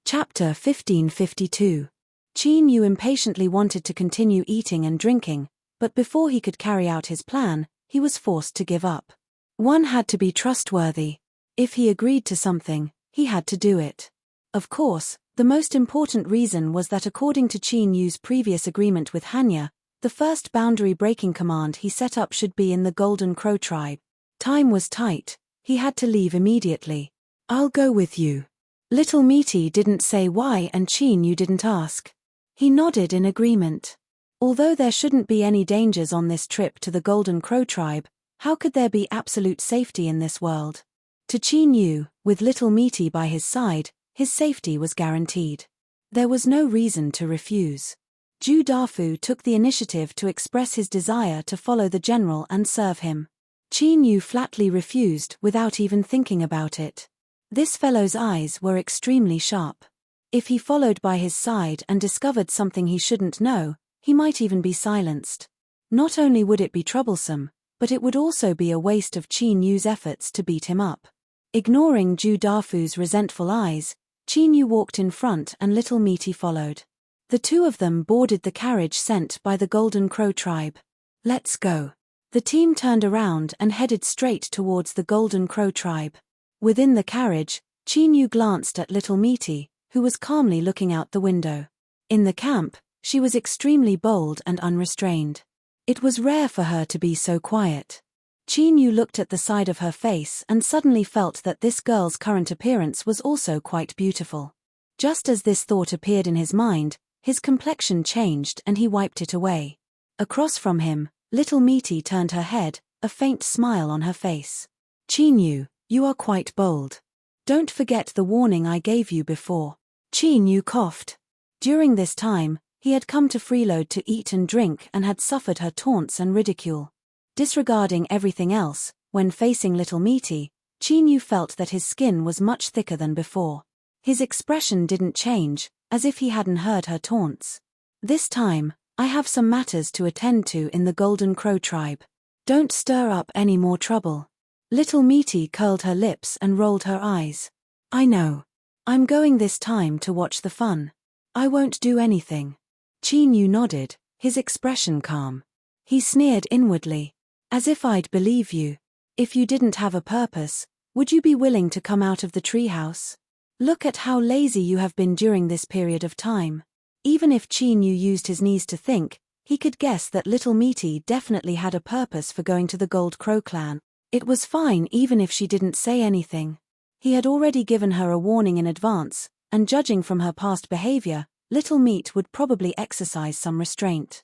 Chapter 1552. Qin Yu impatiently wanted to continue eating and drinking, but before he could carry out his plan, he was forced to give up. One had to be trustworthy. If he agreed to something, he had to do it. Of course, the most important reason was that according to Qin Yu's previous agreement with Hanya, the first boundary-breaking command he set up should be in the Golden Crow tribe. Time was tight. He had to leave immediately. "I'll go with you." Little Meaty didn't say why and Qin Yu didn't ask. He nodded in agreement. Although there shouldn't be any dangers on this trip to the Golden Crow tribe, how could there be absolute safety in this world? To Qin Yu, with Little Meaty by his side, his safety was guaranteed. There was no reason to refuse. Ju Dafu took the initiative to express his desire to follow the general and serve him. Qin Yu flatly refused without even thinking about it. This fellow's eyes were extremely sharp. If he followed by his side and discovered something he shouldn't know, he might even be silenced. Not only would it be troublesome, but it would also be a waste of Qin Yu's efforts to beat him up. Ignoring Ju Dafu's resentful eyes, Qin Yu walked in front and Little Meaty followed. The two of them boarded the carriage sent by the Golden Crow tribe. "Let's go." The team turned around and headed straight towards the Golden Crow tribe. Within the carriage, Qin Yu glanced at Little Meaty, who was calmly looking out the window. In the camp, she was extremely bold and unrestrained. It was rare for her to be so quiet. Qin Yu looked at the side of her face and suddenly felt that this girl's current appearance was also quite beautiful. Just as this thought appeared in his mind, his complexion changed and he wiped it away. Across from him, Little Meaty turned her head, a faint smile on her face. "Qin Yu, you are quite bold. Don't forget the warning I gave you before." Qin Yu coughed. During this time, he had come to Freeload to eat and drink and had suffered her taunts and ridicule. Disregarding everything else, when facing Little Meaty, Qin Yu felt that his skin was much thicker than before. His expression didn't change, as if he hadn't heard her taunts. "This time, I have some matters to attend to in the Golden Crow tribe. Don't stir up any more trouble." Little Meaty curled her lips and rolled her eyes. "I know. I'm going this time to watch the fun. I won't do anything." Qin Yu nodded, his expression calm. He sneered inwardly. "As if I'd believe you. If you didn't have a purpose, would you be willing to come out of the treehouse? Look at how lazy you have been during this period of time." Even if Qin Yu used his knees to think, he could guess that Little Meaty definitely had a purpose for going to the Gold Crow clan. It was fine even if she didn't say anything. He had already given her a warning in advance, and judging from her past behavior, Little Meat would probably exercise some restraint.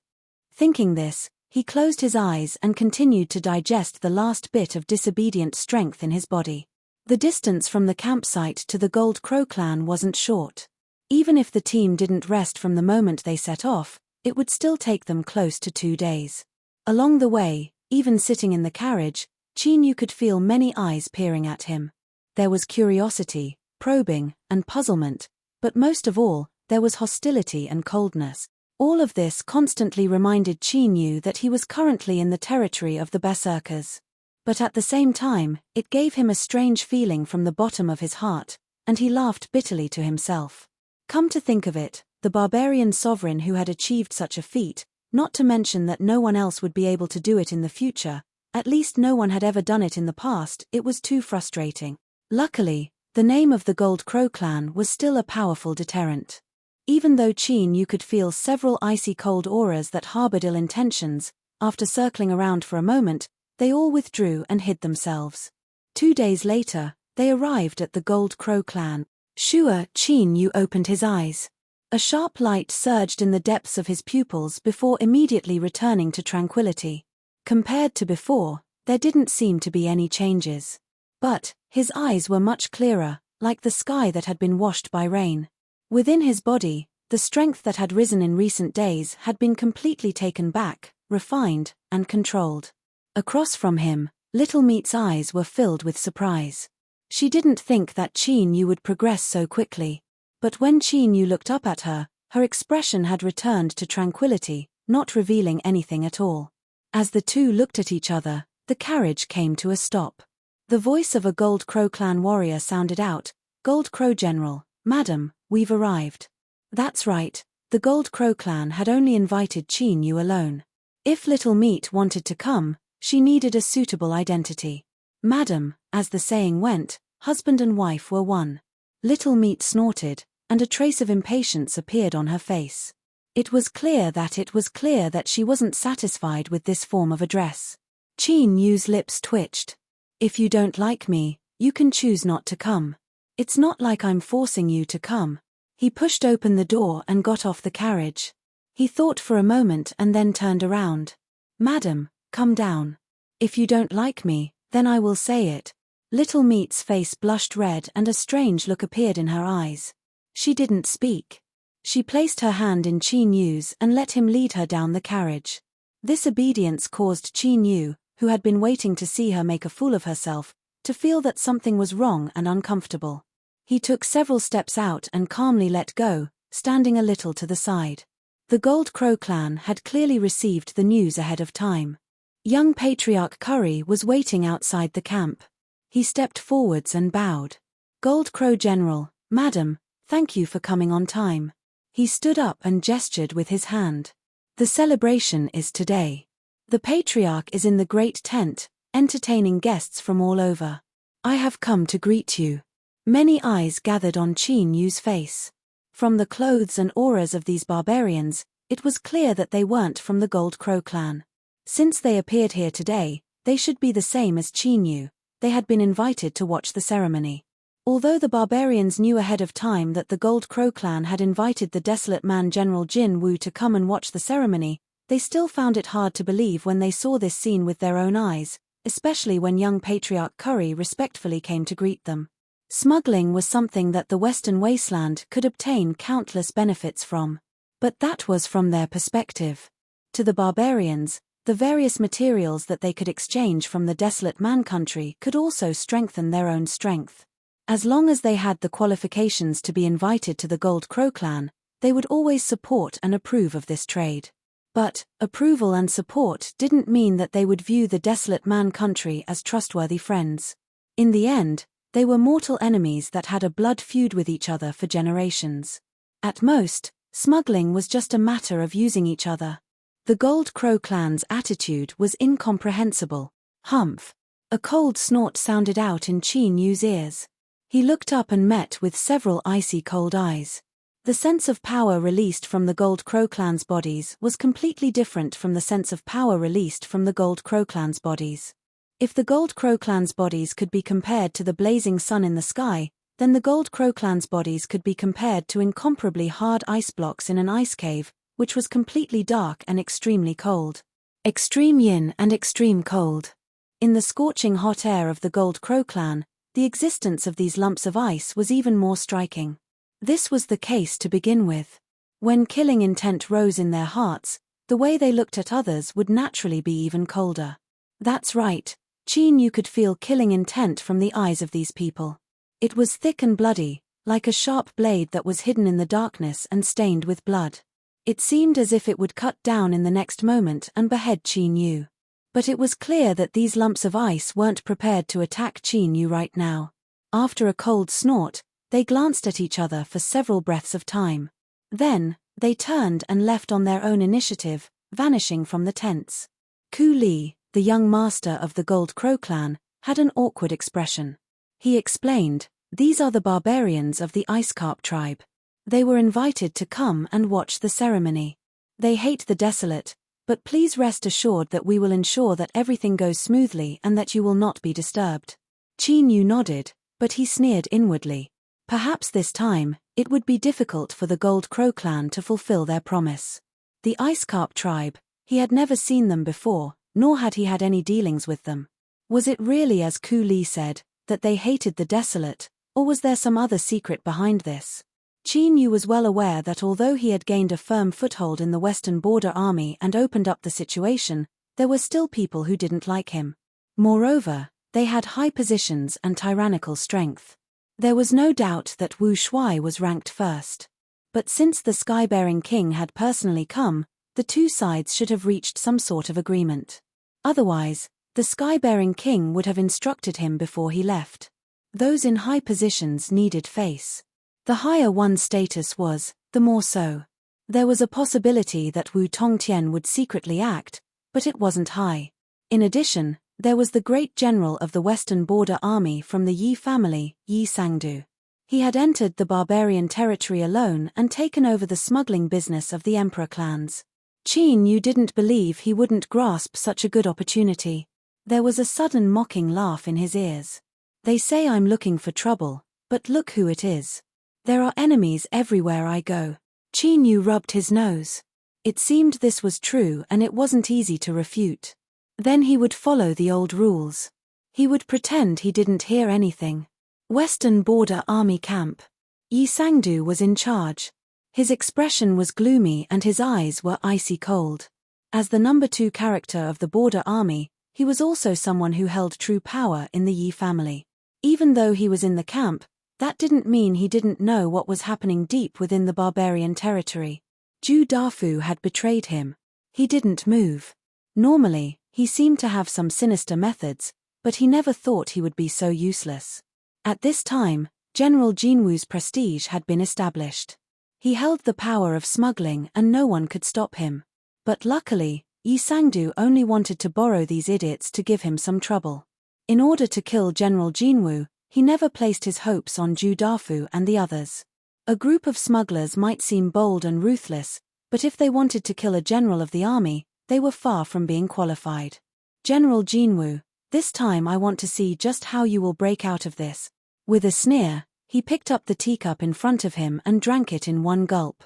Thinking this, he closed his eyes and continued to digest the last bit of disobedient strength in his body. The distance from the campsite to the Gold Crow clan wasn't short. Even if the team didn't rest from the moment they set off, it would still take them close to 2 days. Along the way, even sitting in the carriage, Qin Yu could feel many eyes peering at him. There was curiosity, probing, and puzzlement, but most of all, there was hostility and coldness. All of this constantly reminded Qin Yu that he was currently in the territory of the Berserkers. But at the same time, it gave him a strange feeling from the bottom of his heart, and he laughed bitterly to himself. Come to think of it, the barbarian sovereign who had achieved such a feat, not to mention that no one else would be able to do it in the future, at least no one had ever done it in the past, it was too frustrating. Luckily, the name of the Gold Crow clan was still a powerful deterrent. Even though Qin Yu could feel several icy cold auras that harbored ill intentions, after circling around for a moment, they all withdrew and hid themselves. 2 days later, they arrived at the Gold Crow clan. Sure, Qin Yu opened his eyes. A sharp light surged in the depths of his pupils before immediately returning to tranquility. Compared to before, there didn't seem to be any changes. But his eyes were much clearer, like the sky that had been washed by rain. Within his body, the strength that had risen in recent days had been completely taken back, refined, and controlled. Across from him, Little Meat's eyes were filled with surprise. She didn't think that Qin Yu would progress so quickly. But when Qin Yu looked up at her, her expression had returned to tranquility, not revealing anything at all. As the two looked at each other, the carriage came to a stop. The voice of a Gold Crow clan warrior sounded out, "Gold Crow General, Madam, we've arrived. That's right, the Gold Crow clan had only invited Qin Yu alone. If Little Meat wanted to come, she needed a suitable identity. Madam, as the saying went, husband and wife were one. Little Meat snorted, and a trace of impatience appeared on her face. It was clear that she wasn't satisfied with this form of address. Qin Yu's lips twitched. If you don't like me, you can choose not to come. It's not like I'm forcing you to come. He pushed open the door and got off the carriage. He thought for a moment and then turned around. Madam, come down. If you don't like me, then I will say it. Little Meat's face blushed red and a strange look appeared in her eyes. She didn't speak. She placed her hand in Qin Yu's and let him lead her down the carriage. This obedience caused Qin Yu, who had been waiting to see her make a fool of herself, to feel that something was wrong and uncomfortable. He took several steps out and calmly let go, standing a little to the side. The Gold Crow clan had clearly received the news ahead of time. Young Patriarch Curry was waiting outside the camp. He stepped forwards and bowed. Gold Crow General, Madam, thank you for coming on time. He stood up and gestured with his hand. The celebration is today. The Patriarch is in the great tent, entertaining guests from all over. I have come to greet you. Many eyes gathered on Qin Yu's face. From the clothes and auras of these barbarians, it was clear that they weren't from the Gold Crow clan. Since they appeared here today, they should be the same as Qin Yu. They had been invited to watch the ceremony. Although the barbarians knew ahead of time that the Gold Crow clan had invited the desolate man General Jin Wu to come and watch the ceremony, they still found it hard to believe when they saw this scene with their own eyes, especially when young Patriarch Curry respectfully came to greet them. Smuggling was something that the Western Wasteland could obtain countless benefits from. But that was from their perspective. To the barbarians, the various materials that they could exchange from the desolate man country could also strengthen their own strength. As long as they had the qualifications to be invited to the Gold Crow clan, they would always support and approve of this trade. But approval and support didn't mean that they would view the desolate man country as trustworthy friends. In the end, they were mortal enemies that had a blood feud with each other for generations. At most, smuggling was just a matter of using each other. The Gold Crow clan's attitude was incomprehensible. Humph! A cold snort sounded out in Qin Yu's ears. He looked up and met with several icy cold eyes. The sense of power released from the Gold Crow clan's bodies was completely different from the sense of power released from the Gold Crow clan's bodies. If the Gold Crow clan's bodies could be compared to the blazing sun in the sky, then the Gold Crow clan's bodies could be compared to incomparably hard ice blocks in an ice cave, which was completely dark and extremely cold. Extreme yin and extreme cold. In the scorching hot air of the Gold Crow clan, the existence of these lumps of ice was even more striking. This was the case to begin with. When killing intent rose in their hearts, the way they looked at others would naturally be even colder. That's right. Qin Yu could feel killing intent from the eyes of these people. It was thick and bloody, like a sharp blade that was hidden in the darkness and stained with blood. It seemed as if it would cut down in the next moment and behead Qin Yu. But it was clear that these lumps of ice weren't prepared to attack Qin Yu right now. After a cold snort, they glanced at each other for several breaths of time. Then, they turned and left on their own initiative, vanishing from the tents. Ku Li, the young master of the Gold Crow clan, had an awkward expression. He explained, "These are the barbarians of the Ice Carp tribe. They were invited to come and watch the ceremony. They hate the desolate, but please rest assured that we will ensure that everything goes smoothly and that you will not be disturbed." Qin Yu nodded, but he sneered inwardly. Perhaps this time, it would be difficult for the Gold Crow clan to fulfill their promise. The Ice Carp tribe, he had never seen them before, nor had he had any dealings with them. Was it really as Ku Li said, that they hated the desolate, or was there some other secret behind this? Qin Yu was well aware that although he had gained a firm foothold in the Western Border Army and opened up the situation, there were still people who didn't like him. Moreover, they had high positions and tyrannical strength. There was no doubt that Wu Shuai was ranked first. But since the Sky-bearing King had personally come, the two sides should have reached some sort of agreement. Otherwise, the Sky-bearing King would have instructed him before he left. Those in high positions needed face. The higher one's status was, the more so. There was a possibility that Wu Tongtian would secretly act, but it wasn't high. In addition, there was the great general of the Western Border Army from the Yi family, Yi Sangdu. He had entered the barbarian territory alone and taken over the smuggling business of the emperor clans. Qin Yu didn't believe he wouldn't grasp such a good opportunity. There was a sudden mocking laugh in his ears. They say I'm looking for trouble, but look who it is. There are enemies everywhere I go. Qin Yu rubbed his nose. It seemed this was true and it wasn't easy to refute. Then he would follow the old rules. He would pretend he didn't hear anything. Western Border Army Camp. Yi Sangdu was in charge. His expression was gloomy and his eyes were icy cold. As the number 2 character of the Border Army, he was also someone who held true power in the Yi family. Even though he was in the camp, that didn't mean he didn't know what was happening deep within the barbarian territory. Zhu Dafu had betrayed him. He didn't move. Normally, he seemed to have some sinister methods, but he never thought he would be so useless. At this time, General Jinwu's prestige had been established. He held the power of smuggling and no one could stop him. But luckily, Yi Sangdu only wanted to borrow these idiots to give him some trouble. In order to kill General Jinwu, he never placed his hopes on Zhu Dafu and the others. A group of smugglers might seem bold and ruthless, but if they wanted to kill a general of the army, they were far from being qualified. General Jinwu, this time I want to see just how you will break out of this. With a sneer, he picked up the teacup in front of him and drank it in one gulp.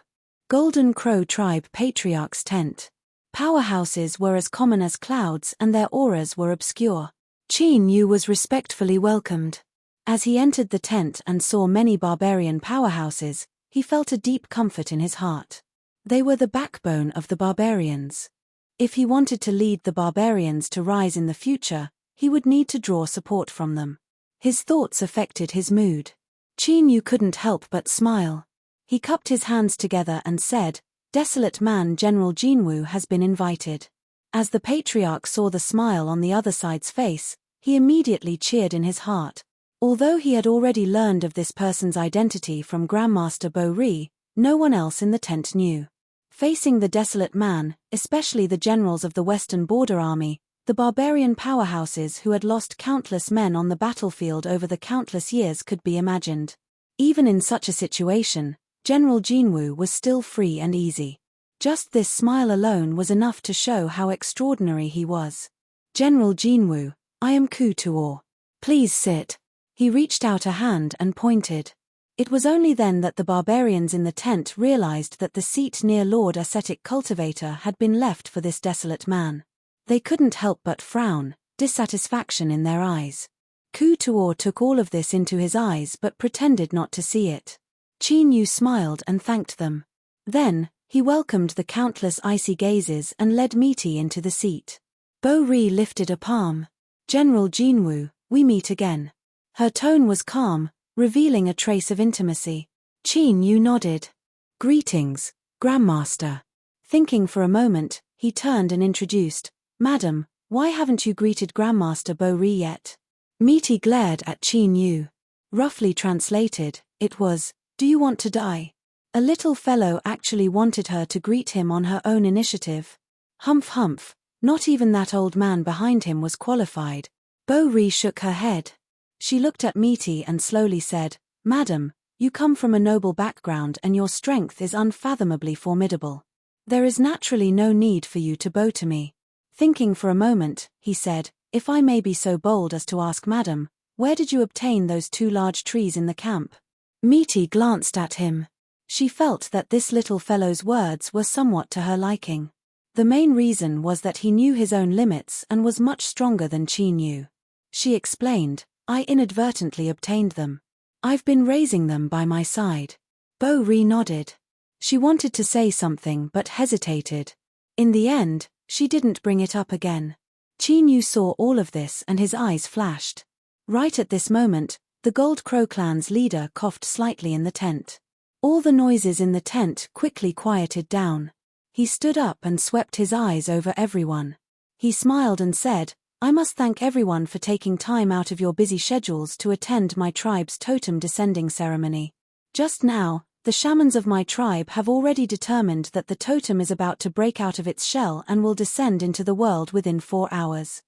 Golden Crow Tribe Patriarch's Tent. Powerhouses were as common as clouds and their auras were obscure. Qin Yu was respectfully welcomed. As he entered the tent and saw many barbarian powerhouses, he felt a deep comfort in his heart. They were the backbone of the barbarians. If he wanted to lead the barbarians to rise in the future, he would need to draw support from them. His thoughts affected his mood. Qin Yu couldn't help but smile. He cupped his hands together and said, "Desolate man General Jinwu has been invited." As the patriarch saw the smile on the other side's face, he immediately cheered in his heart. Although he had already learned of this person's identity from Grandmaster Bo Ri, no one else in the tent knew. Facing the desolate man, especially the generals of the Western Border Army, the barbarian powerhouses who had lost countless men on the battlefield over the countless years could be imagined. Even in such a situation, General Jinwu was still free and easy. Just this smile alone was enough to show how extraordinary he was. "General Jinwu, I am Ku Tuor. Please sit." He reached out a hand and pointed. It was only then that the barbarians in the tent realized that the seat near Lord Ascetic Cultivator had been left for this desolate man. They couldn't help but frown, dissatisfaction in their eyes. Ku Tuor took all of this into his eyes but pretended not to see it. Qin Yu smiled and thanked them. Then, he welcomed the countless icy gazes and led Misty into the seat. Bo Ri lifted a palm. "General Jinwu, we meet again." Her tone was calm, revealing a trace of intimacy. Qin Yu nodded. "Greetings, Grandmaster." Thinking for a moment, he turned and introduced, "Madam, why haven't you greeted Grandmaster Bo Ri yet?" Misty glared at Qin Yu. Roughly translated, it was, "Do you want to die?" A little fellow actually wanted her to greet him on her own initiative. Humph humph, not even that old man behind him was qualified. Bo Ri shook her head. She looked at Misty and slowly said, "Madam, you come from a noble background and your strength is unfathomably formidable. There is naturally no need for you to bow to me." Thinking for a moment, he said, "If I may be so bold as to ask Madam, where did you obtain those 2 large trees in the camp?" Misty glanced at him. She felt that this little fellow's words were somewhat to her liking. The main reason was that he knew his own limits and was much stronger than Qin Yu. She explained, "I inadvertently obtained them. I've been raising them by my side." Bo Ri nodded. She wanted to say something but hesitated. In the end, she didn't bring it up again. Qin Yu saw all of this and his eyes flashed. Right at this moment, the Gold Crow clan's leader coughed slightly in the tent. All the noises in the tent quickly quieted down. He stood up and swept his eyes over everyone. He smiled and said, "I must thank everyone for taking time out of your busy schedules to attend my tribe's totem descending ceremony. Just now, the shamans of my tribe have already determined that the totem is about to break out of its shell and will descend into the world within 4 hours.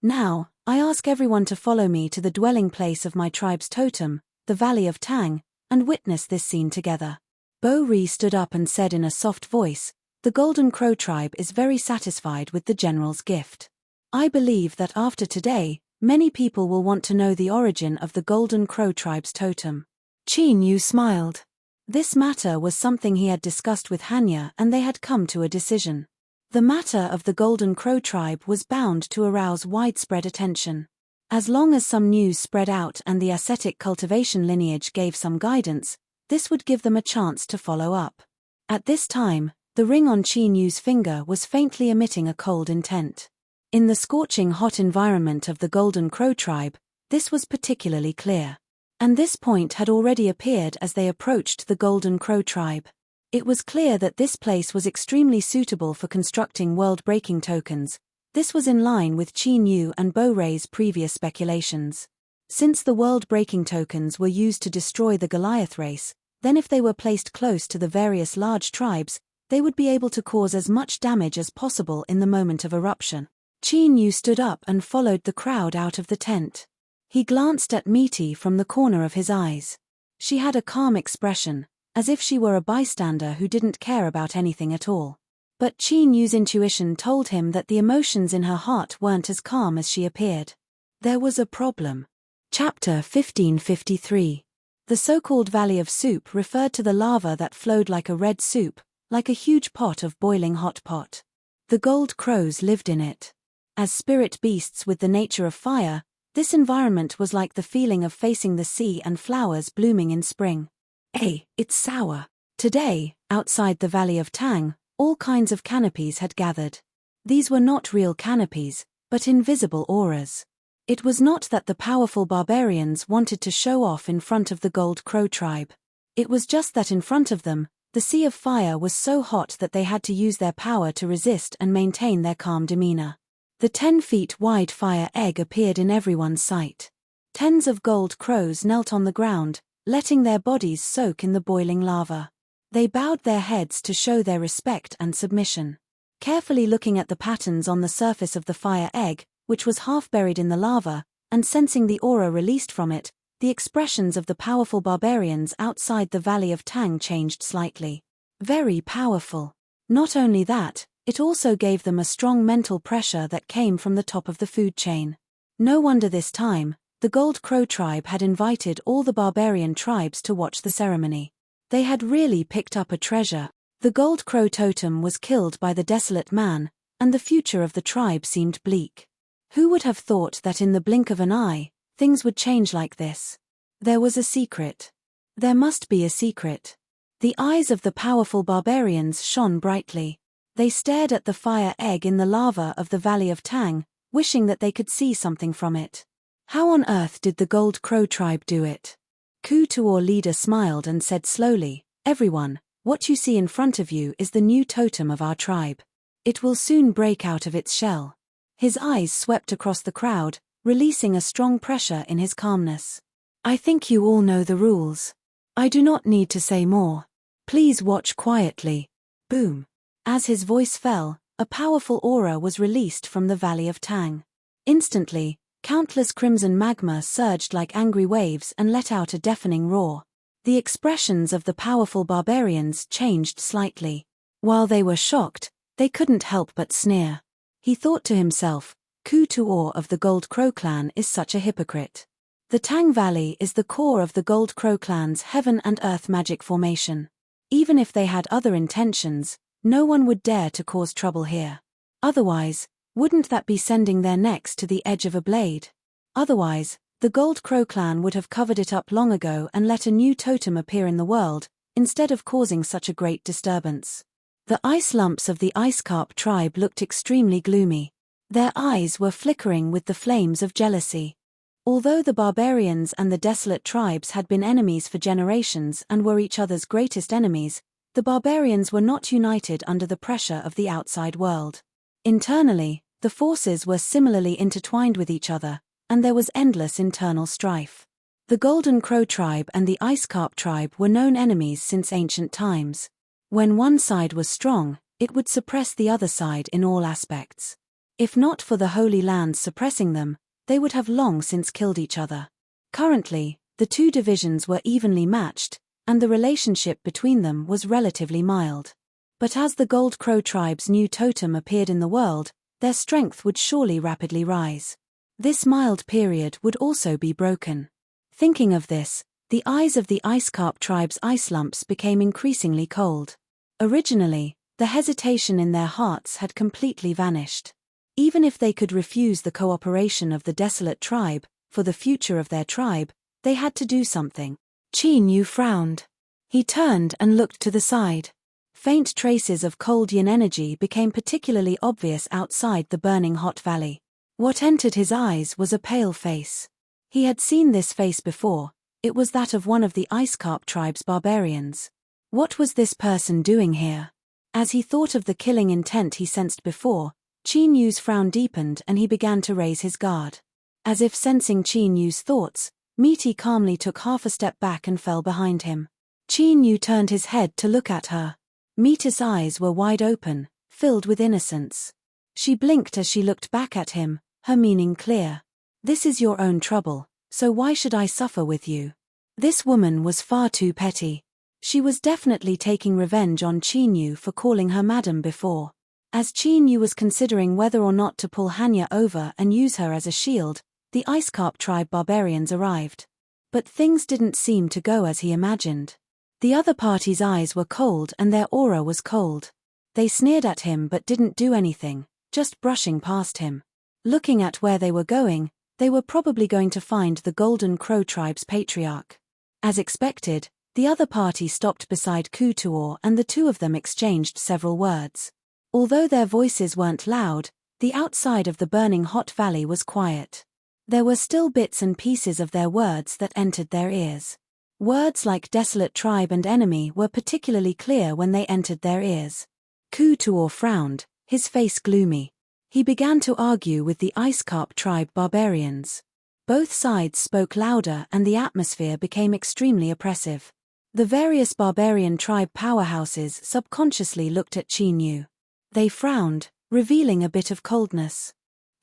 Now, I ask everyone to follow me to the dwelling place of my tribe's totem, the Valley of Tang, and witness this scene together. Bo-ri stood up and said in a soft voice, "The Golden Crow tribe is very satisfied with the general's gift. I believe that after today, many people will want to know the origin of the Golden Crow tribe's totem." Qin Yu smiled. This matter was something he had discussed with Hanya and they had come to a decision. The matter of the Golden Crow tribe was bound to arouse widespread attention. As long as some news spread out and the ascetic cultivation lineage gave some guidance, this would give them a chance to follow up. At this time, the ring on Qin Yu's finger was faintly emitting a cold intent. In the scorching hot environment of the Golden Crow tribe, this was particularly clear. And this point had already appeared as they approached the Golden Crow tribe. It was clear that this place was extremely suitable for constructing world-breaking tokens. This was in line with Qin Yu and Bo-ri's previous speculations. Since the world-breaking tokens were used to destroy the Goliath race, then if they were placed close to the various large tribes, they would be able to cause as much damage as possible in the moment of eruption. Qin Yu stood up and followed the crowd out of the tent. He glanced at Misty from the corner of his eyes. She had a calm expression, as if she were a bystander who didn't care about anything at all. But Qin Yu's intuition told him that the emotions in her heart weren't as calm as she appeared. There was a problem. Chapter 1553. The so-called Valley of Soup referred to the lava that flowed like a red soup, like a huge pot of boiling hot pot. The gold crows lived in it. As spirit beasts with the nature of fire, this environment was like the feeling of facing the sea and flowers blooming in spring. Hey, it's sour. Today, outside the Valley of Tang, all kinds of canopies had gathered. These were not real canopies, but invisible auras. It was not that the powerful barbarians wanted to show off in front of the Gold Crow tribe. It was just that in front of them, the sea of fire was so hot that they had to use their power to resist and maintain their calm demeanor. The 10-feet-wide fire egg appeared in everyone's sight. Tens of gold crows knelt on the ground, letting their bodies soak in the boiling lava. They bowed their heads to show their respect and submission. Carefully looking at the patterns on the surface of the fire egg, which was half buried in the lava, and sensing the aura released from it, the expressions of the powerful barbarians outside the Valley of Tang changed slightly. Very powerful. Not only that, it also gave them a strong mental pressure that came from the top of the food chain. No wonder this time, the Gold Crow tribe had invited all the barbarian tribes to watch the ceremony. They had really picked up a treasure. The Gold Crow totem was killed by the desolate man, and the future of the tribe seemed bleak. Who would have thought that in the blink of an eye, things would change like this? There was a secret. There must be a secret. The eyes of the powerful barbarians shone brightly. They stared at the fire egg in the lava of the Valley of Tang, wishing that they could see something from it. How on earth did the Gold Crow tribe do it? Ku Tuor leader smiled and said slowly, "Everyone, what you see in front of you is the new totem of our tribe. It will soon break out of its shell." His eyes swept across the crowd, releasing a strong pressure in his calmness. "I think you all know the rules. I do not need to say more. Please watch quietly." Boom. As his voice fell, a powerful aura was released from the Valley of Tang. Instantly, countless crimson magma surged like angry waves and let out a deafening roar. The expressions of the powerful barbarians changed slightly. While they were shocked, they couldn't help but sneer. He thought to himself, Ku Tuor of the Gold Crow clan is such a hypocrite. The Tang Valley is the core of the Gold Crow clan's heaven and earth magic formation. Even if they had other intentions, no one would dare to cause trouble here. Otherwise, wouldn't that be sending their necks to the edge of a blade? Otherwise, the Gold Crow clan would have covered it up long ago and let a new totem appear in the world, instead of causing such a great disturbance. The ice lumps of the Ice Carp tribe looked extremely gloomy. Their eyes were flickering with the flames of jealousy. Although the barbarians and the desolate tribes had been enemies for generations and were each other's greatest enemies, the barbarians were not united under the pressure of the outside world. Internally, the forces were similarly intertwined with each other, and there was endless internal strife. The Golden Crow tribe and the Ice Carp tribe were known enemies since ancient times. When one side was strong, it would suppress the other side in all aspects. If not for the Holy Lands suppressing them, they would have long since killed each other. Currently, the two divisions were evenly matched, and the relationship between them was relatively mild. But as the Gold Crow tribe's new totem appeared in the world, their strength would surely rapidly rise. This mild period would also be broken. Thinking of this, the eyes of the Ice Carp tribe's ice lumps became increasingly cold. Originally, the hesitation in their hearts had completely vanished. Even if they could refuse the cooperation of the desolate tribe, for the future of their tribe, they had to do something. Qin Yu frowned. He turned and looked to the side. Faint traces of cold yin energy became particularly obvious outside the burning hot valley. What entered his eyes was a pale face. He had seen this face before. It was that of one of the Ice Carp tribe's barbarians. What was this person doing here? As he thought of the killing intent he sensed before, Qin Yu's frown deepened and he began to raise his guard. As if sensing Qin Yu's thoughts, Misty calmly took half a step back and fell behind him. Qin Yu turned his head to look at her. Misty's eyes were wide open, filled with innocence. She blinked as she looked back at him, her meaning clear. This is your own trouble, so why should I suffer with you? This woman was far too petty. She was definitely taking revenge on Qin Yu for calling her madam before. As Qin Yu was considering whether or not to pull Hanya over and use her as a shield, the Ice Carp tribe barbarians arrived. But things didn't seem to go as he imagined. The other party's eyes were cold and their aura was cold. They sneered at him but didn't do anything, just brushing past him. Looking at where they were going, they were probably going to find the Golden Crow tribe's patriarch. As expected, the other party stopped beside Kutuor and the two of them exchanged several words. Although their voices weren't loud, the outside of the burning hot valley was quiet. There were still bits and pieces of their words that entered their ears. Words like desolate tribe and enemy were particularly clear when they entered their ears. Kutuor frowned, his face gloomy. He began to argue with the Ice Carp tribe barbarians. Both sides spoke louder and the atmosphere became extremely oppressive. The various barbarian tribe powerhouses subconsciously looked at Qin Yu. They frowned, revealing a bit of coldness.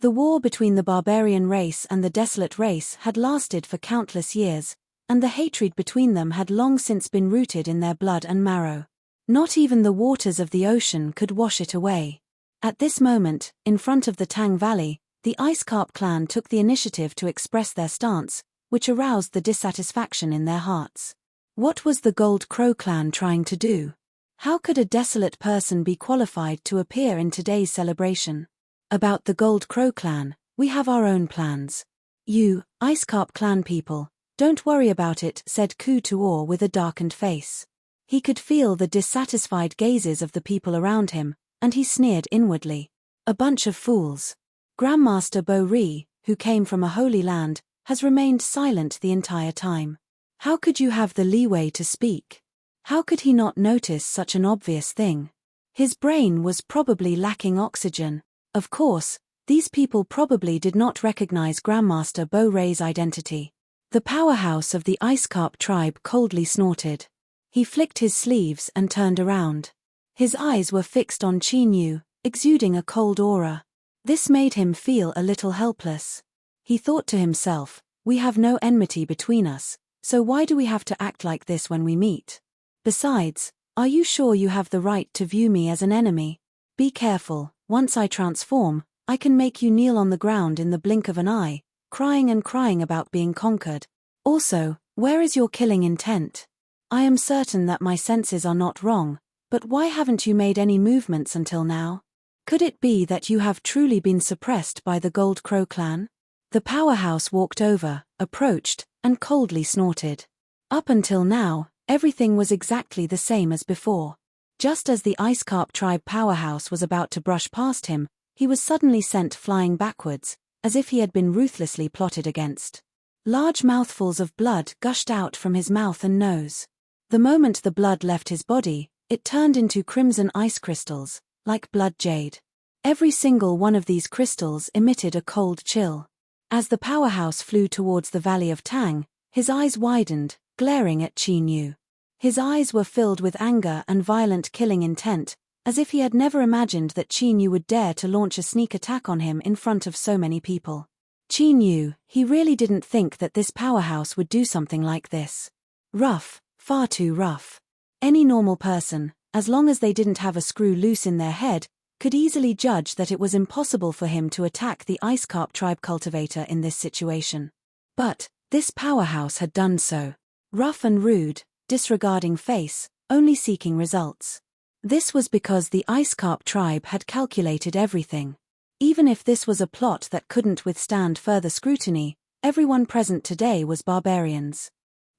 The war between the barbarian race and the desolate race had lasted for countless years, and the hatred between them had long since been rooted in their blood and marrow. Not even the waters of the ocean could wash it away. At this moment, in front of the Tang Valley, the Ice Carp clan took the initiative to express their stance, which aroused the dissatisfaction in their hearts. What was the Gold Crow clan trying to do? How could a desolate person be qualified to appear in today's celebration? About the Gold Crow clan, we have our own plans. You, Ice Carp clan people, don't worry about it, said Kutuor with a darkened face. He could feel the dissatisfied gazes of the people around him, and he sneered inwardly. A bunch of fools. Grandmaster Bo Ri, who came from a holy land, has remained silent the entire time. How could you have the leeway to speak? How could he not notice such an obvious thing? His brain was probably lacking oxygen. Of course, these people probably did not recognize Grandmaster Bo Ri's identity. The powerhouse of the Ice Carp tribe coldly snorted. He flicked his sleeves and turned around. His eyes were fixed on Qin Yu, exuding a cold aura. This made him feel a little helpless. He thought to himself, we have no enmity between us, so why do we have to act like this when we meet? Besides, are you sure you have the right to view me as an enemy? Be careful, once I transform, I can make you kneel on the ground in the blink of an eye, crying and crying about being conquered. Also, where is your killing intent? I am certain that my senses are not wrong, but why haven't you made any movements until now? Could it be that you have truly been suppressed by the Gold Crow clan? The powerhouse walked over, approached, and coldly snorted. Up until now, everything was exactly the same as before. Just as the Ice Carp tribe powerhouse was about to brush past him, he was suddenly sent flying backwards, as if he had been ruthlessly plotted against. Large mouthfuls of blood gushed out from his mouth and nose. The moment the blood left his body, it turned into crimson ice crystals, like blood jade. Every single one of these crystals emitted a cold chill. As the powerhouse flew towards the Valley of Tang, His eyes widened, glaring at Qin Yu. His eyes were filled with anger and violent killing intent, as if he had never imagined that Qin Yu would dare to launch a sneak attack on him in front of so many people. Qin Yu, he really didn't think that this powerhouse would do something like this. Rough, far too rough. Any normal person, as long as they didn't have a screw loose in their head, could easily judge that it was impossible for him to attack the Ice Carp tribe cultivator in this situation. But this powerhouse had done so. Rough and rude, disregarding face, only seeking results. This was because the Ice Carp tribe had calculated everything. Even if this was a plot that couldn't withstand further scrutiny, everyone present today was barbarians.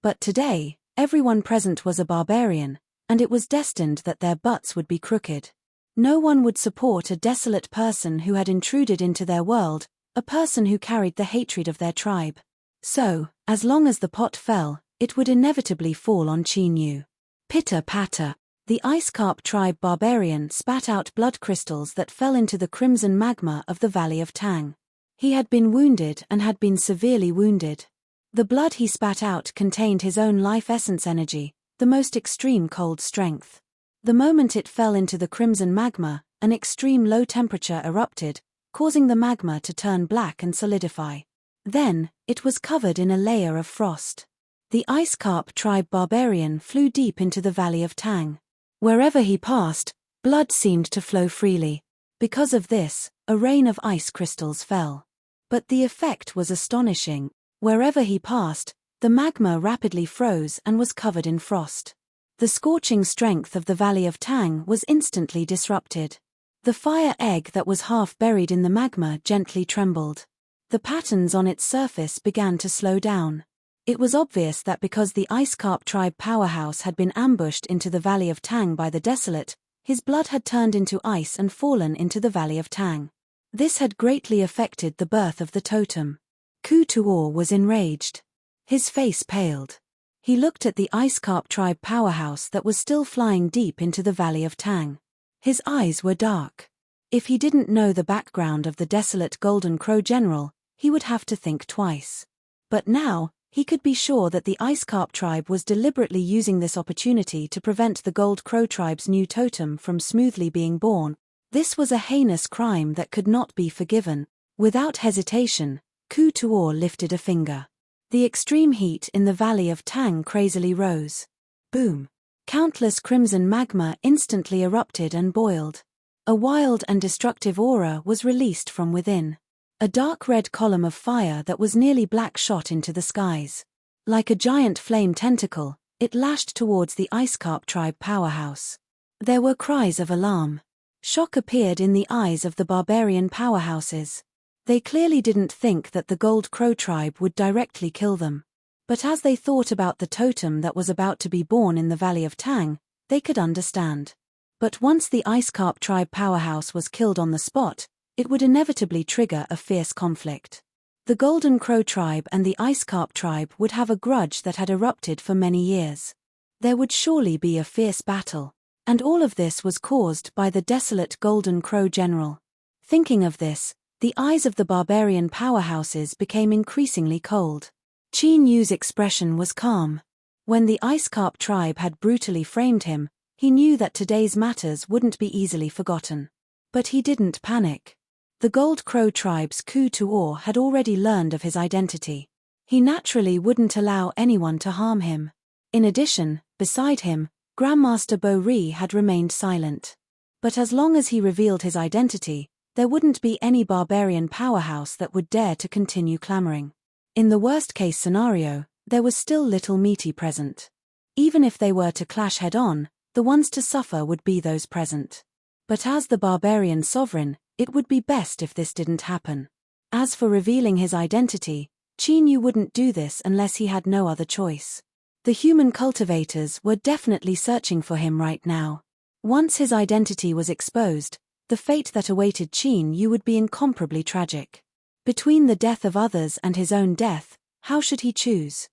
But today, everyone present was a barbarian, and it was destined that their butts would be crooked. No one would support a desolate person who had intruded into their world, a person who carried the hatred of their tribe. So, as long as the pot fell, it would inevitably fall on Qin Yu. Pitter-patter. The Ice Carp tribe barbarian spat out blood crystals that fell into the crimson magma of the Valley of Tang. He had been wounded and had been severely wounded. The blood he spat out contained his own life essence energy, the most extreme cold strength. The moment it fell into the crimson magma, an extreme low temperature erupted, causing the magma to turn black and solidify. Then, it was covered in a layer of frost. The Ice Carp tribe barbarian flew deep into the Valley of Tang. Wherever he passed, blood seemed to flow freely. Because of this, a rain of ice crystals fell. But the effect was astonishing. Wherever he passed, the magma rapidly froze and was covered in frost. The scorching strength of the Valley of Tang was instantly disrupted. The fire egg that was half buried in the magma gently trembled. The patterns on its surface began to slow down. It was obvious that because the Ice Carp tribe powerhouse had been ambushed into the Valley of Tang by the Desolate, his blood had turned into ice and fallen into the Valley of Tang. This had greatly affected the birth of the totem. Ku Tuor was enraged. His face paled. He looked at the Ice Carp tribe powerhouse that was still flying deep into the Valley of Tang. His eyes were dark. If he didn't know the background of the desolate Golden Crow general, he would have to think twice. But now, he could be sure that the Ice Carp tribe was deliberately using this opportunity to prevent the Gold Crow tribe's new totem from smoothly being born. This was a heinous crime that could not be forgiven. Without hesitation, Ku Tuor lifted a finger. The extreme heat in the Valley of Tang crazily rose. Boom! Countless crimson magma instantly erupted and boiled. A wild and destructive aura was released from within. A dark red column of fire that was nearly black shot into the skies. Like a giant flame tentacle, it lashed towards the Ice Carp tribe powerhouse. There were cries of alarm. Shock appeared in the eyes of the barbarian powerhouses. They clearly didn't think that the Gold Crow tribe would directly kill them. But as they thought about the totem that was about to be born in the Valley of Tang, they could understand. But once the Ice Carp tribe powerhouse was killed on the spot, it would inevitably trigger a fierce conflict. The Golden Crow tribe and the Ice Carp tribe would have a grudge that had erupted for many years. There would surely be a fierce battle. And all of this was caused by the desolate Golden Crow general. Thinking of this, the eyes of the barbarian powerhouses became increasingly cold. Qin Yu's expression was calm. When the Ice Carp tribe had brutally framed him, he knew that today's matters wouldn't be easily forgotten. But he didn't panic. The Gold Crow tribe's Ku Tuor had already learned of his identity. He naturally wouldn't allow anyone to harm him. In addition, beside him, Grandmaster Bo Ri had remained silent. But as long as he revealed his identity, there wouldn't be any barbarian powerhouse that would dare to continue clamoring. In the worst-case scenario, there was still little Misty present. Even if they were to clash head-on, the ones to suffer would be those present. But as the barbarian sovereign, it would be best if this didn't happen. As for revealing his identity, Qin Yu wouldn't do this unless he had no other choice. The human cultivators were definitely searching for him right now. Once his identity was exposed, the fate that awaited Qin Yu would be incomparably tragic. Between the death of others and his own death, how should he choose?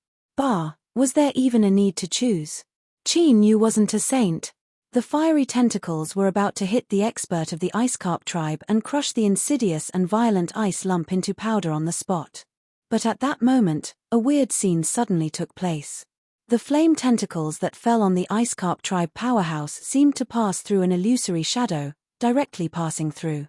Was there even a need to choose? Qin Yu wasn't a saint. The fiery tentacles were about to hit the expert of the Ice Carp tribe and crush the insidious and violent ice lump into powder on the spot. But at that moment, a weird scene suddenly took place. The flame tentacles that fell on the Ice Carp tribe powerhouse seemed to pass through an illusory shadow, directly passing through.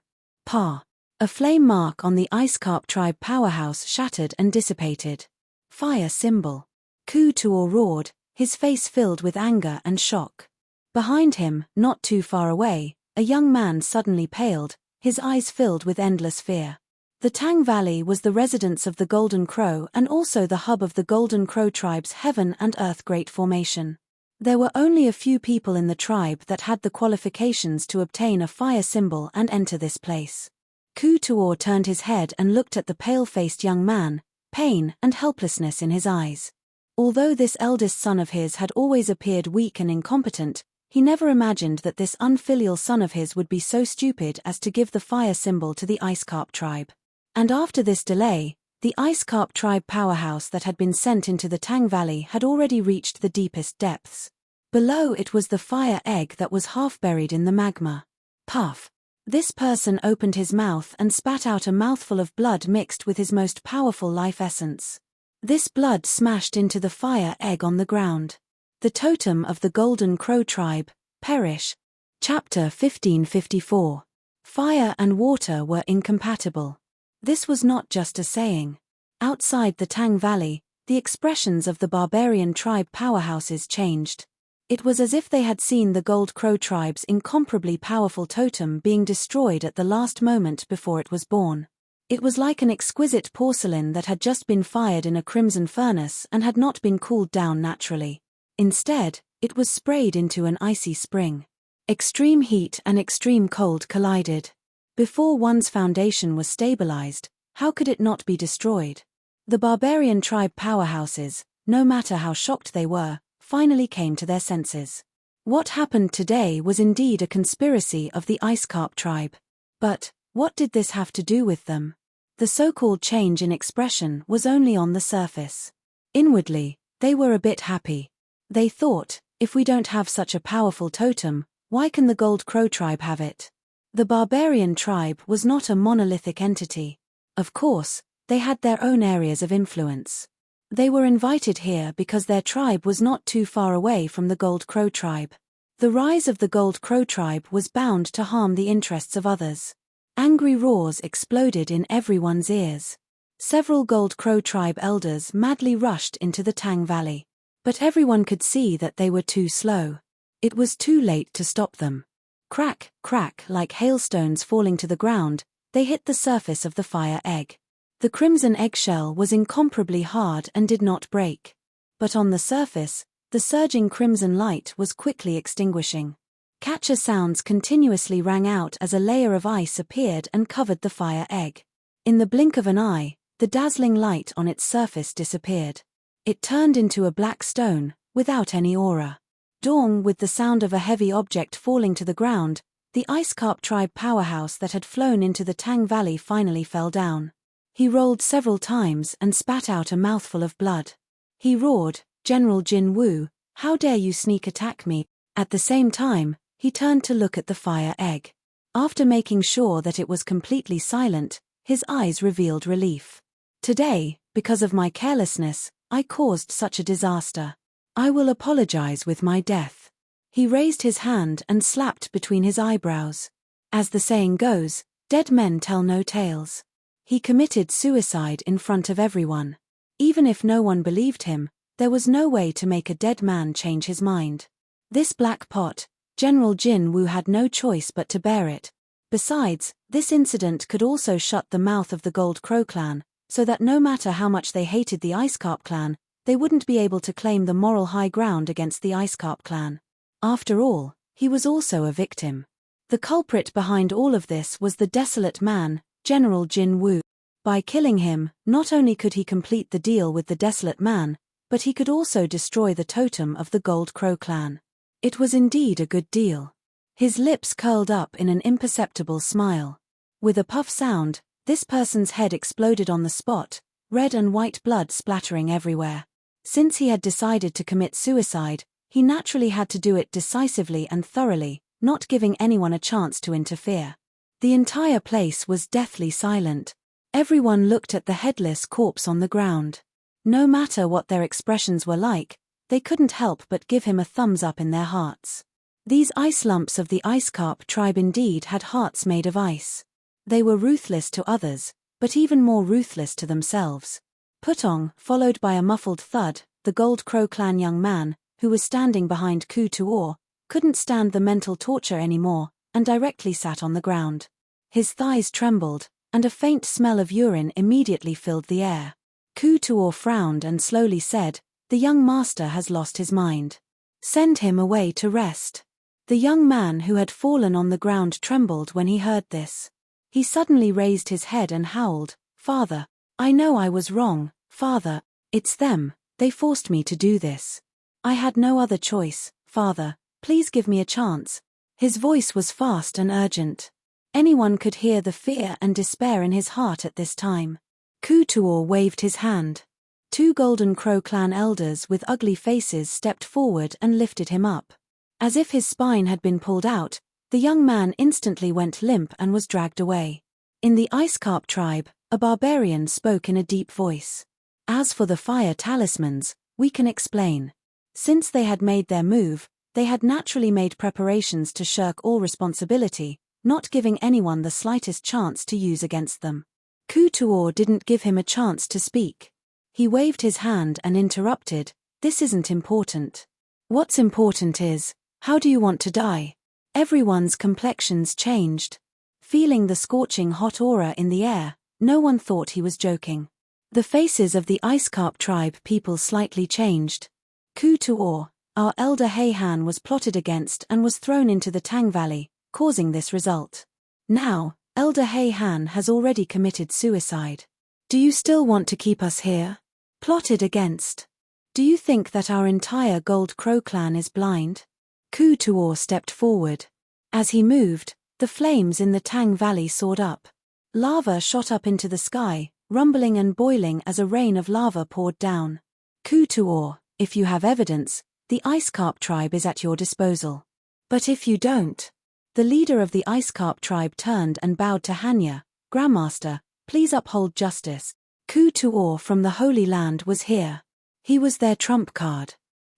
A flame mark on the Ice Carp tribe powerhouse shattered and dissipated. Fire symbol. Ku-Tuor roared, his face filled with anger and shock. Behind him, not too far away, a young man suddenly paled, his eyes filled with endless fear. The Tang Valley was the residence of the Golden Crow and also the hub of the Golden Crow tribe's Heaven and Earth Great Formation. There were only a few people in the tribe that had the qualifications to obtain a fire symbol and enter this place. Ku-Tuor turned his head and looked at the pale-faced young man, pain and helplessness in his eyes. Although this eldest son of his had always appeared weak and incompetent, he never imagined that this unfilial son of his would be so stupid as to give the fire symbol to the Ice Carp tribe. And after this delay, the Ice Carp tribe powerhouse that had been sent into the Tang Valley had already reached the deepest depths. Below it was the fire egg that was half buried in the magma. Puff. This person opened his mouth and spat out a mouthful of blood mixed with his most powerful life essence. This blood smashed into the fire egg on the ground. The totem of the Golden Crow tribe, perish. Chapter 1554. Fire and water were incompatible. This was not just a saying. Outside the Tang Valley, the expressions of the barbarian tribe powerhouses changed. It was as if they had seen the Gold Crow tribe's incomparably powerful totem being destroyed at the last moment before it was born. It was like an exquisite porcelain that had just been fired in a crimson furnace and had not been cooled down naturally. Instead, it was sprayed into an icy spring. Extreme heat and extreme cold collided. Before one's foundation was stabilized, how could it not be destroyed? The barbarian tribe powerhouses, no matter how shocked they were, finally came to their senses. What happened today was indeed a conspiracy of the Ice Carp tribe. But, what did this have to do with them? The so-called change in expression was only on the surface. Inwardly, they were a bit happy. They thought, if we don't have such a powerful totem, why can the Gold Crow tribe have it? The barbarian tribe was not a monolithic entity. Of course, they had their own areas of influence. They were invited here because their tribe was not too far away from the Gold Crow tribe. The rise of the Gold Crow tribe was bound to harm the interests of others. Angry roars exploded in everyone's ears. Several Gold Crow tribe elders madly rushed into the Tang Valley. But everyone could see that they were too slow. It was too late to stop them. Crack, crack, like hailstones falling to the ground, they hit the surface of the fire egg. The crimson eggshell was incomparably hard and did not break. But on the surface, the surging crimson light was quickly extinguishing. Catcher sounds continuously rang out as a layer of ice appeared and covered the fire egg. In the blink of an eye, the dazzling light on its surface disappeared. It turned into a black stone, without any aura. Dong, with the sound of a heavy object falling to the ground, the Ice Carp tribe powerhouse that had flown into the Tang Valley finally fell down. He rolled several times and spat out a mouthful of blood. He roared, "General Jin Wu, how dare you sneak attack me?" At the same time, he turned to look at the fire egg. After making sure that it was completely silent, his eyes revealed relief. "Today, because of my carelessness, I caused such a disaster. I will apologize with my death." He raised his hand and slapped between his eyebrows. As the saying goes, dead men tell no tales. He committed suicide in front of everyone. Even if no one believed him, there was no way to make a dead man change his mind. This black pot, General Jin Wu had no choice but to bear it. Besides, this incident could also shut the mouth of the Gold Crow clan, so that no matter how much they hated the Ice Carp clan, they wouldn't be able to claim the moral high ground against the Ice Carp clan. After all, he was also a victim. The culprit behind all of this was the desolate man, General Jin Wu. By killing him, not only could he complete the deal with the desolate man, but he could also destroy the totem of the Gold Crow clan. It was indeed a good deal. His lips curled up in an imperceptible smile. With a puff sound, this person's head exploded on the spot, red and white blood splattering everywhere. Since he had decided to commit suicide, he naturally had to do it decisively and thoroughly, not giving anyone a chance to interfere. The entire place was deathly silent. Everyone looked at the headless corpse on the ground. No matter what their expressions were like, they couldn't help but give him a thumbs up in their hearts. These ice lumps of the ice carp tribe indeed had hearts made of ice. They were ruthless to others, but even more ruthless to themselves. Putong, followed by a muffled thud, the Gold Crow clan young man, who was standing behind Ku Tuor, couldn't stand the mental torture anymore, and directly sat on the ground. His thighs trembled, and a faint smell of urine immediately filled the air. Ku Tuor frowned and slowly said, "The young master has lost his mind. Send him away to rest." The young man who had fallen on the ground trembled when he heard this. He suddenly raised his head and howled, "Father, I know I was wrong, Father, it's them, they forced me to do this. I had no other choice, Father, please give me a chance." His voice was fast and urgent. Anyone could hear the fear and despair in his heart at this time. Ku Tuor waved his hand. Two Golden Crow clan elders with ugly faces stepped forward and lifted him up. As if his spine had been pulled out, the young man instantly went limp and was dragged away. In the Ice Carp tribe, a barbarian spoke in a deep voice. "As for the fire talismans, we can explain." Since they had made their move, they had naturally made preparations to shirk all responsibility, not giving anyone the slightest chance to use against them. Ku Tuor didn't give him a chance to speak. He waved his hand and interrupted, "This isn't important. What's important is, how do you want to die?" Everyone's complexions changed. Feeling the scorching hot aura in the air, no one thought he was joking. The faces of the Ice Carp tribe people slightly changed. Ku Tuor, our elder Heihan, was plotted against and was thrown into the Tang Valley, causing this result. Now, Elder Heihan has already committed suicide. Do you still want to keep us here? Plotted against. Do you think that our entire Gold Crow clan is blind? Ku Tuor stepped forward. As he moved, the flames in the Tang Valley soared up. Lava shot up into the sky, rumbling and boiling as a rain of lava poured down. Ku Tuor, if you have evidence, the Ice Carp tribe is at your disposal. But if you don't... The leader of the Ice Carp tribe turned and bowed to Hanya, "Grandmaster, please uphold justice." Ku Tuor from the Holy Land was here. He was their trump card.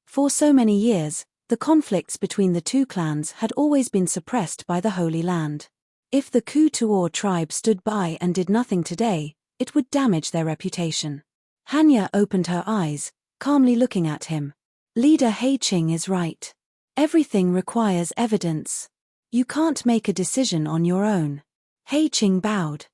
For so many years, the conflicts between the two clans had always been suppressed by the Holy Land. If the Ku Tuor tribe stood by and did nothing today, it would damage their reputation. Hanya opened her eyes, calmly looking at him. "Leader Heiqing is right. Everything requires evidence. You can't make a decision on your own." Heiqing bowed.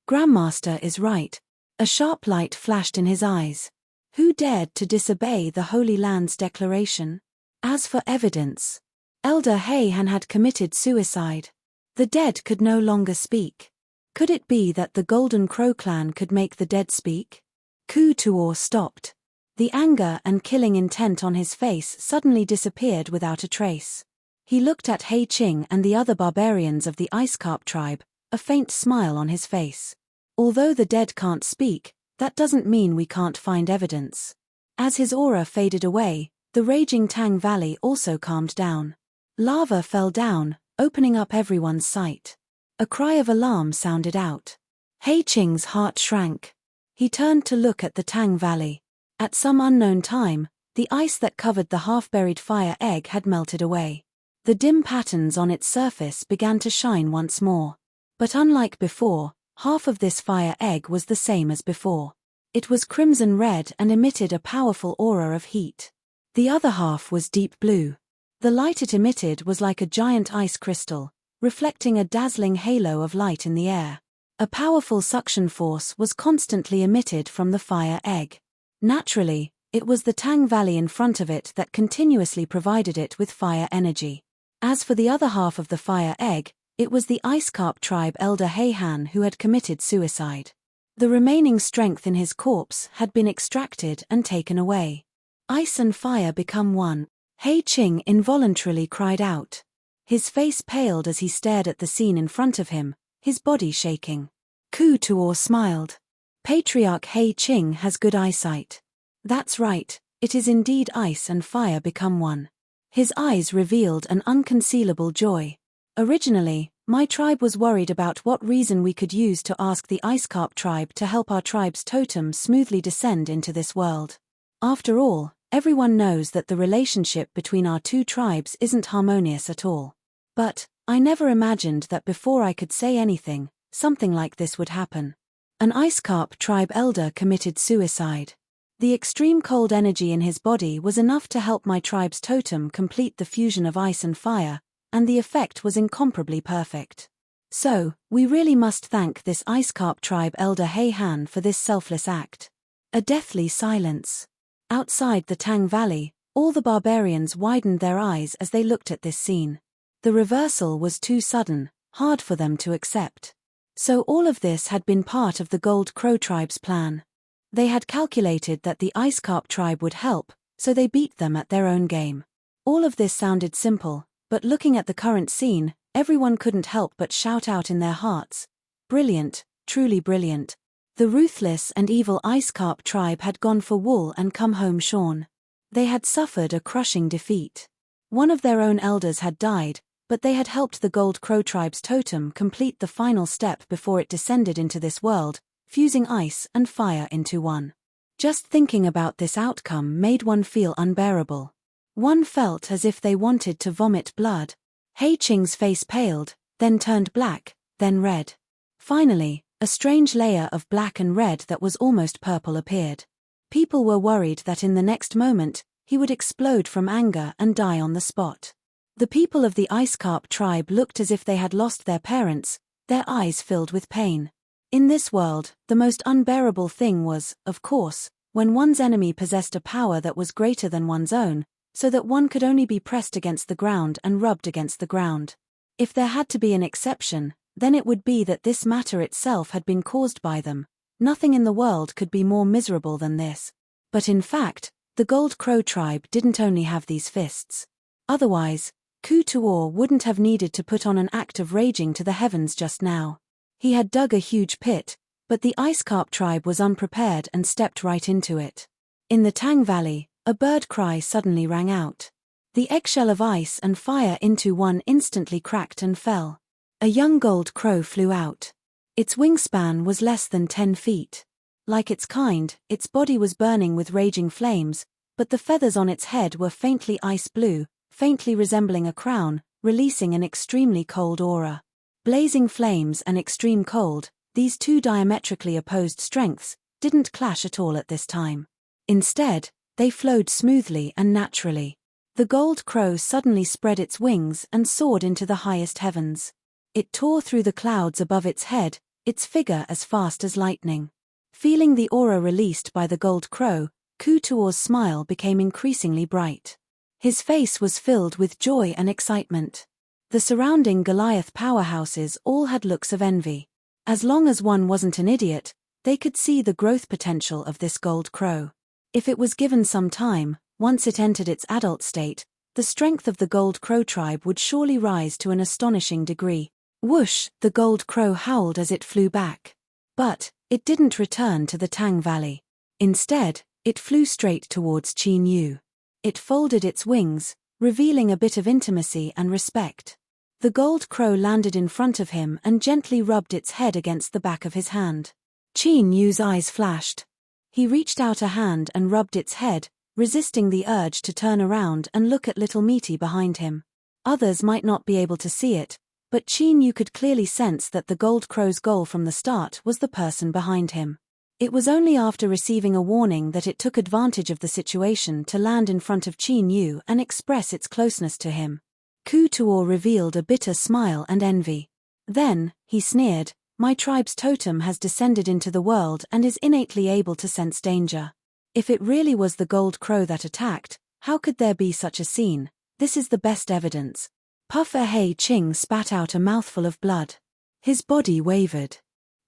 "Grandmaster is right." A sharp light flashed in his eyes. Who dared to disobey the Holy Land's declaration? As for evidence, Elder Heihan had committed suicide. The dead could no longer speak. Could it be that the Golden Crow clan could make the dead speak? Ku Tuor stopped. The anger and killing intent on his face suddenly disappeared without a trace. He looked at Heiqing and the other barbarians of the Ice Carp tribe, a faint smile on his face. "Although the dead can't speak, that doesn't mean we can't find evidence." As his aura faded away, the raging Tang Valley also calmed down. Lava fell down, opening up everyone's sight. A cry of alarm sounded out. Heiqing's heart shrank. He turned to look at the Tang Valley. At some unknown time, the ice that covered the half-buried fire egg had melted away. The dim patterns on its surface began to shine once more. But unlike before, half of this fire egg was the same as before. It was crimson red and emitted a powerful aura of heat. The other half was deep blue. The light it emitted was like a giant ice crystal, reflecting a dazzling halo of light in the air. A powerful suction force was constantly emitted from the fire egg. Naturally, it was the Tang Valley in front of it that continuously provided it with fire energy. As for the other half of the fire egg, it was the Ice Carp tribe elder Heihan who had committed suicide. The remaining strength in his corpse had been extracted and taken away. Ice and fire become one. Heiqing involuntarily cried out. His face paled as he stared at the scene in front of him, his body shaking. Ku Tuor smiled. Patriarch Heiqing has good eyesight. That's right, it is indeed ice and fire become one. His eyes revealed an unconcealable joy. Originally, My tribe was worried about what reason we could use to ask the Ice Carp tribe to help our tribe's totem smoothly descend into this world. After all, everyone knows that the relationship between our two tribes isn't harmonious at all. But I never imagined that before I could say anything, something like this would happen. An Ice Carp tribe elder committed suicide. The extreme cold energy in his body was enough to help my tribe's totem complete the fusion of ice and fire, and the effect was incomparably perfect. So, we really must thank this Ice Carp tribe elder Heihan for this selfless act. A deathly silence. Outside the Tang Valley, all the barbarians widened their eyes as they looked at this scene. The reversal was too sudden, hard for them to accept. So all of this had been part of the Gold Crow tribe's plan. They had calculated that the Ice Carp tribe would help, so they beat them at their own game. All of this sounded simple, but looking at the current scene, everyone couldn't help but shout out in their hearts, "Brilliant, truly brilliant." The ruthless and evil Ice Carp tribe had gone for wool and come home shorn. They had suffered a crushing defeat. One of their own elders had died, but they had helped the Gold Crow tribe's totem complete the final step before it descended into this world, fusing ice and fire into one. Just thinking about this outcome made one feel unbearable. One felt as if they wanted to vomit blood. Hei Qing's face paled, then turned black, then red. Finally, a strange layer of black and red that was almost purple appeared. People were worried that in the next moment, he would explode from anger and die on the spot. The people of the Ice Carp tribe looked as if they had lost their parents, their eyes filled with pain. In this world, the most unbearable thing was, of course, when one's enemy possessed a power that was greater than one's own, so that one could only be pressed against the ground and rubbed against the ground. If there had to be an exception, then it would be that this matter itself had been caused by them. Nothing in the world could be more miserable than this. But in fact, the Gold Crow tribe didn't only have these fists. Otherwise, Ku Tuor wouldn't have needed to put on an act of raging to the heavens just now. He had dug a huge pit, but the Ice Carp tribe was unprepared and stepped right into it. In the Tang Valley, a bird cry suddenly rang out. The eggshell of ice and fire into one instantly cracked and fell. A young gold crow flew out. Its wingspan was less than 10 feet. Like its kind, its body was burning with raging flames, but the feathers on its head were faintly ice blue, faintly resembling a crown, releasing an extremely cold aura. Blazing flames and extreme cold, these two diametrically opposed strengths, didn't clash at all at this time. Instead, they flowed smoothly and naturally. The gold crow suddenly spread its wings and soared into the highest heavens. It tore through the clouds above its head, its figure as fast as lightning. Feeling the aura released by the gold crow, Ku Tuor's smile became increasingly bright. His face was filled with joy and excitement. The surrounding Goliath powerhouses all had looks of envy. As long as one wasn't an idiot, they could see the growth potential of this gold crow. If it was given some time, once it entered its adult state, the strength of the Gold Crow tribe would surely rise to an astonishing degree. Whoosh, the gold crow howled as it flew back. But it didn't return to the Tang Valley. Instead, it flew straight towards Qin Yu. It folded its wings, revealing a bit of intimacy and respect. The gold crow landed in front of him and gently rubbed its head against the back of his hand. Qin Yu's eyes flashed. He reached out a hand and rubbed its head, resisting the urge to turn around and look at little Meaty behind him. Others might not be able to see it, but Qin Yu could clearly sense that the gold crow's goal from the start was the person behind him. It was only after receiving a warning that it took advantage of the situation to land in front of Qin Yu and express its closeness to him. Ku Tuor revealed a bitter smile and envy. Then, he sneered, "My tribe's totem has descended into the world and is innately able to sense danger. If it really was the gold crow that attacked, how could there be such a scene? This is the best evidence." Puffer Hei Qing spat out a mouthful of blood. His body wavered.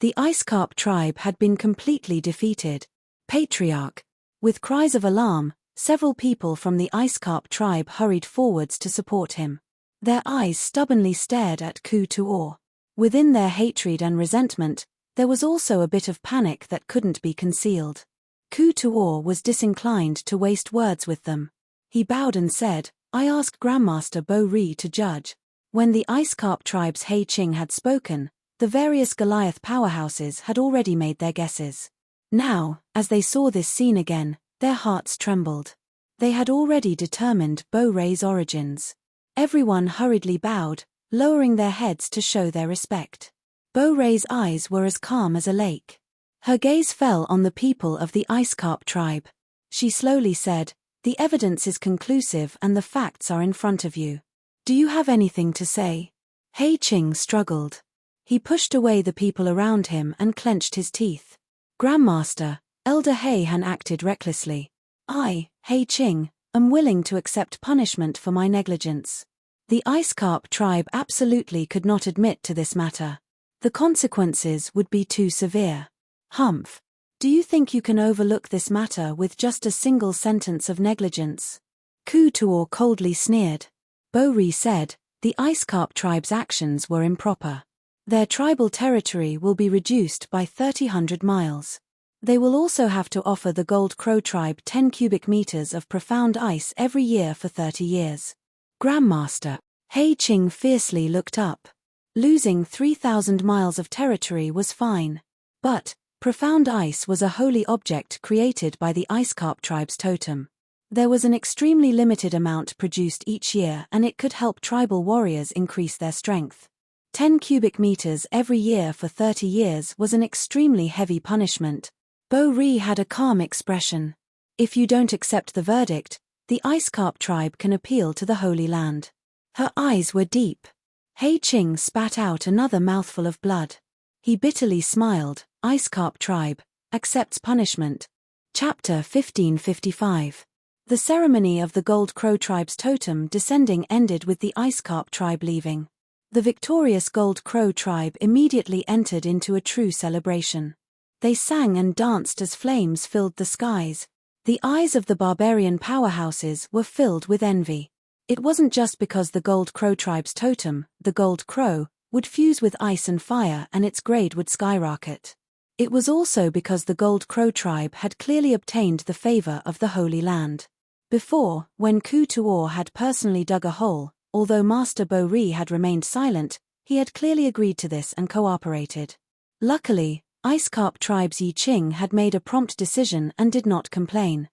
The Ice Carp tribe had been completely defeated. Patriarch. With cries of alarm, several people from the Ice Carp tribe hurried forwards to support him. Their eyes stubbornly stared at Ku Tuor. Within their hatred and resentment, there was also a bit of panic that couldn't be concealed. Ku Tuor was disinclined to waste words with them. He bowed and said, "I ask Grandmaster Bo Ri to judge." When the Ice Carp tribe's Hei Ching had spoken, the various Goliath powerhouses had already made their guesses. Now, as they saw this scene again, their hearts trembled. They had already determined Bo Ray's origins. Everyone hurriedly bowed, lowering their heads to show their respect. Bo Ray's eyes were as calm as a lake. Her gaze fell on the people of the Ice Carp tribe. She slowly said, "The evidence is conclusive and the facts are in front of you. Do you have anything to say?" Hei Ching struggled. He pushed away the people around him and clenched his teeth. "Grandmaster," Elder Hei Han acted recklessly. "I, Hei Ching, am willing to accept punishment for my negligence." The Ice Carp tribe absolutely could not admit to this matter. The consequences would be too severe. "Humph. Do you think you can overlook this matter with just a single sentence of negligence?" Ku Tuor coldly sneered. Bo Ri said, "The Ice Carp tribe's actions were improper. Their tribal territory will be reduced by 300 miles. They will also have to offer the Gold Crow tribe 10 cubic meters of profound ice every year for 30 years. "Grandmaster." Hei Ching fiercely looked up. Losing 3,000 miles of territory was fine. But profound ice was a holy object created by the Ice Carp tribe's totem. There was an extremely limited amount produced each year and it could help tribal warriors increase their strength. 10 cubic meters every year for 30 years was an extremely heavy punishment. Bo Ri had a calm expression. "If you don't accept the verdict, the Ice Carp tribe can appeal to the Holy Land." Her eyes were deep. Hei Ching spat out another mouthful of blood. He bitterly smiled. Ice Carp tribe accepts punishment. Chapter 1555. The ceremony of the Gold Crow tribe's totem descending ended with the Ice Carp tribe leaving. The victorious Gold Crow tribe immediately entered into a true celebration. They sang and danced as flames filled the skies. The eyes of the barbarian powerhouses were filled with envy. It wasn't just because the Gold Crow tribe's totem, the Gold Crow, would fuse with ice and fire and its grade would skyrocket. It was also because the Gold Crow tribe had clearly obtained the favor of the Holy Land. Before, when Ku Tuor had personally dug a hole, although Master Bo Ri had remained silent, he had clearly agreed to this and cooperated. Luckily, Ice Carp tribe's Yi Ching had made a prompt decision and did not complain.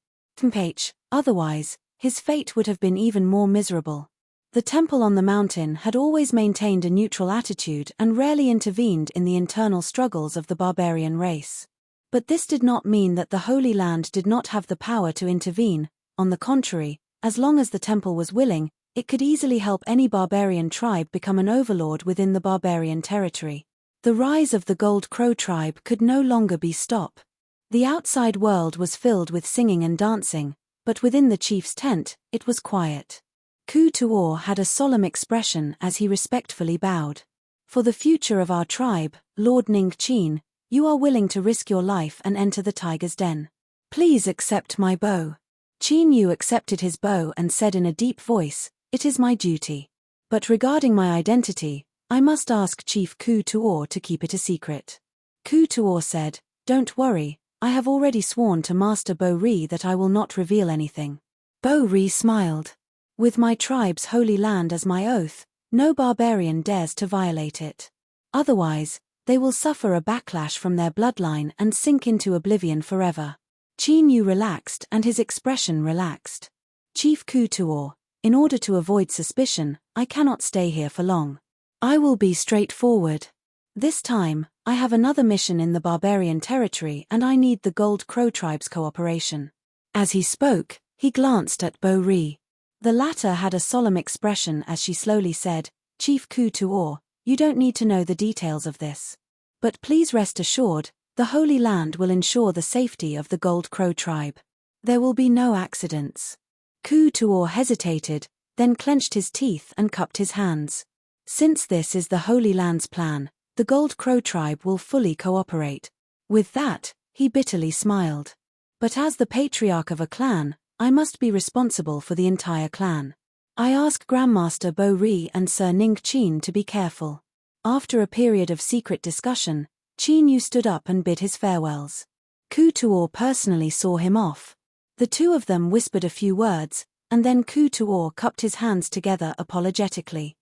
Otherwise, his fate would have been even more miserable. The temple on the mountain had always maintained a neutral attitude and rarely intervened in the internal struggles of the barbarian race. But this did not mean that the Holy Land did not have the power to intervene. On the contrary, as long as the temple was willing, it could easily help any barbarian tribe become an overlord within the barbarian territory. The rise of the Gold Crow tribe could no longer be stopped. The outside world was filled with singing and dancing, but within the chief's tent, it was quiet. Ku Tuor had a solemn expression as he respectfully bowed. "For the future of our tribe, Lord Ning Chin, you are willing to risk your life and enter the tiger's den. Please accept my bow." Chin Yu accepted his bow and said in a deep voice, "It is my duty. But regarding my identity, I must ask Chief Ku Tuor to keep it a secret." Ku Tuor said, "Don't worry, I have already sworn to Master Bo Ri that I will not reveal anything." Bo Ri smiled. "With my tribe's holy land as my oath, no barbarian dares to violate it. Otherwise, they will suffer a backlash from their bloodline and sink into oblivion forever." Chin Yu relaxed and his expression relaxed. "Chief Ku Tuor, in order to avoid suspicion, I cannot stay here for long. I will be straightforward. This time, I have another mission in the barbarian territory and I need the Gold Crow tribe's cooperation." As he spoke, he glanced at Bo Ri. The latter had a solemn expression as she slowly said, "Chief Ku Tuor, you don't need to know the details of this. But please rest assured, the Holy Land will ensure the safety of the Gold Crow tribe. There will be no accidents." Ku Tuor hesitated, then clenched his teeth and cupped his hands. "Since this is the Holy Land's plan, the Gold Crow tribe will fully cooperate." With that, he bitterly smiled. "But as the patriarch of a clan, I must be responsible for the entire clan. I ask Grandmaster Bo Ri and Sir Ning Chin to be careful." After a period of secret discussion, Chin Yu stood up and bid his farewells. Ku Tuor personally saw him off. The two of them whispered a few words, and then Ku Tuor cupped his hands together apologetically.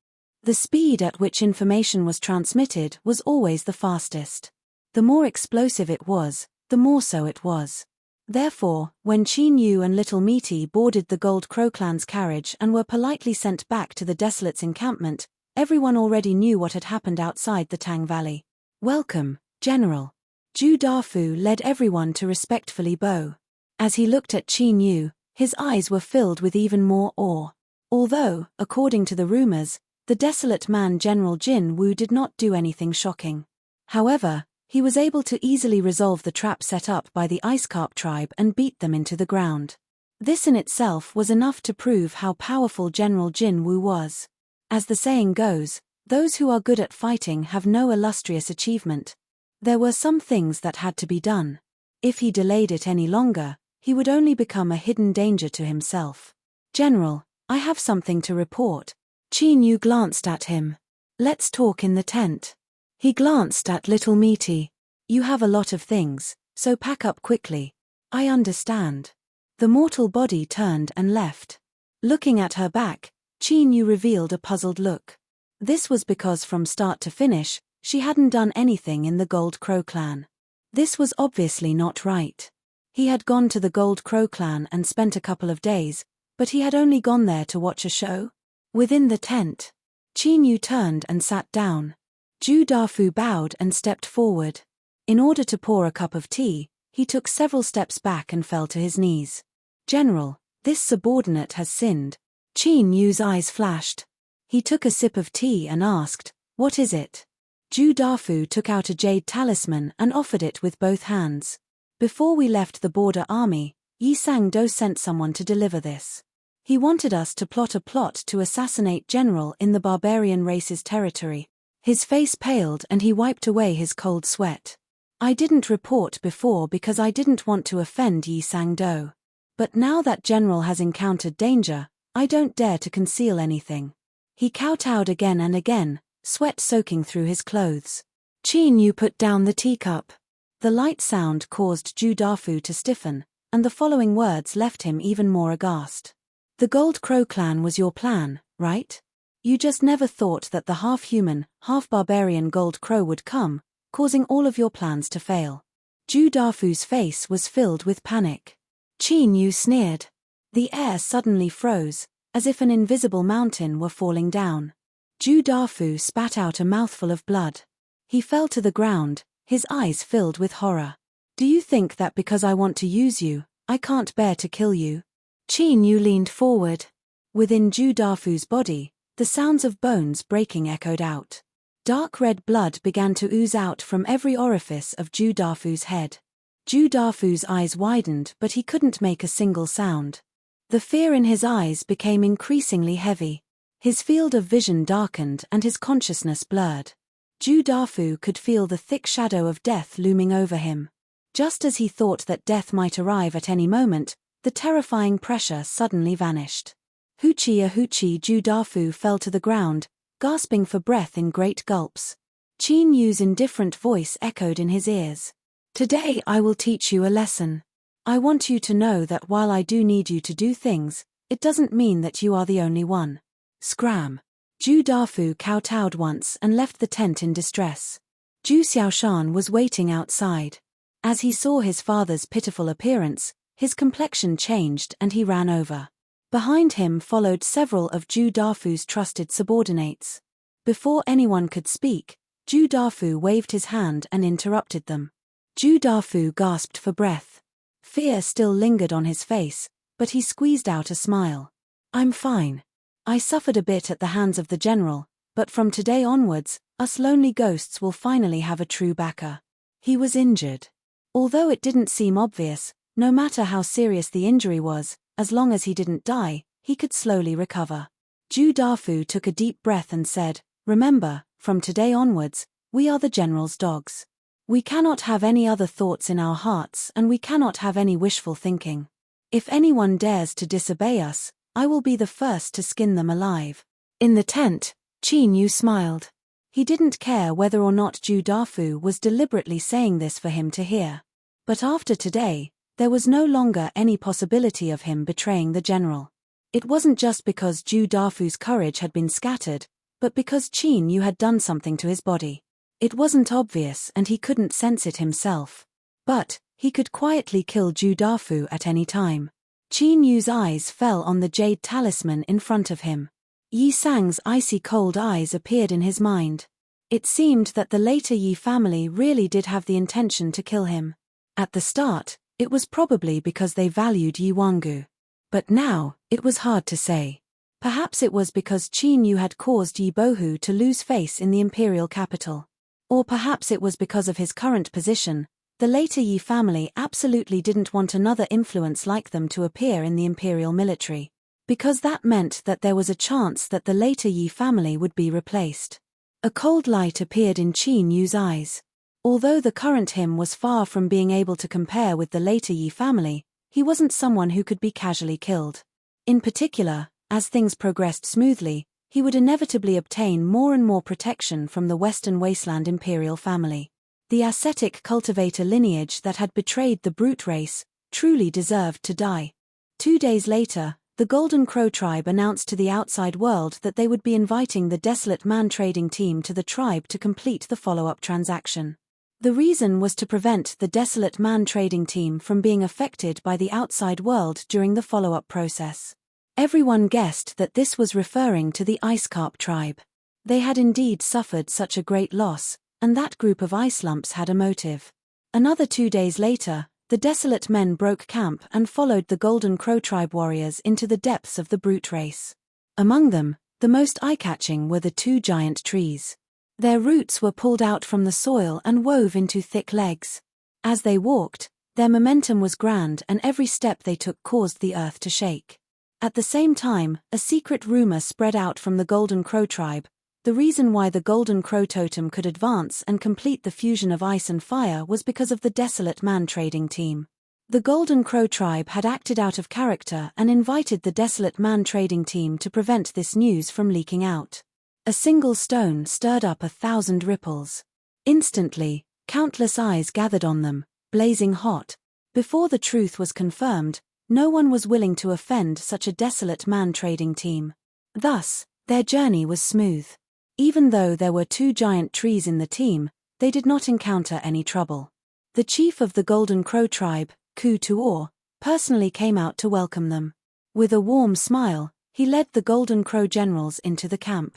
The speed at which information was transmitted was always the fastest. The more explosive it was, the more so it was. Therefore, when Qin Yu and little Meaty boarded the Gold Crow clan's carriage and were politely sent back to the Desolate's encampment, everyone already knew what had happened outside the Tang Valley. "Welcome, General." Zhu Dafu led everyone to respectfully bow. As he looked at Qin Yu, his eyes were filled with even more awe. Although, according to the rumors, the desolate man General Jin Wu did not do anything shocking. However, he was able to easily resolve the trap set up by the Ice Carp tribe and beat them into the ground. This in itself was enough to prove how powerful General Jin Wu was. As the saying goes, those who are good at fighting have no illustrious achievement. There were some things that had to be done. If he delayed it any longer, he would only become a hidden danger to himself. "General, I have something to report." Qin Yu glanced at him. "Let's talk in the tent." He glanced at little Meaty. "You have a lot of things, so pack up quickly." "I understand." The mortal body turned and left. Looking at her back, Qin Yu revealed a puzzled look. This was because from start to finish, she hadn't done anything in the Gold Crow clan. This was obviously not right. He had gone to the Gold Crow clan and spent a couple of days, but he had only gone there to watch a show. Within the tent, Qin Yu turned and sat down. Zhu Dafu bowed and stepped forward. In order to pour a cup of tea, he took several steps back and fell to his knees. "General, this subordinate has sinned." Qin Yu's eyes flashed. He took a sip of tea and asked, "What is it?" Zhu Dafu took out a jade talisman and offered it with both hands. "Before we left the border army, Yi Sang-do sent someone to deliver this. He wanted us to plot a plot to assassinate General in the barbarian race's territory." His face paled and he wiped away his cold sweat. "I didn't report before because I didn't want to offend Yi Sang-do. But now that General has encountered danger, I don't dare to conceal anything." He kowtowed again and again, sweat soaking through his clothes. Qin Yu put down the teacup. The light sound caused Zhu Dafu to stiffen, and the following words left him even more aghast. "The Gold Crow clan was your plan, right? You just never thought that the half-human, half-barbarian Gold Crow would come, causing all of your plans to fail." Zhu Dafu's face was filled with panic. Qin Yu sneered. The air suddenly froze, as if an invisible mountain were falling down. Zhu Dafu spat out a mouthful of blood. He fell to the ground, his eyes filled with horror. "Do you think that because I want to use you, I can't bear to kill you?" Qin Yu leaned forward. Within Zhu Dafu's body, the sounds of bones breaking echoed out. Dark red blood began to ooze out from every orifice of Zhu Dafu's head. Zhu Dafu's eyes widened, but he couldn't make a single sound. The fear in his eyes became increasingly heavy. His field of vision darkened and his consciousness blurred. Zhu Dafu could feel the thick shadow of death looming over him. Just as he thought that death might arrive at any moment, the terrifying pressure suddenly vanished. Hoochie Zhu Dafu fell to the ground, gasping for breath in great gulps. Qin Yu's indifferent voice echoed in his ears. "Today I will teach you a lesson. I want you to know that while I do need you to do things, it doesn't mean that you are the only one." Scram. Zhu Dafu kowtowed once and left the tent in distress. Zhu Xiaoshan was waiting outside. As he saw his father's pitiful appearance, his complexion changed and he ran over. Behind him followed several of Zhu Dafu's trusted subordinates. Before anyone could speak, Zhu Dafu waved his hand and interrupted them. Zhu Dafu gasped for breath. Fear still lingered on his face, but he squeezed out a smile. "I'm fine. I suffered a bit at the hands of the general, but from today onwards, us lonely ghosts will finally have a true backer." He was injured. Although it didn't seem obvious, no matter how serious the injury was, as long as he didn't die, he could slowly recover. Zhu Dafu took a deep breath and said, "Remember, from today onwards, we are the general's dogs. We cannot have any other thoughts in our hearts and we cannot have any wishful thinking. If anyone dares to disobey us, I will be the first to skin them alive." In the tent, Qin Yu smiled. He didn't care whether or not Zhu Dafu was deliberately saying this for him to hear. But after today, there was no longer any possibility of him betraying the general. It wasn't just because Zhu Dafu's courage had been scattered, but because Qin Yu had done something to his body. It wasn't obvious and he couldn't sense it himself. But he could quietly kill Ju Dafu at any time. Qin Yu's eyes fell on the jade talisman in front of him. Yi Sang's icy cold eyes appeared in his mind. It seemed that the later Yi family really did have the intention to kill him. At the start, it was probably because they valued Yi Wangu. But now, it was hard to say. Perhaps it was because Qin Yu had caused Yi Bohu to lose face in the imperial capital. Or perhaps it was because of his current position. The later Yi family absolutely didn't want another influence like them to appear in the imperial military. Because that meant that there was a chance that the later Yi family would be replaced. A cold light appeared in Qin Yu's eyes. Although the current him was far from being able to compare with the later Yi family, he wasn't someone who could be casually killed. In particular, as things progressed smoothly, he would inevitably obtain more and more protection from the Western Wasteland imperial family. The ascetic cultivator lineage that had betrayed the brute race truly deserved to die. 2 days later, the Golden Crow tribe announced to the outside world that they would be inviting the Desolate Man trading team to the tribe to complete the follow-up transaction. The reason was to prevent the Desolate Man trading team from being affected by the outside world during the follow-up process. Everyone guessed that this was referring to the Ice Carp tribe. They had indeed suffered such a great loss, and that group of ice lumps had a motive. Another 2 days later, the Desolate Men broke camp and followed the Golden Crow tribe warriors into the depths of the brute race. Among them, the most eye-catching were the 2 giant trees. Their roots were pulled out from the soil and wove into thick legs. As they walked, their momentum was grand and every step they took caused the earth to shake. At the same time, a secret rumor spread out from the Golden Crow tribe. The reason why the Golden Crow totem could advance and complete the fusion of ice and fire was because of the Desolate Man trading team. The Golden Crow tribe had acted out of character and invited the Desolate Man trading team to prevent this news from leaking out. A single stone stirred up 1,000 ripples. Instantly, countless eyes gathered on them, blazing hot. Before the truth was confirmed, no one was willing to offend such a Desolate Man trading team. Thus, their journey was smooth. Even though there were 2 giant trees in the team, they did not encounter any trouble. The chief of the Golden Crow tribe, Ku Tuor, personally came out to welcome them. With a warm smile, he led the Golden Crow generals into the camp.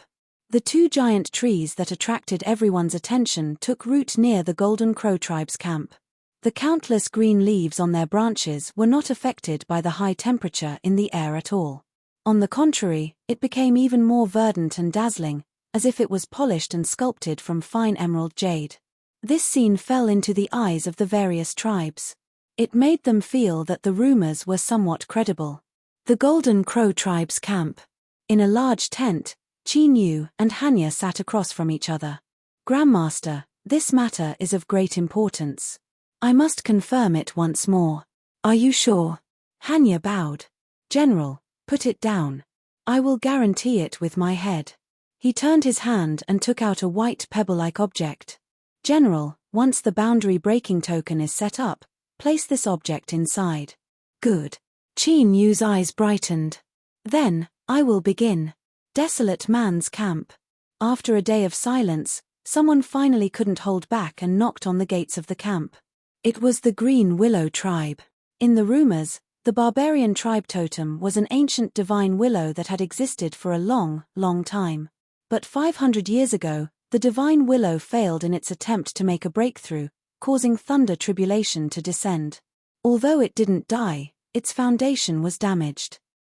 The 2 giant trees that attracted everyone's attention took root near the Golden Crow tribe's camp. The countless green leaves on their branches were not affected by the high temperature in the air at all. On the contrary, it became even more verdant and dazzling, as if it was polished and sculpted from fine emerald jade. This scene fell into the eyes of the various tribes. It made them feel that the rumors were somewhat credible. The Golden Crow tribe's camp. In a large tent, Qin Yu and Hanya sat across from each other. Grandmaster, this matter is of great importance. I must confirm it once more. Are you sure? Hanya bowed. General, put it down. I will guarantee it with my head. He turned his hand and took out a white pebble-like object. General, once the boundary breaking token is set up, place this object inside. Good. Qin Yu's eyes brightened. Then, I will begin. Desolate Man's camp. After a day of silence, someone finally couldn't hold back and knocked on the gates of the camp. It was the Green Willow tribe. In the rumors, the barbarian tribe totem was an ancient divine willow that had existed for a long, long time. But 500 years ago, the divine willow failed in its attempt to make a breakthrough, causing thunder tribulation to descend. Although it didn't die, its foundation was damaged.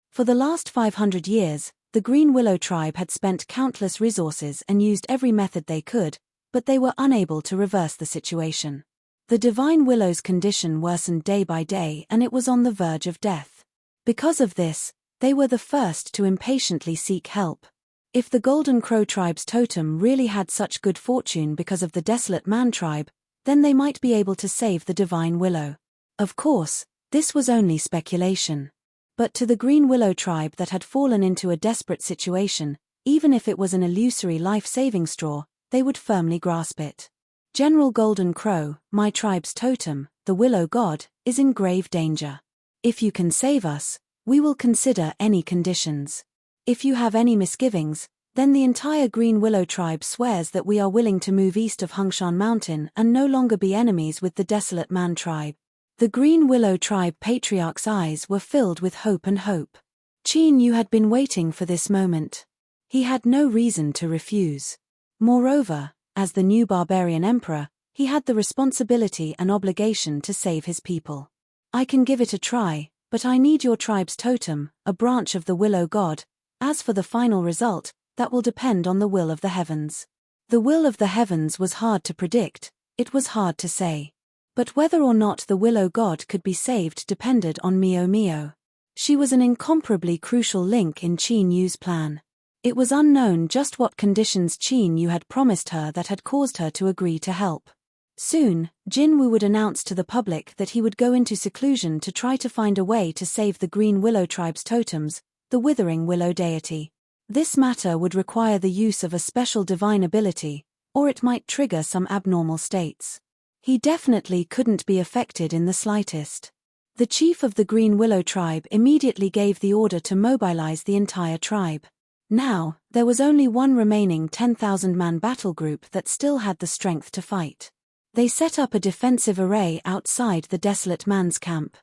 For the last 500 years, the Green Willow tribe had spent countless resources and used every method they could, but they were unable to reverse the situation. The divine willow's condition worsened day by day and it was on the verge of death. Because of this, they were the first to impatiently seek help. If the Golden Crow tribe's totem really had such good fortune because of the Desolate Man tribe, then they might be able to save the divine willow. Of course, this was only speculation. But to the Green Willow tribe that had fallen into a desperate situation, even if it was an illusory life-saving straw, they would firmly grasp it. General Golden Crow, my tribe's totem, the Willow God, is in grave danger. If you can save us, we will consider any conditions. If you have any misgivings, Then the entire Green Willow tribe swears that we are willing to move east of Hungshan Mountain and no longer be enemies with the Desolate Man tribe. The Green Willow tribe patriarch's eyes were filled with hope and hope. Qin Yu had been waiting for this moment. He had no reason to refuse. Moreover, as the new barbarian emperor, he had the responsibility and obligation to save his people. I can give it a try, but I need your tribe's totem, a branch of the willow god. As for the final result, that will depend on the will of the heavens. The will of the heavens was hard to predict, it was hard to say. But whether or not the willow god could be saved depended on Mio Mio. She was an incomparably crucial link in Qin Yu's plan. It was unknown just what conditions Qin Yu had promised her that had caused her to agree to help. Soon, Jin Wu would announce to the public that he would go into seclusion to try to find a way to save the Green Willow tribe's totems, the Withering Willow deity. This matter would require the use of a special divine ability, or it might trigger some abnormal states. He definitely couldn't be affected in the slightest. The chief of the Green Willow tribe immediately gave the order to mobilize the entire tribe. Now, there was only one remaining 10,000-man battle group that still had the strength to fight. They set up a defensive array outside the Desolate Man's camp.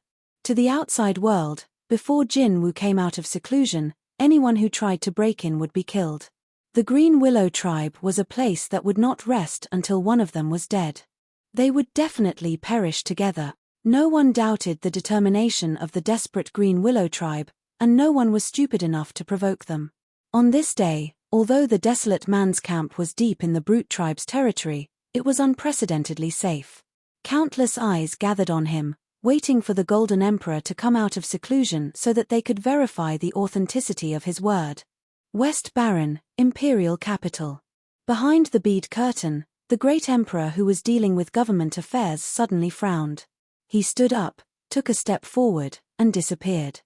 To the outside world, before Jin Wu came out of seclusion, anyone who tried to break in would be killed. The Green Willow tribe was a place that would not rest until one of them was dead. They would definitely perish together. No one doubted the determination of the desperate Green Willow tribe, and no one was stupid enough to provoke them. On this day, although the Desolate Man's camp was deep in the Brute tribe's territory, it was unprecedentedly safe. Countless eyes gathered on him, waiting for the Golden Emperor to come out of seclusion so that they could verify the authenticity of his word. West Baron, Imperial Capital. Behind the bead curtain, the great emperor who was dealing with government affairs suddenly frowned. He stood up, took a step forward, and disappeared.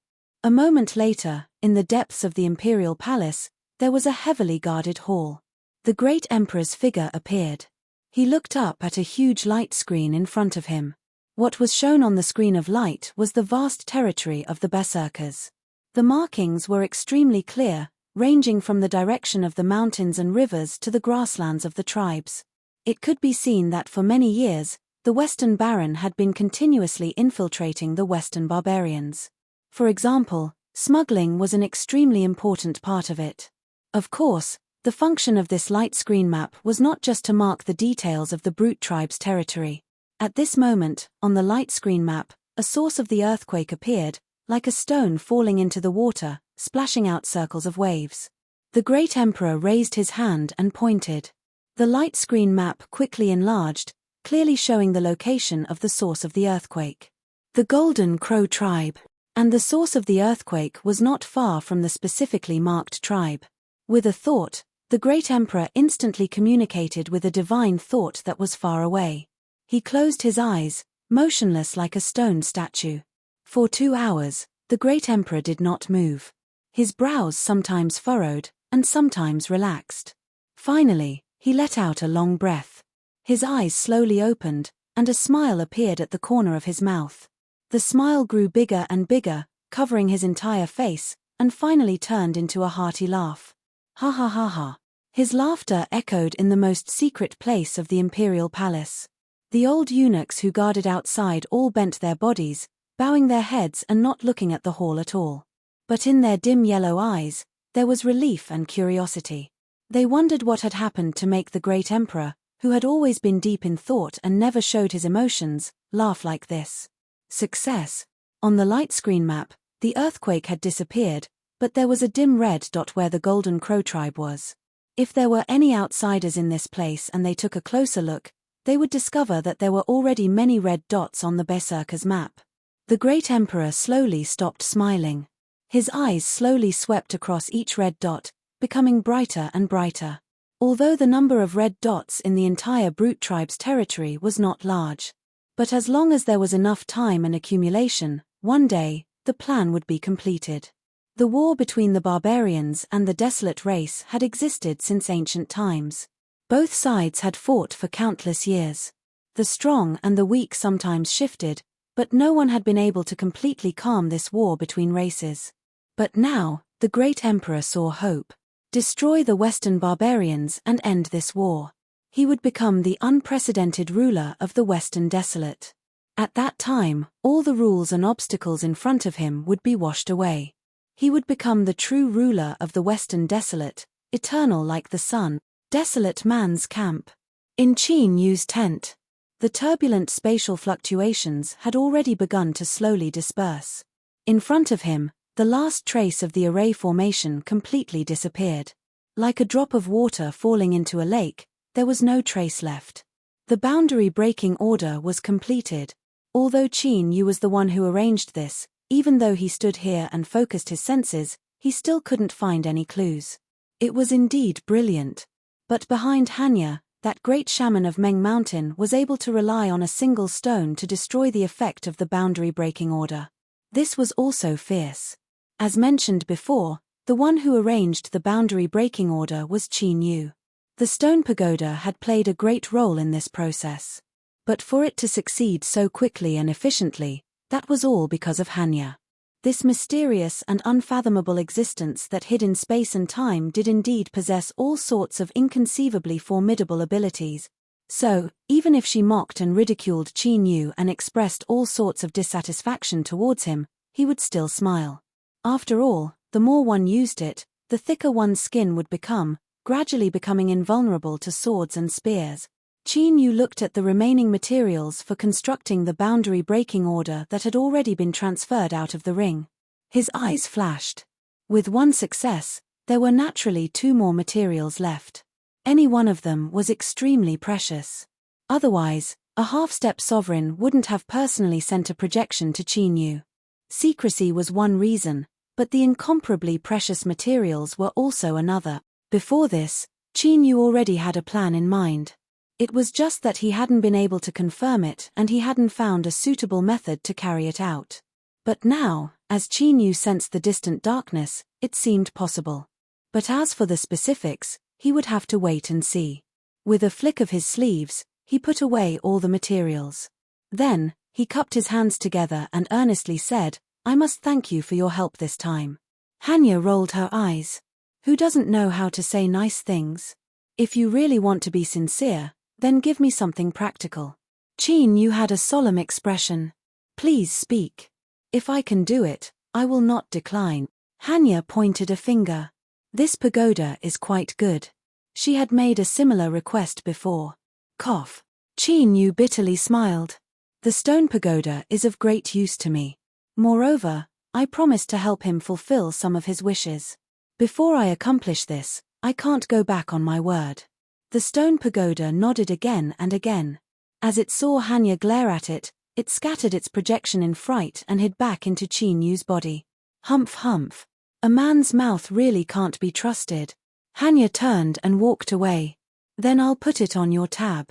A moment later, in the depths of the imperial palace, there was a heavily guarded hall. The great emperor's figure appeared. He looked up at a huge light screen in front of him. What was shown on the screen of light was the vast territory of the Berserkers. The markings were extremely clear, ranging from the direction of the mountains and rivers to the grasslands of the tribes. It could be seen that for many years, the Western Baron had been continuously infiltrating the Western barbarians. For example, smuggling was an extremely important part of it. Of course, the function of this light screen map was not just to mark the details of the Brute tribe's territory. At this moment, on the light screen map, a source of the earthquake appeared, like a stone falling into the water, splashing out circles of waves. The great emperor raised his hand and pointed. The light screen map quickly enlarged, clearly showing the location of the source of the earthquake. The Golden Crow tribe. And the source of the earthquake was not far from the specifically marked tribe. With a thought, the great emperor instantly communicated with a divine thought that was far away. He closed his eyes, motionless like a stone statue. For 2 hours, the great emperor did not move. His brows sometimes furrowed, and sometimes relaxed. Finally, he let out a long breath. His eyes slowly opened, and a smile appeared at the corner of his mouth. The smile grew bigger and bigger, covering his entire face, and finally turned into a hearty laugh. Ha ha ha ha. His laughter echoed in the most secret place of the imperial palace. The old eunuchs who guarded outside all bent their bodies, bowing their heads and not looking at the hall at all. But in their dim yellow eyes, there was relief and curiosity. They wondered what had happened to make the great emperor, who had always been deep in thought and never showed his emotions, laugh like this. Success. On the light screen map, the earthquake had disappeared, but there was a dim red dot where the Golden Crow tribe was. If there were any outsiders in this place and they took a closer look, they would discover that there were already many red dots on the Berserkers' map. The great emperor slowly stopped smiling. His eyes slowly swept across each red dot, becoming brighter and brighter. Although the number of red dots in the entire Brute tribe's territory was not large. But as long as there was enough time and accumulation, one day, the plan would be completed. The war between the barbarians and the desolate race had existed since ancient times. Both sides had fought for countless years. The strong and the weak sometimes shifted, but no one had been able to completely calm this war between races. But now, the great emperor saw hope. destroy the Western barbarians and end this war. He would become the unprecedented ruler of the Western Desolate. At that time, all the rules and obstacles in front of him would be washed away. He would become the true ruler of the Western Desolate, eternal like the sun. Desolate man's camp. In Qin Yu's tent, the turbulent spatial fluctuations had already begun to slowly disperse. In front of him, the last trace of the array formation completely disappeared. Like a drop of water falling into a lake, there was no trace left. The boundary-breaking order was completed. Although Qin Yu was the one who arranged this, even though he stood here and focused his senses, he still couldn't find any clues. It was indeed brilliant. But behind Hanya, that great shaman of Meng Mountain was able to rely on a single stone to destroy the effect of the boundary-breaking order. This was also fierce. As mentioned before, the one who arranged the boundary-breaking order was Qin Yu. The stone pagoda had played a great role in this process. But for it to succeed so quickly and efficiently, that was all because of Hanya. This mysterious and unfathomable existence that hid in space and time did indeed possess all sorts of inconceivably formidable abilities. So, even if she mocked and ridiculed Qin Yu and expressed all sorts of dissatisfaction towards him, he would still smile. After all, the more one used it, the thicker one's skin would become, gradually becoming invulnerable to swords and spears. Qin Yu looked at the remaining materials for constructing the boundary-breaking order that had already been transferred out of the ring. His eyes flashed. With one success, there were naturally 2 more materials left. Any one of them was extremely precious. Otherwise, a half-step sovereign wouldn't have personally sent a projection to Qin Yu. Secrecy was one reason, but the incomparably precious materials were also another. Before this, Qin Yu already had a plan in mind. It was just that he hadn't been able to confirm it and he hadn't found a suitable method to carry it out. But now, as Qin Yu sensed the distant darkness, it seemed possible. But as for the specifics, he would have to wait and see. With a flick of his sleeves, he put away all the materials. Then, he cupped his hands together and earnestly said, "I must thank you for your help this time." Hanya rolled her eyes. Who doesn't know how to say nice things? If you really want to be sincere, then give me something practical. Qin Yu had a solemn expression. Please speak. If I can do it, I will not decline. Hanya pointed a finger. This pagoda is quite good. She had made a similar request before. Cough. Qin Yu bitterly smiled. The stone pagoda is of great use to me. Moreover, I promised to help him fulfill some of his wishes. Before I accomplish this, I can't go back on my word. The stone pagoda nodded again and again. As it saw Hanya glare at it, it scattered its projection in fright and hid back into Qin Yu's body. Humph humph. A man's mouth really can't be trusted. Hanya turned and walked away. Then I'll put it on your tab.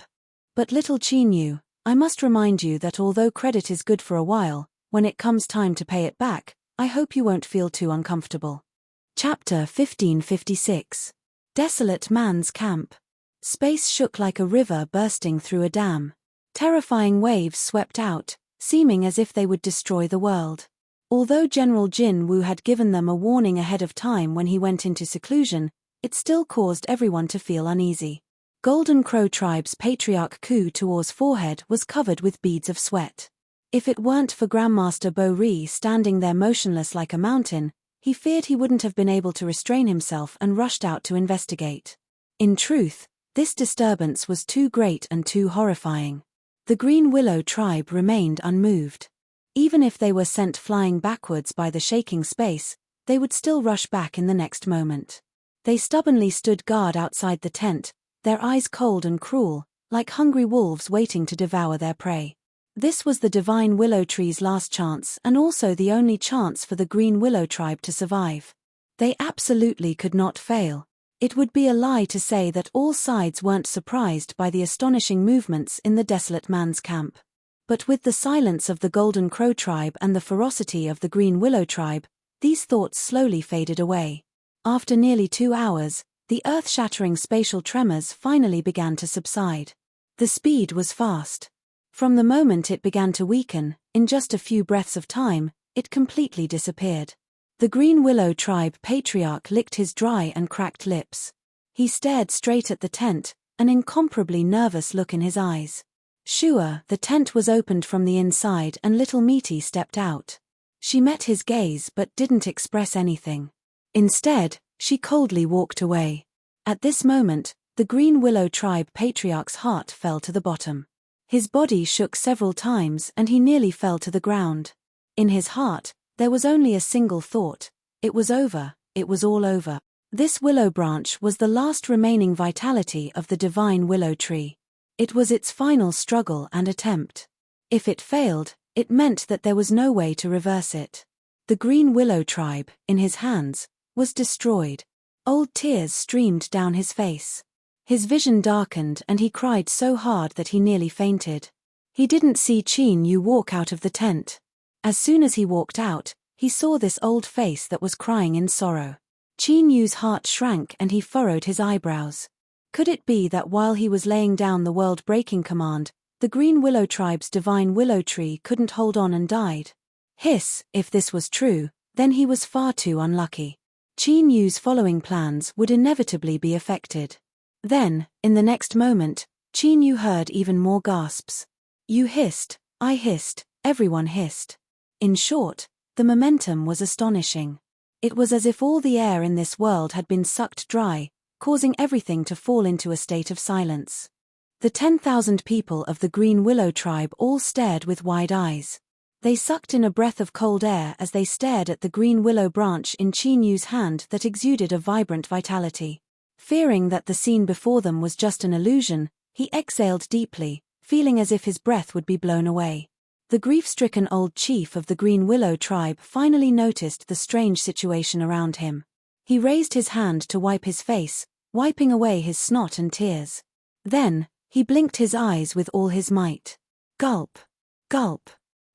But little Qin Yu, I must remind you that although credit is good for a while, when it comes time to pay it back, I hope you won't feel too uncomfortable. Chapter 1556. Desolate Man's Camp. Space shook like a river bursting through a dam. Terrifying waves swept out, seeming as if they would destroy the world. Although General Jin Wu had given them a warning ahead of time when he went into seclusion, it still caused everyone to feel uneasy. Golden Crow Tribe's patriarch Ku Tuor's forehead was covered with beads of sweat. If it weren't for Grandmaster Bo Ri standing there motionless like a mountain, he feared he wouldn't have been able to restrain himself and rushed out to investigate. In truth, this disturbance was too great and too horrifying. The Green Willow tribe remained unmoved. Even if they were sent flying backwards by the shaking space, they would still rush back in the next moment. They stubbornly stood guard outside the tent, their eyes cold and cruel, like hungry wolves waiting to devour their prey. This was the divine willow tree's last chance and also the only chance for the Green Willow tribe to survive. They absolutely could not fail. It would be a lie to say that all sides weren't surprised by the astonishing movements in the desolate man's camp. But with the silence of the Golden Crow tribe and the ferocity of the Green Willow tribe, these thoughts slowly faded away. After nearly 2 hours, the earth-shattering spatial tremors finally began to subside. The speed was fast. From the moment it began to weaken, in just a few breaths of time, it completely disappeared. The Green Willow Tribe patriarch licked his dry and cracked lips. He stared straight at the tent, an incomparably nervous look in his eyes. Sure, the tent was opened from the inside and little Meaty stepped out. She met his gaze but didn't express anything. Instead, she coldly walked away. At this moment, the Green Willow Tribe patriarch's heart fell to the bottom. His body shook several times and he nearly fell to the ground. In his heart, there was only a single thought. It was over, it was all over. This willow branch was the last remaining vitality of the divine willow tree. It was its final struggle and attempt. If it failed, it meant that there was no way to reverse it. The Green Willow Tribe, in his hands, was destroyed. Old tears streamed down his face. His vision darkened and he cried so hard that he nearly fainted. He didn't see Qin Yu walk out of the tent. As soon as he walked out, he saw this old face that was crying in sorrow. Qin Yu's heart shrank and he furrowed his eyebrows. Could it be that while he was laying down the world-breaking command, the Green Willow Tribe's divine willow tree couldn't hold on and died? Hiss, if this was true, then he was far too unlucky. Qin Yu's following plans would inevitably be affected. Then, in the next moment, Qin Yu heard even more gasps. You hissed, I hissed, everyone hissed. In short, the momentum was astonishing. It was as if all the air in this world had been sucked dry, causing everything to fall into a state of silence. The 10,000 people of the Green Willow Tribe all stared with wide eyes. They sucked in a breath of cold air as they stared at the green willow branch in Qin Yu's hand that exuded a vibrant vitality. Fearing that the scene before them was just an illusion, he exhaled deeply, feeling as if his breath would be blown away. The grief-stricken old chief of the Green Willow Tribe finally noticed the strange situation around him. He raised his hand to wipe his face, wiping away his snot and tears. Then, he blinked his eyes with all his might. Gulp. Gulp.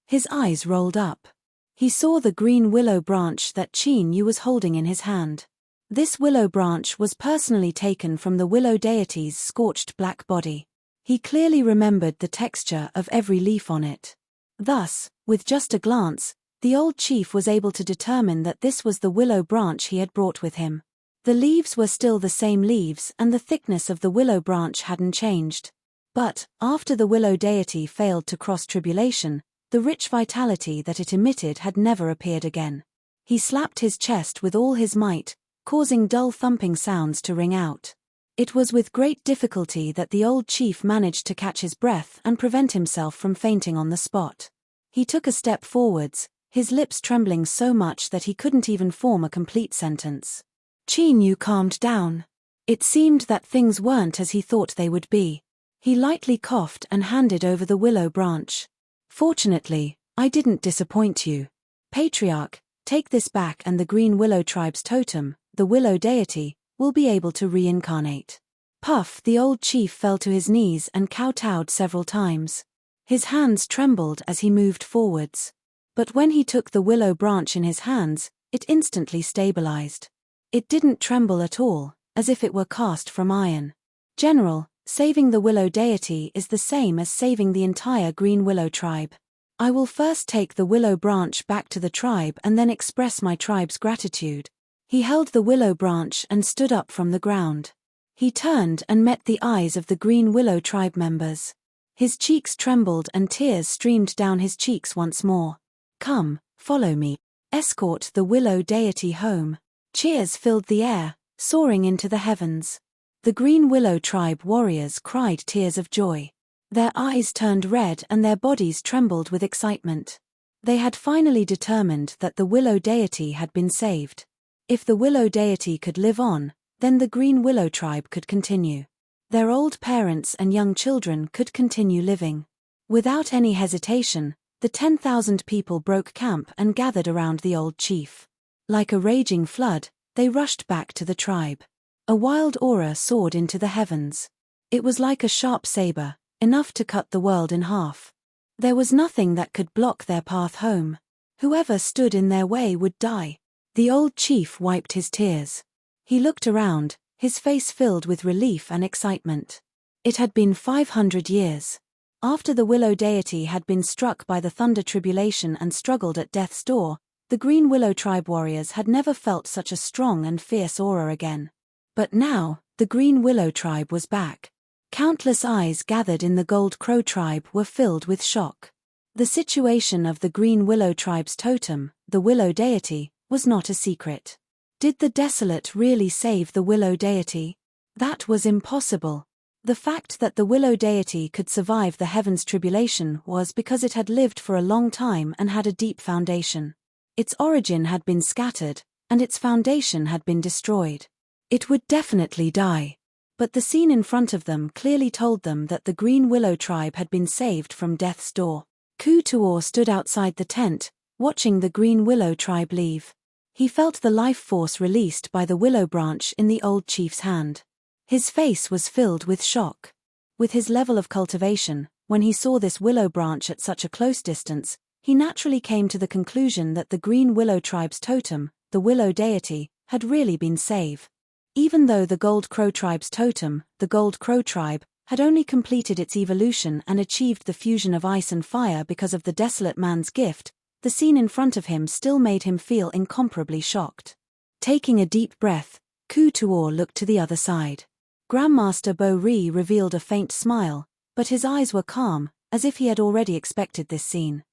His eyes rolled up. He saw the green willow branch that Qin Yu was holding in his hand. This willow branch was personally taken from the willow deity's scorched black body. He clearly remembered the texture of every leaf on it. Thus, with just a glance, the old chief was able to determine that this was the willow branch he had brought with him. The leaves were still the same leaves and the thickness of the willow branch hadn't changed. But, after the willow deity failed to cross tribulation, the rich vitality that it emitted had never appeared again. He slapped his chest with all his might, causing dull thumping sounds to ring out. It was with great difficulty that the old chief managed to catch his breath and prevent himself from fainting on the spot. He took a step forwards, his lips trembling so much that he couldn't even form a complete sentence. Qin Yu calmed down. It seemed that things weren't as he thought they would be. He lightly coughed and handed over the willow branch. Fortunately, I didn't disappoint you. Patriarch, take this back and the Green Willow Tribe's totem, the willow deity, will be able to reincarnate. Puff, the old chief fell to his knees and kowtowed several times. His hands trembled as he moved forwards. But when he took the willow branch in his hands, it instantly stabilized. It didn't tremble at all, as if it were cast from iron. General, saving the willow deity is the same as saving the entire Green Willow Tribe. I will first take the willow branch back to the tribe and then express my tribe's gratitude. He held the willow branch and stood up from the ground. He turned and met the eyes of the Green Willow Tribe members. His cheeks trembled and tears streamed down his cheeks once more. Come, follow me. Escort the willow deity home. Cheers filled the air, soaring into the heavens. The Green Willow Tribe warriors cried tears of joy. Their eyes turned red and their bodies trembled with excitement. They had finally determined that the willow deity had been saved. If the willow deity could live on, then the Green Willow Tribe could continue. Their old parents and young children could continue living. Without any hesitation, the 10,000 people broke camp and gathered around the old chief. Like a raging flood, they rushed back to the tribe. A wild aura soared into the heavens. It was like a sharp saber, enough to cut the world in half. There was nothing that could block their path home. Whoever stood in their way would die. The old chief wiped his tears. He looked around, his face filled with relief and excitement. It had been 500 years. After the willow deity had been struck by the thunder tribulation and struggled at death's door, The Green Willow Tribe warriors had never felt such a strong and fierce aura again. But now, the Green Willow Tribe was back. Countless eyes gathered in the Gold Crow Tribe were filled with shock. The situation of the Green Willow Tribe's totem, the Willow Deity, was not a secret. Did the Desolate really save the Willow Deity? That was impossible. The fact that the Willow Deity could survive the Heaven's tribulation was because it had lived for a long time and had a deep foundation. Its origin had been scattered, and its foundation had been destroyed. It would definitely die. But the scene in front of them clearly told them that the Green Willow Tribe had been saved from death's door. Ku-Tuor stood outside the tent, watching the Green Willow Tribe leave. He felt the life force released by the willow branch in the old chief's hand. His face was filled with shock. With his level of cultivation, when he saw this willow branch at such a close distance, he naturally came to the conclusion that the Green Willow Tribe's totem, the Willow Deity, had really been saved. Even though the Gold Crow Tribe's totem, the Gold Crow Tribe, had only completed its evolution and achieved the fusion of ice and fire because of the Desolate Man's gift, the scene in front of him still made him feel incomparably shocked. Taking a deep breath, Ku-Tuor looked to the other side. Grandmaster Bo-Ri revealed a faint smile, but his eyes were calm, as if he had already expected this scene.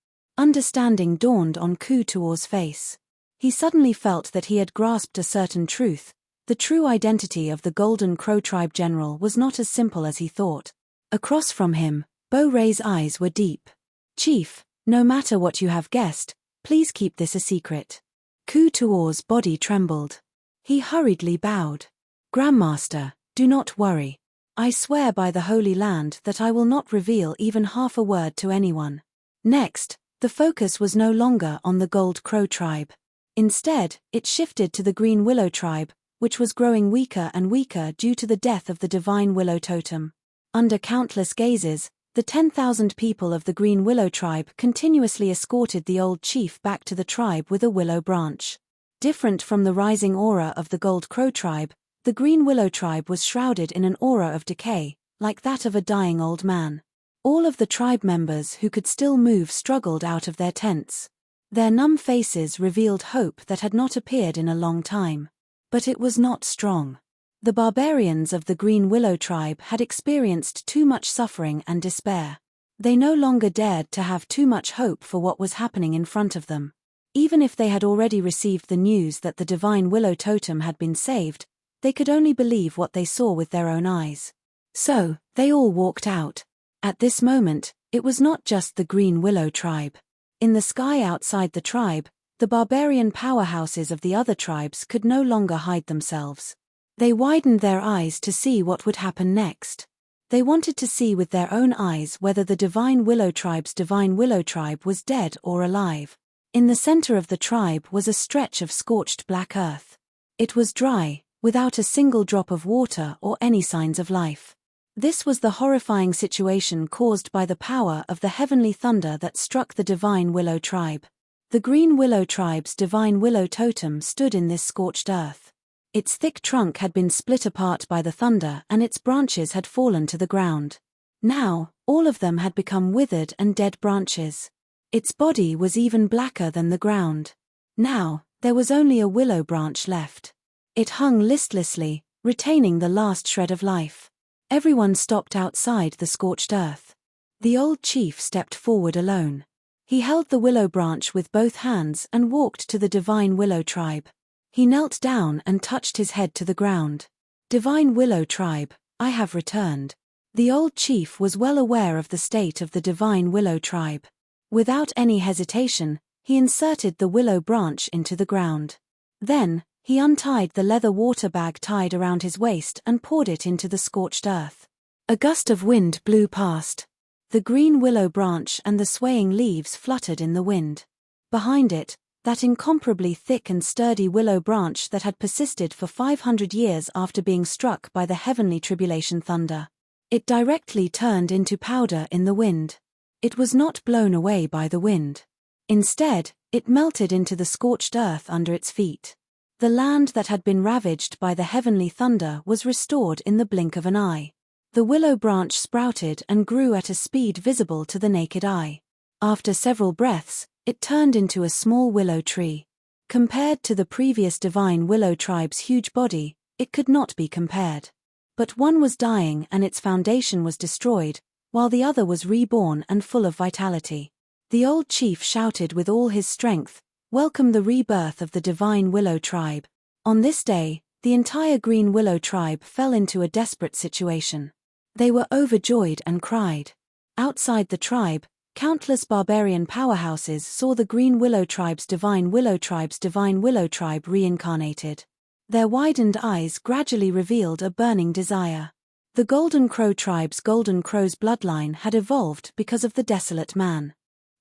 Understanding dawned on Ku-Tuor's face. He suddenly felt that he had grasped a certain truth. The true identity of the Golden Crow Tribe general was not as simple as he thought. Across from him, Bo-Ri's eyes were deep. "Chief, no matter what you have guessed, please keep this a secret." Ku-Tuor's body trembled. He hurriedly bowed. "Grandmaster, do not worry. I swear by the Holy Land that I will not reveal even half a word to anyone." Next, the focus was no longer on the Gold Crow Tribe. Instead, it shifted to the Green Willow Tribe, which was growing weaker and weaker due to the death of the Divine Willow Totem. Under countless gazes, the 10,000 people of the Green Willow Tribe continuously escorted the old chief back to the tribe with a willow branch. Different from the rising aura of the Gold Crow Tribe, the Green Willow Tribe was shrouded in an aura of decay, like that of a dying old man. All of the tribe members who could still move struggled out of their tents. Their numb faces revealed hope that had not appeared in a long time. But it was not strong. The barbarians of the Green Willow Tribe had experienced too much suffering and despair. They no longer dared to have too much hope for what was happening in front of them. Even if they had already received the news that the Divine Willow Totem had been saved, they could only believe what they saw with their own eyes. So, they all walked out. At this moment, it was not just the Green Willow Tribe. In the sky outside the tribe, the barbarian powerhouses of the other tribes could no longer hide themselves. They widened their eyes to see what would happen next. They wanted to see with their own eyes whether the Divine Willow Tribe's Divine Willow Tribe was dead or alive. In the center of the tribe was a stretch of scorched black earth. It was dry, without a single drop of water or any signs of life. This was the horrifying situation caused by the power of the heavenly thunder that struck the Divine Willow Tribe. The Green Willow Tribe's Divine Willow Totem stood in this scorched earth. Its thick trunk had been split apart by the thunder and its branches had fallen to the ground. Now, all of them had become withered and dead branches. Its body was even blacker than the ground. Now, there was only a willow branch left. It hung listlessly, retaining the last shred of life. Everyone stopped outside the scorched earth. The old chief stepped forward alone. He held the willow branch with both hands and walked to the Divine Willow Tribe. He knelt down and touched his head to the ground. "Divine Willow Tribe, I have returned." The old chief was well aware of the state of the Divine Willow Tribe. Without any hesitation, he inserted the willow branch into the ground. Then, he untied the leather water bag tied around his waist and poured it into the scorched earth. A gust of wind blew past. The green willow branch and the swaying leaves fluttered in the wind. Behind it, that incomparably thick and sturdy willow branch that had persisted for 500 years after being struck by the heavenly tribulation thunder. It directly turned into powder in the wind. It was not blown away by the wind. Instead, it melted into the scorched earth under its feet. The land that had been ravaged by the heavenly thunder was restored in the blink of an eye. The willow branch sprouted and grew at a speed visible to the naked eye. After several breaths, it turned into a small willow tree. Compared to the previous divine willow tribe's huge body, it could not be compared. But one was dying and its foundation was destroyed, while the other was reborn and full of vitality. The old chief shouted with all his strength, "Welcome the rebirth of the divine willow tribe." On this day, the entire green willow tribe fell into a desperate situation. They were overjoyed and cried. Outside the tribe, countless barbarian powerhouses saw the green willow tribe's divine willow tribe reincarnated. Their widened eyes gradually revealed a burning desire. The Golden Crow tribe's Golden Crow's bloodline had evolved because of the desolate man.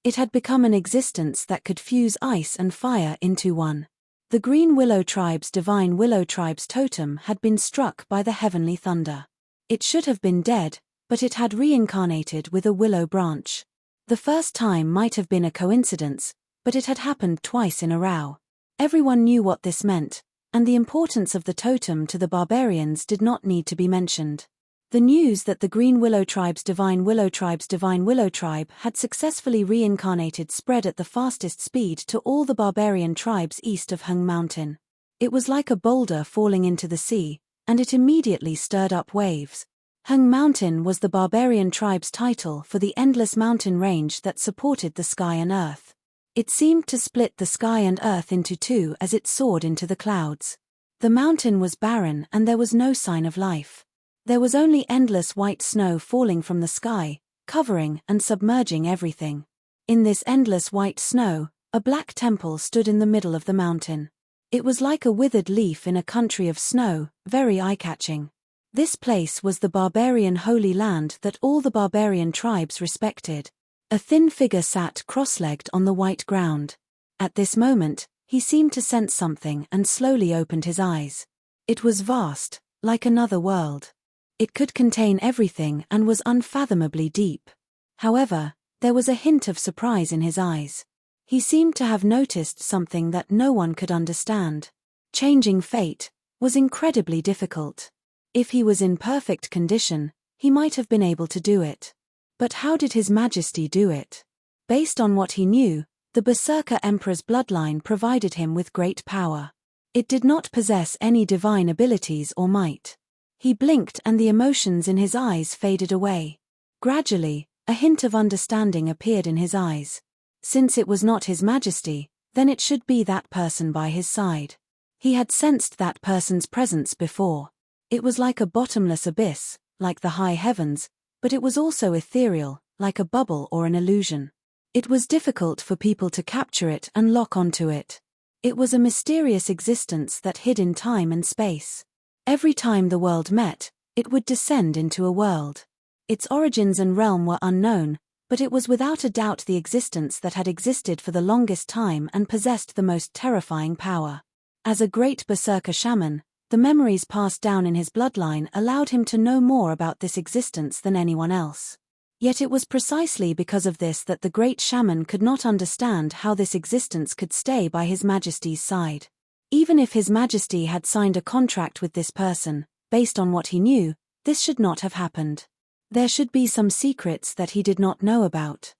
It had become an existence that could fuse ice and fire into one. The Green Willow tribe's divine willow tribe's totem had been struck by the heavenly thunder. It should have been dead, but it had reincarnated with a willow branch. The first time might have been a coincidence, but it had happened twice in a row. Everyone knew what this meant, and the importance of the totem to the barbarians did not need to be mentioned. The news that the Green Willow tribe's divine willow tribe had successfully reincarnated spread at the fastest speed to all the barbarian tribes east of Hung Mountain. It was like a boulder falling into the sea, and it immediately stirred up waves. Hung Mountain was the barbarian tribe's title for the endless mountain range that supported the sky and earth. It seemed to split the sky and earth into two as it soared into the clouds. The mountain was barren and there was no sign of life. There was only endless white snow falling from the sky, covering and submerging everything. In this endless white snow, a black temple stood in the middle of the mountain. It was like a withered leaf in a country of snow, very eye-catching. This place was the barbarian holy land that all the barbarian tribes respected. A thin figure sat cross-legged on the white ground. At this moment, he seemed to sense something and slowly opened his eyes. It was vast, like another world. It could contain everything and was unfathomably deep. However, there was a hint of surprise in his eyes. He seemed to have noticed something that no one could understand. Changing fate was incredibly difficult. If he was in perfect condition, he might have been able to do it. But how did His Majesty do it? Based on what he knew, the Berserker Emperor's bloodline provided him with great power. It did not possess any divine abilities or might. He blinked and the emotions in his eyes faded away. Gradually, a hint of understanding appeared in his eyes. Since it was not His Majesty, then it should be that person by his side. He had sensed that person's presence before. It was like a bottomless abyss, like the high heavens, but it was also ethereal, like a bubble or an illusion. It was difficult for people to capture it and lock onto it. It was a mysterious existence that hid in time and space. Every time the world met, it would descend into a world. Its origins and realm were unknown, but it was without a doubt the existence that had existed for the longest time and possessed the most terrifying power. As a great berserker shaman, the memories passed down in his bloodline allowed him to know more about this existence than anyone else. Yet it was precisely because of this that the great shaman could not understand how this existence could stay by His Majesty's side. Even if His Majesty had signed a contract with this person, based on what he knew, this should not have happened. There should be some secrets that he did not know about.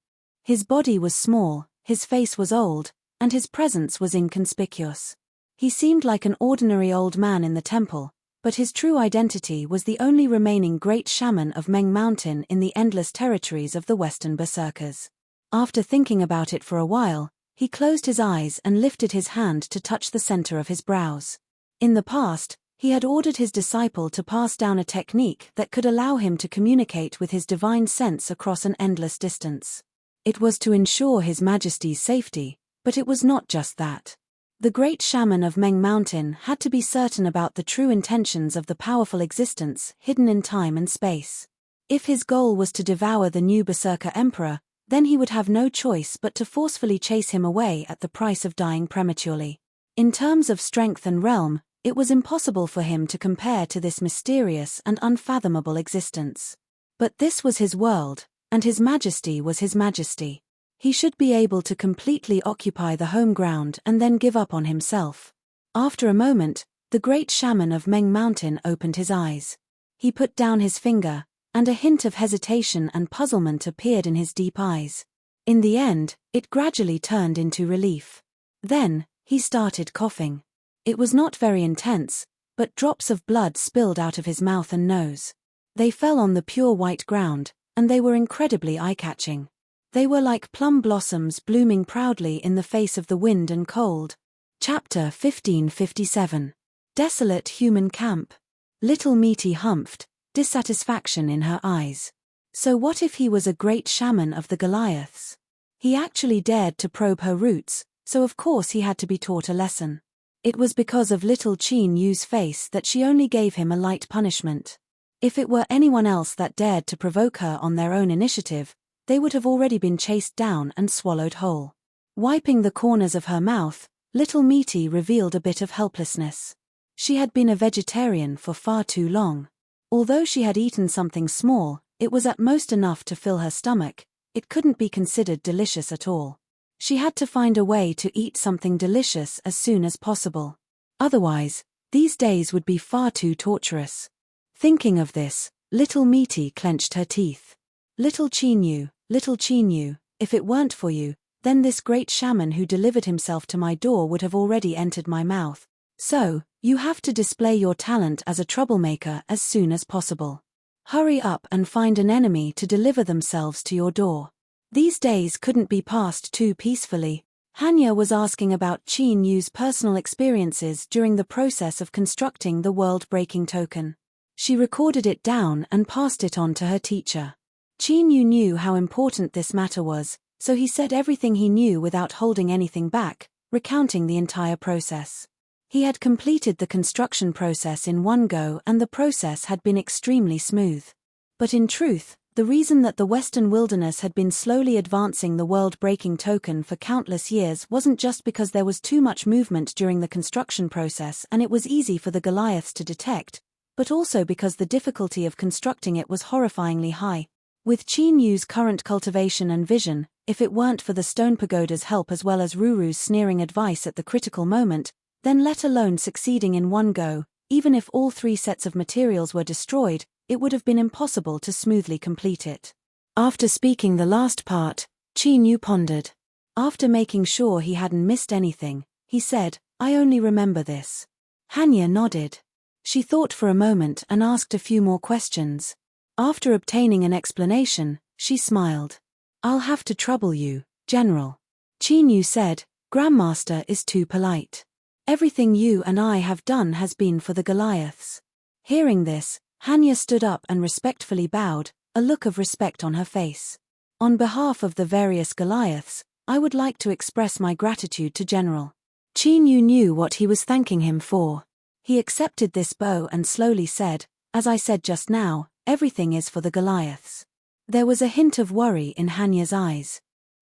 His body was small, his face was old, and his presence was inconspicuous. He seemed like an ordinary old man in the temple, but his true identity was the only remaining great shaman of Meng Mountain in the endless territories of the Western Berserkers. After thinking about it for a while, he closed his eyes and lifted his hand to touch the center of his brows. In the past, he had ordered his disciple to pass down a technique that could allow him to communicate with his divine sense across an endless distance. It was to ensure His Majesty's safety, but it was not just that. The great shaman of Meng Mountain had to be certain about the true intentions of the powerful existence hidden in time and space. If his goal was to devour the new Berserker Emperor, then he would have no choice but to forcefully chase him away at the price of dying prematurely. In terms of strength and realm, it was impossible for him to compare to this mysterious and unfathomable existence. But this was his world, and His Majesty was His Majesty. He should be able to completely occupy the home ground and then give up on himself. After a moment, the great shaman of Meng Mountain opened his eyes. He put down his finger, and a hint of hesitation and puzzlement appeared in his deep eyes. In the end, it gradually turned into relief. Then, He started coughing. It was not very intense, but drops of blood spilled out of his mouth and nose. They fell on the pure white ground, and they were incredibly eye-catching. They were like plum blossoms blooming proudly in the face of the wind and cold. Chapter 1557. Desolate Human Camp. Little Meaty humphed, dissatisfaction in her eyes. So what if he was a great shaman of the Goliaths? He actually dared to probe her roots, so of course he had to be taught a lesson. It was because of little Qin Yu's face that she only gave him a light punishment. If it were anyone else that dared to provoke her on their own initiative, they would have already been chased down and swallowed whole. Wiping the corners of her mouth, Little Meaty revealed a bit of helplessness. She had been a vegetarian for far too long. Although she had eaten something small, it was at most enough to fill her stomach. It couldn't be considered delicious at all. She had to find a way to eat something delicious as soon as possible. Otherwise, these days would be far too torturous. Thinking of this, Little Meaty clenched her teeth. Little Qin Yu, if it weren't for you, then this great shaman who delivered himself to my door would have already entered my mouth. So, you have to display your talent as a troublemaker as soon as possible. Hurry up and find an enemy to deliver themselves to your door. These days couldn't be passed too peacefully. Hanya was asking about Qin Yu's personal experiences during the process of constructing the world-breaking token. She recorded it down and passed it on to her teacher. Qin Yu knew how important this matter was, so he said everything he knew without holding anything back, recounting the entire process. He had completed the construction process in one go and the process had been extremely smooth. But in truth, the reason that the Western wilderness had been slowly advancing the world-breaking token for countless years wasn't just because there was too much movement during the construction process and it was easy for the Goliaths to detect, but also because the difficulty of constructing it was horrifyingly high. With Qin Yu's current cultivation and vision, if it weren't for the stone pagoda's help as well as Ruru's sneering advice at the critical moment, then let alone succeeding in one go, even if all three sets of materials were destroyed, it would have been impossible to smoothly complete it. After speaking the last part, Qin Yu pondered. After making sure he hadn't missed anything, he said, "I only remember this." Hanya nodded. She thought for a moment and asked a few more questions. After obtaining an explanation, she smiled. "I'll have to trouble you, General." Qin Yu said, "Grandmaster is too polite. Everything you and I have done has been for the Goliaths." Hearing this, Hanya stood up and respectfully bowed, a look of respect on her face. "On behalf of the various Goliaths, I would like to express my gratitude to General." Qin Yu knew what he was thanking him for. He accepted this bow and slowly said, "As I said just now, everything is for the Goliaths." There was a hint of worry in Hanya's eyes.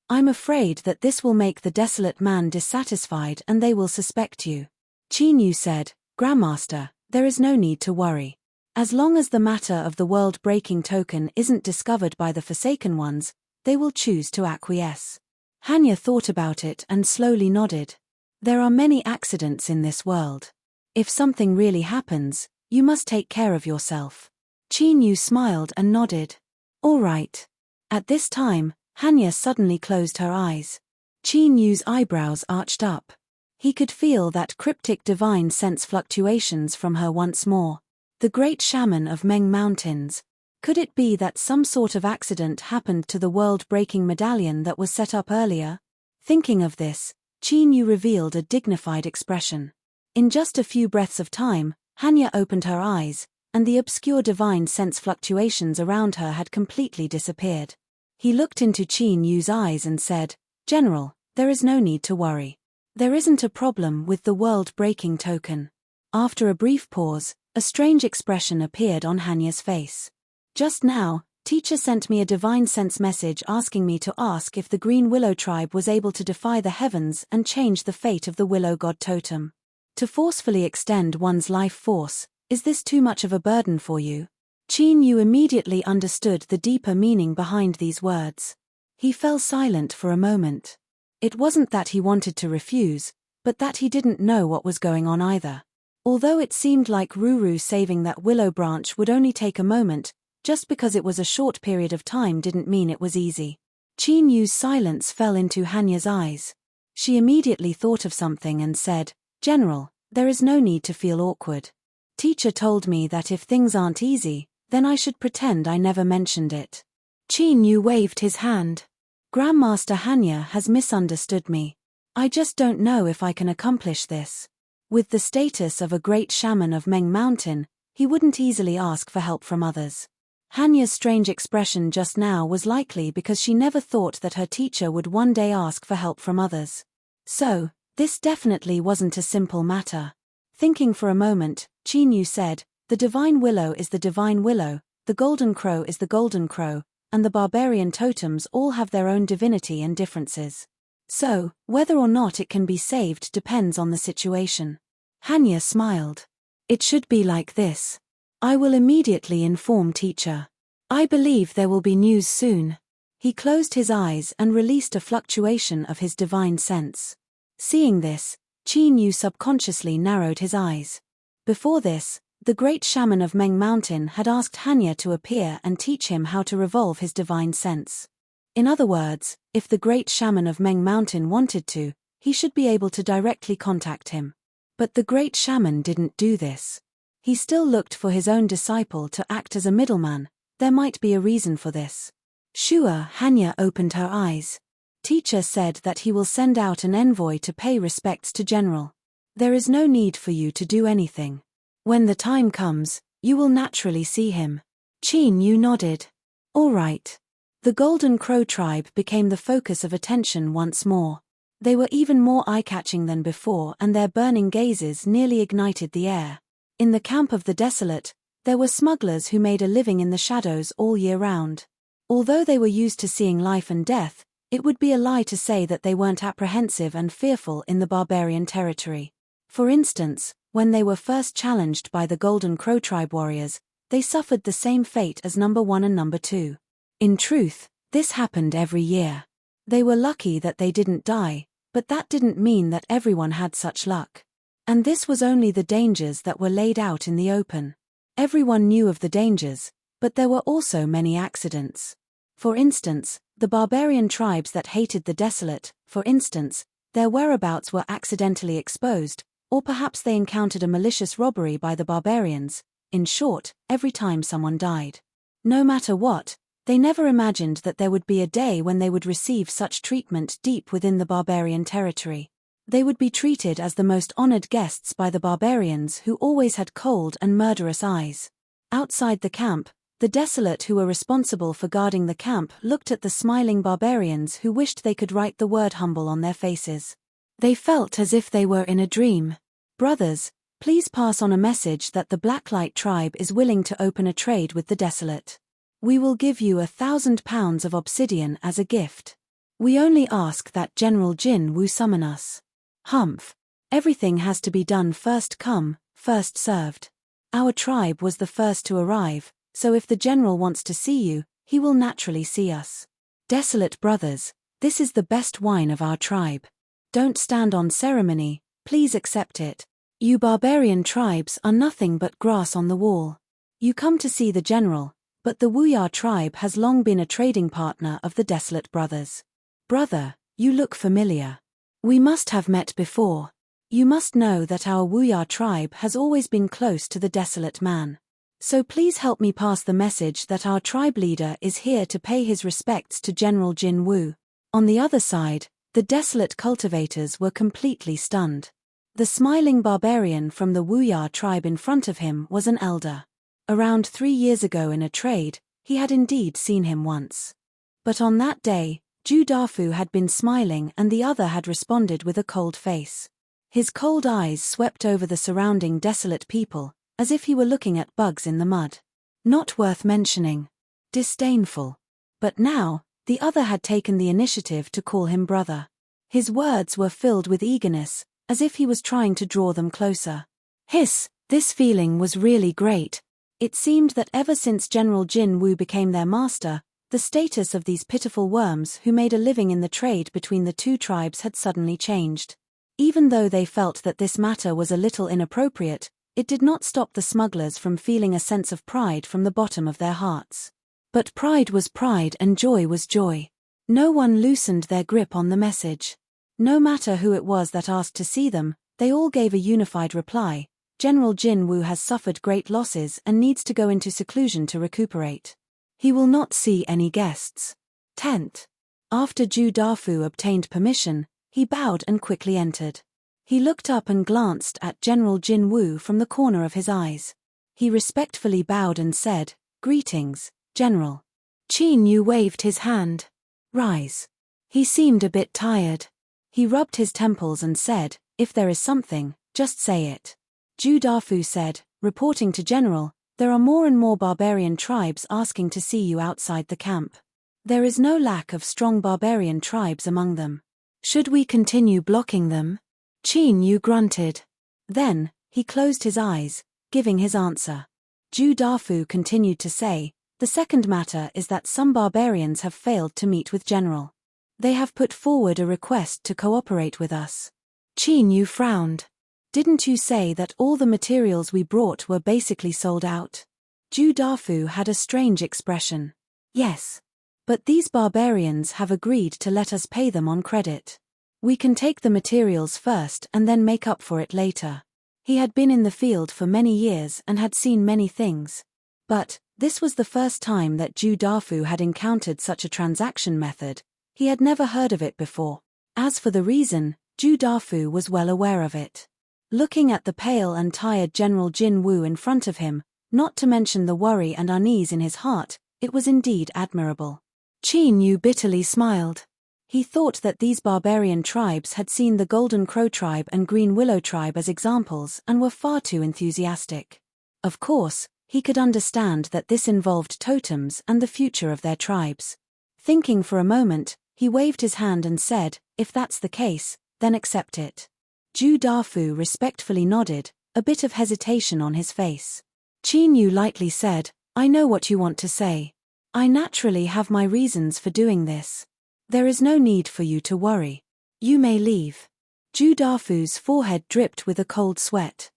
"I'm afraid that this will make the desolate man dissatisfied and they will suspect you." Qin Yu said, "Grandmaster, there is no need to worry. As long as the matter of the world-breaking token isn't discovered by the Forsaken Ones, they will choose to acquiesce." Hanya thought about it and slowly nodded. "There are many accidents in this world. If something really happens, you must take care of yourself." Qin Yu smiled and nodded. "All right." At this time, Hanya suddenly closed her eyes. Qin Yu's eyebrows arched up. He could feel that cryptic divine sense fluctuations from her once more. The great shaman of Meng Mountains. Could it be that some sort of accident happened to the world-breaking medallion that was set up earlier? Thinking of this, Qin Yu revealed a dignified expression. In just a few breaths of time, Hanya opened her eyes, and the obscure divine sense fluctuations around her had completely disappeared. He looked into Qin Yu's eyes and said, "General, there is no need to worry. There isn't a problem with the world-breaking token." After a brief pause, a strange expression appeared on Hanya's face. "Just now, teacher sent me a divine sense message asking me to ask if the Green Willow tribe was able to defy the heavens and change the fate of the Willow God totem. To forcefully extend one's life force, is this too much of a burden for you?" Qin Yu immediately understood the deeper meaning behind these words. He fell silent for a moment. It wasn't that he wanted to refuse, but that he didn't know what was going on either. Although it seemed like Ruru saving that willow branch would only take a moment, just because it was a short period of time didn't mean it was easy. Qin Yu's silence fell into Hanya's eyes. She immediately thought of something and said, "General, there is no need to feel awkward. Teacher told me that if things aren't easy, then I should pretend I never mentioned it." Qin Yu waved his hand. "Grandmaster Hanya has misunderstood me. I just don't know if I can accomplish this. With the status of a great shaman of Meng Mountain, he wouldn't easily ask for help from others." Hanya's strange expression just now was likely because she never thought that her teacher would one day ask for help from others. So, this definitely wasn't a simple matter. Thinking for a moment, Qin Yu said, "The divine willow is the divine willow, the golden crow is the golden crow, and the barbarian totems all have their own divinity and differences. So, whether or not it can be saved depends on the situation." Hanya smiled. "It should be like this. I will immediately inform teacher. I believe there will be news soon." He closed his eyes and released a fluctuation of his divine sense. Seeing this, Qin Yu subconsciously narrowed his eyes. Before this, the great shaman of Meng Mountain had asked Hanya to appear and teach him how to revolve his divine sense. In other words, if the great shaman of Meng Mountain wanted to, he should be able to directly contact him. But the great shaman didn't do this. He still looked for his own disciple to act as a middleman. There might be a reason for this. Sure, Hanya opened her eyes. Teacher said that he will send out an envoy to pay respects to General. There is no need for you to do anything. When the time comes, you will naturally see him. Qin Yu nodded. All right. The Golden Crow tribe became the focus of attention once more. They were even more eye-catching than before, and their burning gazes nearly ignited the air. In the camp of the Desolate, there were smugglers who made a living in the shadows all year round. Although they were used to seeing life and death, it would be a lie to say that they weren't apprehensive and fearful in the barbarian territory. For instance, when they were first challenged by the Golden Crow tribe warriors, they suffered the same fate as number 1 and number 2. In truth, this happened every year. They were lucky that they didn't die, but that didn't mean that everyone had such luck. And this was only the dangers that were laid out in the open. Everyone knew of the dangers, but there were also many accidents. For instance, the barbarian tribes that hated the Desolate, for instance, their whereabouts were accidentally exposed, or perhaps they encountered a malicious robbery by the barbarians. In short, every time someone died. No matter what, they never imagined that there would be a day when they would receive such treatment deep within the barbarian territory. They would be treated as the most honored guests by the barbarians who always had cold and murderous eyes. Outside the camp, the Desolate who were responsible for guarding the camp looked at the smiling barbarians who wished they could write the word humble on their faces. They felt as if they were in a dream. "Brothers, please pass on a message that the Blacklight tribe is willing to open a trade with the Desolate. We will give you 1,000 pounds of obsidian as a gift. We only ask that General Jin Wu summon us." Humph. Everything has to be done first come, first served. Our tribe was the first to arrive, so if the general wants to see you, he will naturally see us. "Desolate brothers, this is the best wine of our tribe. Don't stand on ceremony, please accept it. You barbarian tribes are nothing but grass on the wall. You come to see the general, but the Wuya tribe has long been a trading partner of the Desolate brothers. Brother, you look familiar. We must have met before. You must know that our Wuya tribe has always been close to the Desolate man. So please help me pass the message that our tribe leader is here to pay his respects to General Jin Wu." On the other side, the Desolate cultivators were completely stunned. The smiling barbarian from the Wuya tribe in front of him was an elder. Around 3 years ago in a trade, he had indeed seen him once. But on that day, Ju Dafu had been smiling and the other had responded with a cold face. His cold eyes swept over the surrounding Desolate people, as if he were looking at bugs in the mud. Not worth mentioning. Disdainful. But now, the other had taken the initiative to call him brother. His words were filled with eagerness, as if he was trying to draw them closer. Hiss, this feeling was really great. It seemed that ever since General Jin Wu became their master, the status of these pitiful worms who made a living in the trade between the two tribes had suddenly changed. Even though they felt that this matter was a little inappropriate, it did not stop the smugglers from feeling a sense of pride from the bottom of their hearts. But pride was pride and joy was joy. No one loosened their grip on the message. No matter who it was that asked to see them, they all gave a unified reply: General Jin Woo has suffered great losses and needs to go into seclusion to recuperate. He will not see any guests. Tent. After Ju Dafu obtained permission, he bowed and quickly entered. He looked up and glanced at General Jin Woo from the corner of his eyes. He respectfully bowed and said, "Greetings, General." Qin Yu waved his hand. "Rise." He seemed a bit tired. He rubbed his temples and said, "If there is something, just say it." Ju Dafu said, reporting to General, "There are more and more barbarian tribes asking to see you outside the camp. There is no lack of strong barbarian tribes among them. Should we continue blocking them?" Qin Yu grunted. Then, he closed his eyes, giving his answer. Ju Dafu continued to say, "The second matter is that some barbarians have failed to meet with General. They have put forward a request to cooperate with us." Qin Yu frowned. "Didn't you say that all the materials we brought were basically sold out?" Ju Dafu had a strange expression. "Yes. But these barbarians have agreed to let us pay them on credit. We can take the materials first and then make up for it later." He had been in the field for many years and had seen many things. But, this was the first time that Ju Dafu had encountered such a transaction method. He had never heard of it before. As for the reason, Ju Dafu was well aware of it. Looking at the pale and tired General Jin Woo in front of him, not to mention the worry and unease in his heart, it was indeed admirable. Qin Yu bitterly smiled. He thought that these barbarian tribes had seen the Golden Crow tribe and Green Willow tribe as examples and were far too enthusiastic. Of course, he could understand that this involved totems and the future of their tribes. Thinking for a moment, he waved his hand and said, "If that's the case, then accept it." Ju Dafu respectfully nodded, a bit of hesitation on his face. Qin Yu lightly said, "I know what you want to say. I naturally have my reasons for doing this. There is no need for you to worry. You may leave." Ju Dafu's forehead dripped with a cold sweat.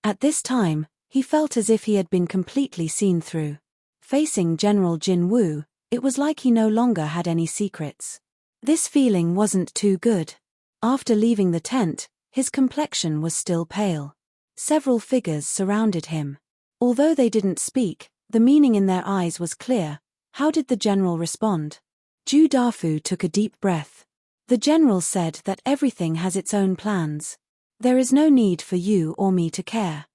At this time, he felt as if he had been completely seen through. Facing General Jin Woo, it was like he no longer had any secrets. This feeling wasn't too good. After leaving the tent, his complexion was still pale. Several figures surrounded him. Although they didn't speak, the meaning in their eyes was clear. How did the general respond? Ju Dafu took a deep breath. The general said that everything has its own plans. There is no need for you or me to care.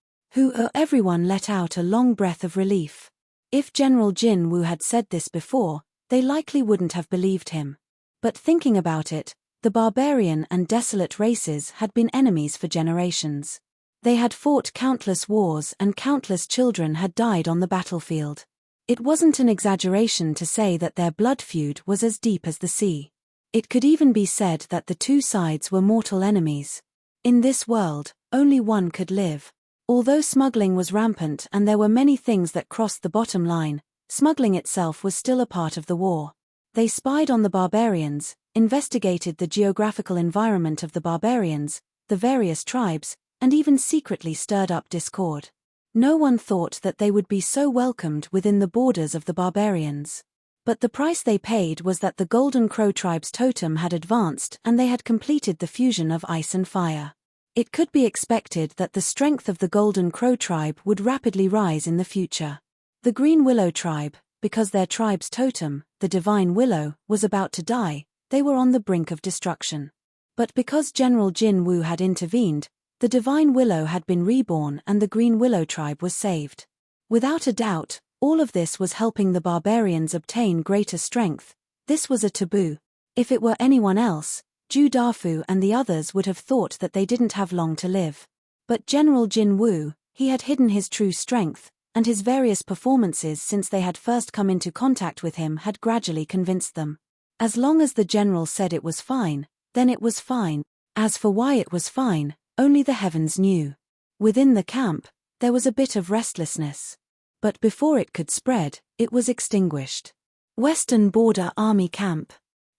Everyone let out a long breath of relief. If General Jin Woo had said this before, they likely wouldn't have believed him. But thinking about it, the barbarian and desolate races had been enemies for generations. They had fought countless wars and countless children had died on the battlefield. It wasn't an exaggeration to say that their blood feud was as deep as the sea. It could even be said that the two sides were mortal enemies. In this world, only one could live. Although smuggling was rampant and there were many things that crossed the bottom line, smuggling itself was still a part of the war. They spied on the barbarians, investigated the geographical environment of the barbarians, the various tribes, and even secretly stirred up discord. No one thought that they would be so welcomed within the borders of the barbarians. But the price they paid was that the Golden Crow tribe's totem had advanced and they had completed the fusion of ice and fire. It could be expected that the strength of the Golden Crow tribe would rapidly rise in the future. The Green Willow tribe, because their tribe's totem, the Divine Willow, was about to die, they were on the brink of destruction. But because General Jin Woo had intervened, the Divine Willow had been reborn and the Green Willow tribe was saved. Without a doubt, all of this was helping the barbarians obtain greater strength. This was a taboo. If it were anyone else, Ju Dafu and the others would have thought that they didn't have long to live. But General Jin Woo, he had hidden his true strength, and his various performances since they had first come into contact with him had gradually convinced them. As long as the general said it was fine, then it was fine. As for why it was fine, only the heavens knew. Within the camp, there was a bit of restlessness. But before it could spread, it was extinguished. Western Border Army Camp.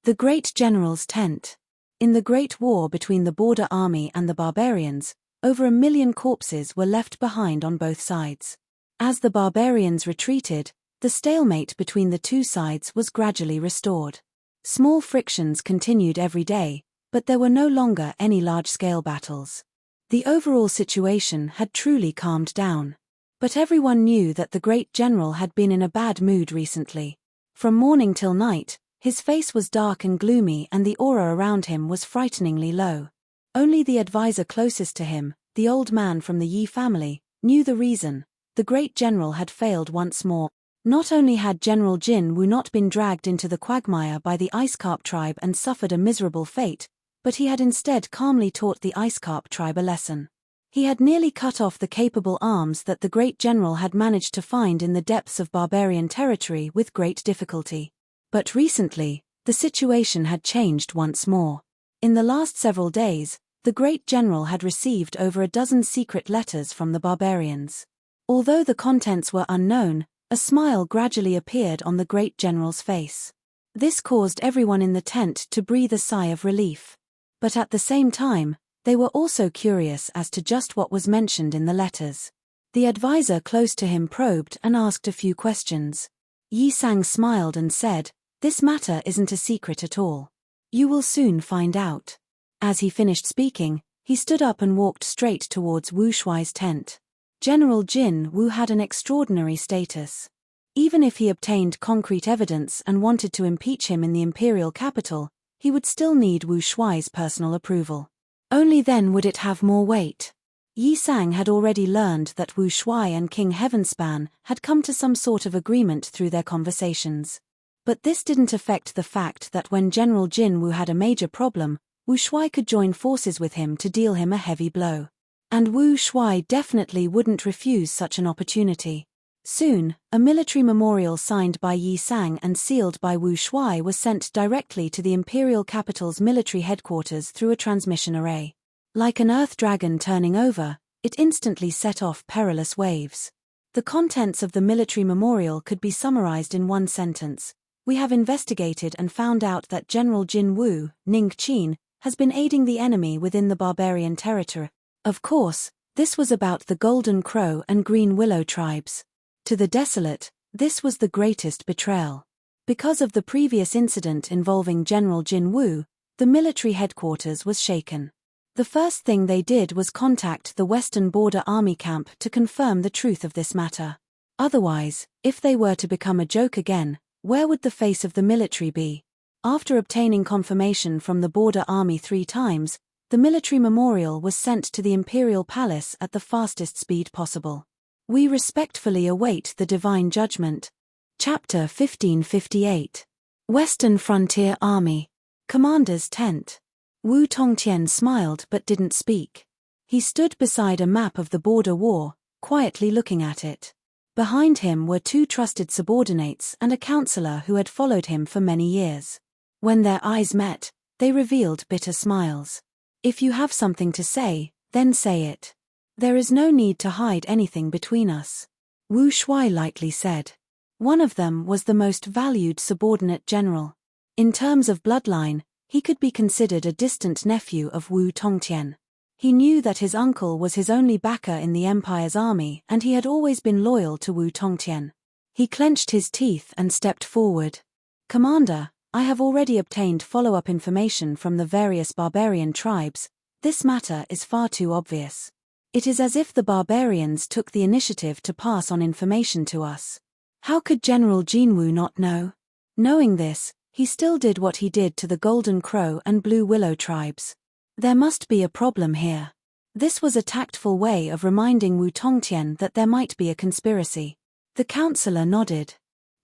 The Great General's Tent. In the Great War between the Border Army and the barbarians, over 1 million corpses were left behind on both sides. As the barbarians retreated, the stalemate between the two sides was gradually restored. Small frictions continued every day, but there were no longer any large-scale battles. The overall situation had truly calmed down. But everyone knew that the great general had been in a bad mood recently. From morning till night, his face was dark and gloomy and the aura around him was frighteningly low. Only the advisor closest to him, the old man from the Yi family, knew the reason. The great general had failed once more. Not only had General Jin Wu not been dragged into the quagmire by the Ice Carp tribe and suffered a miserable fate, but he had instead calmly taught the Ice Carp tribe a lesson. He had nearly cut off the capable arms that the great general had managed to find in the depths of barbarian territory with great difficulty. But recently, the situation had changed once more. In the last several days, the great general had received over a dozen secret letters from the barbarians. Although the contents were unknown, a smile gradually appeared on the great general's face. This caused everyone in the tent to breathe a sigh of relief. But at the same time, they were also curious as to just what was mentioned in the letters. The advisor close to him probed and asked a few questions. Yi Sang smiled and said, "This matter isn't a secret at all. You will soon find out." As he finished speaking, he stood up and walked straight towards Wu Shuai's tent. General Jin Wu had an extraordinary status. Even if he obtained concrete evidence and wanted to impeach him in the imperial capital, he would still need Wu Shuai's personal approval. Only then would it have more weight. Yi Sang had already learned that Wu Shuai and King Heavenspan had come to some sort of agreement through their conversations. But this didn't affect the fact that when General Jin Wu had a major problem, Wu Shuai could join forces with him to deal him a heavy blow. And Wu Shuai definitely wouldn't refuse such an opportunity. Soon, a military memorial signed by Yi Sang and sealed by Wu Shuai was sent directly to the imperial capital's military headquarters through a transmission array. Like an earth dragon turning over, it instantly set off perilous waves. The contents of the military memorial could be summarized in one sentence. "We have investigated and found out that General Jin Wu, Ning Qin, has been aiding the enemy within the barbarian territory." Of course, this was about the Golden Crow and Green Willow tribes. To the Desolate, this was the greatest betrayal. Because of the previous incident involving General Jin Wu, the military headquarters was shaken. The first thing they did was contact the Western Border Army camp to confirm the truth of this matter. Otherwise, if they were to become a joke again, where would the face of the military be? After obtaining confirmation from the Border Army 3 times, the military memorial was sent to the Imperial Palace at the fastest speed possible. We respectfully await the divine judgment. Chapter 1558. Western Frontier Army. Commander's Tent. Wu Tongtian smiled but didn't speak. He stood beside a map of the border war, quietly looking at it. Behind him were 2 trusted subordinates and a counselor who had followed him for many years. When their eyes met, they revealed bitter smiles. "If you have something to say, then say it. There is no need to hide anything between us," Wu Shuai lightly said. One of them was the most valued subordinate general. In terms of bloodline, he could be considered a distant nephew of Wu Tongtian. He knew that his uncle was his only backer in the Empire's army and he had always been loyal to Wu Tongtian. He clenched his teeth and stepped forward. "Commander, I have already obtained follow-up information from the various barbarian tribes. This matter is far too obvious. It is as if the barbarians took the initiative to pass on information to us. How could General Jinwu not know?" Knowing this, he still did what he did to the Golden Crow and Blue Willow tribes. There must be a problem here. This was a tactful way of reminding Wu Tongtian that there might be a conspiracy. The counselor nodded.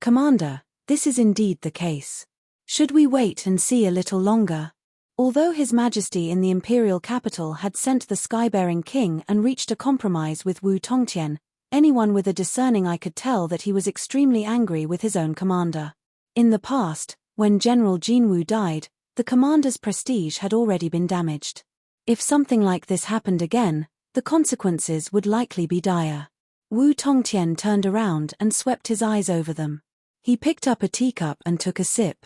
"Commander, this is indeed the case. Should we wait and see a little longer?" Although His Majesty in the imperial capital had sent the sky-bearing king and reached a compromise with Wu Tongtian, anyone with a discerning eye could tell that he was extremely angry with his own commander. In the past, when General Jinwu died, the commander's prestige had already been damaged. If something like this happened again, the consequences would likely be dire. Wu Tongtian turned around and swept his eyes over them. He picked up a teacup and took a sip.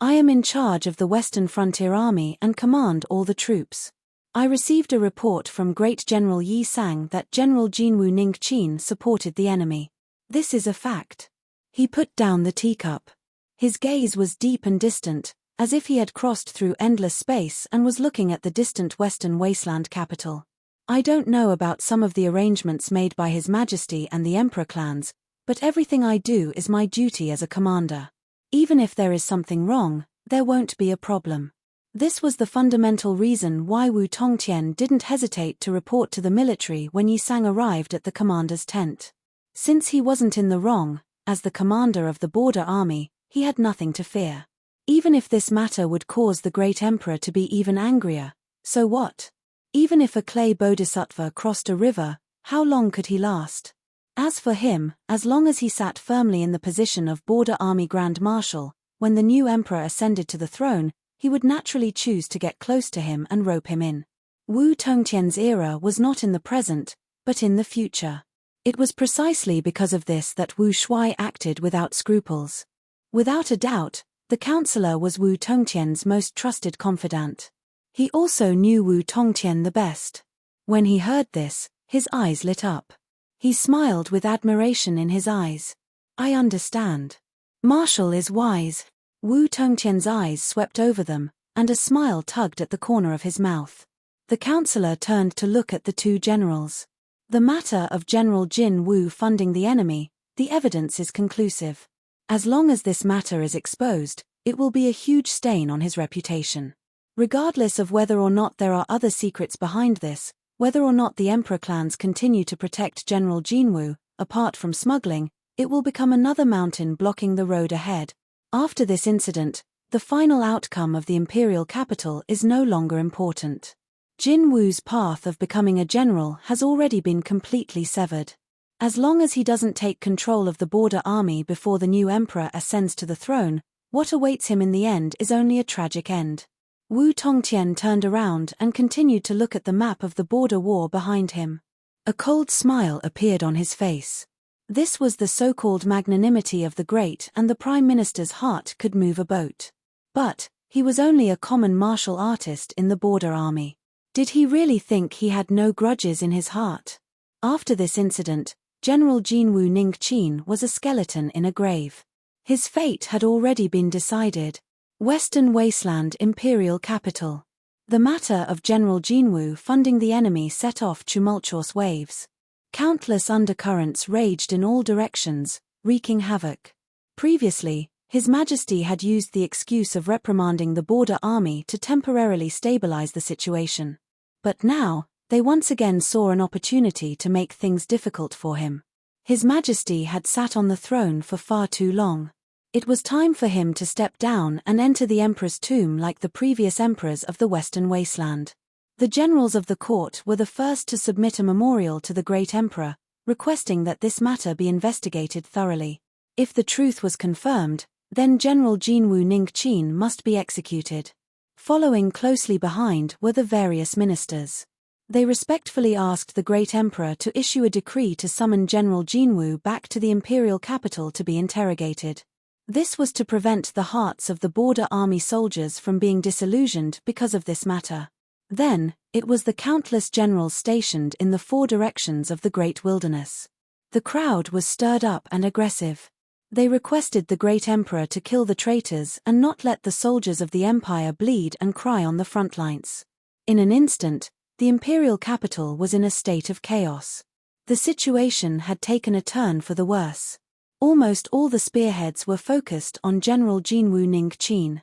"I am in charge of the Western Frontier Army and command all the troops. I received a report from Great General Yi Sang that General Jinwu Ningqin supported the enemy. This is a fact." He put down the teacup. His gaze was deep and distant, as if he had crossed through endless space and was looking at the distant western wasteland capital. I don't know about some of the arrangements made by His Majesty and the Emperor clans, but everything I do is my duty as a commander. Even if there is something wrong, there won't be a problem. This was the fundamental reason why Wu Tongtian didn't hesitate to report to the military when Yi Sang arrived at the commander's tent. Since he wasn't in the wrong, as the commander of the border army, he had nothing to fear. Even if this matter would cause the great emperor to be even angrier, so what? Even if a clay bodhisattva crossed a river, how long could he last? As for him, as long as he sat firmly in the position of border army grand marshal, when the new emperor ascended to the throne, he would naturally choose to get close to him and rope him in. Wu Tongtian's era was not in the present, but in the future. It was precisely because of this that Wu Shuai acted without scruples. Without a doubt, the counselor was Wu Tongtian's most trusted confidant. He also knew Wu Tongtian the best. When he heard this, his eyes lit up. He smiled with admiration in his eyes. I understand. Marshal is wise. Wu Tongtian's eyes swept over them, and a smile tugged at the corner of his mouth. The counselor turned to look at the two generals. The matter of General Jin Wu funding the enemy, the evidence is conclusive. As long as this matter is exposed, it will be a huge stain on his reputation. Regardless of whether or not there are other secrets behind this, whether or not the emperor clans continue to protect General Jinwu, apart from smuggling, it will become another mountain blocking the road ahead. After this incident, the final outcome of the imperial capital is no longer important. Jinwu's path of becoming a general has already been completely severed. As long as he doesn't take control of the border army before the new emperor ascends to the throne, what awaits him in the end is only a tragic end. Wu Tongtian turned around and continued to look at the map of the border war behind him. A cold smile appeared on his face. This was the so-called magnanimity of the great, and the prime minister's heart could move a boat. But he was only a common martial artist in the border army. Did he really think he had no grudges in his heart? After this incident, General Jinwu Ningqin was a skeleton in a grave. His fate had already been decided. Western Wasteland Imperial Capital. The matter of General Jinwu funding the enemy set off tumultuous waves. Countless undercurrents raged in all directions, wreaking havoc. Previously, His Majesty had used the excuse of reprimanding the border army to temporarily stabilize the situation. But now, they once again saw an opportunity to make things difficult for him. His Majesty had sat on the throne for far too long. It was time for him to step down and enter the emperor's tomb like the previous emperors of the Western Wasteland. The generals of the court were the first to submit a memorial to the great emperor, requesting that this matter be investigated thoroughly. If the truth was confirmed, then General Jinwu Ningqin must be executed. Following closely behind were the various ministers. They respectfully asked the great emperor to issue a decree to summon General Jinwu back to the imperial capital to be interrogated. This was to prevent the hearts of the border army soldiers from being disillusioned because of this matter. Then, it was the countless generals stationed in the four directions of the great wilderness. The crowd was stirred up and aggressive. They requested the great emperor to kill the traitors and not let the soldiers of the empire bleed and cry on the front lines. In an instant, the imperial capital was in a state of chaos. The situation had taken a turn for the worse. Almost all the spearheads were focused on General Jinwu Ningqin.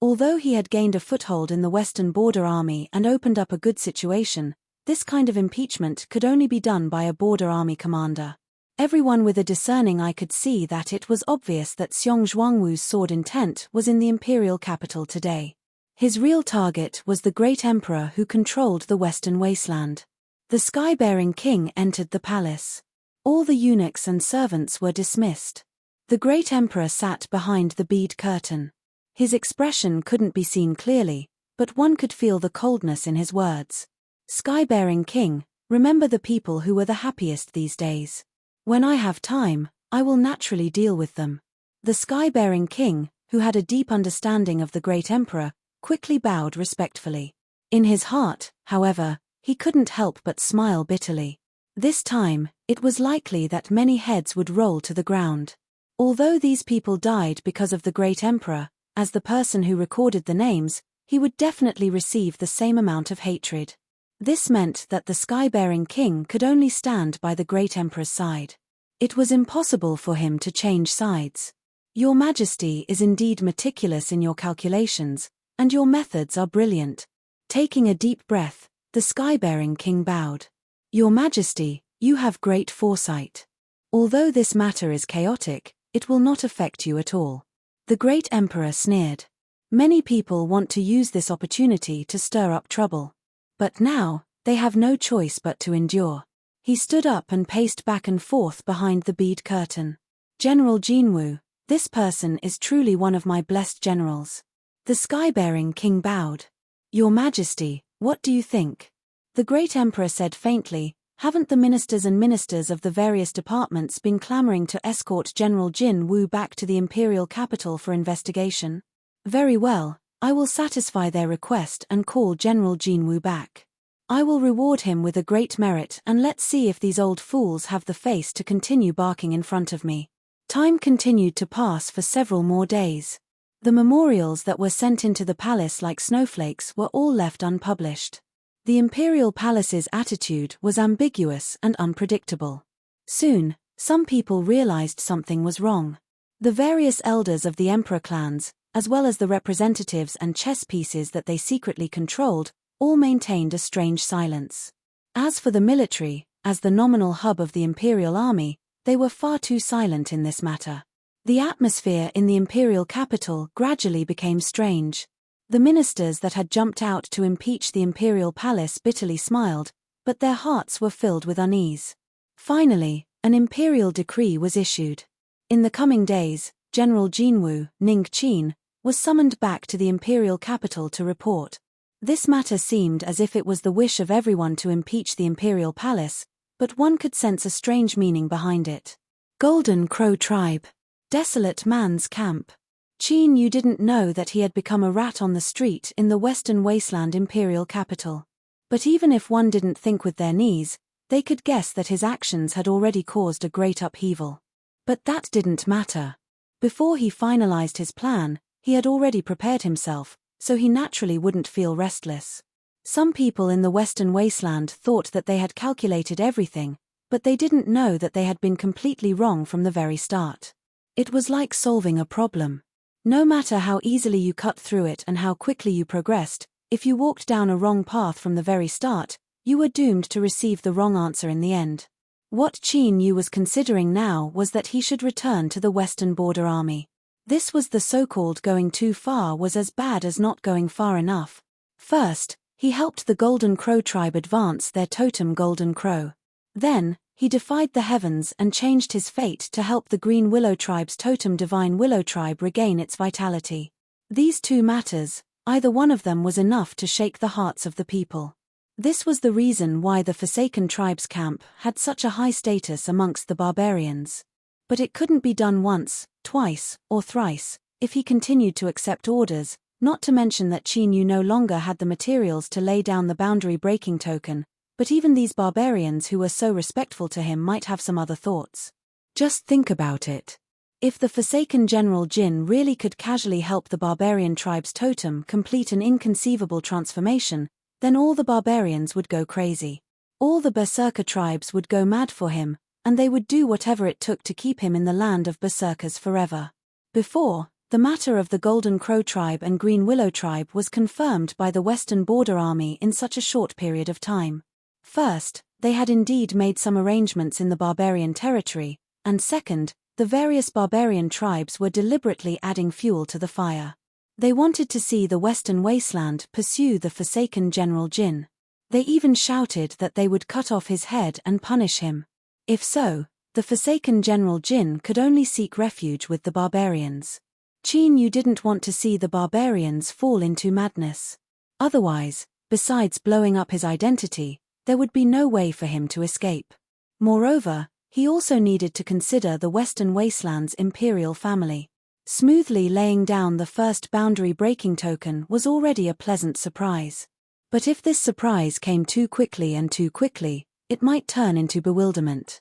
Although he had gained a foothold in the western border army and opened up a good situation, this kind of impeachment could only be done by a border army commander. Everyone with a discerning eye could see that it was obvious that Xiong Zhuangwu's sword intent was in the imperial capital today. His real target was the great emperor who controlled the western wasteland. The sky-bearing king entered the palace. All the eunuchs and servants were dismissed. The great emperor sat behind the bead curtain. His expression couldn't be seen clearly, but one could feel the coldness in his words. Sky-bearing king, remember the people who were the happiest these days. When I have time, I will naturally deal with them. The sky-bearing king, who had a deep understanding of the great emperor, quickly bowed respectfully. In his heart, however, he couldn't help but smile bitterly. This time, it was likely that many heads would roll to the ground. Although these people died because of the great emperor, As the person who recorded the names, he would definitely receive the same amount of hatred. This meant that the sky-bearing king could only stand by the great emperor's side. It was impossible for him to change sides. Your Majesty is indeed meticulous in your calculations, and your methods are brilliant. Taking a deep breath, the sky-bearing king bowed. Your Majesty, you have great foresight. Although this matter is chaotic, it will not affect you at all. The great emperor sneered. Many people want to use this opportunity to stir up trouble. But now, they have no choice but to endure. He stood up and paced back and forth behind the bead curtain. General Jinwu, this person is truly one of my blessed generals. The sky-bearing king bowed. Your Majesty, what do you think? The great emperor said faintly, haven't the ministers and ministers of the various departments been clamoring to escort General Jin Wu back to the imperial capital for investigation? Very well, I will satisfy their request and call General Jin Wu back. I will reward him with a great merit, and let's see if these old fools have the face to continue barking in front of me. Time continued to pass for several more days. The memorials that were sent into the palace like snowflakes were all left unpublished. The imperial palace's attitude was ambiguous and unpredictable. Soon, some people realized something was wrong. The various elders of the emperor clans, as well as the representatives and chess pieces that they secretly controlled, all maintained a strange silence. As for the military, as the nominal hub of the imperial army, they were far too silent in this matter. The atmosphere in the imperial capital gradually became strange. The ministers that had jumped out to impeach the imperial palace bitterly smiled, but their hearts were filled with unease. Finally, an imperial decree was issued. In the coming days, General Jinwu, Ning Qin, was summoned back to the imperial capital to report. This matter seemed as if it was the wish of everyone to impeach the imperial palace, but one could sense a strange meaning behind it. Golden Crow Tribe. Desolate man's camp. Qin Yu didn't know that he had become a rat on the street in the western wasteland imperial capital. But even if one didn't think with their knees, they could guess that his actions had already caused a great upheaval. But that didn't matter. Before he finalized his plan, he had already prepared himself, so he naturally wouldn't feel restless. Some people in the western wasteland thought that they had calculated everything, but they didn't know that they had been completely wrong from the very start. It was like solving a problem. No matter how easily you cut through it and how quickly you progressed, if you walked down a wrong path from the very start, you were doomed to receive the wrong answer in the end. What Qin Yu was considering now was that he should return to the Western Border Army. This was the so-called going too far was as bad as not going far enough. First, he helped the Golden Crow tribe advance their totem Golden Crow. Then, he defied the heavens and changed his fate to help the Green Willow tribe's totem Divine Willow tribe regain its vitality. These two matters, either one of them was enough to shake the hearts of the people. This was the reason why the Forsaken Tribe's camp had such a high status amongst the barbarians. But it couldn't be done once, twice, or thrice, if he continued to accept orders, not to mention that Qin Yu no longer had the materials to lay down the boundary-breaking token, but even these barbarians who were so respectful to him might have some other thoughts. Just think about it. If the Forsaken General Jin really could casually help the barbarian tribe's totem complete an inconceivable transformation, then all the barbarians would go crazy. All the berserker tribes would go mad for him, and they would do whatever it took to keep him in the land of berserkers forever. Before, the matter of the Golden Crow tribe and Green Willow tribe was confirmed by the Western Border Army in such a short period of time. First, they had indeed made some arrangements in the barbarian territory, and second, the various barbarian tribes were deliberately adding fuel to the fire. They wanted to see the Western Wasteland pursue the Forsaken General Jin. They even shouted that they would cut off his head and punish him. If so, the Forsaken General Jin could only seek refuge with the barbarians. Qin Yu didn't want to see the barbarians fall into madness. Otherwise, besides blowing up his identity, there would be no way for him to escape. Moreover, he also needed to consider the Western Wasteland's imperial family. Smoothly laying down the first boundary-breaking token was already a pleasant surprise. But if this surprise came too quickly, it might turn into bewilderment.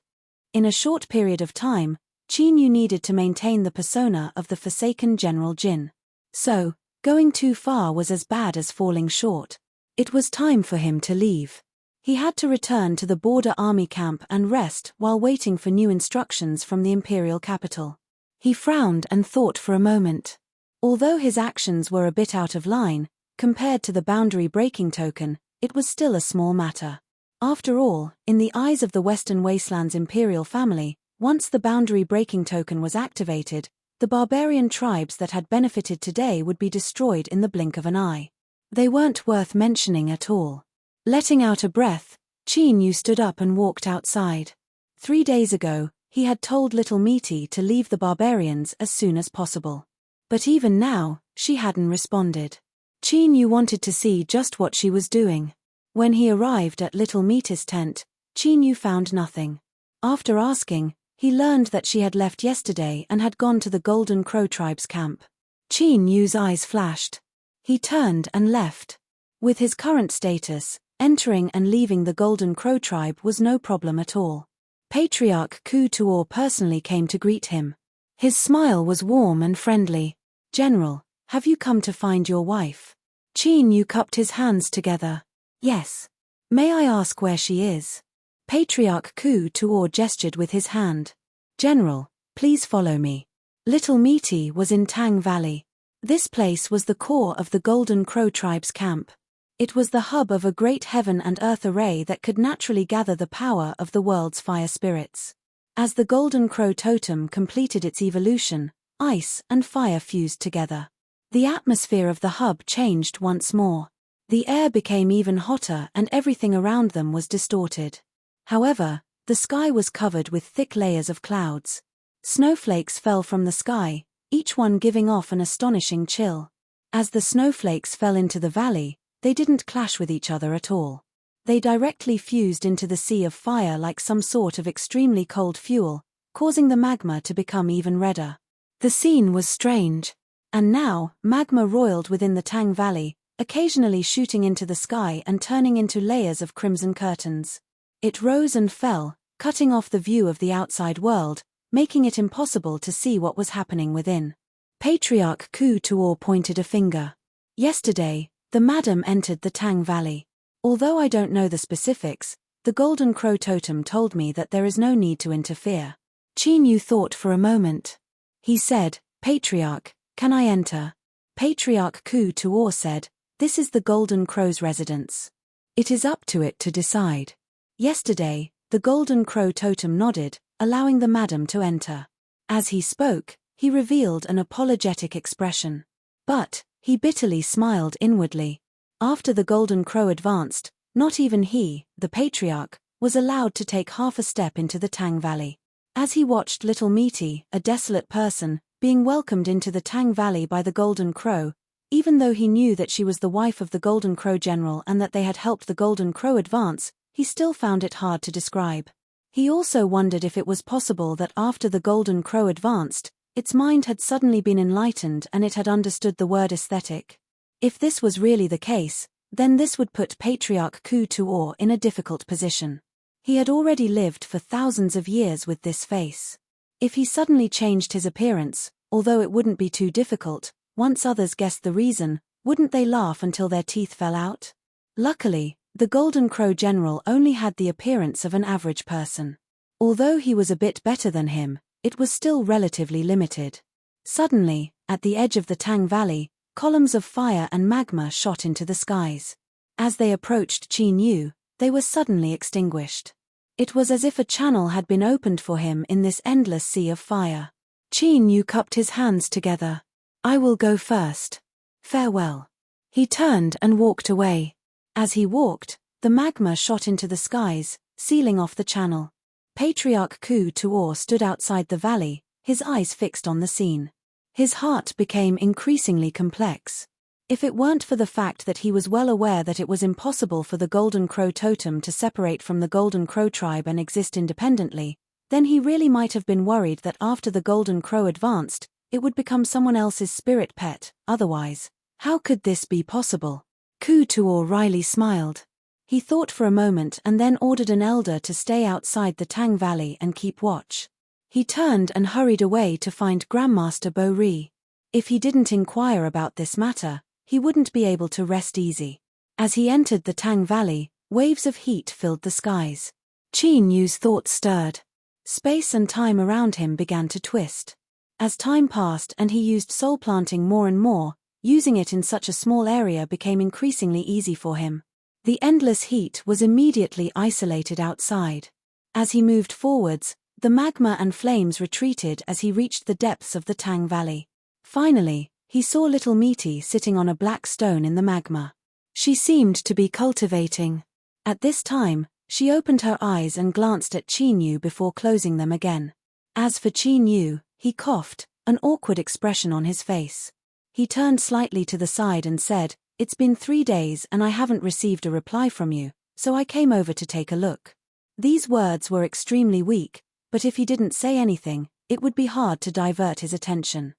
In a short period of time, Qin Yu needed to maintain the persona of the Forsaken General Jin. So, going too far was as bad as falling short. It was time for him to leave. He had to return to the border army camp and rest while waiting for new instructions from the imperial capital. He frowned and thought for a moment. Although his actions were a bit out of line, compared to the boundary breaking token, it was still a small matter. After all, in the eyes of the Western Wastelands imperial family, once the boundary breaking token was activated, the barbarian tribes that had benefited today would be destroyed in the blink of an eye. They weren't worth mentioning at all. Letting out a breath, Qin Yu stood up and walked outside. 3 days ago, he had told little Meaty to leave the barbarians as soon as possible. But even now, she hadn't responded. Qin Yu wanted to see just what she was doing. When he arrived at little Meaty's tent, Qin Yu found nothing. After asking, he learned that she had left yesterday and had gone to the Golden Crow tribe's camp. Qin Yu's eyes flashed. He turned and left. With his current status, entering and leaving the Golden Crow tribe was no problem at all. Patriarch Ku Tuor personally came to greet him. His smile was warm and friendly. "General, have you come to find your wife?" Qin Yu cupped his hands together. "Yes. May I ask where she is?" Patriarch Ku Tuor gestured with his hand. "General, please follow me." Little Meaty was in Tang Valley. This place was the core of the Golden Crow tribe's camp. It was the hub of a great heaven and earth array that could naturally gather the power of the world's fire spirits. As the Golden Crow totem completed its evolution, ice and fire fused together. The atmosphere of the hub changed once more. The air became even hotter and everything around them was distorted. However, the sky was covered with thick layers of clouds. Snowflakes fell from the sky, each one giving off an astonishing chill. As the snowflakes fell into the valley, they didn't clash with each other at all. They directly fused into the sea of fire like some sort of extremely cold fuel, causing the magma to become even redder. The scene was strange. And now, magma roiled within the Tang Valley, occasionally shooting into the sky and turning into layers of crimson curtains. It rose and fell, cutting off the view of the outside world, making it impossible to see what was happening within. Patriarch Ku Tuor pointed a finger. "Yesterday, the madam entered the Tang Valley. Although I don't know the specifics, the Golden Crow totem told me that there is no need to interfere." Qin Yu thought for a moment. He said, "Patriarch, can I enter?" Patriarch Ku Tuor said, "This is the Golden Crow's residence. It is up to it to decide." Yesterday, the Golden Crow totem nodded, allowing the madam to enter. As he spoke, he revealed an apologetic expression. But he bitterly smiled inwardly. After the Golden Crow advanced, not even he, the patriarch, was allowed to take half a step into the Tang Valley. As he watched little Meaty, a desolate person, being welcomed into the Tang Valley by the Golden Crow, even though he knew that she was the wife of the Golden Crow general and that they had helped the Golden Crow advance, he still found it hard to describe. He also wondered if it was possible that after the Golden Crow advanced, its mind had suddenly been enlightened and it had understood the word aesthetic. If this was really the case, then this would put Patriarch Ku Tuor in a difficult position. He had already lived for thousands of years with this face. If he suddenly changed his appearance, although it wouldn't be too difficult, once others guessed the reason, wouldn't they laugh until their teeth fell out? Luckily, the Golden Crow general only had the appearance of an average person. Although he was a bit better than him, it was still relatively limited. Suddenly, at the edge of the Tang Valley, columns of fire and magma shot into the skies. As they approached Qin Yu, they were suddenly extinguished. It was as if a channel had been opened for him in this endless sea of fire. Qin Yu cupped his hands together. "I will go first. Farewell." He turned and walked away. As he walked, the magma shot into the skies, sealing off the channel. Patriarch Ku Tuor stood outside the valley, his eyes fixed on the scene. His heart became increasingly complex. If it weren't for the fact that he was well aware that it was impossible for the Golden Crow totem to separate from the Golden Crow tribe and exist independently, then he really might have been worried that after the Golden Crow advanced, it would become someone else's spirit pet. Otherwise, how could this be possible? Ku Tuor wryly smiled. He thought for a moment and then ordered an elder to stay outside the Tang Valley and keep watch. He turned and hurried away to find Grandmaster Bo Ri. If he didn't inquire about this matter, he wouldn't be able to rest easy. As he entered the Tang Valley, waves of heat filled the skies. Qin Yu's thoughts stirred. Space and time around him began to twist. As time passed and he used soul planting more and more, using it in such a small area became increasingly easy for him. The endless heat was immediately isolated outside. As he moved forwards, the magma and flames retreated as he reached the depths of the Tang Valley. Finally, he saw little Misty sitting on a black stone in the magma. She seemed to be cultivating. At this time, she opened her eyes and glanced at Qin Yu before closing them again. As for Qin Yu, he coughed, an awkward expression on his face. He turned slightly to the side and said, "It's been 3 days and I haven't received a reply from you, so I came over to take a look." These words were extremely weak, but if he didn't say anything, it would be hard to divert his attention.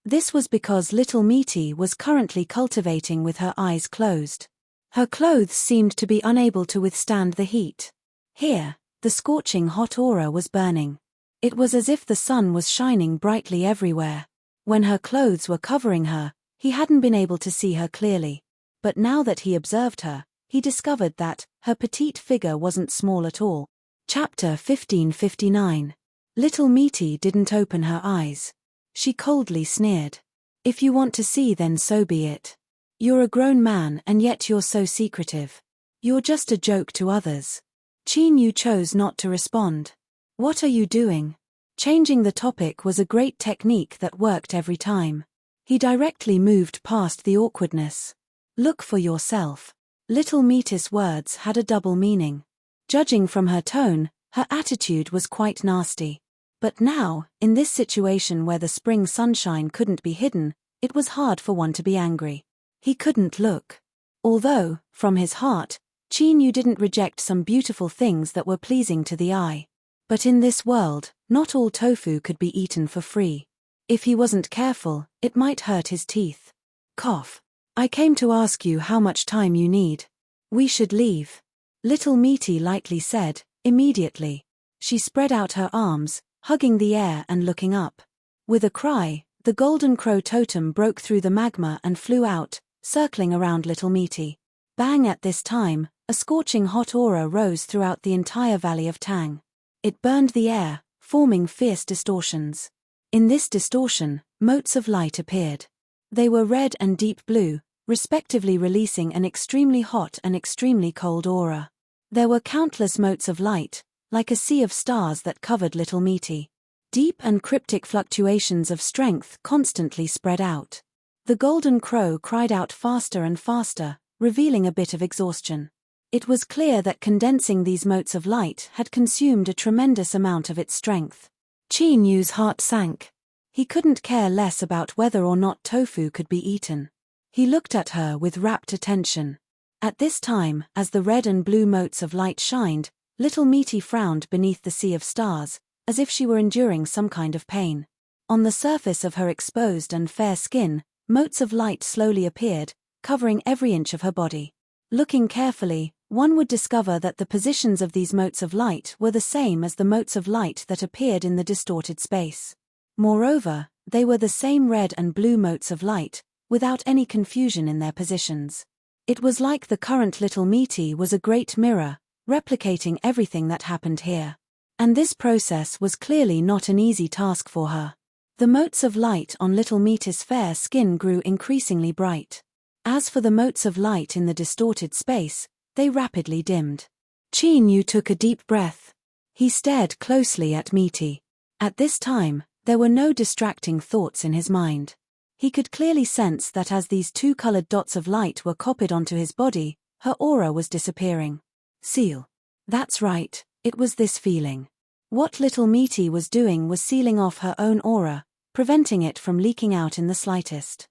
This was because little Misty was currently cultivating with her eyes closed. Her clothes seemed to be unable to withstand the heat. Here, the scorching hot aura was burning. It was as if the sun was shining brightly everywhere. When her clothes were covering her, he hadn't been able to see her clearly. But now that he observed her, he discovered that her petite figure wasn't small at all. Chapter 1559. Little Misty didn't open her eyes. She coldly sneered. "If you want to see, then so be it. You're a grown man and yet you're so secretive. You're just a joke to others." Qin Yu chose not to respond. "What are you doing?" Changing the topic was a great technique that worked every time. He directly moved past the awkwardness. "Look for yourself." Little Misty's words had a double meaning. Judging from her tone, her attitude was quite nasty. But now, in this situation where the spring sunshine couldn't be hidden, it was hard for one to be angry. He couldn't look. Although, from his heart, Qin Yu didn't reject some beautiful things that were pleasing to the eye. But in this world, not all tofu could be eaten for free. If he wasn't careful, it might hurt his teeth. Cough. "I came to ask you how much time you need. We should leave." Little Misty lightly said, immediately. She spread out her arms, hugging the air and looking up. With a cry, the golden crow totem broke through the magma and flew out, circling around little Misty. Bang! At this time, a scorching hot aura rose throughout the entire valley of Tang. It burned the air, forming fierce distortions. In this distortion, motes of light appeared. They were red and deep blue, respectively, releasing an extremely hot and extremely cold aura. There were countless motes of light, like a sea of stars that covered little Misty. Deep and cryptic fluctuations of strength constantly spread out. The golden crow cried out faster and faster, revealing a bit of exhaustion. It was clear that condensing these motes of light had consumed a tremendous amount of its strength. Qin Yu's heart sank. He couldn't care less about whether or not tofu could be eaten. He looked at her with rapt attention. At this time, as the red and blue motes of light shined, little Misty frowned beneath the sea of stars, as if she were enduring some kind of pain. On the surface of her exposed and fair skin, motes of light slowly appeared, covering every inch of her body. Looking carefully, one would discover that the positions of these motes of light were the same as the motes of light that appeared in the distorted space. Moreover, they were the same red and blue motes of light, without any confusion in their positions. It was like the current little Misty was a great mirror, replicating everything that happened here. And this process was clearly not an easy task for her. The motes of light on little Misty's fair skin grew increasingly bright. As for the motes of light in the distorted space, they rapidly dimmed. Qin Yu took a deep breath. He stared closely at Misty. At this time, there were no distracting thoughts in his mind. He could clearly sense that as these two colored dots of light were copied onto his body, her aura was disappearing. Seal. That's right, it was this feeling. What little Misty was doing was sealing off her own aura, preventing it from leaking out in the slightest.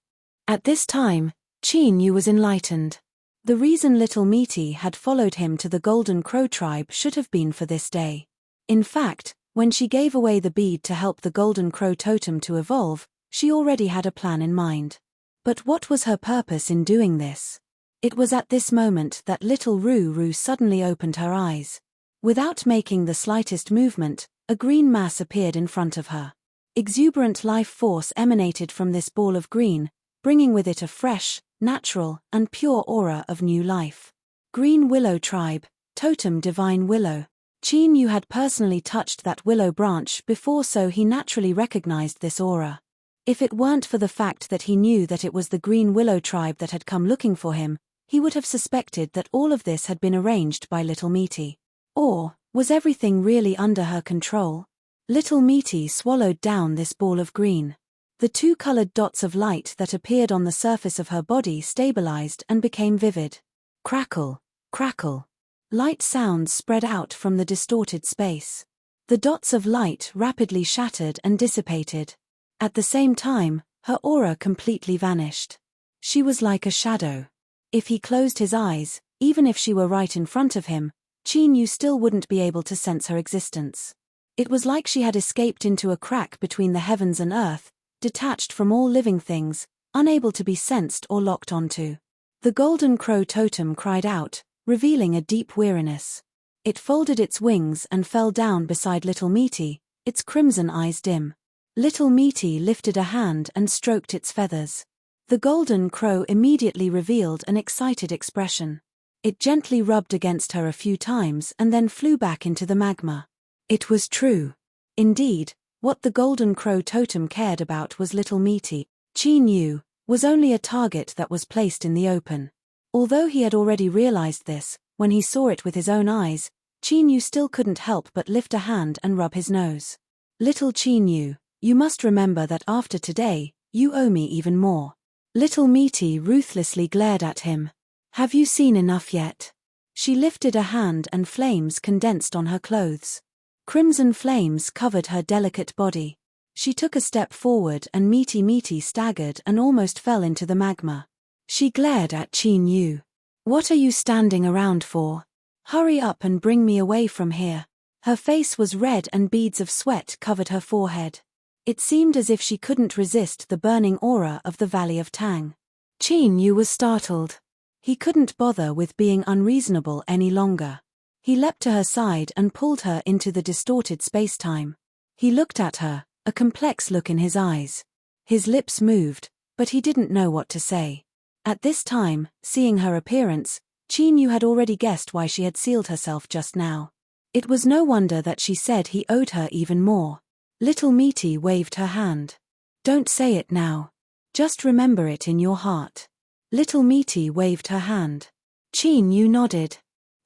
At this time, Qin Yu was enlightened. The reason little Misty had followed him to the Golden Crow tribe should have been for this day. In fact, when she gave away the bead to help the Golden Crow totem to evolve, she already had a plan in mind. But what was her purpose in doing this? It was at this moment that little Ruru suddenly opened her eyes. Without making the slightest movement, a green mass appeared in front of her. Exuberant life force emanated from this ball of green, bringing with it a fresh, natural, and pure aura of new life. Green Willow Tribe, Totem Divine Willow. Qin Yu had personally touched that willow branch before, so he naturally recognized this aura. If it weren't for the fact that he knew that it was the Green Willow Tribe that had come looking for him, he would have suspected that all of this had been arranged by Little Meaty. Or, was everything really under her control? Little Meaty swallowed down this ball of green. The two colored dots of light that appeared on the surface of her body stabilized and became vivid. Crackle, crackle. Light sounds spread out from the distorted space. The dots of light rapidly shattered and dissipated. At the same time, her aura completely vanished. She was like a shadow. If he closed his eyes, even if she were right in front of him, Qin Yu still wouldn't be able to sense her existence. It was like she had escaped into a crack between the heavens and earth, detached from all living things, unable to be sensed or locked onto. The golden crow totem cried out, revealing a deep weariness. It folded its wings and fell down beside Little Meaty, its crimson eyes dim. Little Meaty lifted a hand and stroked its feathers. The golden crow immediately revealed an excited expression. It gently rubbed against her a few times and then flew back into the magma. It was true. Indeed, what the golden crow totem cared about was Little Meaty. Qin Yu was only a target that was placed in the open. Although he had already realized this, when he saw it with his own eyes, Qin Yu still couldn't help but lift a hand and rub his nose. Little Qin Yu, you must remember that after today, you owe me even more. Little Meaty ruthlessly glared at him. Have you seen enough yet? She lifted a hand and flames condensed on her clothes. Crimson flames covered her delicate body. She took a step forward and Meaty staggered and almost fell into the magma. She glared at Qin Yu. What are you standing around for? Hurry up and bring me away from here. Her face was red and beads of sweat covered her forehead. It seemed as if she couldn't resist the burning aura of the Valley of Tang. Qin Yu was startled. He couldn't bother with being unreasonable any longer. He leapt to her side and pulled her into the distorted space-time. He looked at her, a complex look in his eyes. His lips moved, but he didn't know what to say. At this time, seeing her appearance, Qin Yu had already guessed why she had sealed herself just now. It was no wonder that she said he owed her even more. Little Meaty waved her hand. Don't say it now. Just remember it in your heart. Little Meaty waved her hand. Qin Yu nodded.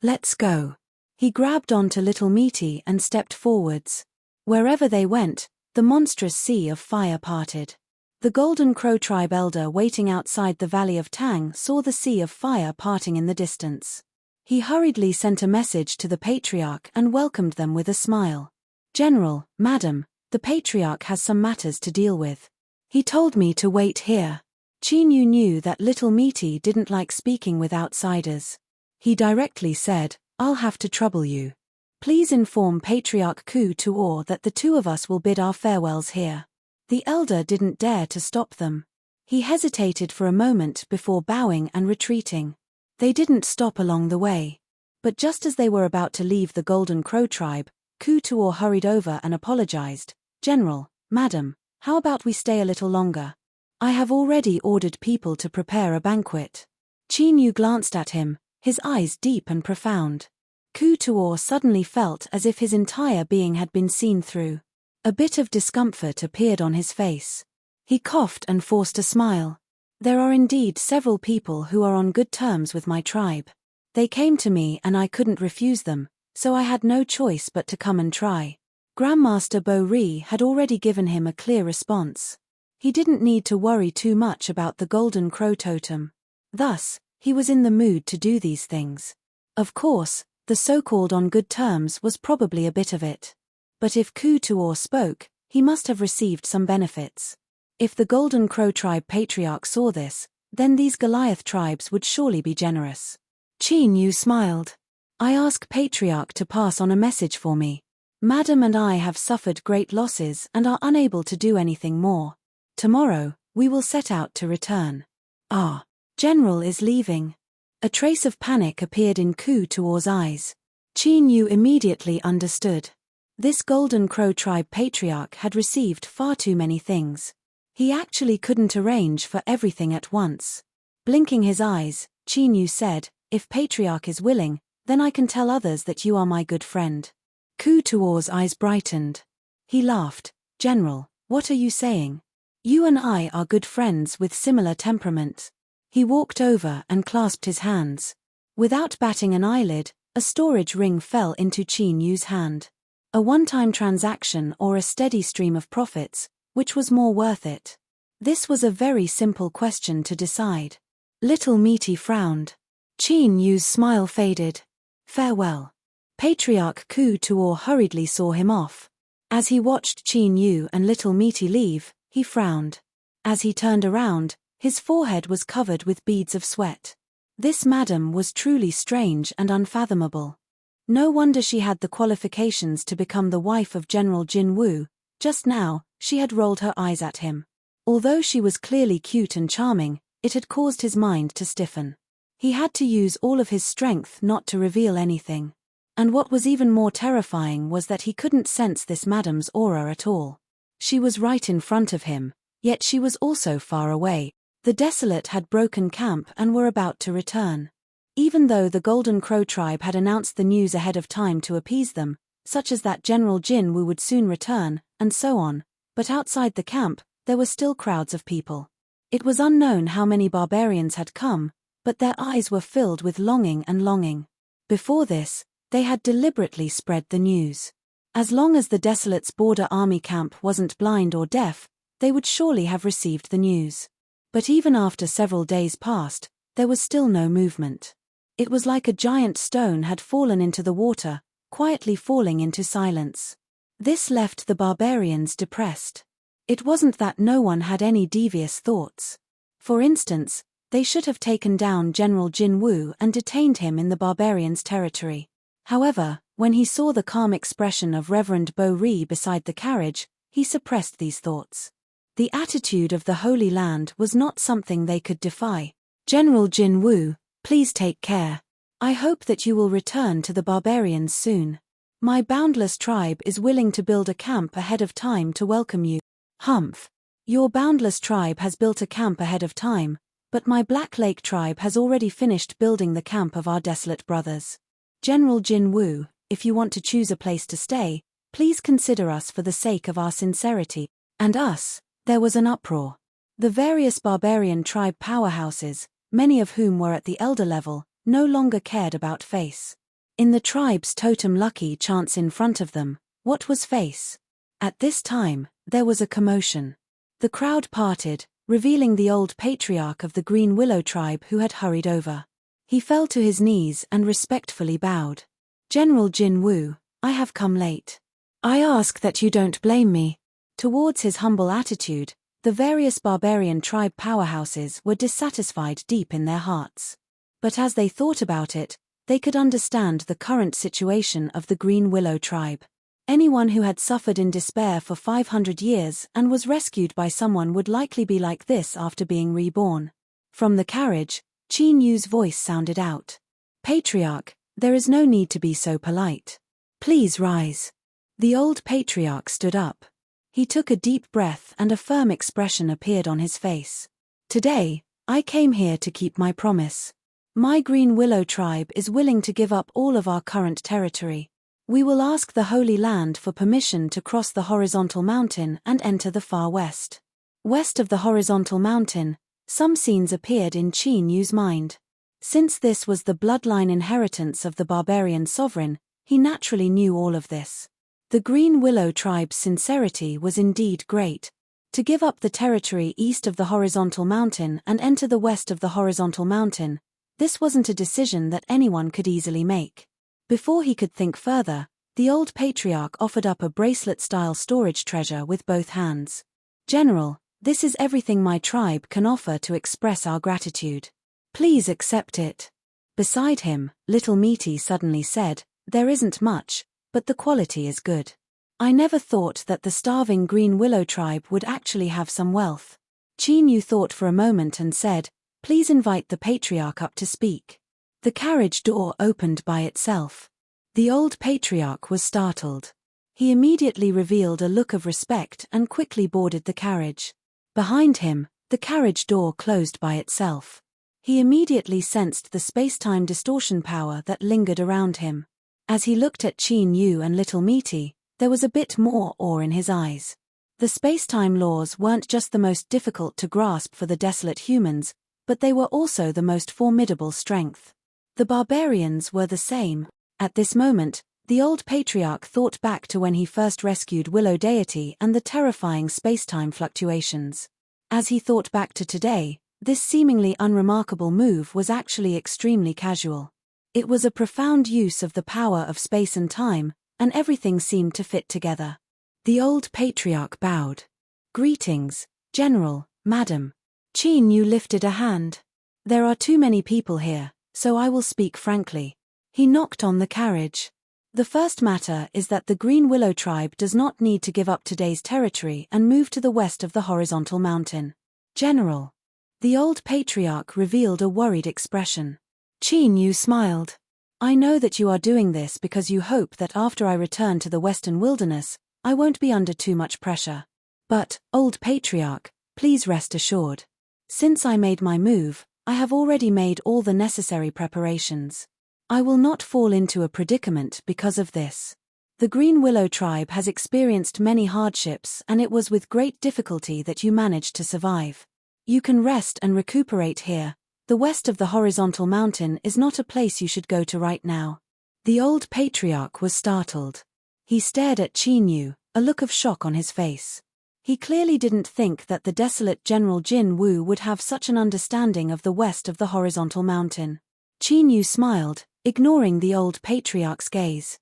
Let's go. He grabbed onto Little Meaty and stepped forwards. Wherever they went, the monstrous sea of fire parted. The Golden Crow tribe elder waiting outside the Valley of Tang saw the sea of fire parting in the distance. He hurriedly sent a message to the Patriarch and welcomed them with a smile. General, Madam, the Patriarch has some matters to deal with. He told me to wait here. Qin Yu knew that Little Meaty didn't like speaking with outsiders. He directly said, I'll have to trouble you. Please inform Patriarch Ku Tuor that the two of us will bid our farewells here. The elder didn't dare to stop them. He hesitated for a moment before bowing and retreating. They didn't stop along the way. But just as they were about to leave the Golden Crow tribe, Ku Tuor hurried over and apologized. General, Madam, how about we stay a little longer? I have already ordered people to prepare a banquet. Qin Yu glanced at him, his eyes deep and profound. Ku Tuor suddenly felt as if his entire being had been seen through. A bit of discomfort appeared on his face. He coughed and forced a smile. There are indeed several people who are on good terms with my tribe. They came to me and I couldn't refuse them, so I had no choice but to come and try. Grandmaster Bo Ri had already given him a clear response. He didn't need to worry too much about the Golden Crow totem. Thus, he was in the mood to do these things. Of course, the so-called on good terms was probably a bit of it. But if Ku Tuor spoke, he must have received some benefits. If the Golden Crow tribe patriarch saw this, then these Goliath tribes would surely be generous. Qin Yu smiled. I ask Patriarch to pass on a message for me. Madam and I have suffered great losses and are unable to do anything more. Tomorrow, we will set out to return. Ah, General is leaving. A trace of panic appeared in Ku Tuor's eyes. Qin Yu immediately understood. This Golden Crow tribe patriarch had received far too many things. He actually couldn't arrange for everything at once. Blinking his eyes, Chinyu said, "If patriarch is willing, then I can tell others that you are my good friend." Ku Tuor's eyes brightened. He laughed. "General, what are you saying? You and I are good friends with similar temperament." He walked over and clasped his hands. Without batting an eyelid, a storage ring fell into Chinyu's hand. A one-time transaction or a steady stream of profits, which was more worth it? This was a very simple question to decide. Little Meaty frowned. Chinyu's smile faded. "Farewell." Patriarch Ku Tuor hurriedly saw him off. As he watched Chinyu and Little Meaty leave, he frowned. As he turned around, his forehead was covered with beads of sweat. This madam was truly strange and unfathomable. No wonder she had the qualifications to become the wife of General Jin Woo. Just now, she had rolled her eyes at him. Although she was clearly cute and charming, it had caused his mind to stiffen. He had to use all of his strength not to reveal anything. And what was even more terrifying was that he couldn't sense this madam's aura at all. She was right in front of him, yet she was also far away. The Desolate had broken camp and were about to return. Even though the Golden Crow tribe had announced the news ahead of time to appease them, such as that General Jin Woo would soon return, and so on, but outside the camp, there were still crowds of people. It was unknown how many barbarians had come, but their eyes were filled with longing and longing. Before this, they had deliberately spread the news. As long as the Desolates' border army camp wasn't blind or deaf, they would surely have received the news. But even after several days passed, there was still no movement. It was like a giant stone had fallen into the water, quietly falling into silence. This left the barbarians depressed. It wasn't that no one had any devious thoughts. For instance, they should have taken down General Jin Woo and detained him in the barbarians' territory. However, when he saw the calm expression of Reverend Bo Ri beside the carriage, he suppressed these thoughts. The attitude of the Holy Land was not something they could defy. "General Jin Woo, please take care. I hope that you will return to the barbarians soon. My boundless tribe is willing to build a camp ahead of time to welcome you." "Humph. Your boundless tribe has built a camp ahead of time, but my Black Lake tribe has already finished building the camp of our Desolate brothers. General Jin Woo, if you want to choose a place to stay, please consider us for the sake of our sincerity." And us. There was an uproar. The various barbarian tribe powerhouses, many of whom were at the elder level, no longer cared about face. In the tribe's totem lucky chants in front of them, what was face? At this time, there was a commotion. The crowd parted, revealing the old patriarch of the Green Willow tribe who had hurried over. He fell to his knees and respectfully bowed. "General Jin Woo, I have come late. I ask that you don't blame me." Towards his humble attitude, the various barbarian tribe powerhouses were dissatisfied deep in their hearts. But as they thought about it, they could understand the current situation of the Green Willow tribe. Anyone who had suffered in despair for 500 years and was rescued by someone would likely be like this after being reborn. From the carriage, Chinyu's voice sounded out. "Patriarch, there is no need to be so polite. Please rise." The old patriarch stood up. He took a deep breath and a firm expression appeared on his face. "Today, I came here to keep my promise. My Green Willow tribe is willing to give up all of our current territory. We will ask the Holy Land for permission to cross the horizontal mountain and enter the far west." West of the horizontal mountain, some scenes appeared in Chinyu's mind. Since this was the bloodline inheritance of the barbarian sovereign, he naturally knew all of this. The Green Willow tribe's sincerity was indeed great. To give up the territory east of the horizontal mountain and enter the west of the horizontal mountain, this wasn't a decision that anyone could easily make. Before he could think further, the old patriarch offered up a bracelet-style storage treasure with both hands. "General, this is everything my tribe can offer to express our gratitude. Please accept it." Beside him, Little Meaty suddenly said, "There isn't much, but the quality is good. I never thought that the starving Green Willow tribe would actually have some wealth." Chinyu thought for a moment and said, "Please invite the patriarch up to speak." The carriage door opened by itself. The old patriarch was startled. He immediately revealed a look of respect and quickly boarded the carriage. Behind him, the carriage door closed by itself. He immediately sensed the space-time distortion power that lingered around him. As he looked at Qin Yu and little Meaty, there was a bit more awe in his eyes. The space-time laws weren't just the most difficult to grasp for the desolate humans, but they were also the most formidable strength. The barbarians were the same. At this moment, the old patriarch thought back to when he first rescued Willow Deity and the terrifying space-time fluctuations. As he thought back to today, this seemingly unremarkable move was actually extremely casual. It was a profound use of the power of space and time, and everything seemed to fit together. The old patriarch bowed. "Greetings, General, Madam." Qin Yu lifted a hand. "There are too many people here, so I will speak frankly." He knocked on the carriage. "The first matter is that the Green Willow tribe does not need to give up today's territory and move to the west of the horizontal mountain." "General." The old patriarch revealed a worried expression. Qin Yu smiled. "I know that you are doing this because you hope that after I return to the western wilderness, I won't be under too much pressure. But, old patriarch, please rest assured. Since I made my move, I have already made all the necessary preparations. I will not fall into a predicament because of this. The Green Willow tribe has experienced many hardships, and it was with great difficulty that you managed to survive. You can rest and recuperate here. The west of the horizontal mountain is not a place you should go to right now." The old patriarch was startled. He stared at Qin Yu, a look of shock on his face. He clearly didn't think that the desolate General Jin Wu would have such an understanding of the west of the horizontal mountain. Qin Yu smiled, ignoring the old patriarch's gaze.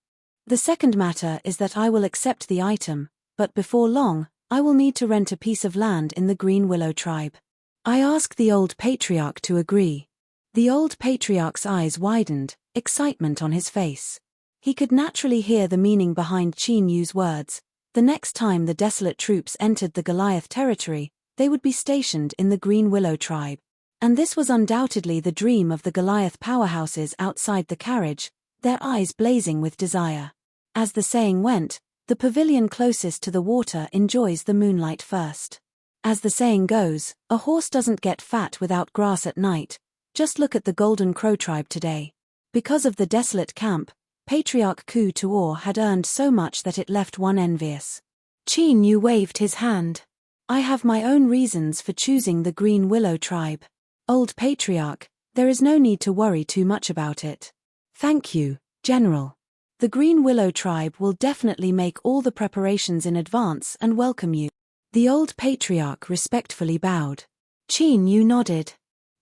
"The second matter is that I will accept the item, but before long, I will need to rent a piece of land in the Green Willow tribe. I ask the old patriarch to agree." The old patriarch's eyes widened, excitement on his face. He could naturally hear the meaning behind Qin Yu's words. The next time the desolate troops entered the Goliath territory, they would be stationed in the Green Willow tribe. And this was undoubtedly the dream of the Goliath powerhouses outside the carriage, their eyes blazing with desire. As the saying went, the pavilion closest to the water enjoys the moonlight first. As the saying goes, a horse doesn't get fat without grass at night. Just look at the Golden Crow tribe today. Because of the desolate camp, Patriarch Ku Tuor had earned so much that it left one envious. Qin Yu waved his hand. "I have my own reasons for choosing the Green Willow tribe. Old Patriarch, there is no need to worry too much about it." "Thank you, General. The Green Willow tribe will definitely make all the preparations in advance and welcome you." The old patriarch respectfully bowed. Qin Yu nodded.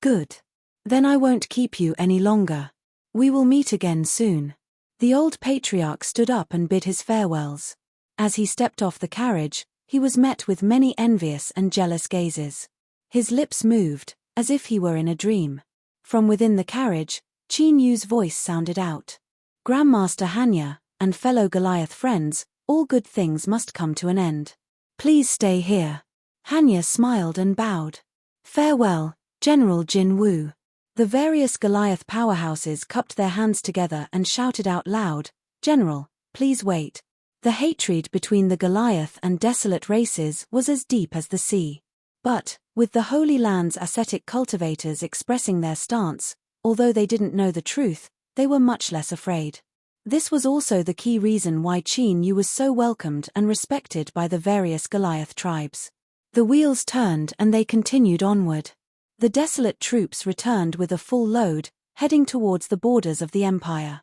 "Good. Then I won't keep you any longer. We will meet again soon." The old patriarch stood up and bid his farewells. As he stepped off the carriage, he was met with many envious and jealous gazes. His lips moved, as if he were in a dream. From within the carriage, Qin Yu's voice sounded out. "Grandmaster Hanya, and fellow Goliath friends, all good things must come to an end. Please stay here." Hanya smiled and bowed. "Farewell, General Jin Wu." The various Goliath powerhouses cupped their hands together and shouted out loud, "General, please wait." The hatred between the Goliath and desolate races was as deep as the sea. But, with the Holy Land's ascetic cultivators expressing their stance, although they didn't know the truth, they were much less afraid. This was also the key reason why Qin Yu was so welcomed and respected by the various Goliath tribes. The wheels turned and they continued onward. The desolate troops returned with a full load, heading towards the borders of the empire.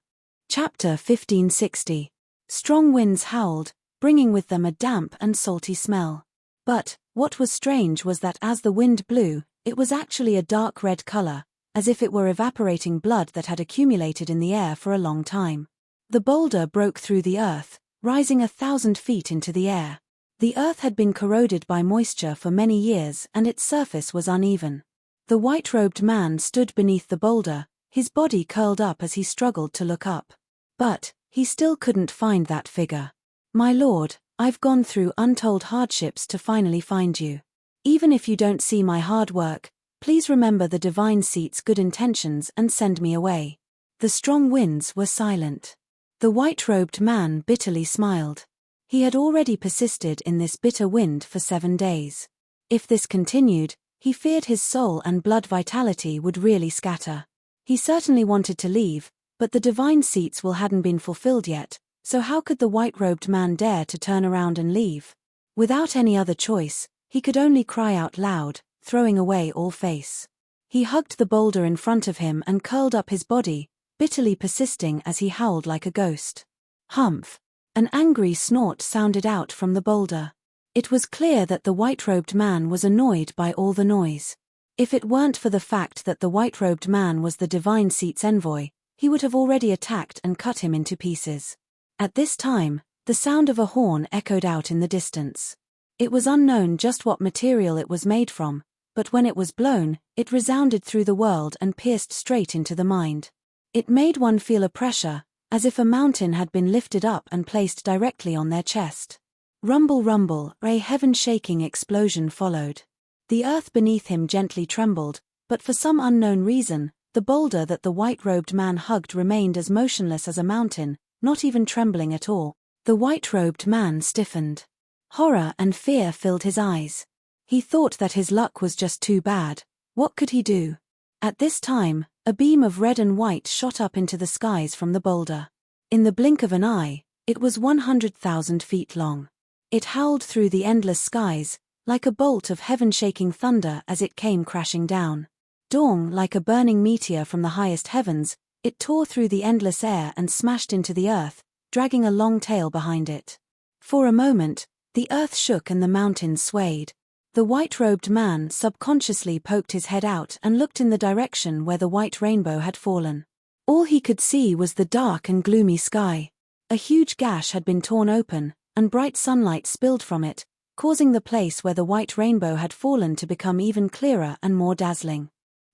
Chapter 1560. Strong winds howled, bringing with them a damp and salty smell. But, what was strange was that as the wind blew, it was actually a dark red color, as if it were evaporating blood that had accumulated in the air for a long time. The boulder broke through the earth, rising 1,000 feet into the air. The earth had been corroded by moisture for many years and its surface was uneven. The white-robed man stood beneath the boulder, his body curled up as he struggled to look up. But, he still couldn't find that figure. "My lord, I've gone through untold hardships to finally find you. Even if you don't see my hard work, please remember the divine seat's good intentions and send me away." The strong winds were silent. The white-robed man bitterly smiled. He had already persisted in this bitter wind for 7 days. If this continued, he feared his soul and blood vitality would really scatter. He certainly wanted to leave, but the divine seat's will hadn't been fulfilled yet, so how could the white-robed man dare to turn around and leave? Without any other choice, he could only cry out loud, throwing away all face. He hugged the boulder in front of him and curled up his body, bitterly persisting as he howled like a ghost. Humph! An angry snort sounded out from the boulder. It was clear that the white-robed man was annoyed by all the noise. If it weren't for the fact that the white-robed man was the divine seat's envoy, he would have already attacked and cut him into pieces. At this time, the sound of a horn echoed out in the distance. It was unknown just what material it was made from, but when it was blown, it resounded through the world and pierced straight into the mind. It made one feel a pressure, as if a mountain had been lifted up and placed directly on their chest. Rumble, rumble, a heaven-shaking explosion followed. The earth beneath him gently trembled, but for some unknown reason, the boulder that the white-robed man hugged remained as motionless as a mountain, not even trembling at all. The white-robed man stiffened. Horror and fear filled his eyes. He thought that his luck was just too bad. What could he do? At this time, a beam of red and white shot up into the skies from the boulder. In the blink of an eye, it was 100,000 feet long. It howled through the endless skies, like a bolt of heaven-shaking thunder as it came crashing down. Dawn, like a burning meteor from the highest heavens, it tore through the endless air and smashed into the earth, dragging a long tail behind it. For a moment, the earth shook and the mountains swayed. The white-robed man subconsciously poked his head out and looked in the direction where the white rainbow had fallen. All he could see was the dark and gloomy sky. A huge gash had been torn open, and bright sunlight spilled from it, causing the place where the white rainbow had fallen to become even clearer and more dazzling.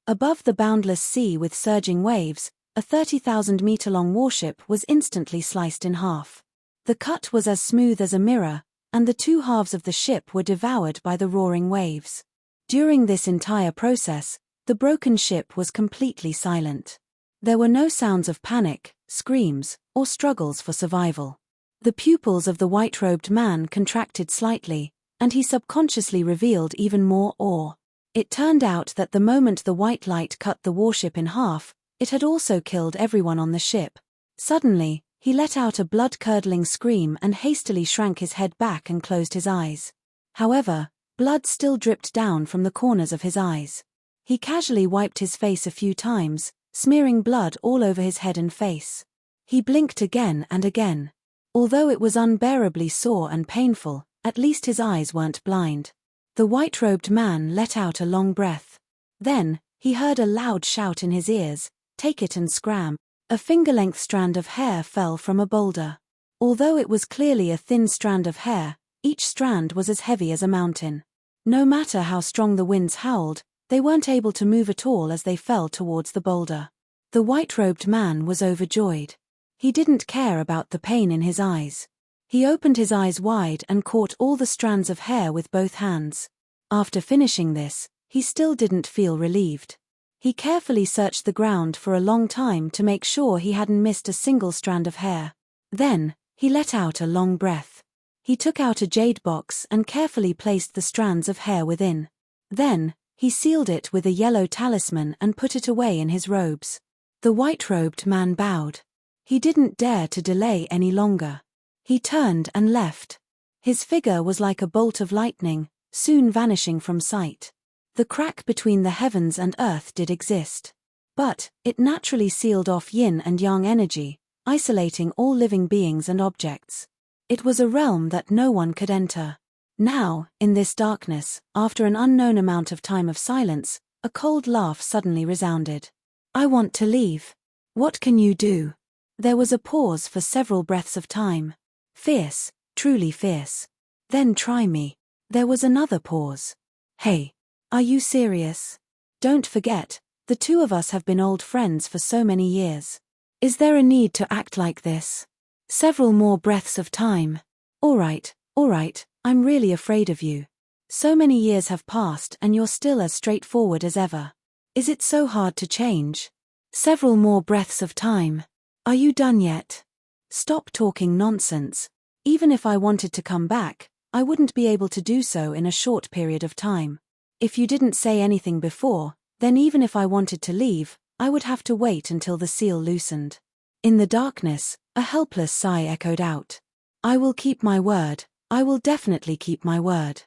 Above the boundless sea with surging waves, a 30,000-meter-long warship was instantly sliced in half. The cut was as smooth as a mirror, and the two halves of the ship were devoured by the roaring waves. During this entire process, the broken ship was completely silent. There were no sounds of panic, screams, or struggles for survival. The pupils of the white-robed man contracted slightly, and he subconsciously revealed even more awe. It turned out that the moment the white light cut the warship in half, it had also killed everyone on the ship. Suddenly, he let out a blood-curdling scream and hastily shrank his head back and closed his eyes. However, blood still dripped down from the corners of his eyes. He casually wiped his face a few times, smearing blood all over his head and face. He blinked again and again. Although it was unbearably sore and painful, at least his eyes weren't blind. The white-robed man let out a long breath. Then, he heard a loud shout in his ears, "Take it and scram." A finger-length strand of hair fell from a boulder. Although it was clearly a thin strand of hair, each strand was as heavy as a mountain. No matter how strong the winds howled, they weren't able to move at all as they fell towards the boulder. The white-robed man was overjoyed. He didn't care about the pain in his eyes. He opened his eyes wide and caught all the strands of hair with both hands. After finishing this, he still didn't feel relieved. He carefully searched the ground for a long time to make sure he hadn't missed a single strand of hair. Then, he let out a long breath. He took out a jade box and carefully placed the strands of hair within. Then, he sealed it with a yellow talisman and put it away in his robes. The white-robed man bowed. He didn't dare to delay any longer. He turned and left. His figure was like a bolt of lightning, soon vanishing from sight. The crack between the heavens and earth did exist. But, it naturally sealed off yin and yang energy, isolating all living beings and objects. It was a realm that no one could enter. Now, in this darkness, after an unknown amount of time of silence, a cold laugh suddenly resounded. "I want to leave. What can you do?" There was a pause for several breaths of time. Fierce, truly fierce. "Then try me." There was another pause. "Hey. Are you serious? Don't forget, the two of us have been old friends for so many years. Is there a need to act like this?" Several more breaths of time. All right, I'm really afraid of you. So many years have passed and you're still as straightforward as ever. Is it so hard to change?" Several more breaths of time. "Are you done yet? Stop talking nonsense. Even if I wanted to come back, I wouldn't be able to do so in a short period of time. If you didn't say anything before, then even if I wanted to leave, I would have to wait until the seal loosened. In the darkness, a helpless sigh echoed out. I will keep my word, I will definitely keep my word.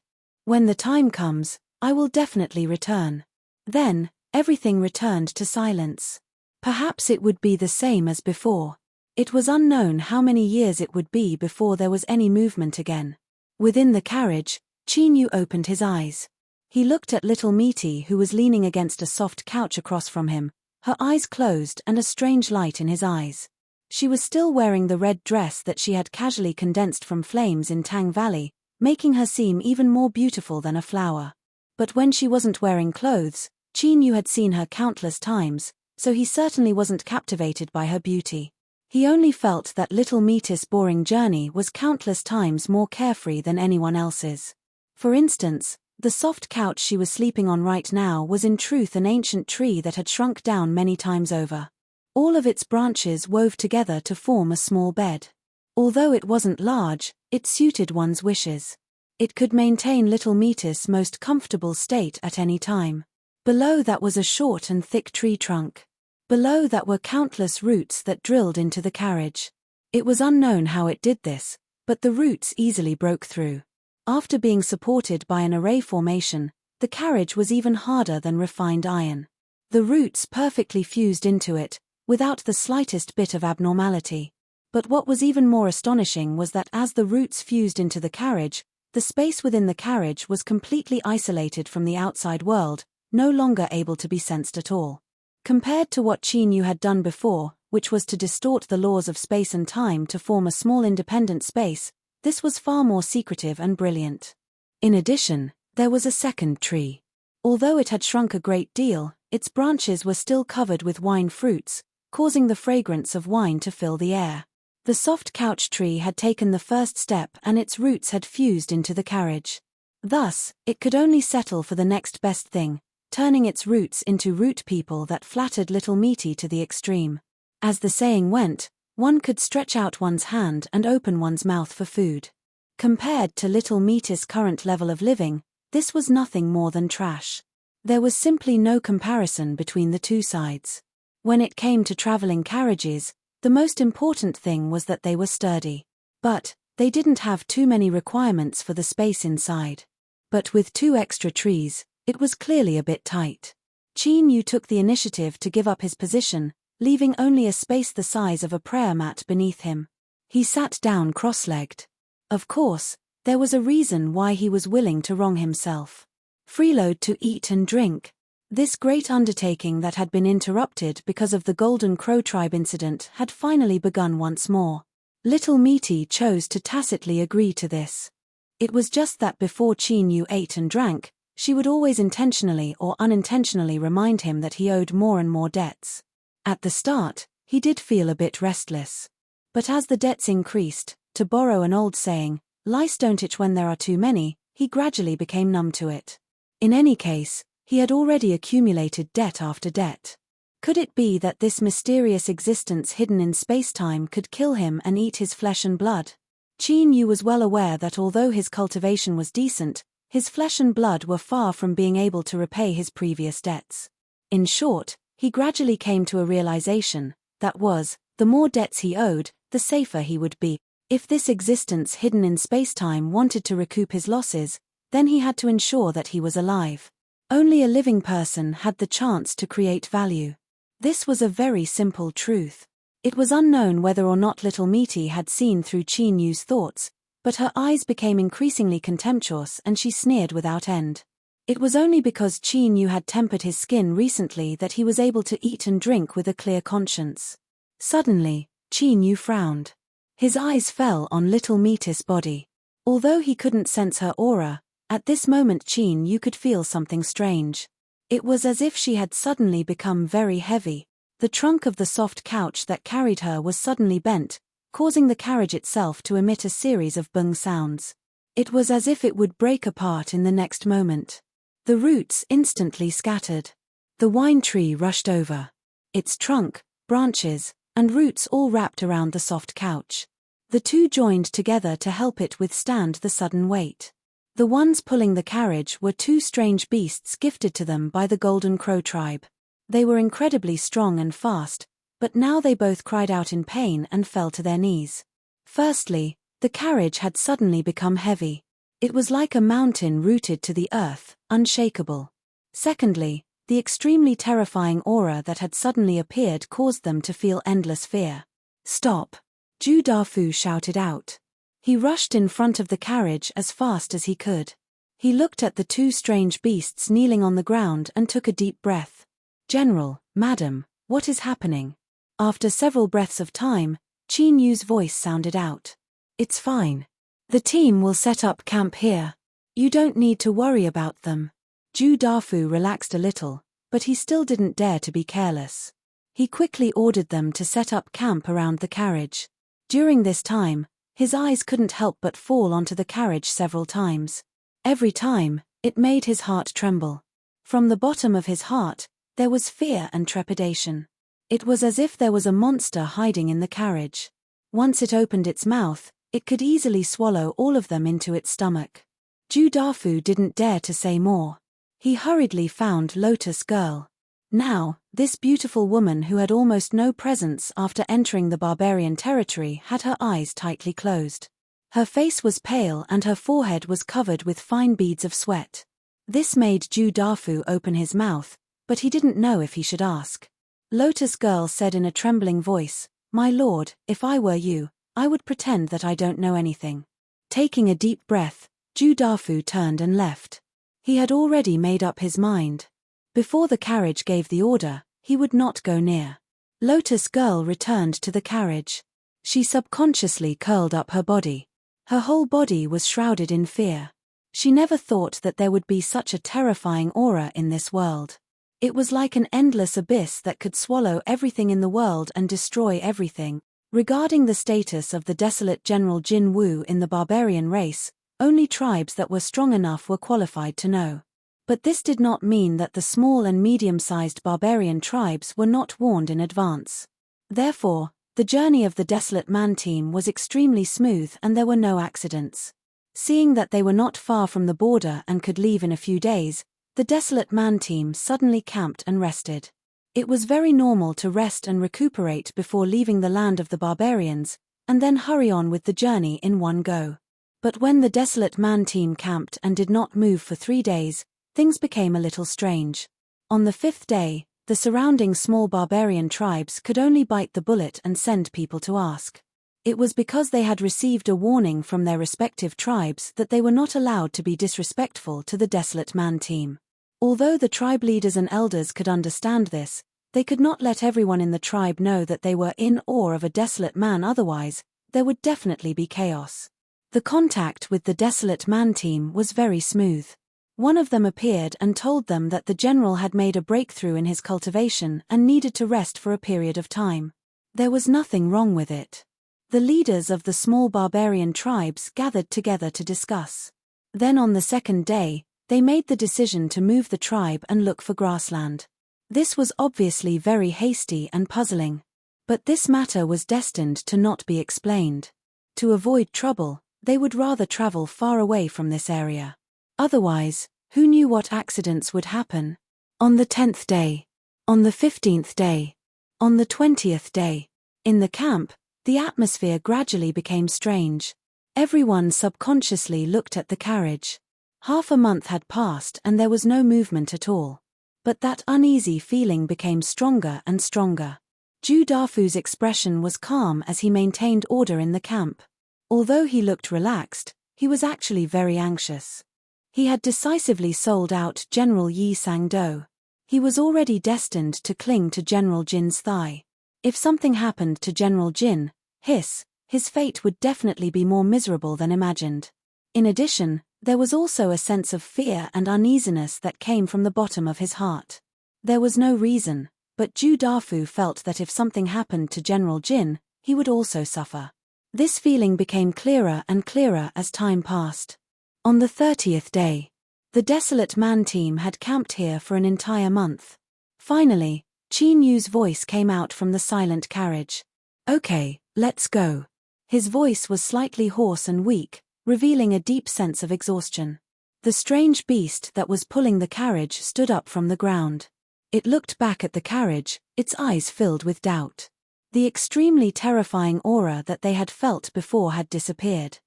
When the time comes, I will definitely return. Then, everything returned to silence. Perhaps it would be the same as before. It was unknown how many years it would be before there was any movement again. Within the carriage, Chinyu opened his eyes. He looked at little Meaty, who was leaning against a soft couch across from him, her eyes closed and a strange light in his eyes. She was still wearing the red dress that she had casually condensed from flames in Tang Valley, making her seem even more beautiful than a flower. But when she wasn't wearing clothes, Chinyu had seen her countless times, so he certainly wasn't captivated by her beauty. He only felt that little Meaty's boring journey was countless times more carefree than anyone else's. For instance, the soft couch she was sleeping on right now was in truth an ancient tree that had shrunk down many times over. All of its branches wove together to form a small bed. Although it wasn't large, it suited one's wishes. It could maintain little Meaty's most comfortable state at any time. Below that was a short and thick tree trunk. Below that were countless roots that drilled into the carriage. It was unknown how it did this, but the roots easily broke through. After being supported by an array formation, the carriage was even harder than refined iron. The roots perfectly fused into it, without the slightest bit of abnormality. But what was even more astonishing was that as the roots fused into the carriage, the space within the carriage was completely isolated from the outside world, no longer able to be sensed at all. Compared to what Chinyu had done before, which was to distort the laws of space and time to form a small independent space, this was far more secretive and brilliant. In addition, there was a second tree. Although it had shrunk a great deal, its branches were still covered with wine fruits, causing the fragrance of wine to fill the air. The soft couch tree had taken the first step and its roots had fused into the carriage. Thus, it could only settle for the next best thing, turning its roots into root people that flattered little Meaty to the extreme. As the saying went, one could stretch out one's hand and open one's mouth for food. Compared to little Meaty's current level of living, this was nothing more than trash. There was simply no comparison between the two sides. When it came to traveling carriages, the most important thing was that they were sturdy. But they didn't have too many requirements for the space inside. But with 2 extra trees, it was clearly a bit tight. Chinyu took the initiative to give up his position, leaving only a space the size of a prayer mat beneath him. He sat down cross-legged. Of course, there was a reason why he was willing to wrong himself. Freeload to eat and drink. This great undertaking that had been interrupted because of the Golden Crow tribe incident had finally begun once more. Little Meaty chose to tacitly agree to this. It was just that before Chinyu ate and drank, she would always intentionally or unintentionally remind him that he owed more and more debts. At the start, he did feel a bit restless. But as the debts increased, to borrow an old saying, lice don't itch when there are too many, he gradually became numb to it. In any case, he had already accumulated debt after debt. Could it be that this mysterious existence hidden in space-time could kill him and eat his flesh and blood? Chinyu was well aware that although his cultivation was decent, his flesh and blood were far from being able to repay his previous debts. In short, he gradually came to a realization, that was, the more debts he owed, the safer he would be. If this existence hidden in space-time wanted to recoup his losses, then he had to ensure that he was alive. Only a living person had the chance to create value. This was a very simple truth. It was unknown whether or not little Meaty had seen through Chinyu's thoughts, but her eyes became increasingly contemptuous and she sneered without end. It was only because Chinyu had tempered his skin recently that he was able to eat and drink with a clear conscience. Suddenly, Chinyu frowned. His eyes fell on little Meaty's body. Although he couldn't sense her aura, at this moment Chinyu could feel something strange. It was as if she had suddenly become very heavy. The trunk of the soft couch that carried her was suddenly bent, causing the carriage itself to emit a series of bung sounds. It was as if it would break apart in the next moment. The roots instantly scattered. The wine tree rushed over. Its trunk, branches, and roots all wrapped around the soft couch. The two joined together to help it withstand the sudden weight. The ones pulling the carriage were two strange beasts gifted to them by the Golden Crow tribe. They were incredibly strong and fast, but now they both cried out in pain and fell to their knees. Firstly, the carriage had suddenly become heavy. It was like a mountain rooted to the earth, unshakable. Secondly, the extremely terrifying aura that had suddenly appeared caused them to feel endless fear. "Stop!" Ju Dafu shouted out. He rushed in front of the carriage as fast as he could. He looked at the two strange beasts kneeling on the ground and took a deep breath. "General, madam, what is happening?" After several breaths of time, Qin Yu's voice sounded out. "It's fine. The team will set up camp here. You don't need to worry about them." Ju Dafu relaxed a little, but he still didn't dare to be careless. He quickly ordered them to set up camp around the carriage. During this time, his eyes couldn't help but fall onto the carriage several times. Every time, it made his heart tremble. From the bottom of his heart, there was fear and trepidation. It was as if there was a monster hiding in the carriage. Once it opened its mouth, it could easily swallow all of them into its stomach. Ju Dafu didn't dare to say more. He hurriedly found Lotus Girl. Now, this beautiful woman who had almost no presence after entering the barbarian territory had her eyes tightly closed. Her face was pale and her forehead was covered with fine beads of sweat. This made Ju Dafu open his mouth, but he didn't know if he should ask. Lotus Girl said in a trembling voice, "My lord, if I were you, I would pretend that I don't know anything." Taking a deep breath, Ju Dafu turned and left. He had already made up his mind. Before the carriage gave the order, he would not go near. Lotus Girl returned to the carriage. She subconsciously curled up her body. Her whole body was shrouded in fear. She never thought that there would be such a terrifying aura in this world. It was like an endless abyss that could swallow everything in the world and destroy everything. Regarding the status of the desolate General Jin Wu in the barbarian race, only tribes that were strong enough were qualified to know. But this did not mean that the small and medium-sized barbarian tribes were not warned in advance. Therefore, the journey of the Desolate Man team was extremely smooth and there were no accidents. Seeing that they were not far from the border and could leave in a few days, the Desolate Man team suddenly camped and rested. It was very normal to rest and recuperate before leaving the land of the barbarians, and then hurry on with the journey in one go. But when the Desolate Man team camped and did not move for 3 days, things became a little strange. On the 5th day, the surrounding small barbarian tribes could only bite the bullet and send people to ask. It was because they had received a warning from their respective tribes that they were not allowed to be disrespectful to the Desolate Man team. Although the tribe leaders and elders could understand this, they could not let everyone in the tribe know that they were in awe of a desolate man, otherwise, there would definitely be chaos. The contact with the Desolate Man team was very smooth. One of them appeared and told them that the general had made a breakthrough in his cultivation and needed to rest for a period of time. There was nothing wrong with it. The leaders of the small barbarian tribes gathered together to discuss. Then on the 2nd day, they made the decision to move the tribe and look for grassland. This was obviously very hasty and puzzling. But this matter was destined to not be explained. To avoid trouble, they would rather travel far away from this area. Otherwise, who knew what accidents would happen? On the 10th day. On the 15th day. On the 20th day. In the camp, the atmosphere gradually became strange. Everyone subconsciously looked at the carriage. Half a month had passed and there was no movement at all. But that uneasy feeling became stronger and stronger. Ju Dafu's expression was calm as he maintained order in the camp. Although he looked relaxed, he was actually very anxious. He had decisively sold out General Yi Sang-do. He was already destined to cling to General Jin's thigh. If something happened to General Jin, his fate would definitely be more miserable than imagined. In addition, there was also a sense of fear and uneasiness that came from the bottom of his heart. There was no reason, but Ju Dafu felt that if something happened to General Jin, he would also suffer. This feeling became clearer and clearer as time passed. On the 30th day, the Desolate Man team had camped here for an entire month. Finally, Qin Yu's voice came out from the silent carriage. "Okay, let's go." His voice was slightly hoarse and weak, revealing a deep sense of exhaustion. The strange beast that was pulling the carriage stood up from the ground. It looked back at the carriage, its eyes filled with doubt. The extremely terrifying aura that they had felt before had disappeared.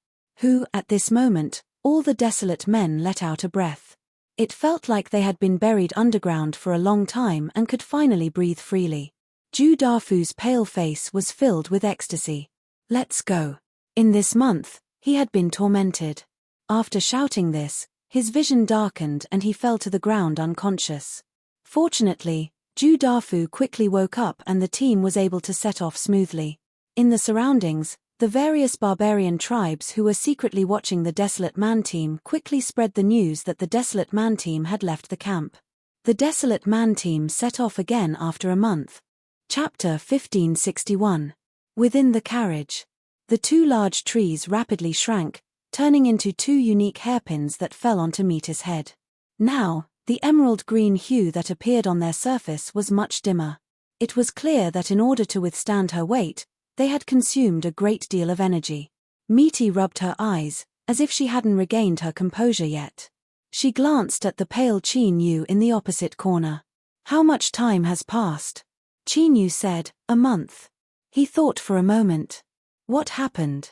At this moment, all the desolate men let out a breath. It felt like they had been buried underground for a long time and could finally breathe freely. Ju Dafu's pale face was filled with ecstasy. Let's go. In this month, he had been tormented. After shouting this, his vision darkened and he fell to the ground unconscious. Fortunately, Ju Dafu quickly woke up and the team was able to set off smoothly. In the surroundings, the various barbarian tribes who were secretly watching the Desolate Man team quickly spread the news that the Desolate Man team had left the camp. The Desolate Man team set off again after a month. Chapter 1561. Within the carriage. The two large trees rapidly shrank, turning into two unique hairpins that fell onto Mita's head. Now, the emerald green hue that appeared on their surface was much dimmer. It was clear that in order to withstand her weight, they had consumed a great deal of energy. Miti rubbed her eyes, as if she hadn't regained her composure yet. She glanced at the pale Chin-yu in the opposite corner. How much time has passed? Chin-yu said, a month. He thought for a moment. What happened?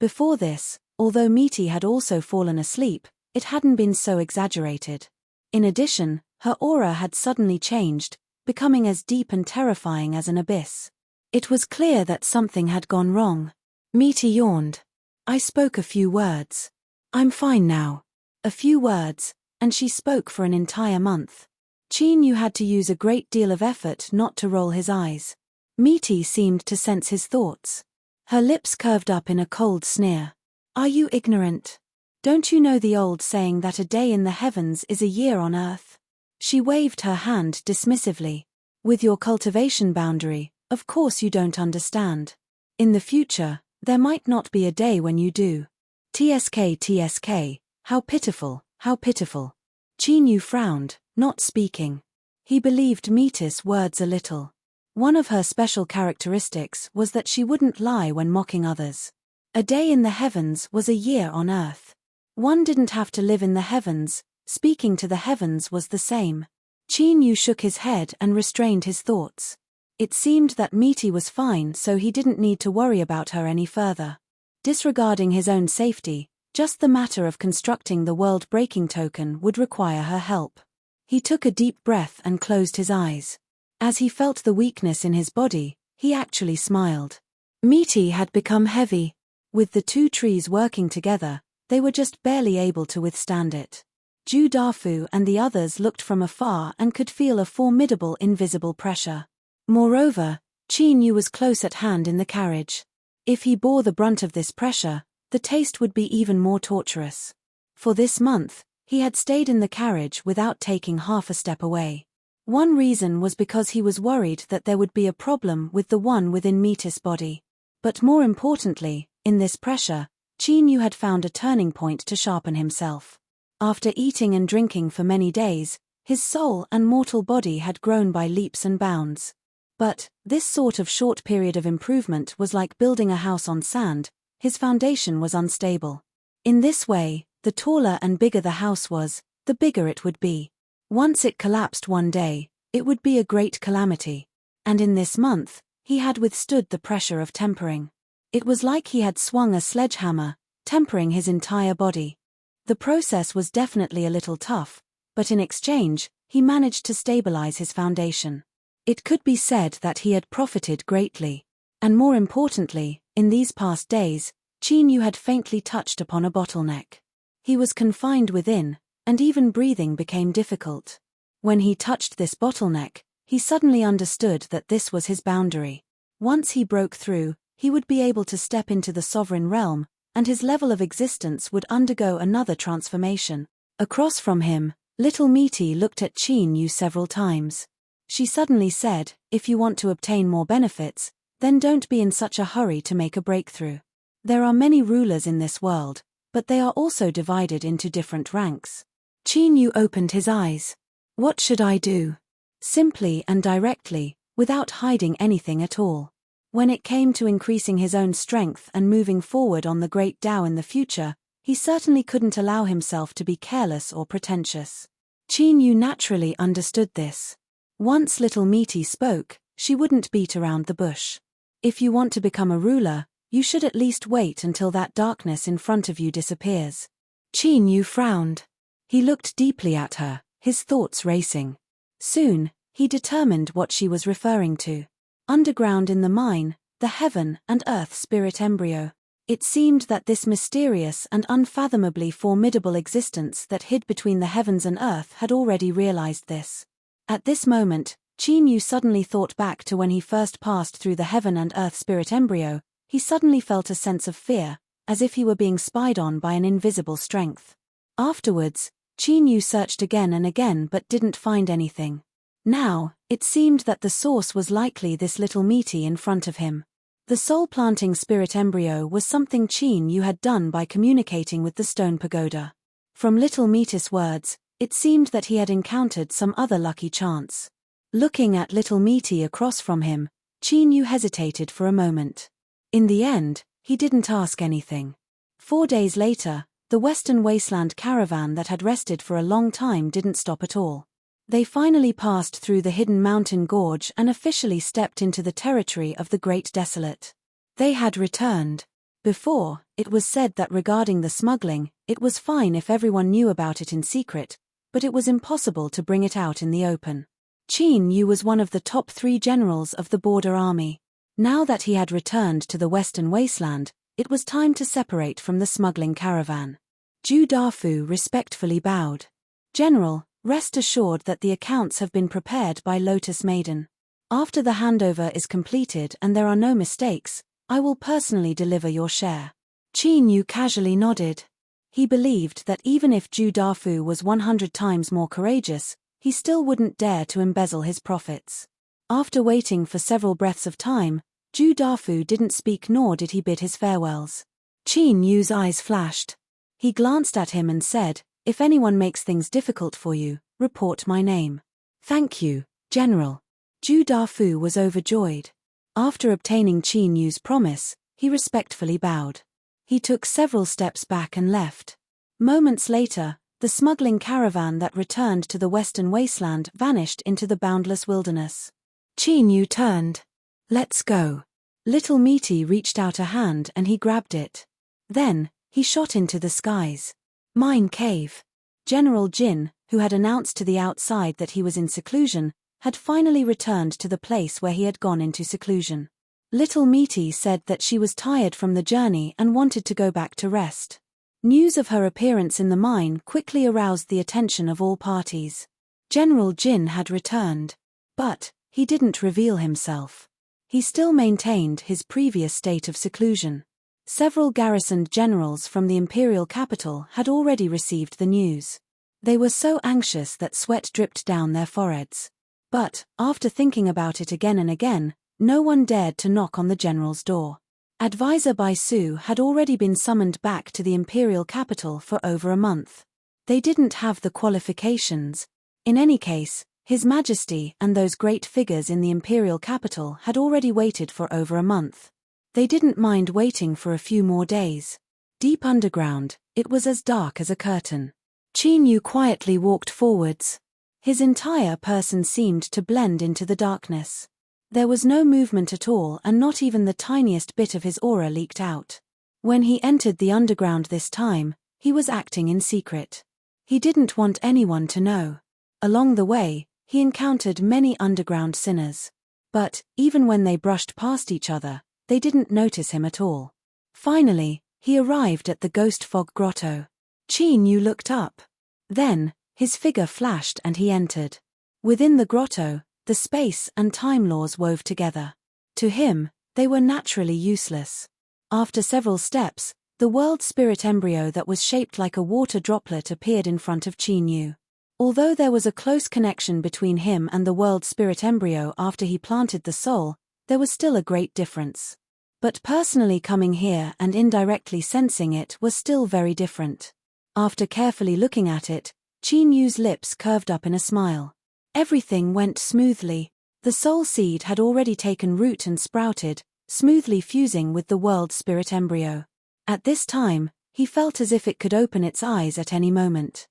Before this, although Miti had also fallen asleep, it hadn't been so exaggerated. In addition, her aura had suddenly changed, becoming as deep and terrifying as an abyss. It was clear that something had gone wrong. Miti yawned. I spoke a few words. I'm fine now. A few words, and she spoke for an entire month. Chin-yu had to use a great deal of effort not to roll his eyes. Miti seemed to sense his thoughts. Her lips curved up in a cold sneer. Are you ignorant? Don't you know the old saying that a day in the heavens is a year on earth? She waved her hand dismissively. With your cultivation boundary, of course you don't understand. In the future, there might not be a day when you do. TSK, how pitiful, how pitiful. Chin-yu frowned, not speaking. He believed Mita's words a little. One of her special characteristics was that she wouldn't lie when mocking others. A day in the heavens was a year on earth. One didn't have to live in the heavens, speaking to the heavens was the same. Chin-yu shook his head and restrained his thoughts. It seemed that Miti was fine, so he didn't need to worry about her any further. Disregarding his own safety, just the matter of constructing the world-breaking token would require her help. He took a deep breath and closed his eyes. As he felt the weakness in his body, he actually smiled. Miti had become heavy. With the two trees working together, they were just barely able to withstand it. Ju Dafu and the others looked from afar and could feel a formidable invisible pressure. Moreover, Chin-yu was close at hand in the carriage. If he bore the brunt of this pressure, the taste would be even more torturous. For this month, he had stayed in the carriage without taking half a step away. One reason was because he was worried that there would be a problem with the one within Mita's body. But more importantly, in this pressure, Chin-yu had found a turning point to sharpen himself. After eating and drinking for many days, his soul and mortal body had grown by leaps and bounds. But, this sort of short period of improvement was like building a house on sand, his foundation was unstable. In this way, the taller and bigger the house was, the bigger it would be. Once it collapsed one day, it would be a great calamity. And in this month, he had withstood the pressure of tempering. It was like he had swung a sledgehammer, tempering his entire body. The process was definitely a little tough, but in exchange, he managed to stabilize his foundation. It could be said that he had profited greatly. And more importantly, in these past days, Chin-yu had faintly touched upon a bottleneck. He was confined within, and even breathing became difficult. When he touched this bottleneck, he suddenly understood that this was his boundary. Once he broke through, he would be able to step into the sovereign realm, and his level of existence would undergo another transformation. Across from him, little Miti looked at Chin-yu several times. She suddenly said, if you want to obtain more benefits, then don't be in such a hurry to make a breakthrough. There are many rulers in this world, but they are also divided into different ranks. Chin-yu opened his eyes. What should I do? Simply and directly, without hiding anything at all. When it came to increasing his own strength and moving forward on the great Tao in the future, he certainly couldn't allow himself to be careless or pretentious. Qin Yu naturally understood this. Once little Meaty spoke, she wouldn't beat around the bush. If you want to become a ruler, you should at least wait until that darkness in front of you disappears. Qin Yu frowned. He looked deeply at her, his thoughts racing. Soon, he determined what she was referring to. Underground in the mine, the heaven and earth spirit embryo. It seemed that this mysterious and unfathomably formidable existence that hid between the heavens and earth had already realized this. At this moment, Qin Yu suddenly thought back to when he first passed through the heaven and earth spirit embryo. He suddenly felt a sense of fear, as if he were being spied on by an invisible strength. Afterwards, Qin Yu searched again and again but didn't find anything. Now, it seemed that the source was likely this little Meaty in front of him. The soul-planting spirit embryo was something Qin Yu had done by communicating with the stone pagoda. From little Meaty's words, it seemed that he had encountered some other lucky chance. Looking at little Meaty across from him, Qin Yu hesitated for a moment. In the end, he didn't ask anything. 4 days later, the Western Wasteland caravan that had rested for a long time didn't stop at all. They finally passed through the hidden mountain gorge and officially stepped into the territory of the Great Desolate. They had returned. Before, it was said that regarding the smuggling, it was fine if everyone knew about it in secret, but it was impossible to bring it out in the open. Qin Yu was one of the top 3 generals of the border army. Now that he had returned to the Western Wasteland, it was time to separate from the smuggling caravan. Zhu Dafu respectfully bowed. "General, rest assured that the accounts have been prepared by Lotus Maiden. After the handover is completed and there are no mistakes, I will personally deliver your share." Qin Yu casually nodded. He believed that even if Zhu Dafu was 100 times more courageous, he still wouldn't dare to embezzle his profits. After waiting for several breaths of time, Zhu Dafu didn't speak nor did he bid his farewells. Qin Yu's eyes flashed. He glanced at him and said, "If anyone makes things difficult for you, report my name." "Thank you, General." Zhu Dafu was overjoyed. After obtaining Qin Yu's promise, he respectfully bowed. He took several steps back and left. Moments later, the smuggling caravan that returned to the Western Wasteland vanished into the boundless wilderness. Qin Yu turned. "Let's go." Little Meaty reached out a hand and he grabbed it. Then, he shot into the skies. Mine cave. General Jin, who had announced to the outside that he was in seclusion, had finally returned to the place where he had gone into seclusion. Little Meaty said that she was tired from the journey and wanted to go back to rest. News of her appearance in the mine quickly aroused the attention of all parties. General Jin had returned. But, he didn't reveal himself. He still maintained his previous state of seclusion. Several garrisoned generals from the imperial capital had already received the news. They were so anxious that sweat dripped down their foreheads. But, after thinking about it again and again, no one dared to knock on the general's door. Advisor Bai Su had already been summoned back to the imperial capital for over a month. They didn't have the qualifications. In any case, His Majesty and those great figures in the imperial capital had already waited for over a month. They didn't mind waiting for a few more days. Deep underground, it was as dark as a curtain. Qin Yu quietly walked forwards. His entire person seemed to blend into the darkness. There was no movement at all and not even the tiniest bit of his aura leaked out. When he entered the underground this time, he was acting in secret. He didn't want anyone to know. Along the way, he encountered many underground sinners. But, even when they brushed past each other, they didn't notice him at all. Finally, he arrived at the Ghost Fog Grotto. Qin Yu looked up. Then, his figure flashed and he entered. Within the grotto, the space and time laws wove together. To him, they were naturally useless. After several steps, the world spirit embryo that was shaped like a water droplet appeared in front of Qin Yu. Although there was a close connection between him and the world spirit embryo after he planted the soul, there was still a great difference. But personally coming here and indirectly sensing it was still very different. After carefully looking at it, Qin Yu's lips curved up in a smile. Everything went smoothly. The soul seed had already taken root and sprouted, smoothly fusing with the world's spirit embryo. At this time, he felt as if it could open its eyes at any moment.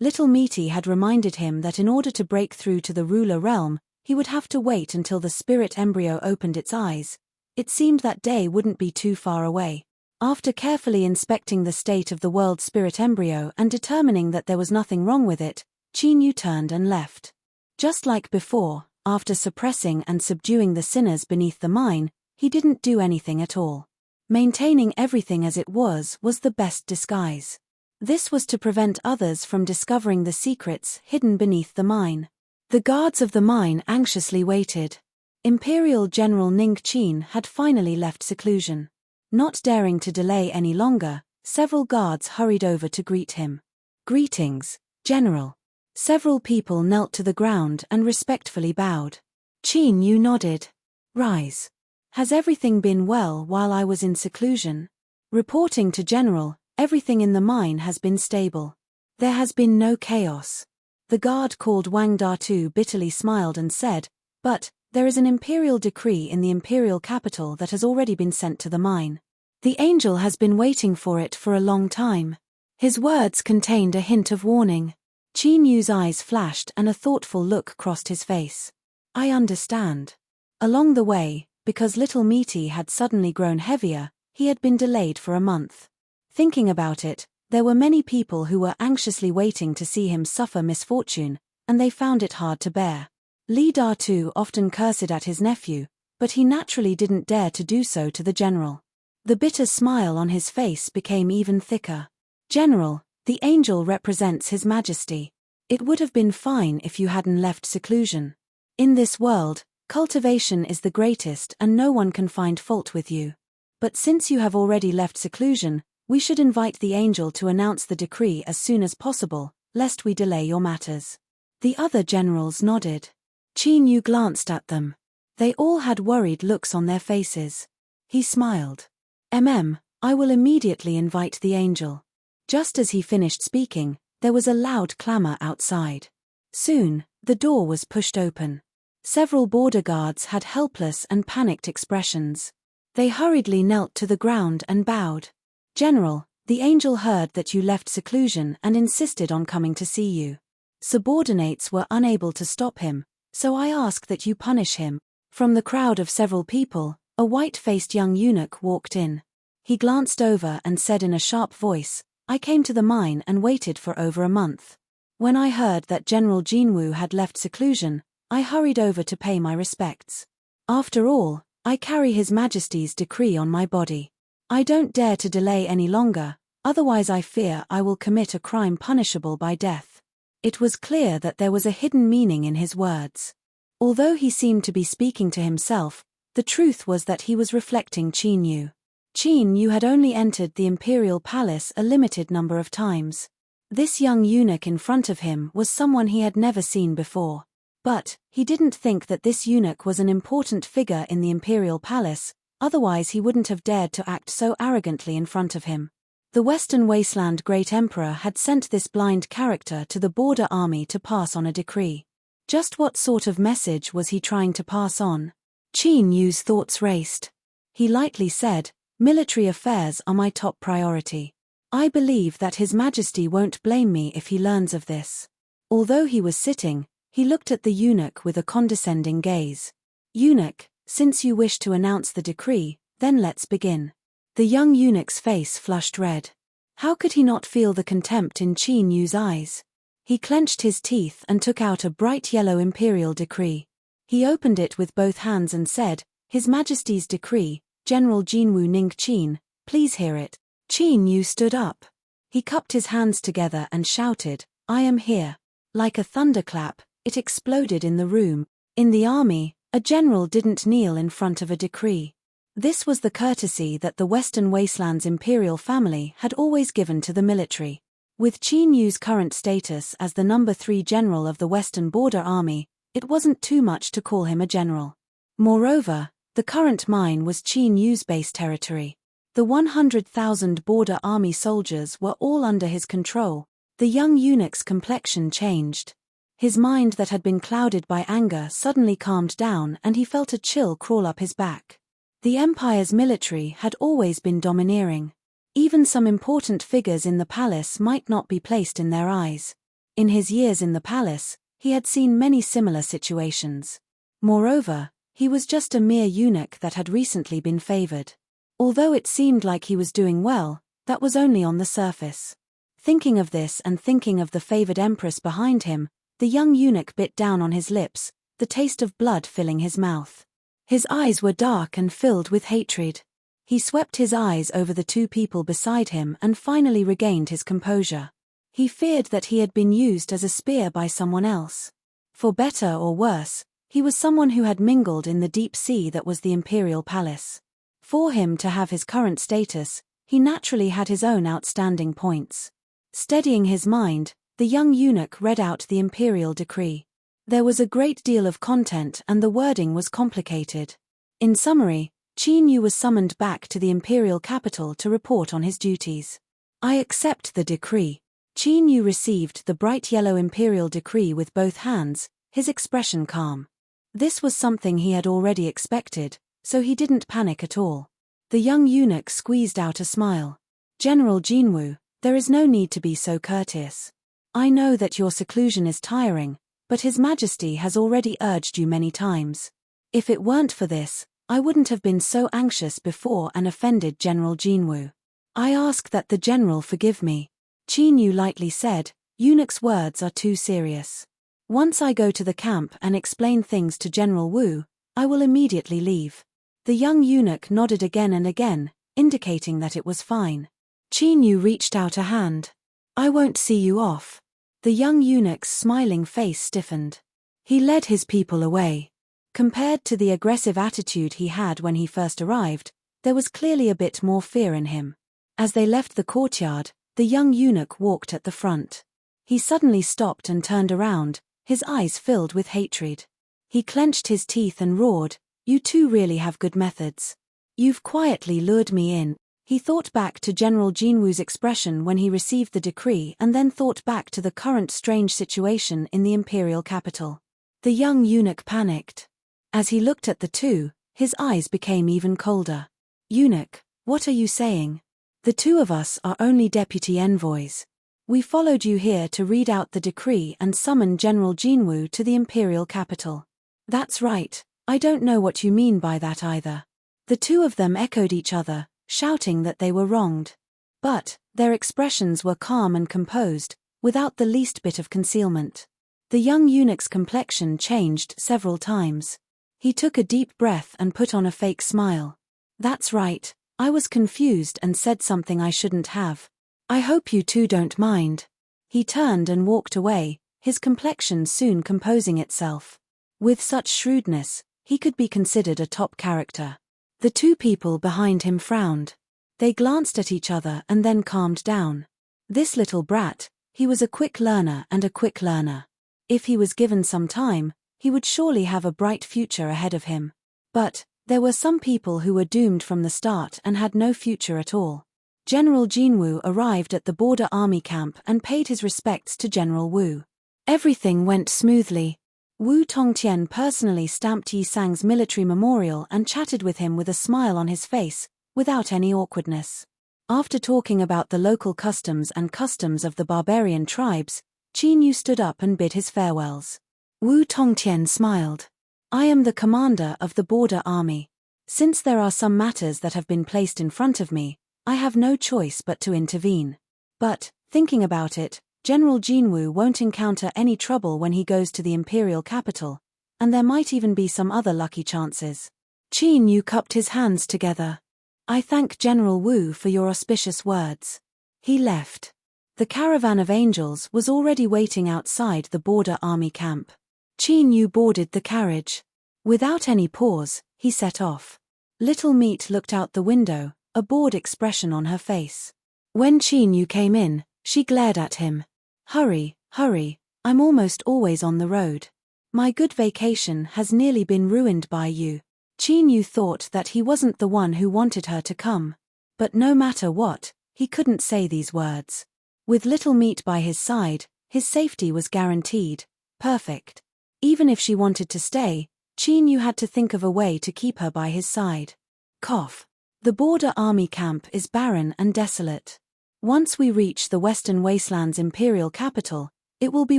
Little Meaty had reminded him that in order to break through to the ruler realm, he would have to wait until the spirit embryo opened its eyes. It seemed that day wouldn't be too far away. After carefully inspecting the state of the world's spirit embryo and determining that there was nothing wrong with it, Qin Yu turned and left. Just like before, after suppressing and subduing the sinners beneath the mine, he didn't do anything at all. Maintaining everything as it was the best disguise. This was to prevent others from discovering the secrets hidden beneath the mine. The guards of the mine anxiously waited. Imperial General Ning Qin had finally left seclusion. Not daring to delay any longer, several guards hurried over to greet him. "Greetings, General." Several people knelt to the ground and respectfully bowed. Qin Yu nodded. "Rise. Has everything been well while I was in seclusion?" Reporting to General, everything in the mine has been stable. There has been no chaos. The guard called Wang Datu bitterly smiled and said, "But, there is an imperial decree in the imperial capital that has already been sent to the mine. The angel has been waiting for it for a long time." His words contained a hint of warning. Qin Yu's eyes flashed and a thoughtful look crossed his face. "I understand." Along the way, because Little Meaty had suddenly grown heavier, he had been delayed for a month. Thinking about it, there were many people who were anxiously waiting to see him suffer misfortune, and they found it hard to bear. Li Datu often cursed at his nephew, but he naturally didn't dare to do so to the general. The bitter smile on his face became even thicker. "General, the angel represents His Majesty. It would have been fine if you hadn't left seclusion. In this world, cultivation is the greatest and no one can find fault with you. But since you have already left seclusion, we should invite the angel to announce the decree as soon as possible, lest we delay your matters." The other generals nodded. Qin Yu glanced at them. They all had worried looks on their faces. He smiled. I will immediately invite the angel." Just as he finished speaking, there was a loud clamor outside. Soon, the door was pushed open. Several border guards had helpless and panicked expressions. They hurriedly knelt to the ground and bowed. "General, the angel heard that you left seclusion and insisted on coming to see you. Subordinates were unable to stop him, so I ask that you punish him." From the crowd of several people, a white-faced young eunuch walked in. He glanced over and said in a sharp voice, "I came to the mine and waited for over a month. When I heard that General Jinwu had left seclusion, I hurried over to pay my respects. After all, I carry His Majesty's decree on my body. I don't dare to delay any longer, otherwise I fear I will commit a crime punishable by death." It was clear that there was a hidden meaning in his words. Although he seemed to be speaking to himself, the truth was that he was reflecting Qin Yu. Qin Yu had only entered the imperial palace a limited number of times. This young eunuch in front of him was someone he had never seen before. But, he didn't think that this eunuch was an important figure in the imperial palace, otherwise he wouldn't have dared to act so arrogantly in front of him. The Western Wasteland Great Emperor had sent this blind character to the border army to pass on a decree. Just what sort of message was he trying to pass on? Qin Yu's thoughts raced. He lightly said, "Military affairs are my top priority. I believe that His Majesty won't blame me if he learns of this." Although he was sitting, he looked at the eunuch with a condescending gaze. "Eunuch, since you wish to announce the decree, then let's begin." The young eunuch's face flushed red. How could he not feel the contempt in Qin Yu's eyes? He clenched his teeth and took out a bright yellow imperial decree. He opened it with both hands and said, "His Majesty's decree, General Jinwu Ning Qin, please hear it." Qin Yu stood up. He cupped his hands together and shouted, "I am here." Like a thunderclap, it exploded in the room. In the army, a general didn't kneel in front of a decree. This was the courtesy that the Western Wasteland's imperial family had always given to the military. With Qin Yu's current status as the number 3 general of the Western Border Army, it wasn't too much to call him a general. Moreover, the current mine was Qin Yu's base territory. The 100,000 border army soldiers were all under his control. The young eunuch's complexion changed. His mind that had been clouded by anger suddenly calmed down and he felt a chill crawl up his back. The empire's military had always been domineering. Even some important figures in the palace might not be placed in their eyes. In his years in the palace, he had seen many similar situations. Moreover, he was just a mere eunuch that had recently been favored. Although it seemed like he was doing well, that was only on the surface. Thinking of this and thinking of the favored empress behind him, the young eunuch bit down on his lips, the taste of blood filling his mouth. His eyes were dark and filled with hatred. He swept his eyes over the two people beside him and finally regained his composure. He feared that he had been used as a spear by someone else. For better or worse, he was someone who had mingled in the deep sea that was the imperial palace. For him to have his current status, he naturally had his own outstanding points. Steadying his mind, the young eunuch read out the imperial decree. There was a great deal of content and the wording was complicated. In summary, Qin Yu was summoned back to the imperial capital to report on his duties. I accept the decree. Qin Yu received the bright yellow imperial decree with both hands, his expression calm. This was something he had already expected, so he didn't panic at all. The young eunuch squeezed out a smile. General Jinwu, there is no need to be so courteous. I know that your seclusion is tiring, but His Majesty has already urged you many times. If it weren't for this, I wouldn't have been so anxious before and offended General Jinwu. I ask that the general forgive me. Qin Yu lightly said, eunuch's words are too serious. Once I go to the camp and explain things to General Wu, I will immediately leave. The young eunuch nodded again and again, indicating that it was fine. Qin Yu reached out a hand. I won't see you off. The young eunuch's smiling face stiffened. He led his people away. Compared to the aggressive attitude he had when he first arrived, there was clearly a bit more fear in him. As they left the courtyard, the young eunuch walked at the front. He suddenly stopped and turned around, his eyes filled with hatred. He clenched his teeth and roared, "You two really have good methods. You've quietly lured me in." He thought back to General Jinwu's expression when he received the decree and then thought back to the current strange situation in the imperial capital. The young eunuch panicked. As he looked at the two, his eyes became even colder. Eunuch, what are you saying? The two of us are only deputy envoys. We followed you here to read out the decree and summon General Jinwu to the imperial capital. That's right, I don't know what you mean by that either. The two of them echoed each other, shouting that they were wronged. But their expressions were calm and composed, without the least bit of concealment. The young eunuch's complexion changed several times. He took a deep breath and put on a fake smile. That's right, I was confused and said something I shouldn't have. I hope you two don't mind. He turned and walked away, his complexion soon composing itself. With such shrewdness, he could be considered a top character. The two people behind him frowned. They glanced at each other and then calmed down. This little brat, he was a quick learner and a quick learner. If he was given some time, he would surely have a bright future ahead of him. But there were some people who were doomed from the start and had no future at all. General Jinwu arrived at the border army camp and paid his respects to General Wu. Everything went smoothly. Wu Tongtian personally stamped Yi Sang's military memorial and chatted with him with a smile on his face, without any awkwardness. After talking about the local customs and customs of the barbarian tribes, Qin Yu stood up and bid his farewells. Wu Tongtian smiled. I am the commander of the border army. Since there are some matters that have been placed in front of me, I have no choice but to intervene. But, thinking about it, General Jinwu won't encounter any trouble when he goes to the imperial capital, and there might even be some other lucky chances. Qin Yu cupped his hands together. I thank General Wu for your auspicious words. He left. The caravan of angels was already waiting outside the border army camp. Qin Yu boarded the carriage. Without any pause, he set off. Little Meat looked out the window, a bored expression on her face. When Qin Yu came in, she glared at him. Hurry, hurry, I'm almost always on the road. My good vacation has nearly been ruined by you. Qin Yu thought that he wasn't the one who wanted her to come. But no matter what, he couldn't say these words. With Little Meat by his side, his safety was guaranteed. Perfect. Even if she wanted to stay, Qin Yu had to think of a way to keep her by his side. Cough. The border army camp is barren and desolate. Once we reach the Western Wasteland's imperial capital, it will be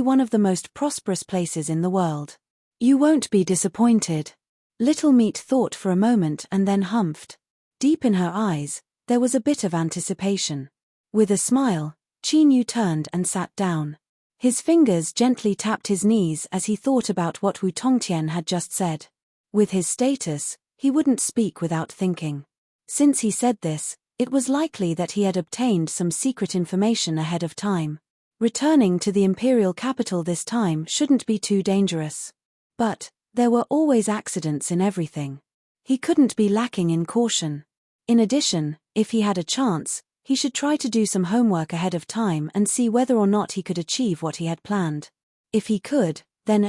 one of the most prosperous places in the world. You won't be disappointed. Little Meat thought for a moment and then humphed. Deep in her eyes, there was a bit of anticipation. With a smile, Qin Yu turned and sat down. His fingers gently tapped his knees as he thought about what Wu Tongtian had just said. With his status, he wouldn't speak without thinking. Since he said this, it was likely that he had obtained some secret information ahead of time. Returning to the imperial capital this time shouldn't be too dangerous. But there were always accidents in everything. He couldn't be lacking in caution. In addition, if he had a chance, he should try to do some homework ahead of time and see whether or not he could achieve what he had planned. If he could, then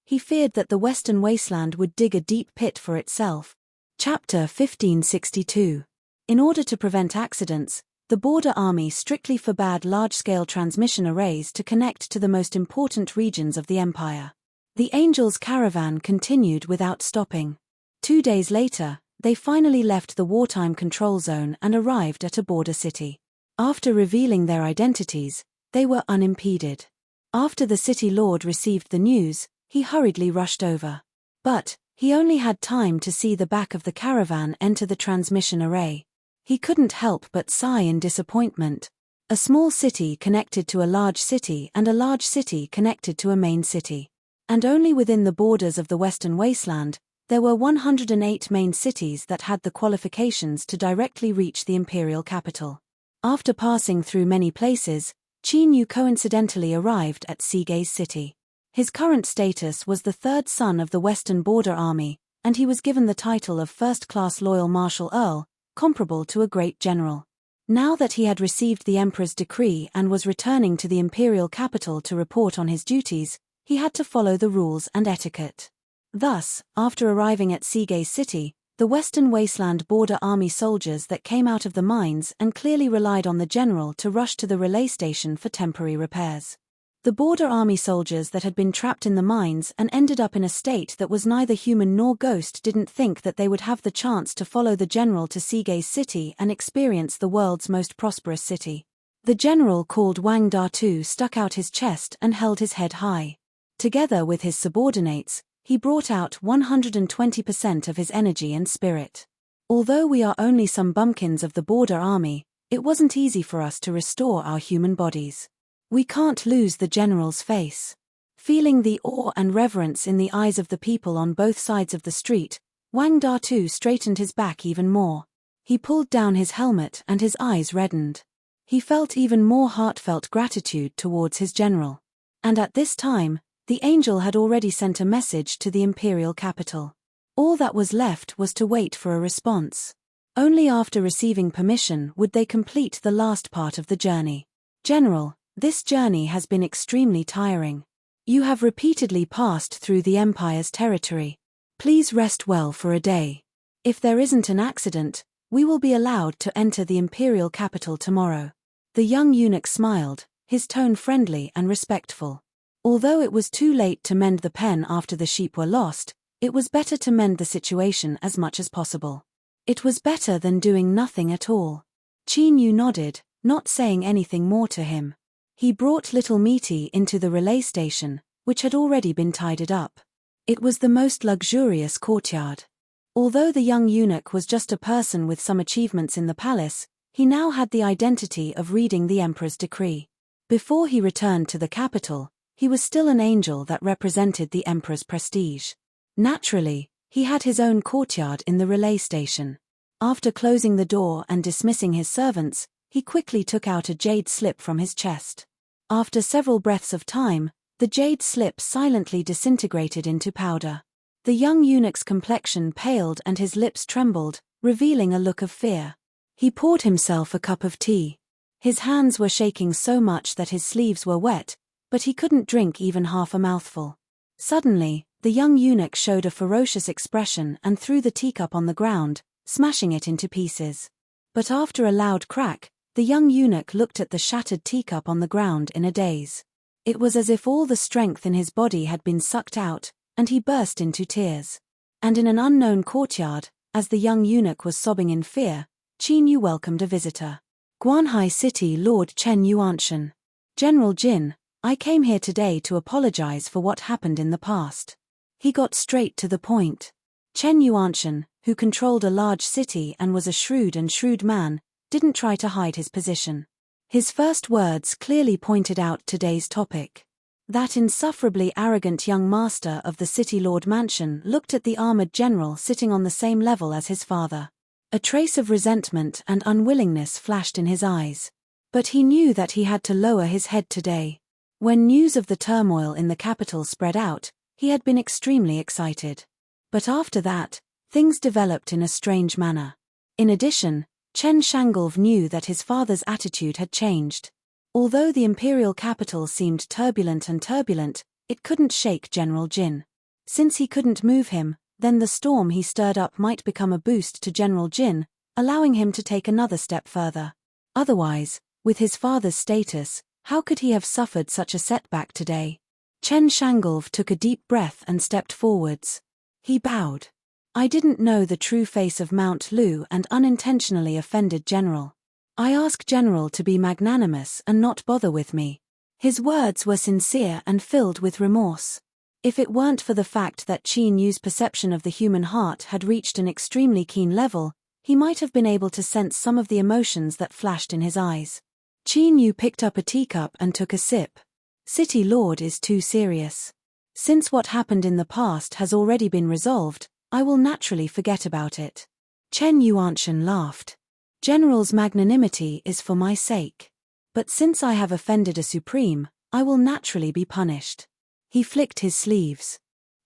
he feared that the Western Wasteland would dig a deep pit for itself. Chapter 1562. In order to prevent accidents, the border army strictly forbade large-scale transmission arrays to connect to the most important regions of the empire. The Angels' caravan continued without stopping. 2 days later, they finally left the wartime control zone and arrived at a border city. After revealing their identities, they were unimpeded. After the city lord received the news, he hurriedly rushed over. But he only had time to see the back of the caravan enter the transmission array. He couldn't help but sigh in disappointment. A small city connected to a large city and a large city connected to a main city. And only within the borders of the Western Wasteland, there were 108 main cities that had the qualifications to directly reach the imperial capital. After passing through many places, Qin Yu coincidentally arrived at Sige's city. His current status was the third son of the Western Border Army, and he was given the title of first-class loyal Marshal Earl, comparable to a great general. Now that he had received the Emperor's decree and was returning to the imperial capital to report on his duties, he had to follow the rules and etiquette. Thus, after arriving at Sige's city, the Western Wasteland Border Army soldiers that came out of the mines and clearly relied on the general to rush to the relay station for temporary repairs. The Border Army soldiers that had been trapped in the mines and ended up in a state that was neither human nor ghost didn't think that they would have the chance to follow the general to Sige's city and experience the world's most prosperous city. The general, called Wang Datu, stuck out his chest and held his head high. Together with his subordinates, he brought out 120% of his energy and spirit. Although we are only some bumpkins of the Border Army, it wasn't easy for us to restore our human bodies. We can't lose the general's face. Feeling the awe and reverence in the eyes of the people on both sides of the street, Wang Datu straightened his back even more. He pulled down his helmet and his eyes reddened. He felt even more heartfelt gratitude towards his general. And at this time, the angel had already sent a message to the imperial capital. All that was left was to wait for a response. Only after receiving permission would they complete the last part of the journey. General, this journey has been extremely tiring. You have repeatedly passed through the Empire's territory. Please rest well for a day. If there isn't an accident, we will be allowed to enter the imperial capital tomorrow. The young eunuch smiled, his tone friendly and respectful. Although it was too late to mend the pen after the sheep were lost, it was better to mend the situation as much as possible. It was better than doing nothing at all. Qin Yu nodded, not saying anything more to him. He brought little Meaty into the relay station, which had already been tidied up. It was the most luxurious courtyard. Although the young eunuch was just a person with some achievements in the palace, he now had the identity of reading the Emperor's decree. Before he returned to the capital, he was still an angel that represented the Emperor's prestige. Naturally, he had his own courtyard in the relay station. After closing the door and dismissing his servants, he quickly took out a jade slip from his chest. After several breaths of time, the jade slip silently disintegrated into powder. The young eunuch's complexion paled and his lips trembled, revealing a look of fear. He poured himself a cup of tea. His hands were shaking so much that his sleeves were wet, but he couldn't drink even half a mouthful. Suddenly, the young eunuch showed a ferocious expression and threw the teacup on the ground, smashing it into pieces. But after a loud crack, the young eunuch looked at the shattered teacup on the ground in a daze. It was as if all the strength in his body had been sucked out, and he burst into tears. And in an unknown courtyard, As the young eunuch was sobbing in fear, Qin Yu welcomed a visitor. Guanhai City Lord Chen Yuanshan. General Jin, I came here today to apologize for what happened in the past. He got straight to the point. Chen Yuanshan, who controlled a large city and was a shrewd man, didn't try to hide his position. His first words clearly pointed out today's topic. That insufferably arrogant young master of the City Lord Mansion looked at the armored general sitting on the same level as his father. A trace of resentment and unwillingness flashed in his eyes. But he knew that he had to lower his head today. When news of the turmoil in the capital spread out, he had been extremely excited. But after that, things developed in a strange manner. In addition, Chen Shangolv knew that his father's attitude had changed. Although the imperial capital seemed turbulent, it couldn't shake General Jin. Since he couldn't move him, then the storm he stirred up might become a boost to General Jin, allowing him to take another step further. Otherwise, with his father's status, how could he have suffered such a setback today? Chen Shangolv took a deep breath and stepped forwards. He bowed. I didn't know the true face of Mount Lu and unintentionally offended General. I ask General to be magnanimous and not bother with me. His words were sincere and filled with remorse. If it weren't for the fact that Qin Yu's perception of the human heart had reached an extremely keen level, he might have been able to sense some of the emotions that flashed in his eyes. Qin Yu picked up a teacup and took a sip. City Lord is too serious. Since what happened in the past has already been resolved, I will naturally forget about it. Chen Yuanshan laughed. General's magnanimity is for my sake. But since I have offended a supreme, I will naturally be punished. He flicked his sleeves.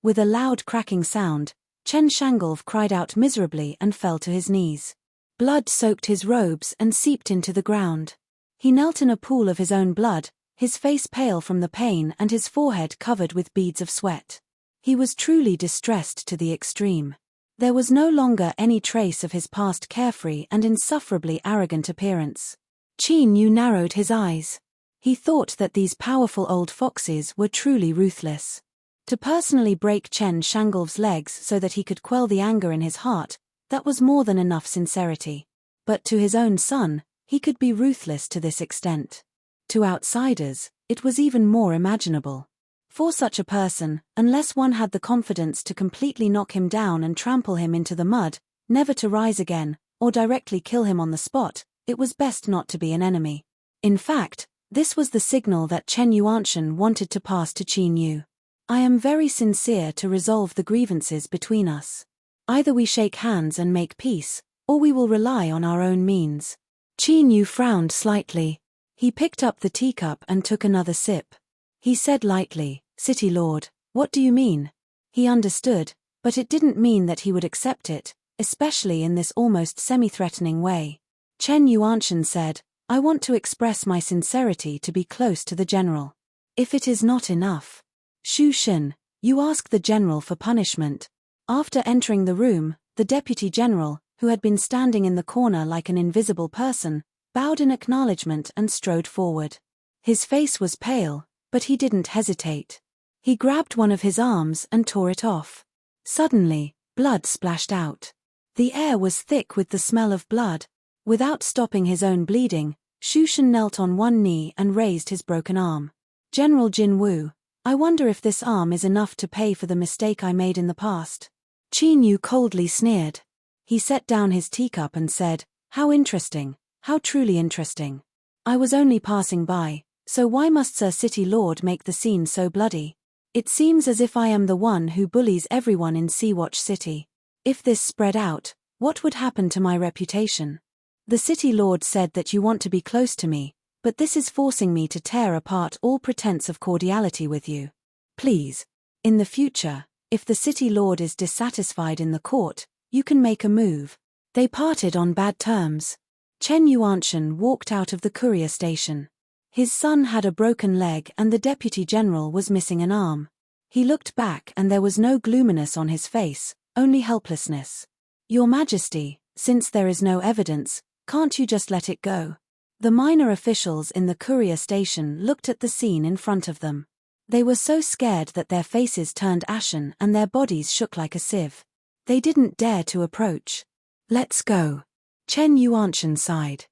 With a loud cracking sound, Chen Shangolv cried out miserably and fell to his knees. Blood soaked his robes and seeped into the ground. He knelt in a pool of his own blood, his face pale from the pain and his forehead covered with beads of sweat. He was truly distressed to the extreme. There was no longer any trace of his past carefree and insufferably arrogant appearance. Qin Yu narrowed his eyes. He thought that these powerful old foxes were truly ruthless. To personally break Chen Shangolv's legs so that he could quell the anger in his heart, that was more than enough sincerity. But to his own son, he could be ruthless to this extent. To outsiders, it was even more imaginable. For such a person, unless one had the confidence to completely knock him down and trample him into the mud, never to rise again, or directly kill him on the spot, it was best not to be an enemy. In fact, this was the signal that Chen Yuanshan wanted to pass to Qin Yu. I am very sincere to resolve the grievances between us. Either we shake hands and make peace, or we will rely on our own means. Qin Yu frowned slightly. He picked up the teacup and took another sip. He said lightly, City Lord, what do you mean? He understood, but it didn't mean that he would accept it, especially in this almost semi-threatening way. Chen Yuanshan said, I want to express my sincerity to be close to the general. If it is not enough. Shu Shen, you ask the general for punishment. After entering the room, the deputy general, who had been standing in the corner like an invisible person, bowed in acknowledgement and strode forward. His face was pale, but he didn't hesitate. He grabbed one of his arms and tore it off. Suddenly, blood splashed out. The air was thick with the smell of blood. Without stopping his own bleeding, Shu Shen knelt on one knee and raised his broken arm. General Jin Wu, I wonder if this arm is enough to pay for the mistake I made in the past. Qin Yu coldly sneered. He set down his teacup and said, How interesting, how truly interesting. I was only passing by, so why must Sir City Lord make the scene so bloody? It seems as if I am the one who bullies everyone in Sea-Watch City. If this spread out, what would happen to my reputation? The City Lord said that you want to be close to me, but this is forcing me to tear apart all pretense of cordiality with you. Please. In the future, if the City Lord is dissatisfied in the court, you can make a move. They parted on bad terms. Chen Yuanshan walked out of the courier station. His son had a broken leg and the deputy general was missing an arm. He looked back and there was no gloominess on his face, only helplessness. Your Majesty, since there is no evidence, can't you just let it go? The minor officials in the courier station looked at the scene in front of them. They were so scared that their faces turned ashen and their bodies shook like a sieve. They didn't dare to approach. "Let's go," Chen Yuanshan sighed.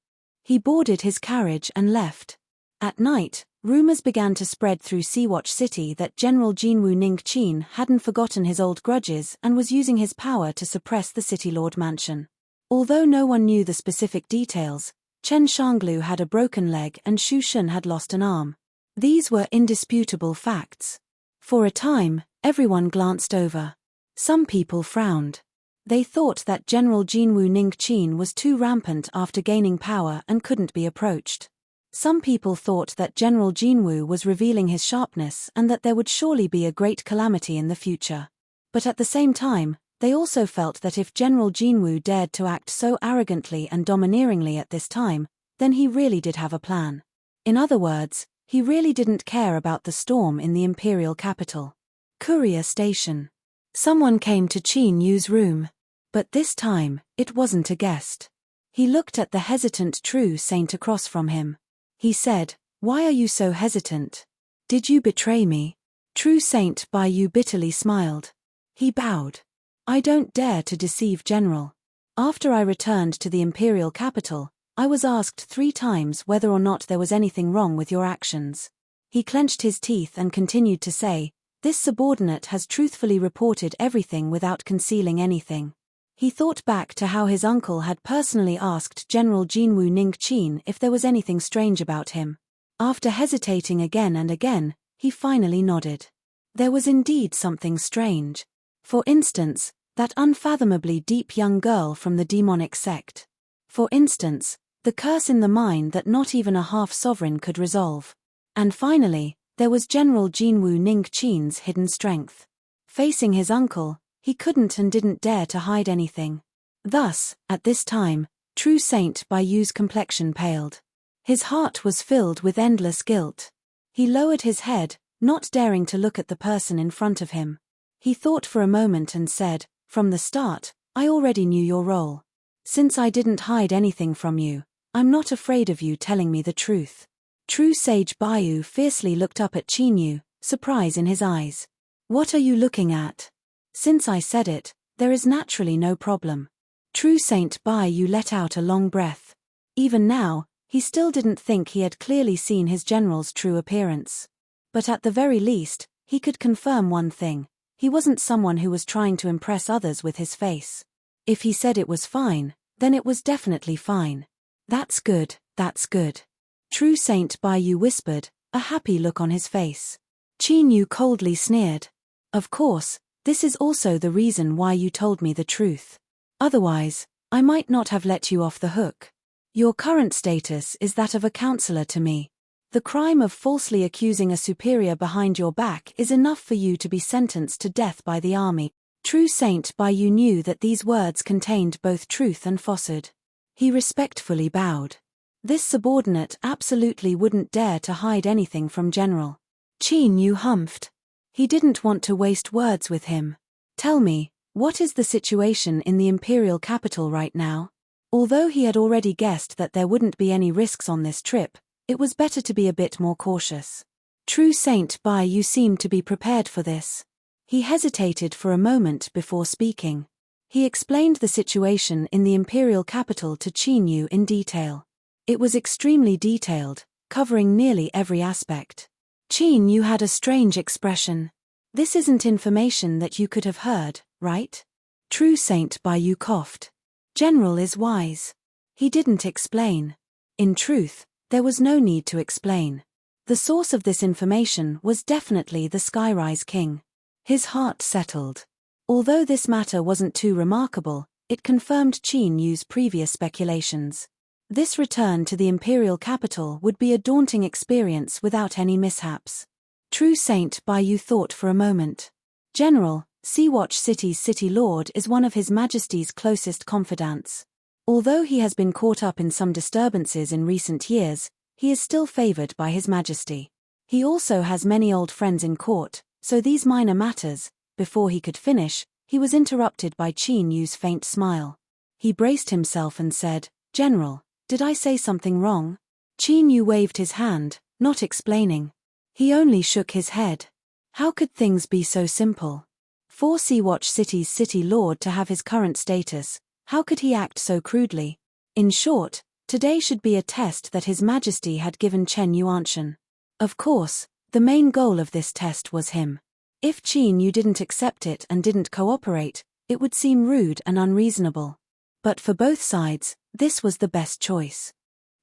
He boarded his carriage and left. At night, rumors began to spread through Seawatch City that General Jinwu Ningqin hadn't forgotten his old grudges and was using his power to suppress the City Lord Mansion. Although no one knew the specific details, Chen Shanglu had a broken leg and Xu Shun had lost an arm. These were indisputable facts. For a time, everyone glanced over. Some people frowned. They thought that General Jinwu Ningqin was too rampant after gaining power and couldn't be approached. Some people thought that General Jinwu was revealing his sharpness and that there would surely be a great calamity in the future. But at the same time, they also felt that if General Jinwu dared to act so arrogantly and domineeringly at this time, then he really did have a plan. In other words, he really didn't care about the storm in the imperial capital. Courier station. Someone came to Qin Yu's room. But this time, it wasn't a guest. He looked at the hesitant True Saint across from him. He said, "Why are you so hesitant? Did you betray me?" True Saint Baiyu bitterly smiled. He bowed. "I don't dare to deceive General. After I returned to the imperial capital, I was asked 3 times whether or not there was anything wrong with your actions." He clenched his teeth and continued to say, "This subordinate has truthfully reported everything without concealing anything." He thought back to how his uncle had personally asked General Jinwu Ningqin if there was anything strange about him. After hesitating again and again, he finally nodded. There was indeed something strange. For instance, that unfathomably deep young girl from the demonic sect. For instance, the curse in the mine that not even a half-sovereign could resolve. And finally, there was General Jinwu Ningqin's hidden strength. Facing his uncle, he couldn't and didn't dare to hide anything. Thus, at this time, True Saint Baiyu's complexion paled. His heart was filled with endless guilt. He lowered his head, not daring to look at the person in front of him. He thought for a moment and said, "From the start, I already knew your role. Since I didn't hide anything from you, I'm not afraid of you telling me the truth." True Sage Baiyu fiercely looked up at Qin Yu, surprise in his eyes. "What are you looking at? Since I said it, there is naturally no problem." True Saint Baiyu let out a long breath. Even now, he still didn't think he had clearly seen his general's true appearance. But at the very least, he could confirm one thing: he wasn't someone who was trying to impress others with his face. If he said it was fine, then it was definitely fine. That's good, that's good." True Saint Baiyu whispered, a happy look on his face. Qin Yu coldly sneered. "Of course, this is also the reason why you told me the truth. Otherwise, I might not have let you off the hook. Your current status is that of a counselor to me. The crime of falsely accusing a superior behind your back is enough for you to be sentenced to death by the army." True Saint Baiyu knew that these words contained both truth and falsehood. He respectfully bowed. This subordinate absolutely wouldn't dare to hide anything from General. Qin Yu humphed. He didn't want to waste words with him. "Tell me, what is the situation in the imperial capital right now?" Although he had already guessed that there wouldn't be any risks on this trip, it was better to be a bit more cautious. True Saint Baiyu seemed to be prepared for this. He hesitated for a moment before speaking. He explained the situation in the imperial capital to Qin Yu in detail. It was extremely detailed, covering nearly every aspect. Qin Yu had a strange expression. "This isn't information that you could have heard, right?" True Saint Baiyu coughed. "General is wise. He didn't explain. In truth, there was no need to explain. The source of this information was definitely the Skyrise King." His heart settled. Although this matter wasn't too remarkable, it confirmed Qin Yu's previous speculations. This return to the imperial capital would be a daunting experience without any mishaps. True Saint Baiyu thought for a moment. "General, Seawatch City's City Lord is one of His Majesty's closest confidants. Although he has been caught up in some disturbances in recent years, he is still favored by His Majesty. He also has many old friends in court, so these minor matters." Before he could finish, he was interrupted by Qin Yu's faint smile. He braced himself and said, "General, did I say something wrong?" Qin Yu waved his hand, not explaining. He only shook his head. How could things be so simple? For Sea-Watch City's city lord to have his current status, how could he act so crudely? In short, today should be a test that His Majesty had given Chen Yuanshan. Of course, the main goal of this test was him. If Qin Yu didn't accept it and didn't cooperate, it would seem rude and unreasonable. But for both sides, this was the best choice.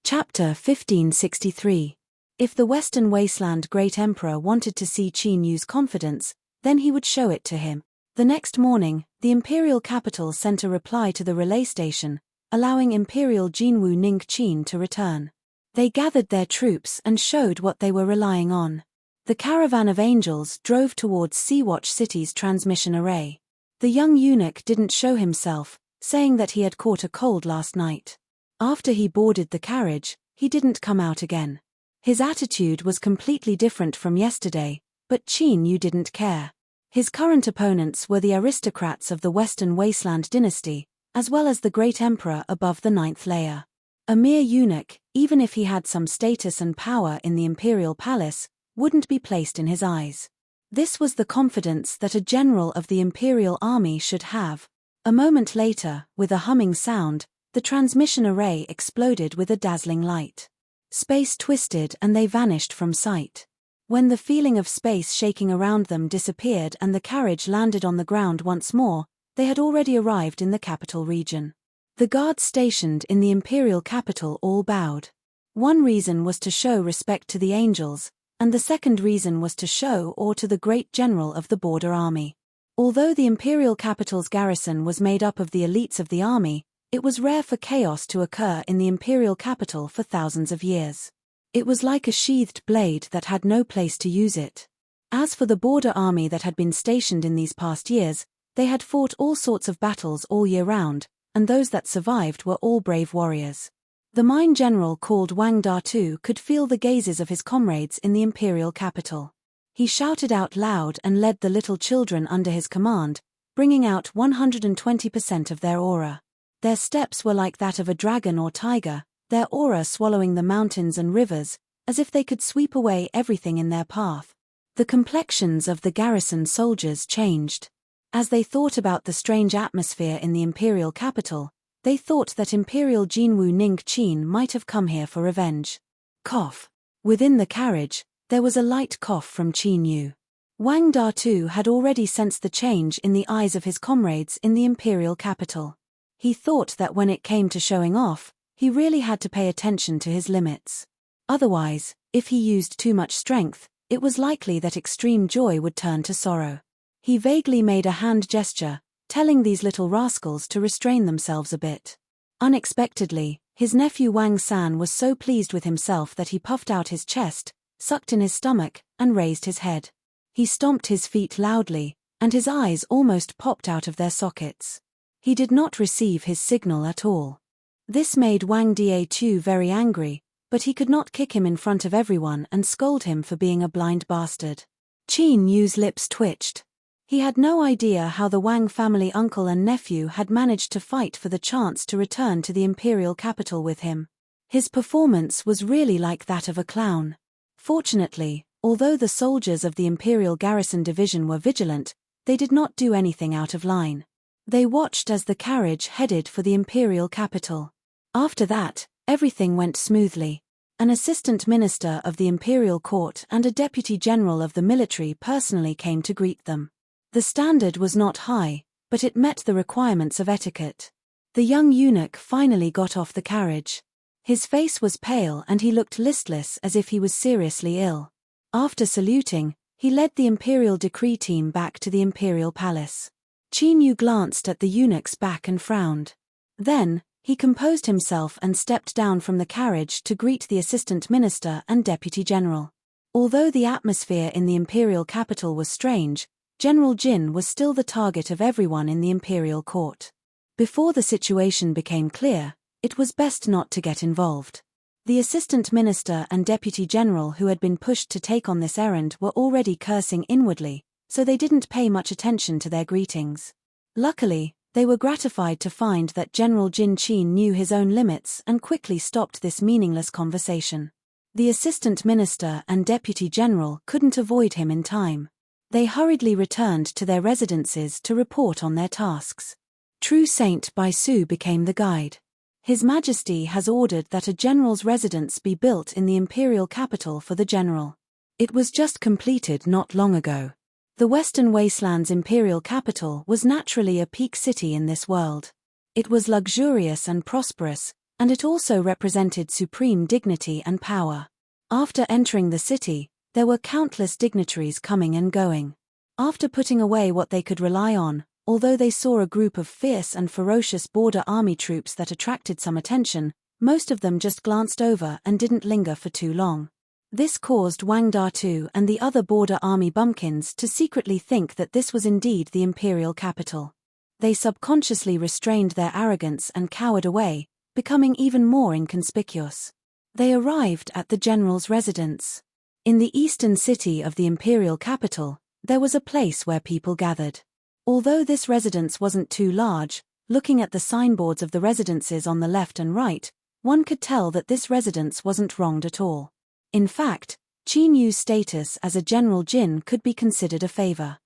Chapter 1563. If the Western Wasteland Great Emperor wanted to see Qin Yu's confidence, then he would show it to him. The next morning, the imperial capital sent a reply to the relay station, allowing Imperial Jinwu Ningqin to return. They gathered their troops and showed what they were relying on. The caravan of angels drove towards Sea-Watch City's transmission array. The young eunuch didn't show himself, saying that he had caught a cold last night. After he boarded the carriage, he didn't come out again. His attitude was completely different from yesterday, but Qin Yu didn't care. His current opponents were the aristocrats of the Western Wasteland dynasty, as well as the great emperor above the 9th layer. A mere eunuch, even if he had some status and power in the imperial palace, wouldn't be placed in his eyes. This was the confidence that a general of the imperial army should have. A moment later, with a humming sound, the transmission array exploded with a dazzling light. Space twisted and they vanished from sight. When the feeling of space shaking around them disappeared and the carriage landed on the ground once more, they had already arrived in the capital region. The guards stationed in the imperial capital all bowed. One reason was to show respect to the angels, and the second reason was to show awe to the great general of the border army. Although the imperial capital's garrison was made up of the elites of the army, it was rare for chaos to occur in the imperial capital for thousands of years. It was like a sheathed blade that had no place to use it. As for the border army that had been stationed in these past years, they had fought all sorts of battles all year round, and those that survived were all brave warriors. The mine general called Wang Datu could feel the gazes of his comrades in the imperial capital. He shouted out loud and led the little children under his command, bringing out 120% of their aura. Their steps were like that of a dragon or tiger, their aura swallowing the mountains and rivers, as if they could sweep away everything in their path. The complexions of the garrison soldiers changed. As they thought about the strange atmosphere in the imperial capital, they thought that Imperial Jinwu Ningqin might have come here for revenge. Cough. Within the carriage, there was a light cough from Qin Yu. Wang Datu had already sensed the change in the eyes of his comrades in the imperial capital. He thought that when it came to showing off, he really had to pay attention to his limits. Otherwise, if he used too much strength, it was likely that extreme joy would turn to sorrow. He vaguely made a hand gesture, telling these little rascals to restrain themselves a bit. Unexpectedly, his nephew Wang San was so pleased with himself that he puffed out his chest, sucked in his stomach, and raised his head. He stomped his feet loudly, and his eyes almost popped out of their sockets. He did not receive his signal at all. This made Wang Datu very angry, but he could not kick him in front of everyone and scold him for being a blind bastard. Qin Yu's lips twitched. He had no idea how the Wang family uncle and nephew had managed to fight for the chance to return to the imperial capital with him. His performance was really like that of a clown. Fortunately, although the soldiers of the imperial garrison division were vigilant, they did not do anything out of line. They watched as the carriage headed for the imperial capital. After that, everything went smoothly. An assistant minister of the imperial court and a deputy general of the military personally came to greet them. The standard was not high, but it met the requirements of etiquette. The young eunuch finally got off the carriage. His face was pale and he looked listless as if he was seriously ill. After saluting, he led the imperial decree team back to the imperial palace. Qin Yu glanced at the eunuch's back and frowned. Then, he composed himself and stepped down from the carriage to greet the assistant minister and deputy general. Although the atmosphere in the imperial capital was strange, General Jin was still the target of everyone in the imperial court. Before the situation became clear, it was best not to get involved. The assistant minister and deputy general who had been pushed to take on this errand were already cursing inwardly, so they didn't pay much attention to their greetings. Luckily, they were gratified to find that General Jin Qin knew his own limits and quickly stopped this meaningless conversation. The assistant minister and deputy general couldn't avoid him in time. They hurriedly returned to their residences to report on their tasks. True Saint Baisu became the guide. His Majesty has ordered that a general's residence be built in the imperial capital for the general. It was just completed not long ago. The Western Wasteland's imperial capital was naturally a peak city in this world. It was luxurious and prosperous, and it also represented supreme dignity and power. After entering the city, there were countless dignitaries coming and going. After putting away what they could rely on, although they saw a group of fierce and ferocious border army troops that attracted some attention, most of them just glanced over and didn't linger for too long. This caused Wang Datu and the other border army bumpkins to secretly think that this was indeed the imperial capital. They subconsciously restrained their arrogance and cowered away, becoming even more inconspicuous. They arrived at the general's residence. In the eastern city of the imperial capital, there was a place where people gathered. Although this residence wasn't too large, looking at the signboards of the residences on the left and right, one could tell that this residence wasn't wronged at all. In fact, Qin Yu's status as a general Jin could be considered a favor.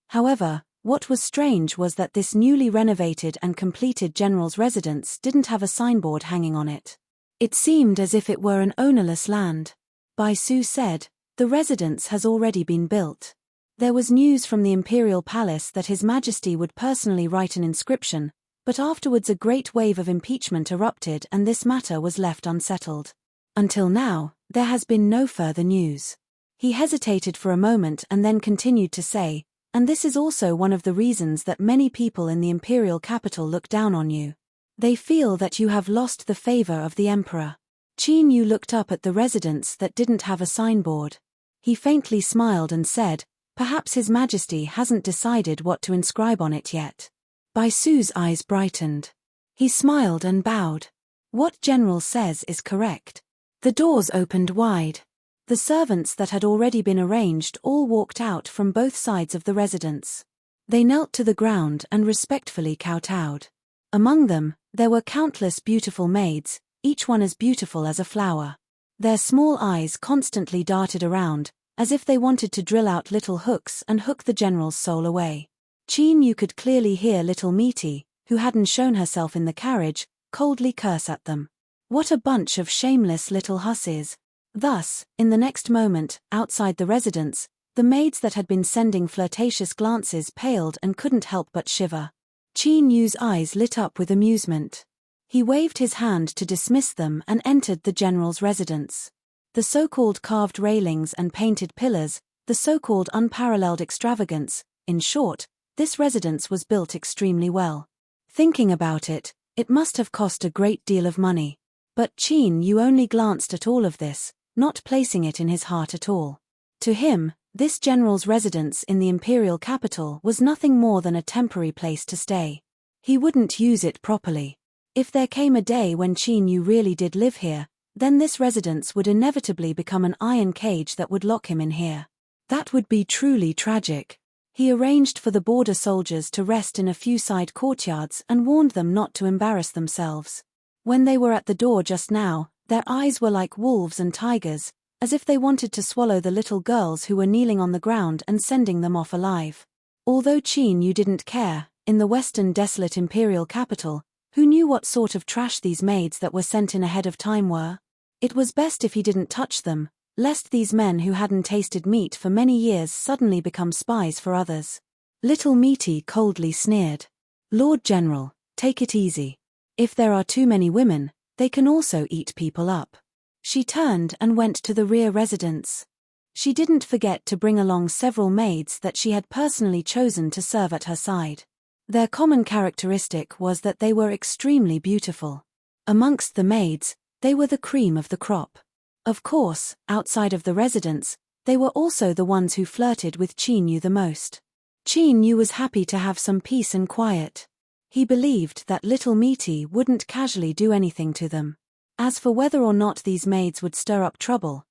However, what was strange was that this newly renovated and completed general's residence didn't have a signboard hanging on it. It seemed as if it were an ownerless land. Baisu said, "The residence has already been built." There was news from the imperial palace that His Majesty would personally write an inscription, but afterwards a great wave of impeachment erupted and this matter was left unsettled. Until now, there has been no further news. He hesitated for a moment and then continued to say, "And this is also one of the reasons that many people in the imperial capital look down on you. They feel that you have lost the favor of the emperor." Qin Yu looked up at the residence that didn't have a signboard. He faintly smiled and said, "Perhaps His Majesty hasn't decided what to inscribe on it yet." Baisu's eyes brightened. He smiled and bowed. "What General says is correct." The doors opened wide. The servants that had already been arranged all walked out from both sides of the residence. They knelt to the ground and respectfully kowtowed. Among them, there were countless beautiful maids, each one as beautiful as a flower. Their small eyes constantly darted around, as if they wanted to drill out little hooks and hook the general's soul away. Qin Yu could clearly hear little Meaty, who hadn't shown herself in the carriage, coldly curse at them. What a bunch of shameless little hussies. Thus, in the next moment, outside the residence, the maids that had been sending flirtatious glances paled and couldn't help but shiver. Qin Yu's eyes lit up with amusement. He waved his hand to dismiss them and entered the general's residence. The so-called carved railings and painted pillars, the so-called unparalleled extravagance, in short, this residence was built extremely well. Thinking about it, it must have cost a great deal of money. But Qin Yu only glanced at all of this, not placing it in his heart at all. To him, this general's residence in the imperial capital was nothing more than a temporary place to stay. He wouldn't use it properly. If there came a day when Qin Yu really did live here, then this residence would inevitably become an iron cage that would lock him in here. That would be truly tragic. He arranged for the border soldiers to rest in a few side courtyards and warned them not to embarrass themselves. When they were at the door just now, their eyes were like wolves and tigers, as if they wanted to swallow the little girls who were kneeling on the ground and sending them off alive. Although Qin Yu didn't care, in the western desolate imperial capital, who knew what sort of trash these maids that were sent in ahead of time were? It was best if he didn't touch them, lest these men who hadn't tasted meat for many years suddenly become spies for others. Little Meaty coldly sneered. "Lord General, take it easy. If there are too many women, they can also eat people up." She turned and went to the rear residence. She didn't forget to bring along several maids that she had personally chosen to serve at her side. Their common characteristic was that they were extremely beautiful. Amongst the maids, they were the cream of the crop. Of course, outside of the residence, they were also the ones who flirted with Qin Yu the most. Qin Yu was happy to have some peace and quiet. He believed that little Meaty wouldn't casually do anything to them. As for whether or not these maids would stir up trouble,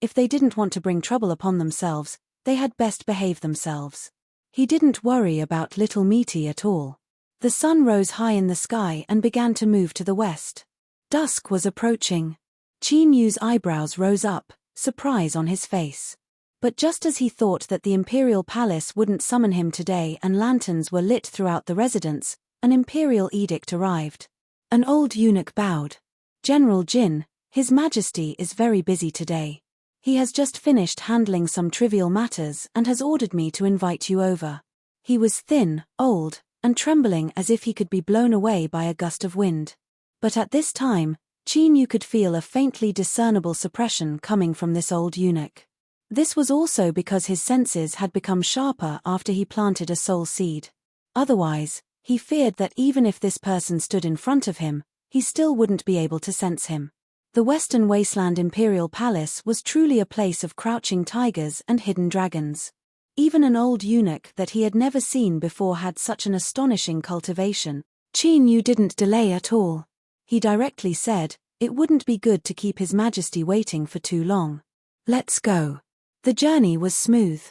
if they didn't want to bring trouble upon themselves, they had best behave themselves. He didn't worry about little Meaty at all. The sun rose high in the sky and began to move to the west. Dusk was approaching. Qin Yu's eyebrows rose up, surprise on his face. But just as he thought that the imperial palace wouldn't summon him today and lanterns were lit throughout the residence, an imperial edict arrived. An old eunuch bowed. "General Jin, His Majesty is very busy today. He has just finished handling some trivial matters and has ordered me to invite you over." He was thin, old, and trembling as if he could be blown away by a gust of wind. But at this time, Qin Yu could feel a faintly discernible suppression coming from this old eunuch. This was also because his senses had become sharper after he planted a soul seed. Otherwise, he feared that even if this person stood in front of him, he still wouldn't be able to sense him. The Western Wasteland Imperial Palace was truly a place of crouching tigers and hidden dragons. Even an old eunuch that he had never seen before had such an astonishing cultivation. Qin Yu didn't delay at all. He directly said, "It wouldn't be good to keep His Majesty waiting for too long. Let's go." The journey was smooth.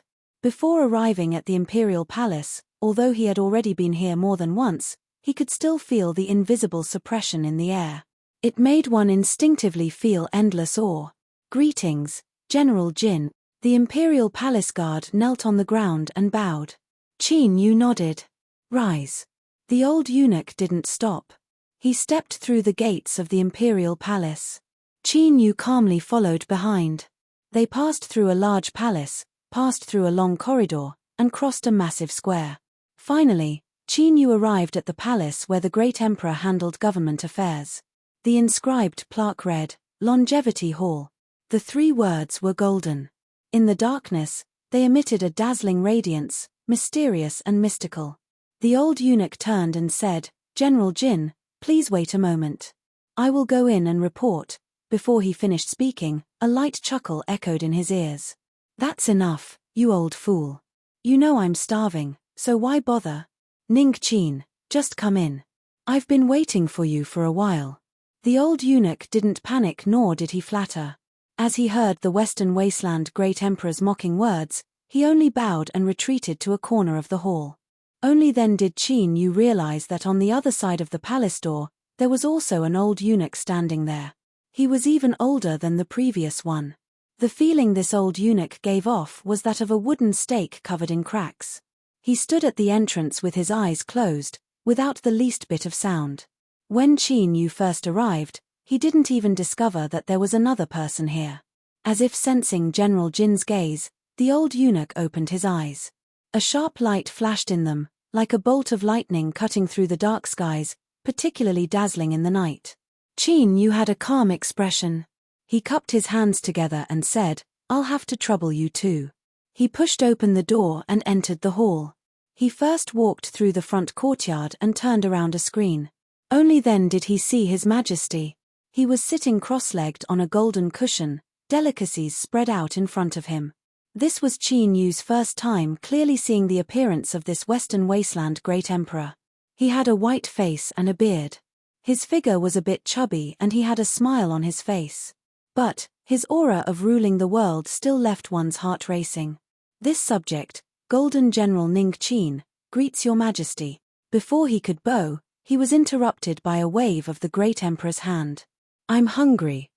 Before arriving at the Imperial Palace, although he had already been here more than once, he could still feel the invisible suppression in the air. It made one instinctively feel endless awe. "Greetings, General Jin." The Imperial Palace guard knelt on the ground and bowed. Qin Yu nodded. "Rise." The old eunuch didn't stop. He stepped through the gates of the Imperial Palace. Qin Yu calmly followed behind. They passed through a large palace, passed through a long corridor, and crossed a massive square. Finally, Qin Yu arrived at the palace where the great emperor handled government affairs. The inscribed plaque read, "Longevity Hall." The 3 words were golden. In the darkness, they emitted a dazzling radiance, mysterious and mystical. The old eunuch turned and said, "General Jin, please wait a moment. I will go in and report." Before he finished speaking, a light chuckle echoed in his ears. "That's enough, you old fool. You know I'm starving, so why bother? Ning Qin, just come in. I've been waiting for you for a while." The old eunuch didn't panic nor did he flatter. As he heard the Western Wasteland Great Emperor's mocking words, he only bowed and retreated to a corner of the hall. Only then did Qin Yu realize that on the other side of the palace door, there was also an old eunuch standing there. He was even older than the previous one. The feeling this old eunuch gave off was that of a wooden stake covered in cracks. He stood at the entrance with his eyes closed, without the least bit of sound. When Qin Yu first arrived, he didn't even discover that there was another person here. As if sensing General Jin's gaze, the old eunuch opened his eyes. A sharp light flashed in them, like a bolt of lightning cutting through the dark skies, particularly dazzling in the night. Qin Yu had a calm expression. He cupped his hands together and said, "I'll have to trouble you too." He pushed open the door and entered the hall. He first walked through the front courtyard and turned around a screen. Only then did he see His Majesty. He was sitting cross-legged on a golden cushion, delicacies spread out in front of him. This was Qin Yu's first time clearly seeing the appearance of this Western Wasteland Great Emperor. He had a white face and a beard. His figure was a bit chubby and he had a smile on his face. But his aura of ruling the world still left one's heart racing. "This subject, Golden General Ning Qin, greets Your Majesty." Before he could bow, he was interrupted by a wave of the Great Emperor's hand. I'm hungry.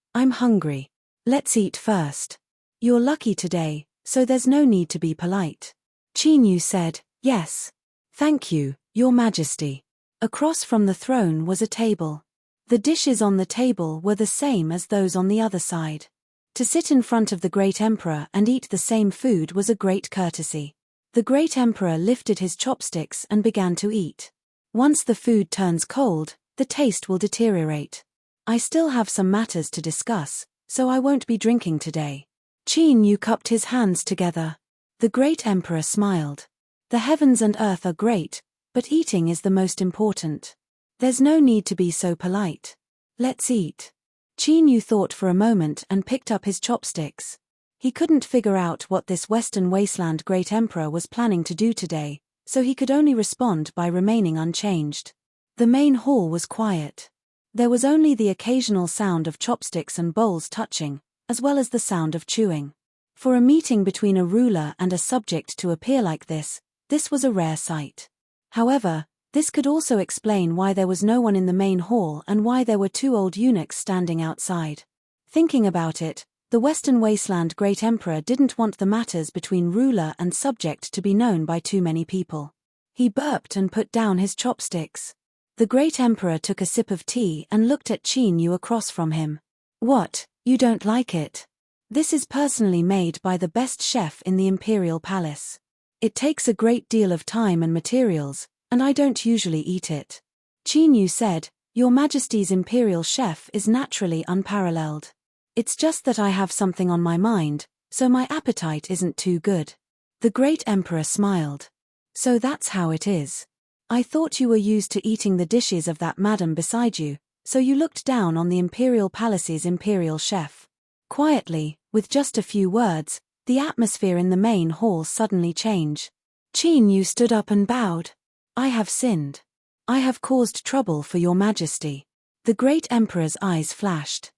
Let's eat first." "You're lucky today, so there's no need to be polite." Qin Yu said, "Yes. Thank you, Your Majesty." Across from the throne was a table. The dishes on the table were the same as those on the other side. To sit in front of the Great Emperor and eat the same food was a great courtesy. The Great Emperor lifted his chopsticks and began to eat. Once the food turns cold, the taste will deteriorate. "I still have some matters to discuss, so I won't be drinking today." Qin Yu cupped his hands together. The Great Emperor smiled. "The heavens and earth are great, but eating is the most important. There's no need to be so polite. Let's eat." Qin Yu thought for a moment and picked up his chopsticks. He couldn't figure out what this Western Wasteland Great Emperor was planning to do today, so he could only respond by remaining unchanged. The main hall was quiet. There was only the occasional sound of chopsticks and bowls touching, as well as the sound of chewing. For a meeting between a ruler and a subject to appear like this was a rare sight. However, this could also explain why there was no one in the main hall and why there were 2 old eunuchs standing outside. Thinking about it, The Western Wasteland Great Emperor didn't want the matters between ruler and subject to be known by too many people. He burped and put down his chopsticks. The Great Emperor took a sip of tea and looked at Qin Yu across from him. What, you don't like it? This is personally made by the best chef in the Imperial Palace. It takes a great deal of time and materials, and I don't usually eat it. Qin Yu said, Your Majesty's Imperial chef is naturally unparalleled. It's just that I have something on my mind, so my appetite isn't too good. The Great Emperor smiled. So that's how it is. I thought you were used to eating the dishes of that madam beside you, so you looked down on the Imperial Palace's Imperial chef. Quietly, with just a few words, the atmosphere in the main hall suddenly changed. Qin Yu stood up and bowed. I have sinned. I have caused trouble for your Majesty. The Great Emperor's eyes flashed.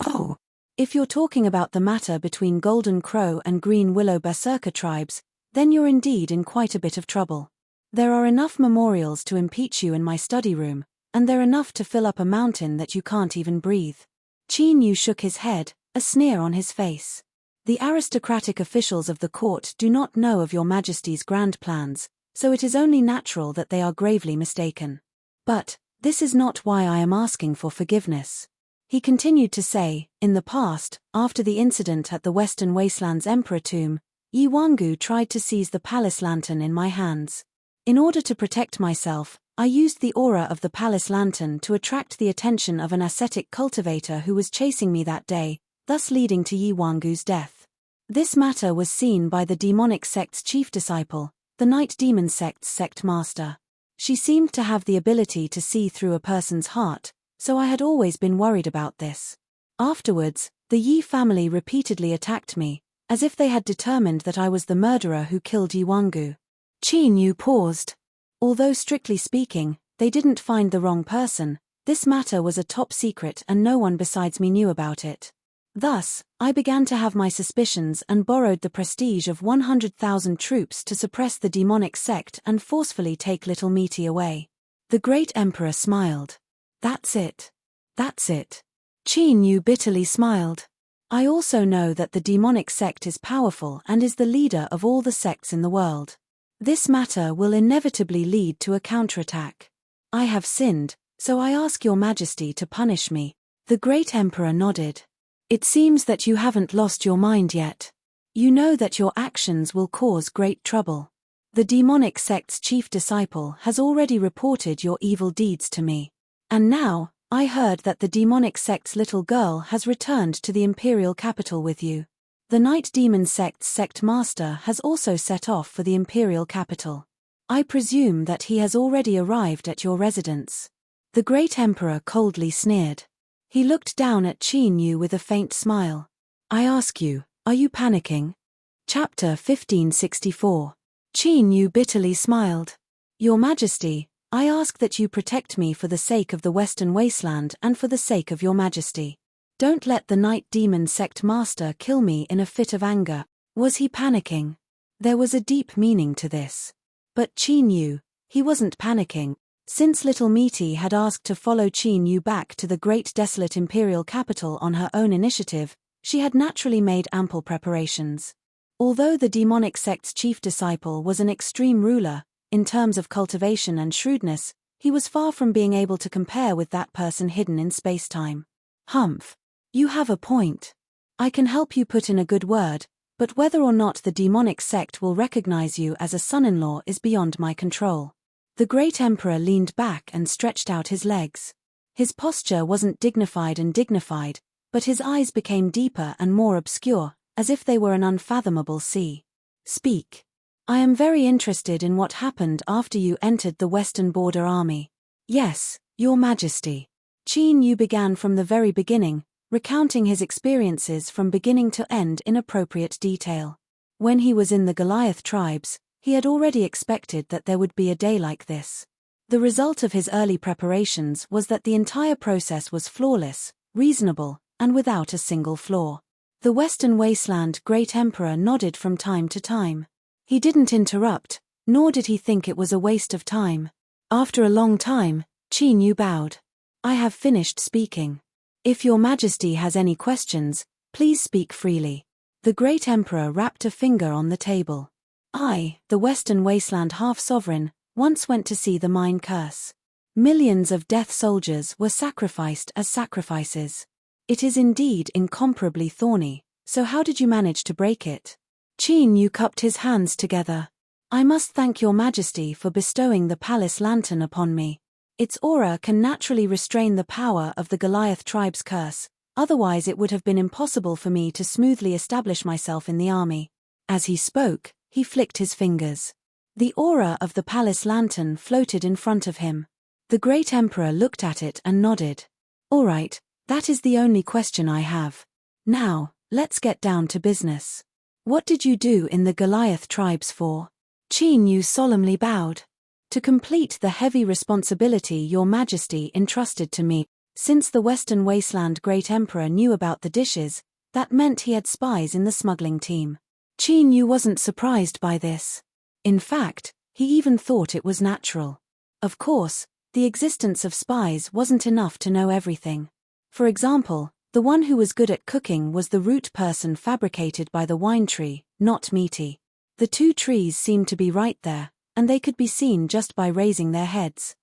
Oh! If you're talking about the matter between Golden Crow and Green Willow Berserker tribes, then you're indeed in quite a bit of trouble. There are enough memorials to impeach you in my study room, and they're enough to fill up a mountain that you can't even breathe. Qin Yu shook his head, a sneer on his face. The aristocratic officials of the court do not know of your Majesty's grand plans, so it is only natural that they are gravely mistaken. But, this is not why I am asking for forgiveness. He continued to say, in the past, after the incident at the Western Wasteland's Emperor tomb, Yi Wangu tried to seize the palace lantern in my hands. In order to protect myself, I used the aura of the palace lantern to attract the attention of an ascetic cultivator who was chasing me that day, thus leading to Yi Wangu's death. This matter was seen by the demonic sect's chief disciple, the Night Demon sect's sect master. She seemed to have the ability to see through a person's heart, so I had always been worried about this. Afterwards, the Yi family repeatedly attacked me, as if they had determined that I was the murderer who killed Yi Wangu. Qin Yu paused. Although strictly speaking, they didn't find the wrong person, this matter was a top secret and no one besides me knew about it. Thus, I began to have my suspicions and borrowed the prestige of 100,000 troops to suppress the demonic sect and forcefully take Little Meaty away. The Great Emperor smiled. That's it. That's it. Qin Yu bitterly smiled. I also know that the demonic sect is powerful and is the leader of all the sects in the world. This matter will inevitably lead to a counterattack. I have sinned, so I ask your Majesty to punish me. The Great Emperor nodded. It seems that you haven't lost your mind yet. You know that your actions will cause great trouble. The demonic sect's chief disciple has already reported your evil deeds to me. And now, I heard that the demonic sect's little girl has returned to the imperial capital with you. The Night Demon sect's sect master has also set off for the imperial capital. I presume that he has already arrived at your residence. The Great Emperor coldly sneered. He looked down at Qin Yu with a faint smile. I ask you, are you panicking? Chapter 1564. Qin Yu bitterly smiled. Your Majesty, I ask that you protect me for the sake of the Western Wasteland and for the sake of your Majesty. Don't let the Night Demon sect master kill me in a fit of anger. Was he panicking? There was a deep meaning to this. But Qin Yu, he wasn't panicking. Since Little Meaty had asked to follow Qin Yu back to the great desolate imperial capital on her own initiative, she had naturally made ample preparations. Although the demonic sect's chief disciple was an extreme ruler, in terms of cultivation and shrewdness, he was far from being able to compare with that person hidden in space-time. Humph. You have a point. I can help you put in a good word, but whether or not the demonic sect will recognize you as a son-in-law is beyond my control. The Great Emperor leaned back and stretched out his legs. His posture wasn't dignified, but his eyes became deeper and more obscure, as if they were an unfathomable sea. Speak. I am very interested in what happened after you entered the Western Border Army. Yes, Your Majesty. Qin Yu began from the very beginning, recounting his experiences from beginning to end in appropriate detail. When he was in the Goliath tribes, he had already expected that there would be a day like this. The result of his early preparations was that the entire process was flawless, reasonable, and without a single flaw. The Western Wasteland Great Emperor nodded from time to time. He didn't interrupt, nor did he think it was a waste of time. After a long time, Qin Yu bowed. I have finished speaking. If Your Majesty has any questions, Please speak freely. The great emperor rapped a finger on the table. I, the Western Wasteland half-sovereign, once went to see the mine curse. Millions of death soldiers were sacrificed as sacrifices. It is indeed incomparably thorny, so how did you manage to break it? Qin Yu cupped his hands together. I must thank your majesty for bestowing the palace lantern upon me. Its aura can naturally restrain the power of the Goliath tribe's curse, otherwise it would have been impossible for me to smoothly establish myself in the army. As he spoke, he flicked his fingers. The aura of the palace lantern floated in front of him. The great emperor looked at it and nodded. All right, that is the only question I have. Now, let's get down to business. What did you do in the Goliath tribes for? Qin Yu solemnly bowed. To complete the heavy responsibility your majesty entrusted to me. Since the Western Wasteland great emperor knew about the dishes, that meant he had spies in the smuggling team. Qin Yu wasn't surprised by this. In fact, he even thought it was natural. Of course, the existence of spies wasn't enough to know everything. For example, the one who was good at cooking was the root person fabricated by the wine tree, not Meaty. The two trees seemed to be right there, and they could be seen just by raising their heads.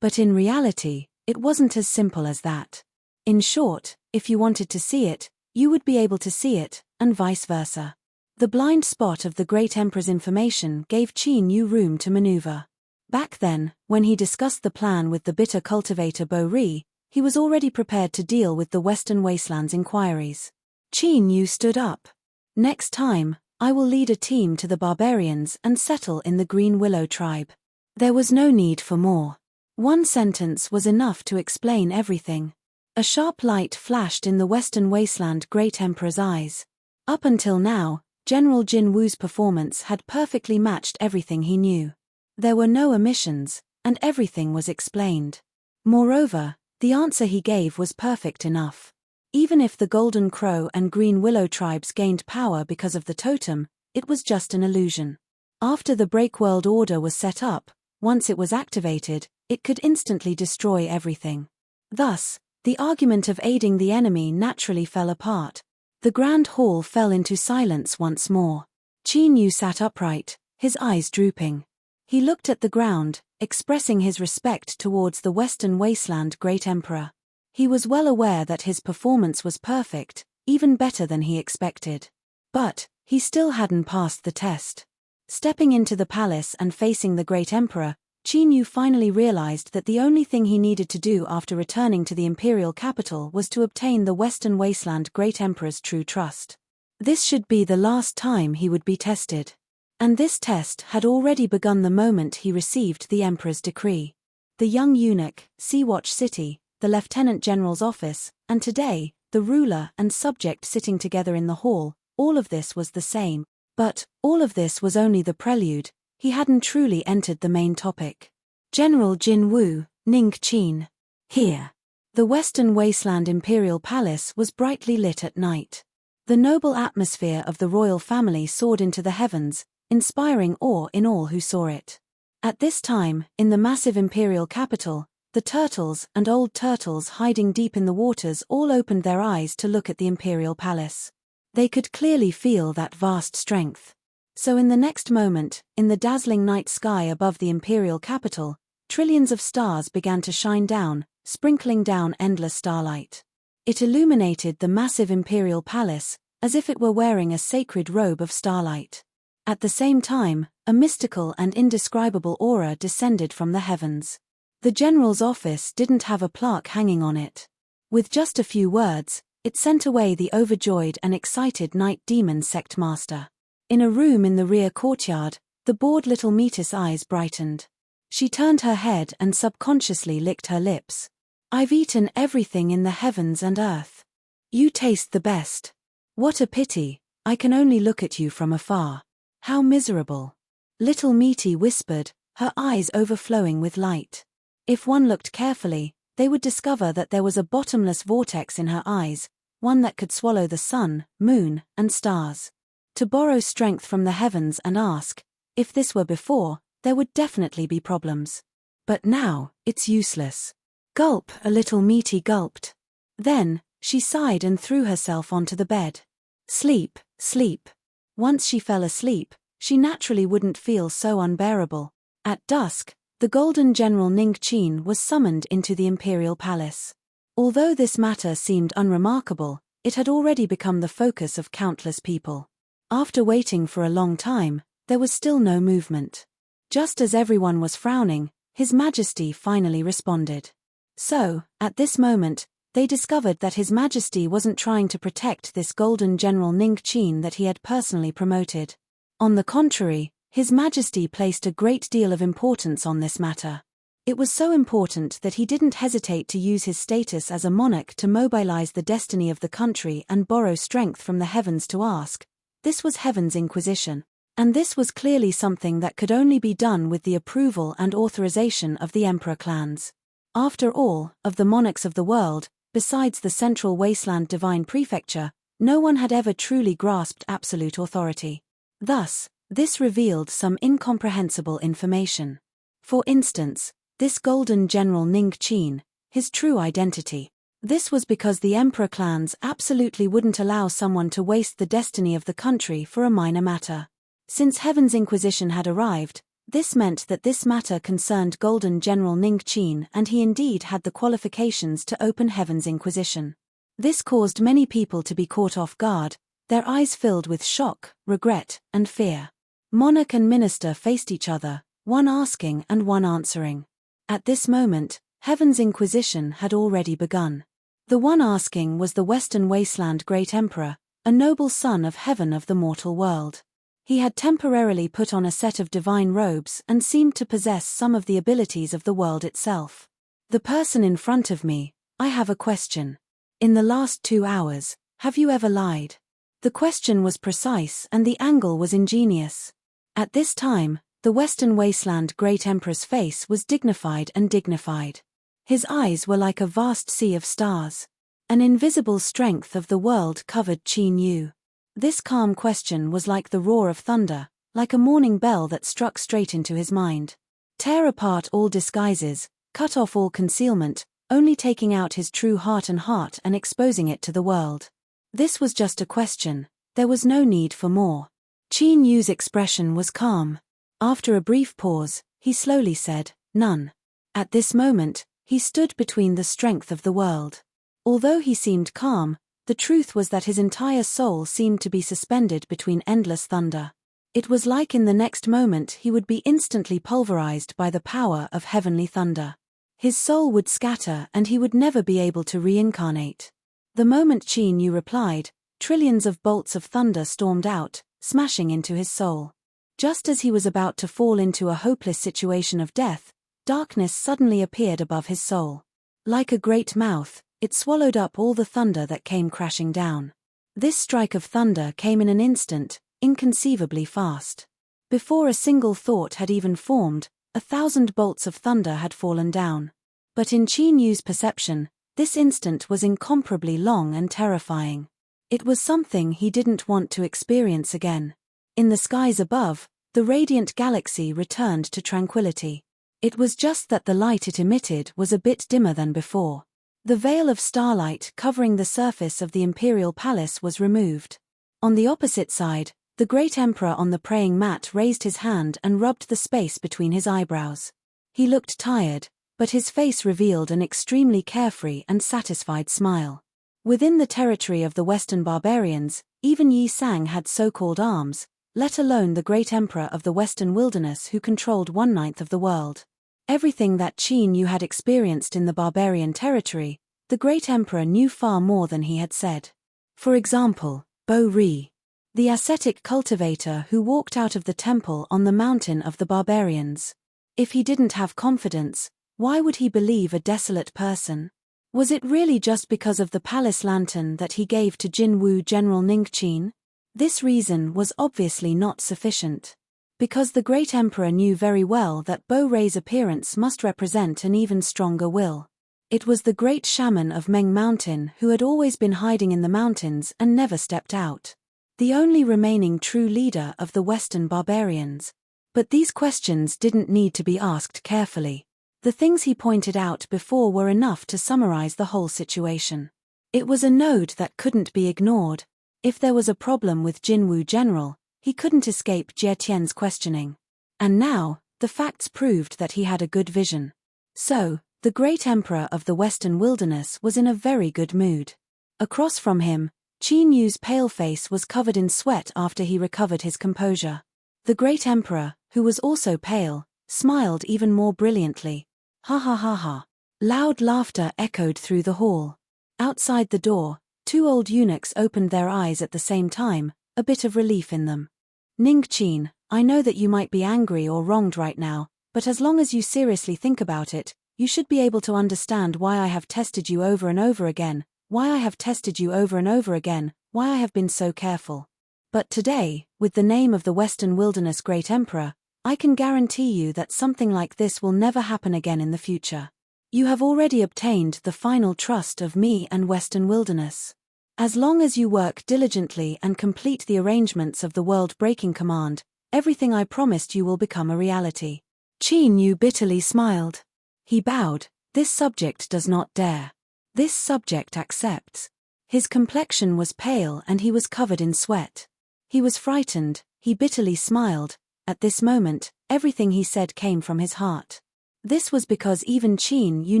But in reality, it wasn't as simple as that. In short, if you wanted to see it, you would be able to see it, and vice versa. The blind spot of the great emperor's information gave Qin Yu room to maneuver. Back then, when he discussed the plan with the bitter cultivator Bo Ri, he was already prepared to deal with the Western Wasteland's inquiries. Qin Yu stood up. Next time, I will lead a team to the barbarians and settle in the Green Willow tribe. There was no need for more. One sentence was enough to explain everything. A sharp light flashed in the Western Wasteland great emperor's eyes. Up until now, General Jin Wu's performance had perfectly matched everything he knew. There were no omissions, and everything was explained. Moreover, the answer he gave was perfect enough. Even if the Golden Crow and Green Willow tribes gained power because of the totem, it was just an illusion. After the Breakworld Order was set up, once it was activated, it could instantly destroy everything. Thus, the argument of aiding the enemy naturally fell apart. The Grand Hall fell into silence once more. Qin Yu sat upright, his eyes drooping. He looked at the ground, expressing his respect towards the Western Wasteland Great Emperor. He was well aware that his performance was perfect, even better than he expected. But, he still hadn't passed the test. Stepping into the palace and facing the Great Emperor, Qin Yu finally realized that the only thing he needed to do after returning to the imperial capital was to obtain the Western Wasteland Great Emperor's true trust. This should be the last time he would be tested. And this test had already begun the moment he received the Emperor's decree. The young eunuch, Sea-Watch City, the Lieutenant General's office, and today, the ruler and subject sitting together in the hall, all of this was the same. But, all of this was only the prelude. He hadn't truly entered the main topic. General Jin Wu, Ning Qin. Here. The Western Wasteland Imperial Palace was brightly lit at night. The noble atmosphere of the royal family soared into the heavens, inspiring awe in all who saw it. At this time, in the massive imperial capital, the turtles and old turtles hiding deep in the waters all opened their eyes to look at the imperial palace. They could clearly feel that vast strength. So in the next moment, in the dazzling night sky above the imperial capital, trillions of stars began to shine down, sprinkling down endless starlight. It illuminated the massive imperial palace, as if it were wearing a sacred robe of starlight. At the same time, a mystical and indescribable aura descended from the heavens. The general's office didn't have a plaque hanging on it. With just a few words, it sent away the overjoyed and excited night demon sect master. In a room in the rear courtyard, the bored little Metis' eyes brightened. She turned her head and subconsciously licked her lips. I've eaten everything in the heavens and earth. You taste the best. What a pity, I can only look at you from afar. How miserable. Little Meaty whispered, her eyes overflowing with light. If one looked carefully, they would discover that there was a bottomless vortex in her eyes, one that could swallow the sun, moon, and stars. To borrow strength from the heavens and ask, if this were before, there would definitely be problems. But now, it's useless. Gulp, a little Meaty gulped. Then, She sighed and threw herself onto the bed. Sleep, sleep. Once she fell asleep, she naturally wouldn't feel so unbearable. At dusk, the golden general Ning Qin was summoned into the imperial palace. Although this matter seemed unremarkable, it had already become the focus of countless people. After waiting for a long time, there was still no movement. Just as everyone was frowning, His Majesty finally responded. So, at this moment, they discovered that His Majesty wasn't trying to protect this golden general Ning Qin that he had personally promoted. On the contrary, His Majesty placed a great deal of importance on this matter. It was so important that he didn't hesitate to use his status as a monarch to mobilize the destiny of the country and borrow strength from the heavens to ask. This was Heaven's Inquisition. And this was clearly something that could only be done with the approval and authorization of the emperor clans. After all, of the monarchs of the world, besides the Central Wasteland Divine Prefecture, no one had ever truly grasped absolute authority. Thus, this revealed some incomprehensible information. For instance, this golden general Ning Qin, his true identity. This was because the emperor clans absolutely wouldn't allow someone to waste the destiny of the country for a minor matter. Since Heaven's Inquisition had arrived, this meant that this matter concerned Golden General Ning Qin, and he indeed had the qualifications to open Heaven's Inquisition. This caused many people to be caught off guard, their eyes filled with shock, regret, and fear. Monarch and minister faced each other, one asking and one answering. At this moment, Heaven's Inquisition had already begun. The one asking was the Western Wasteland Great Emperor, a noble son of heaven of the mortal world. He had temporarily put on a set of divine robes and seemed to possess some of the abilities of the world itself. The person in front of me, I have a question. In the last 2 hours, have you ever lied? The question was precise and the angle was ingenious. At this time, the Western Wasteland Great Emperor's face was dignified and dignified. His eyes were like a vast sea of stars. An invisible strength of the world covered Qin Yu. This calm question was like the roar of thunder, like a morning bell that struck straight into his mind. Tear apart all disguises, cut off all concealment, only taking out his true heart and exposing it to the world. This was just a question, there was no need for more. Qin Yu's expression was calm. After a brief pause, he slowly said, "None." At this moment, he stood between the strength of the world. Although he seemed calm, the truth was that his entire soul seemed to be suspended between endless thunder. It was like in the next moment he would be instantly pulverized by the power of heavenly thunder. His soul would scatter and he would never be able to reincarnate. The moment Qin Yu replied, trillions of bolts of thunder stormed out, smashing into his soul. Just as he was about to fall into a hopeless situation of death, darkness suddenly appeared above his soul. Like a great mouth, it swallowed up all the thunder that came crashing down. This strike of thunder came in an instant, inconceivably fast. Before a single thought had even formed, 1,000 bolts of thunder had fallen down. But in Qin Yu's perception, this instant was incomparably long and terrifying. It was something he didn't want to experience again. In the skies above, the radiant galaxy returned to tranquility. It was just that the light it emitted was a bit dimmer than before. The veil of starlight covering the surface of the imperial palace was removed. On the opposite side, the great emperor on the praying mat raised his hand and rubbed the space between his eyebrows. He looked tired, but his face revealed an extremely carefree and satisfied smile. Within the territory of the Western barbarians, even Yi Sang had so-called arms, let alone the great emperor of the Western wilderness who controlled 1/9 of the world. Everything that Qin Yu had experienced in the barbarian territory, the great emperor knew far more than he had said. For example, Bo Ri, the ascetic cultivator who walked out of the temple on the mountain of the barbarians. If he didn't have confidence, why would he believe a desolate person? Was it really just because of the palace lantern that he gave to Jin Wu General Ning Qin? This reason was obviously not sufficient. Because the great emperor knew very well that Bo Rei's appearance must represent an even stronger will. It was the great shaman of Meng Mountain who had always been hiding in the mountains and never stepped out. The only remaining true leader of the Western barbarians. But these questions didn't need to be asked carefully. The things he pointed out before were enough to summarize the whole situation. It was a node that couldn't be ignored. If there was a problem with Jinwu General, he couldn't escape Jie Tian's questioning. And now, the facts proved that he had a good vision. So, the great emperor of the Western Wilderness was in a very good mood. Across from him, Qin Yu's pale face was covered in sweat after he recovered his composure. The great emperor, who was also pale, smiled even more brilliantly. Ha ha ha ha. Loud laughter echoed through the hall. Outside the door, two old eunuchs opened their eyes at the same time, a bit of relief in them. Ning Qin, I know that you might be angry or wronged right now, but as long as you seriously think about it, you should be able to understand why I have tested you over and over again, why I have tested you over and over again, why I have been so careful. But today, with the name of the Western Wilderness Great Emperor, I can guarantee you that something like this will never happen again in the future. You have already obtained the final trust of me and Western Wilderness. As long as you work diligently and complete the arrangements of the world-breaking command, everything I promised you will become a reality. Qin Yu bitterly smiled. He bowed. This subject does not dare. This subject accepts. His complexion was pale and he was covered in sweat. He was frightened, he bitterly smiled. At this moment, everything he said came from his heart. This was because even Qin Yu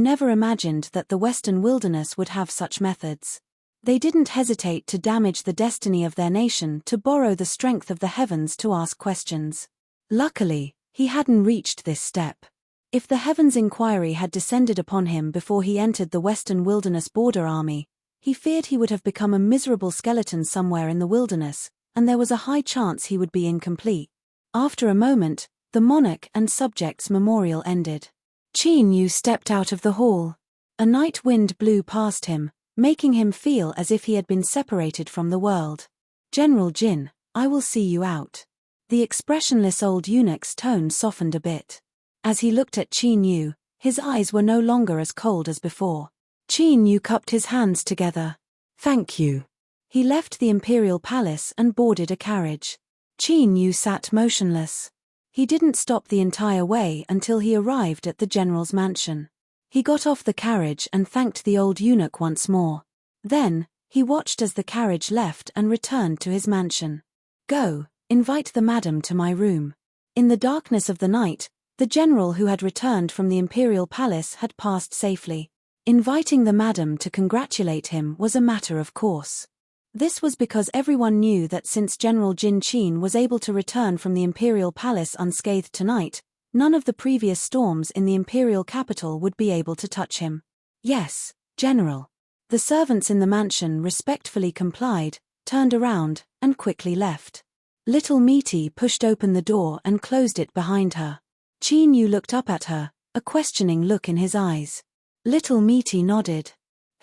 never imagined that the Western Wilderness would have such methods. They didn't hesitate to damage the destiny of their nation to borrow the strength of the heavens to ask questions. Luckily, he hadn't reached this step. If the heavens inquiry had descended upon him before he entered the Western Wilderness border army, he feared he would have become a miserable skeleton somewhere in the wilderness, and there was a high chance he would be incomplete. After a moment, the monarch and subjects' memorial ended. Qin Yu stepped out of the hall. A night wind blew past him, making him feel as if he had been separated from the world. General Jin, I will see you out. The expressionless old eunuch's tone softened a bit. As he looked at Qin Yu, his eyes were no longer as cold as before. Qin Yu cupped his hands together. Thank you. He left the imperial palace and boarded a carriage. Qin Yu sat motionless. He didn't stop the entire way until he arrived at the general's mansion. He got off the carriage and thanked the old eunuch once more. Then, he watched as the carriage left and returned to his mansion. Go, invite the madam to my room. In the darkness of the night, the general who had returned from the imperial palace had passed safely. Inviting the madam to congratulate him was a matter of course. This was because everyone knew that since General Jin Qin was able to return from the imperial palace unscathed tonight, none of the previous storms in the imperial capital would be able to touch him. Yes, General. The servants in the mansion respectfully complied, turned around, and quickly left. Little Meaty pushed open the door and closed it behind her. Qin Yu looked up at her, a questioning look in his eyes. Little Meaty nodded.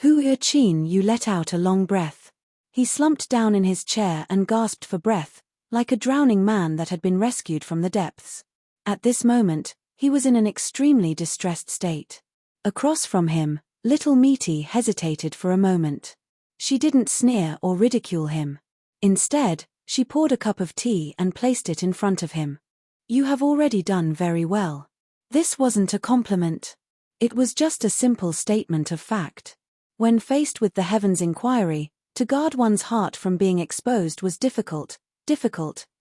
Qin Yu let out a long breath. He slumped down in his chair and gasped for breath, like a drowning man that had been rescued from the depths. At this moment, he was in an extremely distressed state. Across from him, Little Meaty hesitated for a moment. She didn't sneer or ridicule him. Instead, she poured a cup of tea and placed it in front of him. You have already done very well. This wasn't a compliment. It was just a simple statement of fact. When faced with the heavens inquiry, to guard one's heart from being exposed was difficult,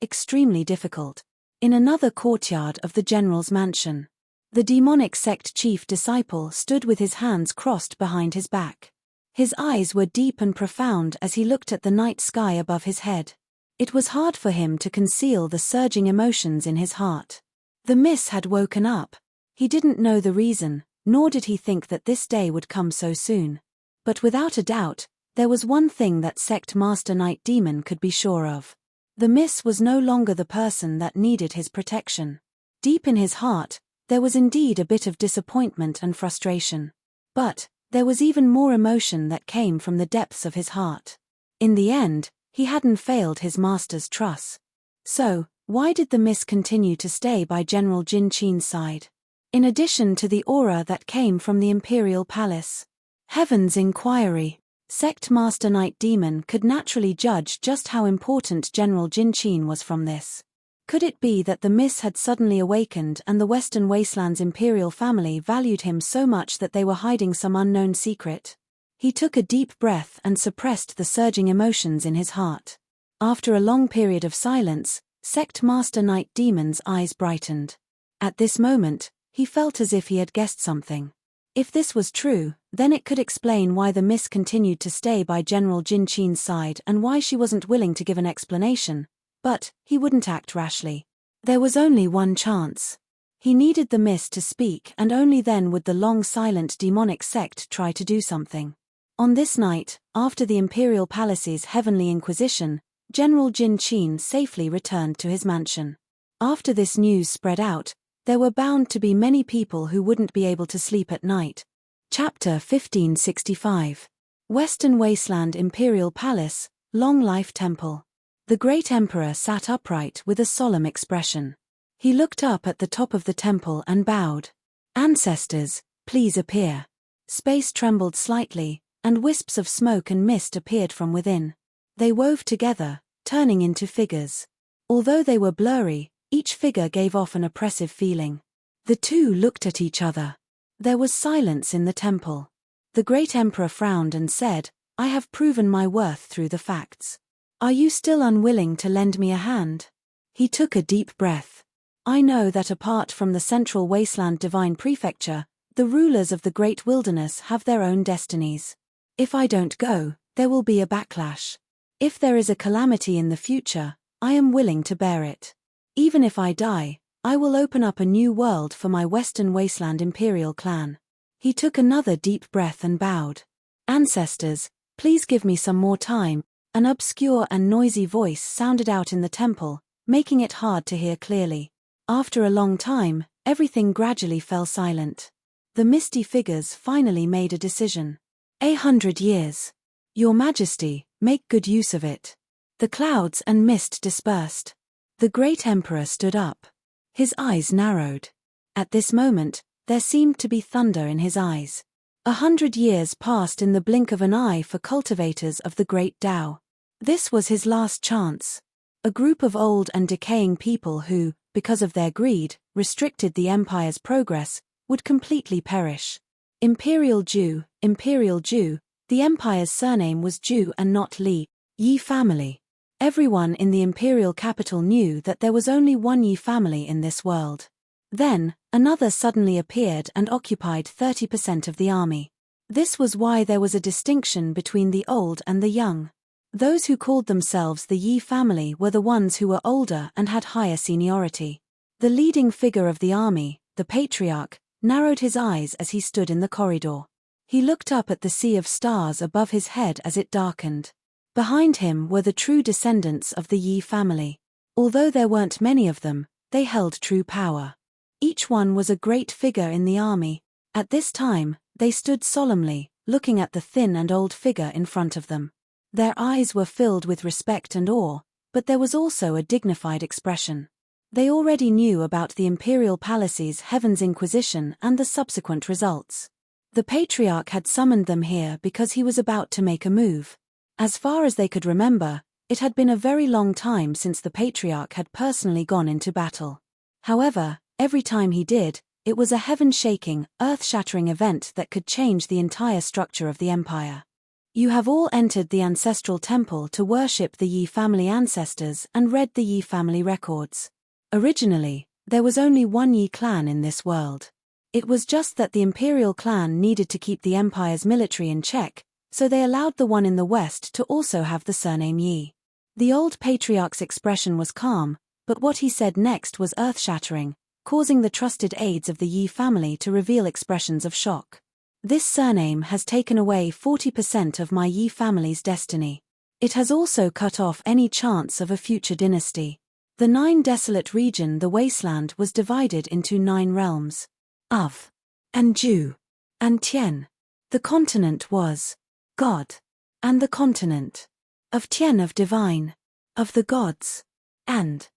extremely difficult. In another courtyard of the general's mansion, the demonic sect chief disciple stood with his hands crossed behind his back. His eyes were deep and profound as he looked at the night sky above his head. It was hard for him to conceal the surging emotions in his heart. The miss had woken up. He didn't know the reason, nor did he think that this day would come so soon. But without a doubt, there was one thing that sect master Night Demon could be sure of. The miss was no longer the person that needed his protection. Deep in his heart, there was indeed a bit of disappointment and frustration. But there was even more emotion that came from the depths of his heart. In the end, he hadn't failed his master's trust. So, why did the miss continue to stay by General Jin Qin's side? In addition to the aura that came from the imperial palace. Heaven's inquiry. Sect Master Night Demon could naturally judge just how important General Jin Qin was from this. Could it be that the miss had suddenly awakened and the Western Wasteland's imperial family valued him so much that they were hiding some unknown secret? He took a deep breath and suppressed the surging emotions in his heart. After a long period of silence, Sect Master Night Demon's eyes brightened. At this moment, he felt as if he had guessed something. If this was true, then it could explain why the mist continued to stay by General Jin Qin's side and why she wasn't willing to give an explanation. But he wouldn't act rashly. There was only one chance. He needed the mist to speak, and only then would the long-silent demonic sect try to do something. On this night, after the Imperial Palace's Heavenly Inquisition, General Jin Qin safely returned to his mansion. After this news spread out, there were bound to be many people who wouldn't be able to sleep at night. Chapter 1565. Western Wasteland Imperial Palace, Long Life Temple. The great emperor sat upright with a solemn expression. He looked up at the top of the temple and bowed. "Ancestors, please appear." Space trembled slightly, and wisps of smoke and mist appeared from within. They wove together, turning into figures. Although they were blurry, each figure gave off an oppressive feeling. The two looked at each other. There was silence in the temple. The great emperor frowned and said, "I have proven my worth through the facts. Are you still unwilling to lend me a hand?" He took a deep breath. "I know that apart from the Central Wasteland Divine Prefecture, the rulers of the Great Wilderness have their own destinies. If I don't go, there will be a backlash. If there is a calamity in the future, I am willing to bear it. Even if I die, I will open up a new world for my Western Wasteland Imperial clan." He took another deep breath and bowed. "Ancestors, please give me some more time." An obscure and noisy voice sounded out in the temple, making it hard to hear clearly. After a long time, everything gradually fell silent. The misty figures finally made a decision. "100 years. Your Majesty, make good use of it." The clouds and mist dispersed. The great emperor stood up. His eyes narrowed. At this moment, there seemed to be thunder in his eyes. 100 years passed in the blink of an eye for cultivators of the great Tao. This was his last chance. A group of old and decaying people who, because of their greed, restricted the empire's progress, would completely perish. Imperial Ju, the empire's surname was Ju and not Li, Yi family. Everyone in the imperial capital knew that there was only one Yi family in this world. Then, another suddenly appeared and occupied 30% of the army. This was why there was a distinction between the old and the young. Those who called themselves the Yi family were the ones who were older and had higher seniority. The leading figure of the army, the patriarch, narrowed his eyes as he stood in the corridor. He looked up at the sea of stars above his head as it darkened. Behind him were the true descendants of the Yi family. Although there weren't many of them, they held true power. Each one was a great figure in the army. At this time, they stood solemnly, looking at the thin and old figure in front of them. Their eyes were filled with respect and awe, but there was also a dignified expression. They already knew about the Imperial Palace's Heaven's Inquisition and the subsequent results. The Patriarch had summoned them here because he was about to make a move. As far as they could remember, it had been a very long time since the Patriarch had personally gone into battle. However, every time he did, it was a heaven-shaking, earth-shattering event that could change the entire structure of the empire. "You have all entered the ancestral temple to worship the Yi family ancestors and read the Yi family records. Originally, there was only one Yi clan in this world. It was just that the imperial clan needed to keep the empire's military in check, so they allowed the one in the west to also have the surname Yi." The old patriarch's expression was calm, but what he said next was earth-shattering, causing the trusted aides of the Yi family to reveal expressions of shock. "This surname has taken away 40% of my Yi family's destiny. It has also cut off any chance of a future dynasty." The 9 desolate region, the wasteland, was divided into 9 realms. Of and Ju and Tian. The continent was God, and the continent of Tian of divine, of the gods, and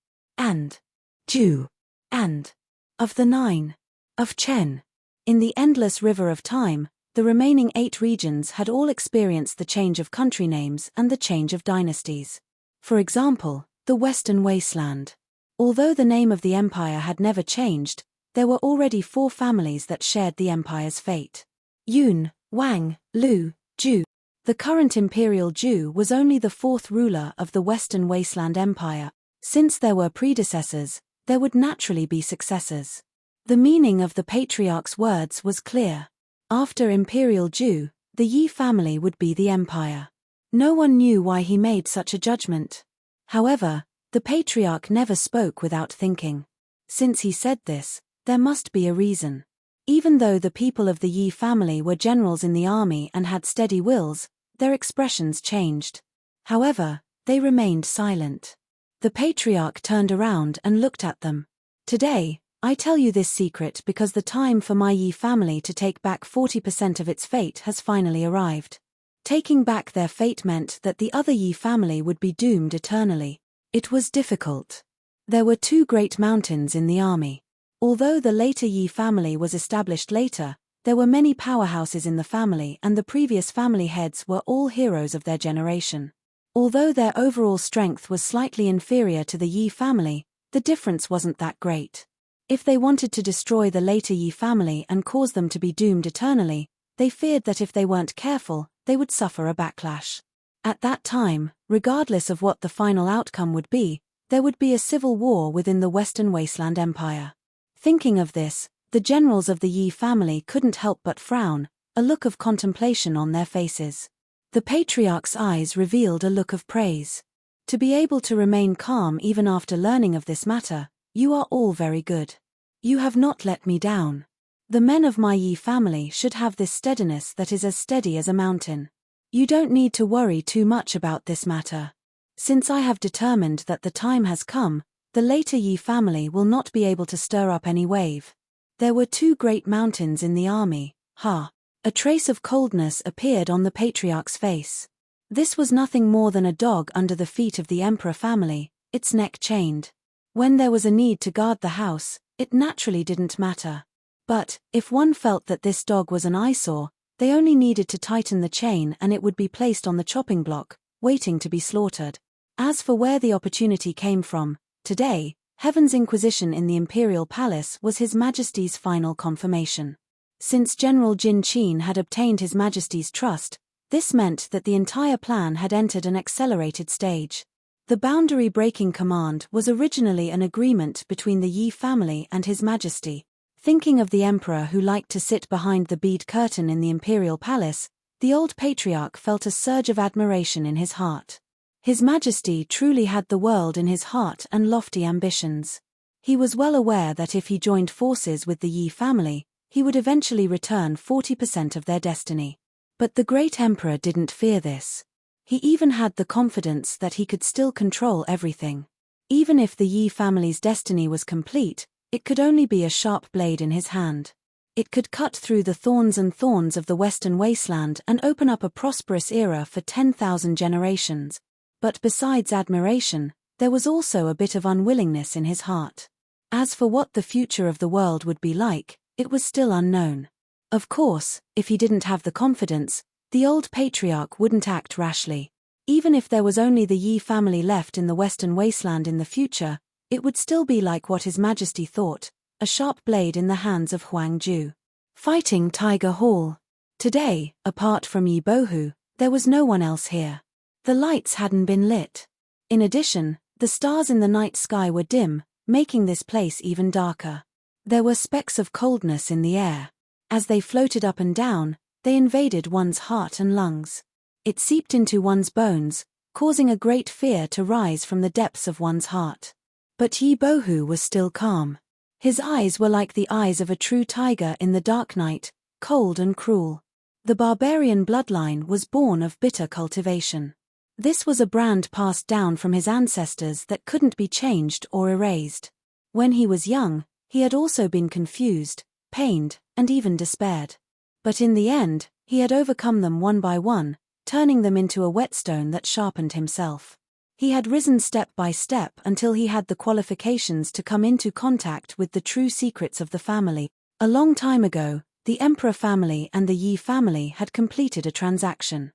Ju, and of the 9 of Chen. In the endless river of time, the remaining 8 regions had all experienced the change of country names and the change of dynasties. For example, the Western Wasteland. Although the name of the empire had never changed, there were already 4 families that shared the empire's fate. Yun, Wang, Lu, Ju. The current imperial Ju was only the fourth ruler of the Western Wasteland Empire. Since there were predecessors, there would naturally be successors. The meaning of the patriarch's words was clear. After imperial Ju, the Yi family would be the empire. No one knew why he made such a judgment. However, the patriarch never spoke without thinking. Since he said this, there must be a reason. Even though the people of the Yi family were generals in the army and had steady wills, their expressions changed. However, they remained silent. The patriarch turned around and looked at them. Today, I tell you this secret because the time for my Yi family to take back 40% of its fate has finally arrived. Taking back their fate meant that the other Yi family would be doomed eternally. It was difficult. There were two great mountains in the army. Although the later Yi family was established later, there were many powerhouses in the family and the previous family heads were all heroes of their generation. Although their overall strength was slightly inferior to the Yi family, the difference wasn't that great. If they wanted to destroy the later Yi family and cause them to be doomed eternally, they feared that if they weren't careful, they would suffer a backlash. At that time, regardless of what the final outcome would be, there would be a civil war within the Western Wasteland Empire. Thinking of this, the generals of the Yi family couldn't help but frown, a look of contemplation on their faces. The patriarch's eyes revealed a look of praise. To be able to remain calm even after learning of this matter, you are all very good. You have not let me down. The men of my Yi family should have this steadiness that is as steady as a mountain. You don't need to worry too much about this matter. Since I have determined that the time has come, the later Yi family will not be able to stir up any wave. There were two great mountains in the army, ha. A trace of coldness appeared on the patriarch's face. This was nothing more than a dog under the feet of the emperor family, its neck chained. When there was a need to guard the house, it naturally didn't matter. But, if one felt that this dog was an eyesore, they only needed to tighten the chain and it would be placed on the chopping block, waiting to be slaughtered. As for where the opportunity came from, today, Heaven's Inquisition in the Imperial Palace was His Majesty's final confirmation. Since General Jin Qin had obtained His Majesty's trust, this meant that the entire plan had entered an accelerated stage. The boundary-breaking command was originally an agreement between the Yi family and His Majesty. Thinking of the emperor who liked to sit behind the bead curtain in the imperial palace, the old patriarch felt a surge of admiration in his heart. His Majesty truly had the world in his heart and lofty ambitions. He was well aware that if he joined forces with the Yi family, he would eventually return 40% of their destiny. But the great emperor didn't fear this. He even had the confidence that he could still control everything. Even if the Yi family's destiny was complete, it could only be a sharp blade in his hand. It could cut through the thorns and thorns of the Western Wasteland and open up a prosperous era for 10,000 generations. But besides admiration, there was also a bit of unwillingness in his heart. As for what the future of the world would be like, it was still unknown. Of course, if he didn't have the confidence, the old patriarch wouldn't act rashly. Even if there was only the Yi family left in the Western Wasteland in the future, it would still be like what His Majesty thought, a sharp blade in the hands of Huang Ju. Fighting Tiger Hall. Today, apart from Yi Bohu, there was no one else here. The lights hadn't been lit. In addition, the stars in the night sky were dim, making this place even darker. There were specks of coldness in the air. As they floated up and down, they invaded one's heart and lungs. It seeped into one's bones, causing a great fear to rise from the depths of one's heart. But Yi Bohu was still calm. His eyes were like the eyes of a true tiger in the dark night, cold and cruel. The barbarian bloodline was born of bitter cultivation. This was a brand passed down from his ancestors that couldn't be changed or erased. When he was young, he had also been confused, pained, and even despaired. But in the end, he had overcome them one by one, turning them into a whetstone that sharpened himself. He had risen step by step until he had the qualifications to come into contact with the true secrets of the family. A long time ago, the Emperor family and the Yi family had completed a transaction.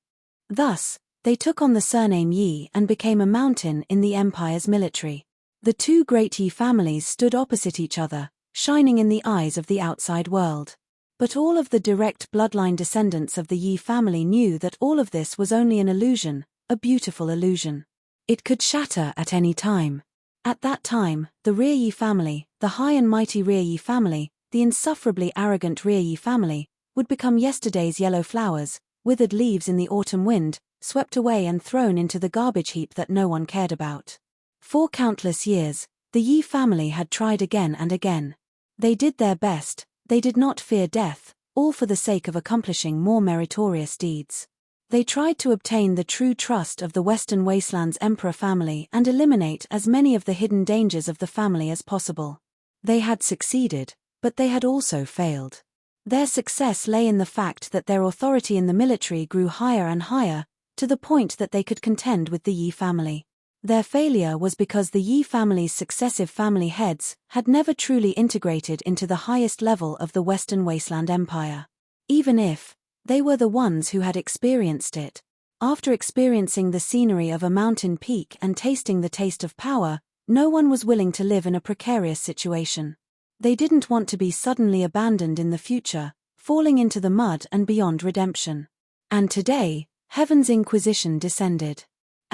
Thus, they took on the surname Yi and became a mountain in the empire's military. The two great Yi families stood opposite each other, shining in the eyes of the outside world. But all of the direct bloodline descendants of the Yi family knew that all of this was only an illusion, a beautiful illusion. It could shatter at any time. At that time, the Rear Yi family, the high and mighty Rear Yi family, the insufferably arrogant Rear Yi family, would become yesterday's yellow flowers, withered leaves in the autumn wind, swept away and thrown into the garbage heap that no one cared about. For countless years, the Yi family had tried again and again. They did their best, they did not fear death, all for the sake of accomplishing more meritorious deeds. They tried to obtain the true trust of the Western Wastelands Emperor family and eliminate as many of the hidden dangers of the family as possible. They had succeeded, but they had also failed. Their success lay in the fact that their authority in the military grew higher and higher, to the point that they could contend with the Yi family. Their failure was because the Yi family's successive family heads had never truly integrated into the highest level of the Western Wasteland Empire. Even if they were the ones who had experienced it, after experiencing the scenery of a mountain peak and tasting the taste of power, no one was willing to live in a precarious situation. They didn't want to be suddenly abandoned in the future, falling into the mud and beyond redemption. And today, Heaven's Inquisition descended.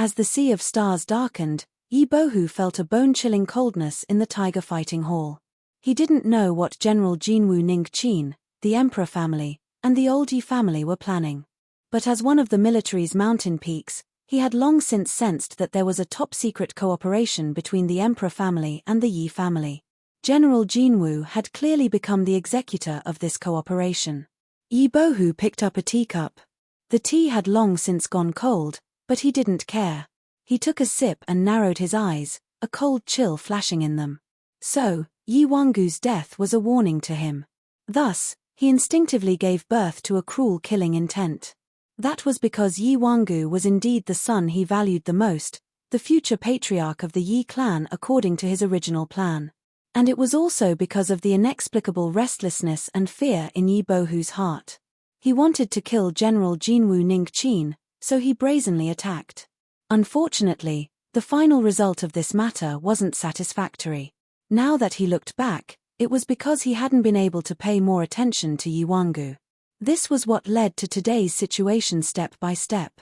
As the sea of stars darkened, Yi Bohu felt a bone-chilling coldness in the tiger fighting hall. He didn't know what General Jinwu Ningqin, the Emperor family, and the old Yi family were planning. But as one of the military's mountain peaks, he had long since sensed that there was a top-secret cooperation between the Emperor family and the Yi family. General Jinwu had clearly become the executor of this cooperation. Yi Bohu picked up a teacup. The tea had long since gone cold, but he didn't care. He took a sip and narrowed his eyes, a cold chill flashing in them. So, Yi Wangu's death was a warning to him. Thus, he instinctively gave birth to a cruel killing intent. That was because Yi Wangu was indeed the son he valued the most, the future patriarch of the Yi clan according to his original plan. And it was also because of the inexplicable restlessness and fear in Yi Bohu's heart. He wanted to kill General Jinwu Ningqin, so he brazenly attacked. Unfortunately, the final result of this matter wasn't satisfactory. Now that he looked back, it was because he hadn't been able to pay more attention to Yi Wangu. This was what led to today's situation step by step.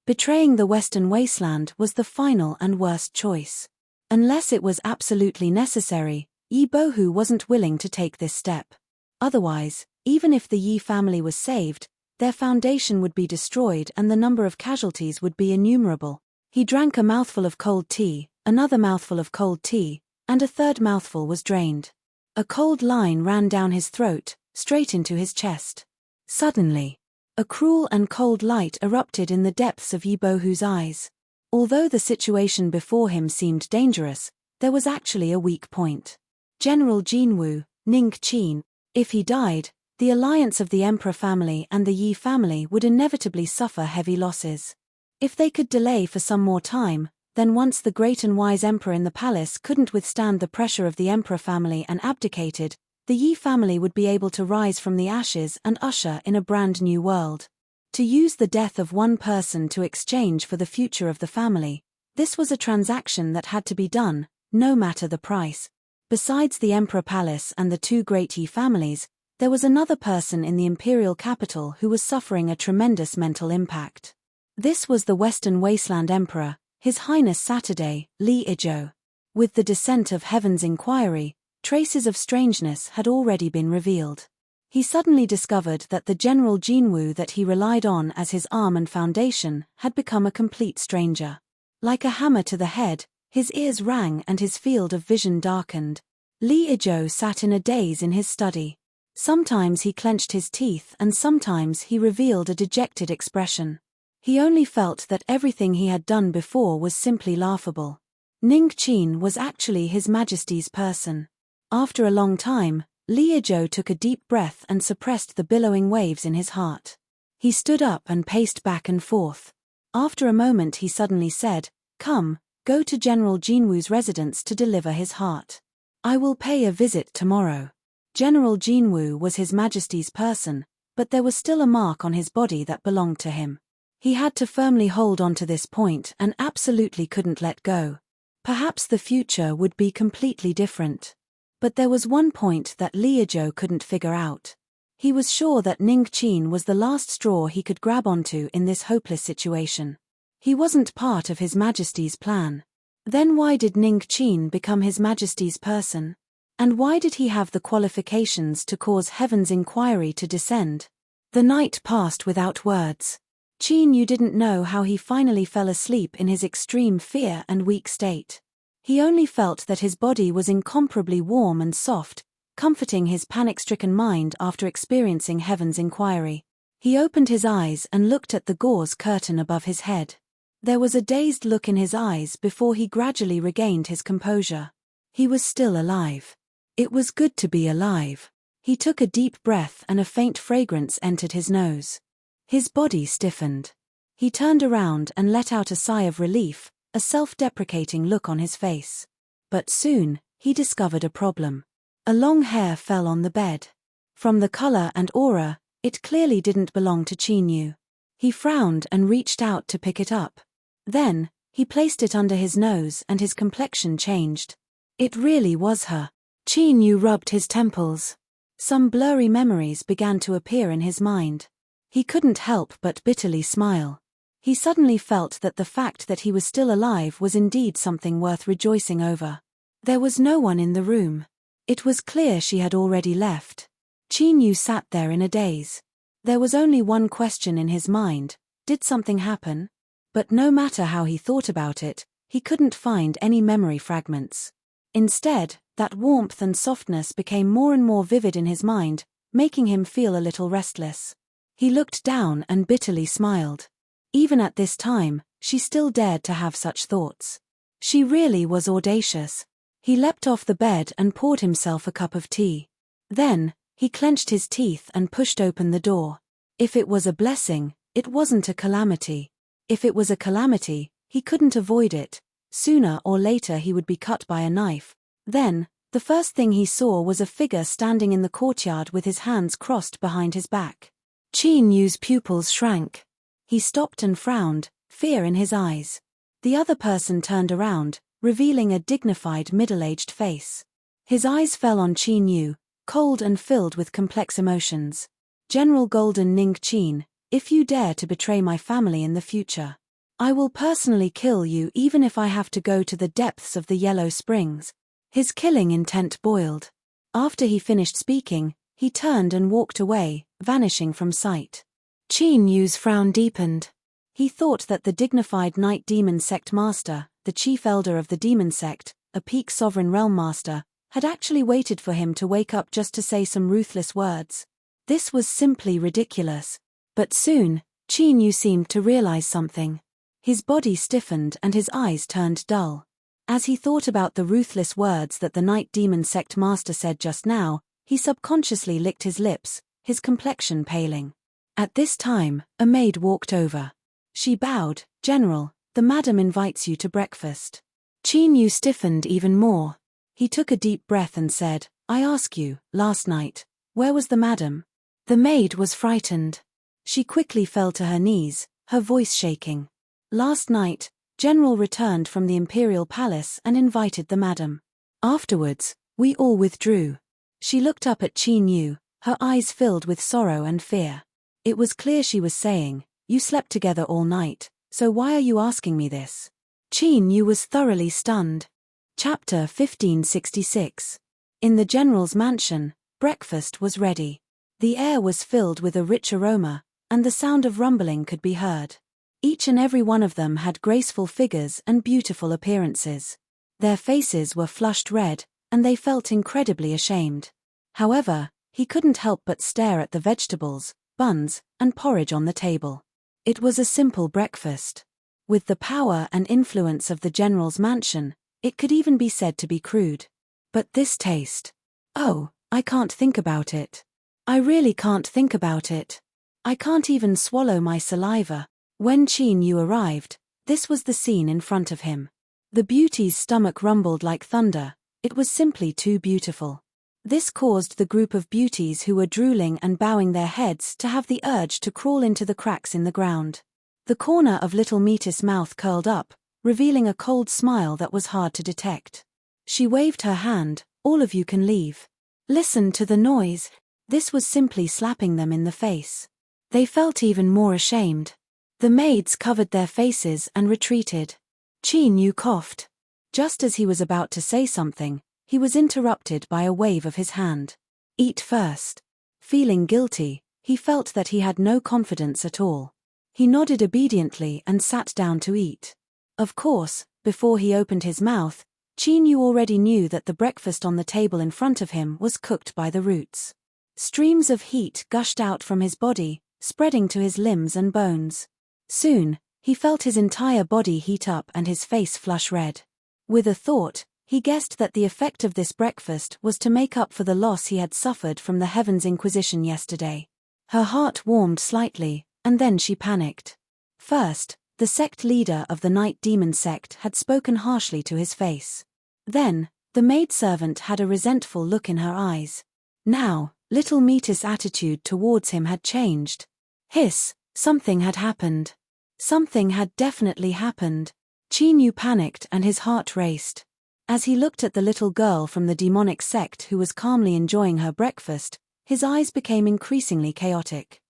Betraying the Western Wasteland was the final and worst choice. Unless it was absolutely necessary, Yi Bohu wasn't willing to take this step. Otherwise, even if the Yi family was saved, their foundation would be destroyed and the number of casualties would be innumerable. He drank a mouthful of cold tea, another mouthful of cold tea, and a third mouthful was drained. A cold line ran down his throat, straight into his chest. Suddenly, a cruel and cold light erupted in the depths of Yi Bohu's eyes. Although the situation before him seemed dangerous, there was actually a weak point. General Jinwu Ningqin, if he died, the alliance of the Emperor family and the Yi family would inevitably suffer heavy losses. If they could delay for some more time, then once the great and wise Emperor in the palace couldn't withstand the pressure of the Emperor family and abdicated, the Yi family would be able to rise from the ashes and usher in a brand new world. To use the death of one person to exchange for the future of the family, this was a transaction that had to be done, no matter the price. Besides the Emperor Palace and the two great Yi families, there was another person in the imperial capital who was suffering a tremendous mental impact. This was the Western Wasteland Emperor, His Highness Saturday, Li Izhou. With the descent of Heaven's inquiry, traces of strangeness had already been revealed. He suddenly discovered that the General Jinwu that he relied on as his arm and foundation had become a complete stranger. Like a hammer to the head, his ears rang and his field of vision darkened. Li Izhou sat in a daze in his study. Sometimes he clenched his teeth and sometimes he revealed a dejected expression. He only felt that everything he had done before was simply laughable. Ningqin was actually His Majesty's person. After a long time, Li Izhou took a deep breath and suppressed the billowing waves in his heart. He stood up and paced back and forth. After a moment he suddenly said, "Come, go to General Jinwu's residence to deliver his heart. I will pay a visit tomorrow." General Jinwu was His Majesty's person, but there was still a mark on his body that belonged to him. He had to firmly hold on to this point and absolutely couldn't let go. Perhaps the future would be completely different. But there was one point that Li Izhou couldn't figure out. He was sure that Ning Qin was the last straw he could grab onto in this hopeless situation. He wasn't part of His Majesty's plan. Then why did Ning Qin become His Majesty's person? And why did he have the qualifications to cause heaven's inquiry to descend? The night passed without words. Qin Yu didn't know how he finally fell asleep in his extreme fear and weak state. He only felt that his body was incomparably warm and soft, comforting his panic-stricken mind after experiencing heaven's inquiry. He opened his eyes and looked at the gauze curtain above his head. There was a dazed look in his eyes before he gradually regained his composure. He was still alive. It was good to be alive. He took a deep breath and a faint fragrance entered his nose. His body stiffened. He turned around and let out a sigh of relief, a self-deprecating look on his face. But soon, he discovered a problem. A long hair fell on the bed. From the color and aura, it clearly didn't belong to Qin Yu. He frowned and reached out to pick it up. Then, he placed it under his nose and his complexion changed. It really was her. Qin Yu rubbed his temples. Some blurry memories began to appear in his mind. He couldn't help but bitterly smile. He suddenly felt that the fact that he was still alive was indeed something worth rejoicing over. There was no one in the room. It was clear she had already left. Qin Yu sat there in a daze. There was only one question in his mind: did something happen? But no matter how he thought about it, he couldn't find any memory fragments. Instead, that warmth and softness became more and more vivid in his mind, making him feel a little restless. He looked down and bitterly smiled. Even at this time, she still dared to have such thoughts. She really was audacious. He leapt off the bed and poured himself a cup of tea. Then, he clenched his teeth and pushed open the door. If it was a blessing, it wasn't a calamity. If it was a calamity, he couldn't avoid it. Sooner or later he would be cut by a knife. Then, the first thing he saw was a figure standing in the courtyard with his hands crossed behind his back. Qin Yu's pupils shrank. He stopped and frowned, fear in his eyes. The other person turned around, revealing a dignified middle-aged face. His eyes fell on Qin Yu, cold and filled with complex emotions. General Golden Ning Qin, if you dare to betray my family in the future, I will personally kill you even if I have to go to the depths of the Yellow Springs. His killing intent boiled. After he finished speaking, he turned and walked away, vanishing from sight. Qin Yu's frown deepened. He thought that the dignified Night Demon Sect Master, the chief elder of the Demon Sect, a peak sovereign realm master, had actually waited for him to wake up just to say some ruthless words. This was simply ridiculous. But soon, Qin Yu seemed to realize something. His body stiffened and his eyes turned dull. As he thought about the ruthless words that the Night Demon Sect Master said just now, he subconsciously licked his lips, his complexion paling. At this time, a maid walked over. She bowed. "General, the madam invites you to breakfast." Qin Yu stiffened even more. He took a deep breath and said, "I ask you, last night, where was the madam?" The maid was frightened. She quickly fell to her knees, her voice shaking. Last night, General returned from the Imperial Palace and invited the madam. Afterwards, we all withdrew. She looked up at Qin Yu, her eyes filled with sorrow and fear. It was clear she was saying, "You slept together all night, so why are you asking me this?" Qin Yu was thoroughly stunned. Chapter 1566. In the general's mansion, breakfast was ready. The air was filled with a rich aroma, and the sound of rumbling could be heard. Each and every one of them had graceful figures and beautiful appearances. Their faces were flushed red, and they felt incredibly ashamed. However, he couldn't help but stare at the vegetables, buns, and porridge on the table. It was a simple breakfast. With the power and influence of the general's mansion, it could even be said to be crude. But this taste. Oh, I can't think about it. I really can't think about it. I can't even swallow my saliva. When Qin Yu arrived, this was the scene in front of him. The beauty's stomach rumbled like thunder. It was simply too beautiful. This caused the group of beauties who were drooling and bowing their heads to have the urge to crawl into the cracks in the ground. The corner of little Metis' mouth curled up, revealing a cold smile that was hard to detect. She waved her hand, "All of you can leave. Listen to the noise." This was simply slapping them in the face. They felt even more ashamed. The maids covered their faces and retreated. Qin Yu coughed. Just as he was about to say something, he was interrupted by a wave of his hand. Eat first. Feeling guilty, he felt that he had no confidence at all. He nodded obediently and sat down to eat. Of course, before he opened his mouth, Qin Yu already knew that the breakfast on the table in front of him was cooked by the roots. Streams of heat gushed out from his body, spreading to his limbs and bones. Soon, he felt his entire body heat up and his face flush red. With a thought, he guessed that the effect of this breakfast was to make up for the loss he had suffered from the Heaven's Inquisition yesterday. Her heart warmed slightly, and then she panicked. First, the sect leader of the Night Demon sect had spoken harshly to his face. Then, the maidservant had a resentful look in her eyes. Now, little Metis' attitude towards him had changed. Hiss, something had happened. Something had definitely happened. Qin Yu panicked and his heart raced. As he looked at the little girl from the demonic sect who was calmly enjoying her breakfast, his eyes became increasingly chaotic.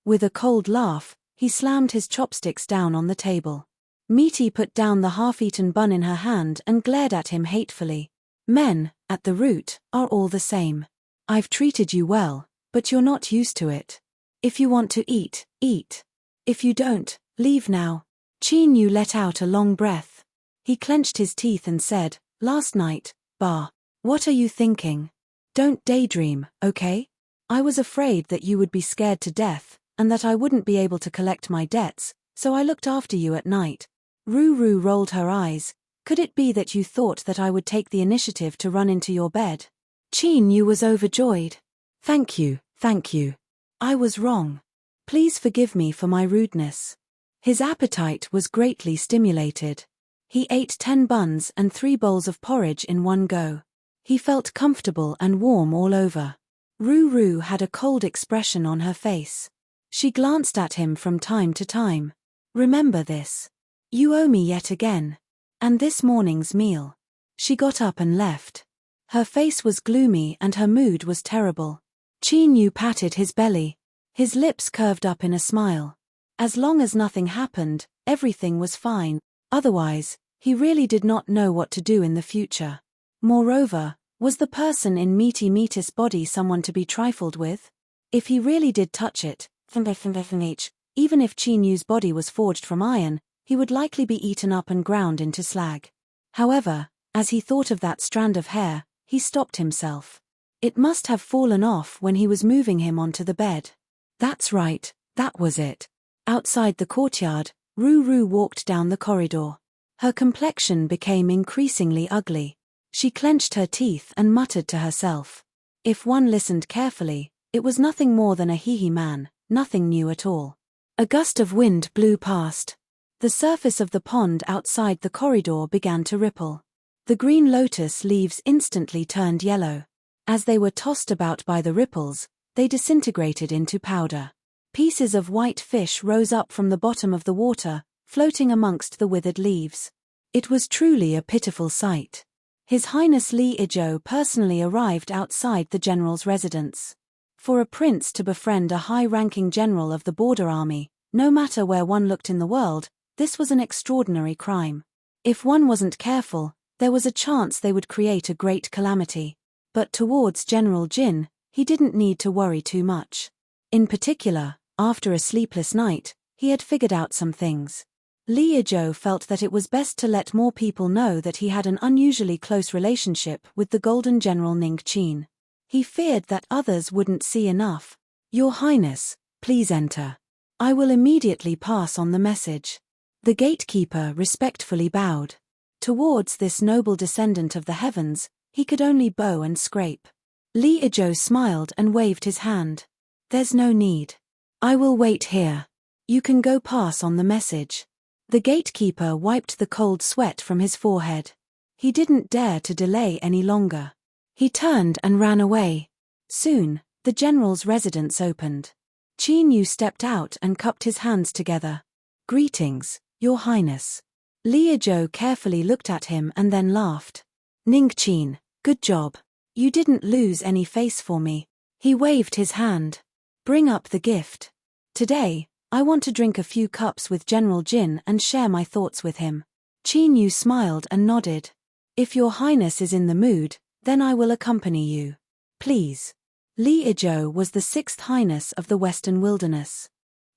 With a cold laugh, he slammed his chopsticks down on the table. Meaty put down the half-eaten bun in her hand and glared at him hatefully. Men, at the root, are all the same. I've treated you well, but you're not used to it. If you want to eat, eat. If you don't, leave now. Qin Yu let out a long breath. He clenched his teeth and said, "Last night, what are you thinking? Don't daydream, okay? I was afraid that you would be scared to death, and that I wouldn't be able to collect my debts, so I looked after you at night." Ruru rolled her eyes. "Could it be that you thought that I would take the initiative to run into your bed?" Qin Yu was overjoyed. Thank you. I was wrong. Please forgive me for my rudeness." His appetite was greatly stimulated. He ate 10 buns and 3 bowls of porridge in one go. He felt comfortable and warm all over. Ruru had a cold expression on her face. She glanced at him from time to time. "Remember this. You owe me yet again. And this morning's meal." She got up and left. Her face was gloomy and her mood was terrible. Qin Yu patted his belly. His lips curved up in a smile. As long as nothing happened, everything was fine. Otherwise, he really did not know what to do in the future. Moreover, was the person in Metis' body someone to be trifled with? If he really did touch it, even if Qin Yu's body was forged from iron, he would likely be eaten up and ground into slag. However, as he thought of that strand of hair, he stopped himself. It must have fallen off when he was moving him onto the bed. That's right, that was it. Outside the courtyard, Ruru walked down the corridor. Her complexion became increasingly ugly. She clenched her teeth and muttered to herself. If one listened carefully, it was nothing more than a hee-hee man, nothing new at all. A gust of wind blew past. The surface of the pond outside the corridor began to ripple. The green lotus leaves instantly turned yellow. As they were tossed about by the ripples, they disintegrated into powder. Pieces of white fish rose up from the bottom of the water, floating amongst the withered leaves. It was truly a pitiful sight. His Highness Li Ijo personally arrived outside the general's residence. For a prince to befriend a high-ranking general of the border army, no matter where one looked in the world, this was an extraordinary crime. If one wasn't careful, there was a chance they would create a great calamity. But towards General Jin, he didn't need to worry too much. In particular, after a sleepless night, he had figured out some things. Li Ijo felt that it was best to let more people know that he had an unusually close relationship with the Golden General Ning Qin. He feared that others wouldn't see enough. "Your Highness, please enter. I will immediately pass on the message." The gatekeeper respectfully bowed. Towards this noble descendant of the heavens, he could only bow and scrape. Li Ijo smiled and waved his hand. "There's no need. I will wait here. You can go pass on the message." The gatekeeper wiped the cold sweat from his forehead. He didn't dare to delay any longer. He turned and ran away. Soon, the general's residence opened. Qin Yu stepped out and cupped his hands together. "Greetings, Your Highness." Li Ijo carefully looked at him and then laughed. "Ning Qin, good job. You didn't lose any face for me." He waved his hand. Bring up the gift. Today, I want to drink a few cups with General Jin and share my thoughts with him. Qin Yu smiled and nodded. If your highness is in the mood, then I will accompany you. Please. Li Izhou was the sixth highness of the Western Wilderness.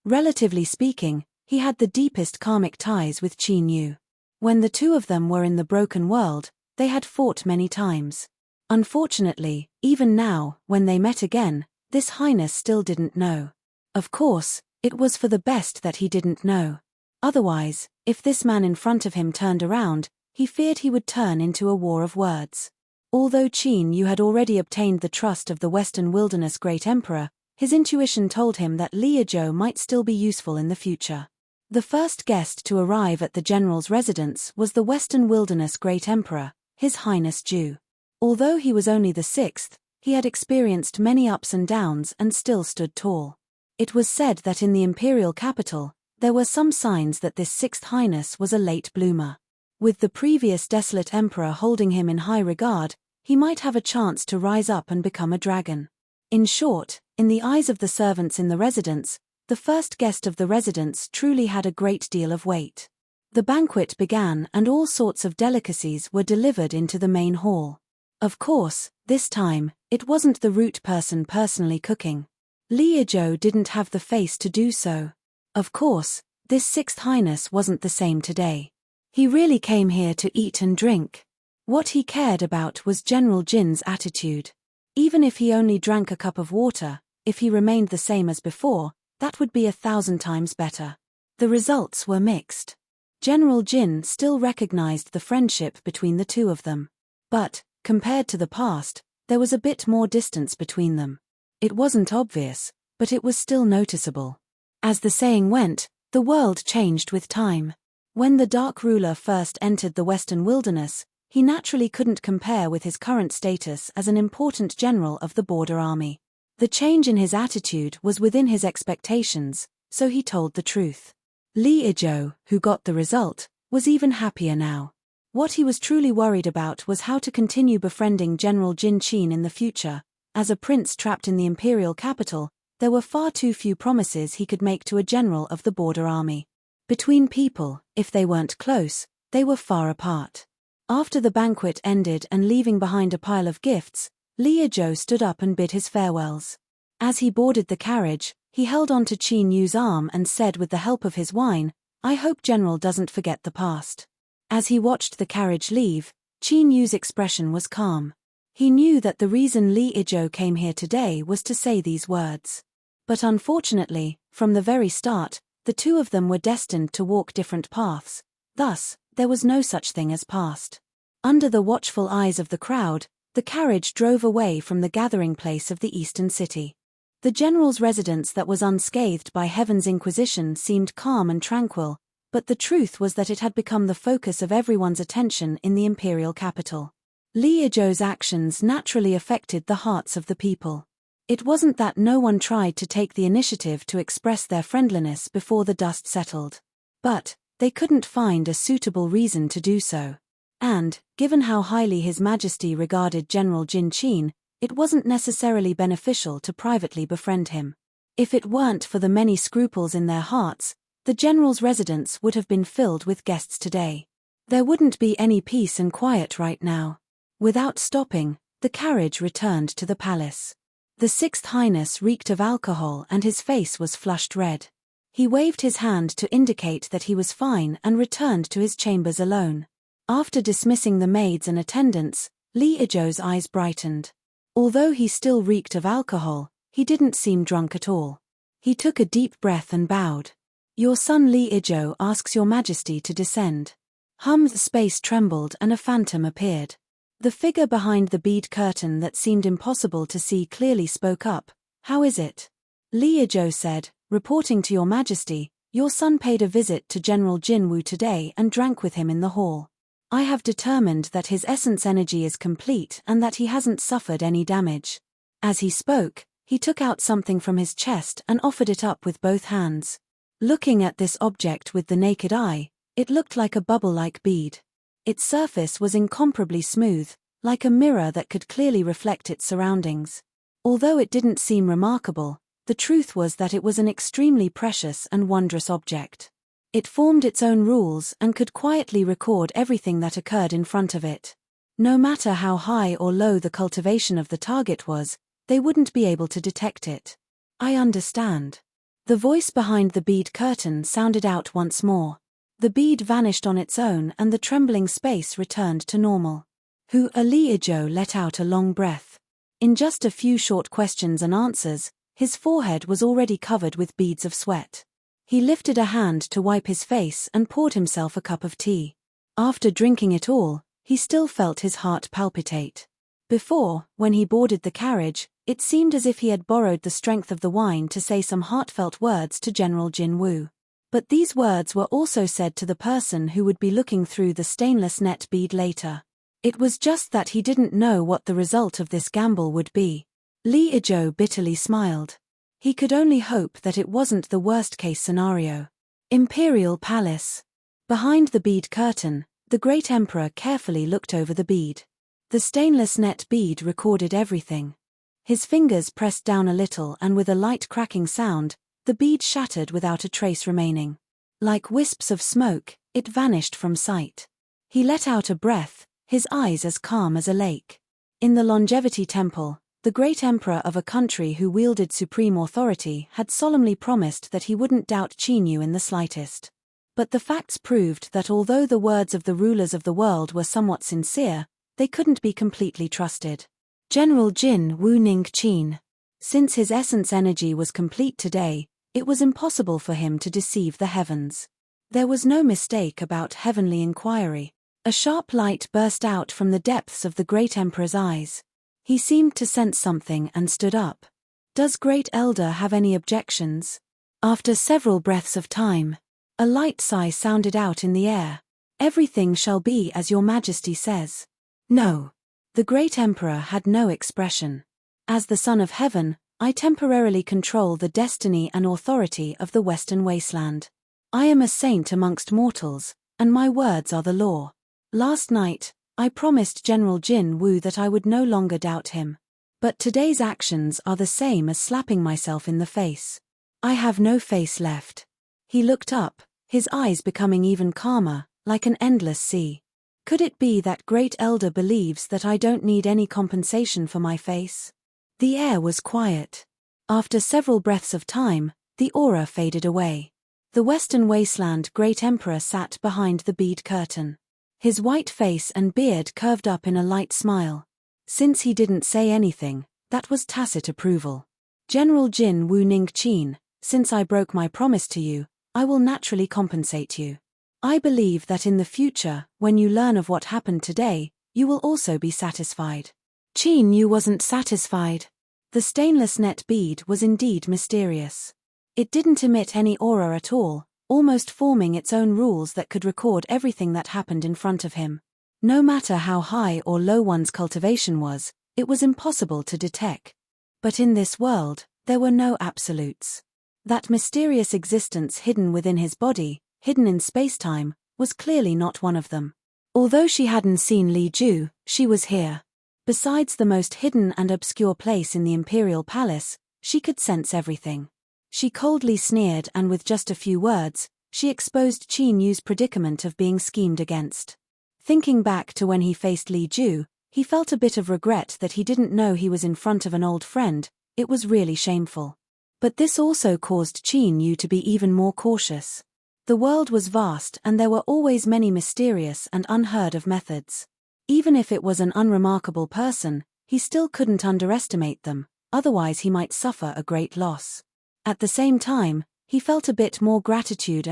Relatively speaking, he had the deepest karmic ties with Qin Yu. When the two of them were in the broken world, they had fought many times. Unfortunately, even now, when they met again, this highness still didn't know. Of course, it was for the best that he didn't know. Otherwise, if this man in front of him turned around, he feared he would turn into a war of words. Although Qin Yu had already obtained the trust of the Western Wilderness Great Emperor, his intuition told him that Li Izhou might still be useful in the future. The first guest to arrive at the general's residence was the Western Wilderness Great Emperor, His Highness Zhu. Although he was only the sixth, he had experienced many ups and downs and still stood tall. It was said that in the imperial capital, there were some signs that this sixth highness was a late bloomer. With the previous desolate emperor holding him in high regard, he might have a chance to rise up and become a dragon. In short, in the eyes of the servants in the residence, the first guest of the residence truly had a great deal of weight. The banquet began and all sorts of delicacies were delivered into the main hall. Of course, this time, it wasn't the root person personally cooking. Li Izhou didn't have the face to do so. Of course, this sixth highness wasn't the same today. He really came here to eat and drink. What he cared about was General Jin's attitude. Even if he only drank a cup of water, if he remained the same as before, that would be 1,000 times better. The results were mixed. General Jin still recognized the friendship between the two of them. But, compared to the past, there was a bit more distance between them. It wasn't obvious, but it was still noticeable. As the saying went, the world changed with time. When the Dark Ruler first entered the Western Wilderness, he naturally couldn't compare with his current status as an important general of the border army. The change in his attitude was within his expectations, so he told the truth. Li Izhou, who got the result, was even happier now. What he was truly worried about was how to continue befriending General Jin Qin in the future. As a prince trapped in the imperial capital, there were far too few promises he could make to a general of the border army. Between people, if they weren't close, they were far apart. After the banquet ended and leaving behind a pile of gifts, Li Izhou stood up and bid his farewells. As he boarded the carriage, he held on to Qin Yu's arm and said with the help of his wine, "I hope General doesn't forget the past." As he watched the carriage leave, Qin Yu's expression was calm. He knew that the reason Li Izhou came here today was to say these words. But unfortunately, from the very start, the two of them were destined to walk different paths. Thus, there was no such thing as past. Under the watchful eyes of the crowd, the carriage drove away from the gathering place of the eastern city. The general's residence that was unscathed by heaven's inquisition seemed calm and tranquil, but the truth was that it had become the focus of everyone's attention in the imperial capital. Li Izhou's actions naturally affected the hearts of the people. It wasn't that no one tried to take the initiative to express their friendliness before the dust settled. But, they couldn't find a suitable reason to do so. And, given how highly His Majesty regarded General Jin Qin, it wasn't necessarily beneficial to privately befriend him. If it weren't for the many scruples in their hearts, the general's residence would have been filled with guests today. There wouldn't be any peace and quiet right now. Without stopping, the carriage returned to the palace. The sixth highness reeked of alcohol and his face was flushed red. He waved his hand to indicate that he was fine and returned to his chambers alone. After dismissing the maids and attendants, Li Izhou's eyes brightened. Although he still reeked of alcohol, he didn't seem drunk at all. He took a deep breath and bowed. "Your son Li Izhou asks your majesty to descend." Hum's space trembled and a phantom appeared. The figure behind the bead curtain that seemed impossible to see clearly spoke up. "How is it?" Li Izhou said, "Reporting to your majesty, your son paid a visit to General Jin Wu today and drank with him in the hall. I have determined that his essence energy is complete and that he hasn't suffered any damage." As he spoke, he took out something from his chest and offered it up with both hands. Looking at this object with the naked eye, it looked like a bubble-like bead. Its surface was incomparably smooth, like a mirror that could clearly reflect its surroundings. Although it didn't seem remarkable, the truth was that it was an extremely precious and wondrous object. It formed its own rules and could quietly record everything that occurred in front of it. No matter how high or low the cultivation of the target was, they wouldn't be able to detect it. I understand. The voice behind the bead curtain sounded out once more. The bead vanished on its own and the trembling space returned to normal. Lee Ijo let out a long breath. In just a few short questions and answers, his forehead was already covered with beads of sweat. He lifted a hand to wipe his face and poured himself a cup of tea. After drinking it all, he still felt his heart palpitate. Before, when he boarded the carriage, it seemed as if he had borrowed the strength of the wine to say some heartfelt words to General Jin Woo. But these words were also said to the person who would be looking through the stainless net bead later. It was just that he didn't know what the result of this gamble would be. Lee Ijo bitterly smiled. He could only hope that it wasn't the worst-case scenario. Imperial Palace. Behind the bead curtain, the great emperor carefully looked over the bead. The stainless net bead recorded everything. His fingers pressed down a little and with a light cracking sound, the bead shattered without a trace remaining. Like wisps of smoke, it vanished from sight. He let out a breath, his eyes as calm as a lake. In the Longevity Temple, the great emperor of a country who wielded supreme authority had solemnly promised that he wouldn't doubt Qinyu in the slightest. But the facts proved that although the words of the rulers of the world were somewhat sincere, they couldn't be completely trusted. General Jin Woo Ning Qin. Since his essence energy was complete today, it was impossible for him to deceive the heavens. There was no mistake about heavenly inquiry. A sharp light burst out from the depths of the great emperor's eyes. He seemed to sense something and stood up. Does Great Elder have any objections? After several breaths of time, a light sigh sounded out in the air. Everything shall be as your majesty says. No. The great emperor had no expression. As the son of heaven, I temporarily control the destiny and authority of the Western Wasteland. I am a saint amongst mortals, and my words are the law. Last night, I promised General Jin Woo that I would no longer doubt him. But today's actions are the same as slapping myself in the face. I have no face left. He looked up, his eyes becoming even calmer, like an endless sea. Could it be that Great Elder believes that I don't need any compensation for my face? The air was quiet. After several breaths of time, the aura faded away. The Western Wasteland Great Emperor sat behind the bead curtain. His white face and beard curved up in a light smile. Since he didn't say anything, that was tacit approval. General Jin Woo Ning Qin, since I broke my promise to you, I will naturally compensate you. I believe that in the future, when you learn of what happened today, you will also be satisfied. Qin wasn't satisfied. The stainless net bead was indeed mysterious. It didn't emit any aura at all, almost forming its own rules that could record everything that happened in front of him. No matter how high or low one's cultivation was, it was impossible to detect. But in this world, there were no absolutes. That mysterious existence hidden within his body, hidden in space-time, was clearly not one of them. Although she hadn't seen Li Ju, she was here. Besides the most hidden and obscure place in the Imperial Palace, she could sense everything. She coldly sneered and with just a few words, she exposed Qin Yu's predicament of being schemed against. Thinking back to when he faced Li Ju, he felt a bit of regret that he didn't know he was in front of an old friend. It was really shameful. But this also caused Qin Yu to be even more cautious. The world was vast and there were always many mysterious and unheard of methods. Even if it was an unremarkable person, he still couldn't underestimate them, otherwise he might suffer a great loss. At the same time, he felt a bit more gratitude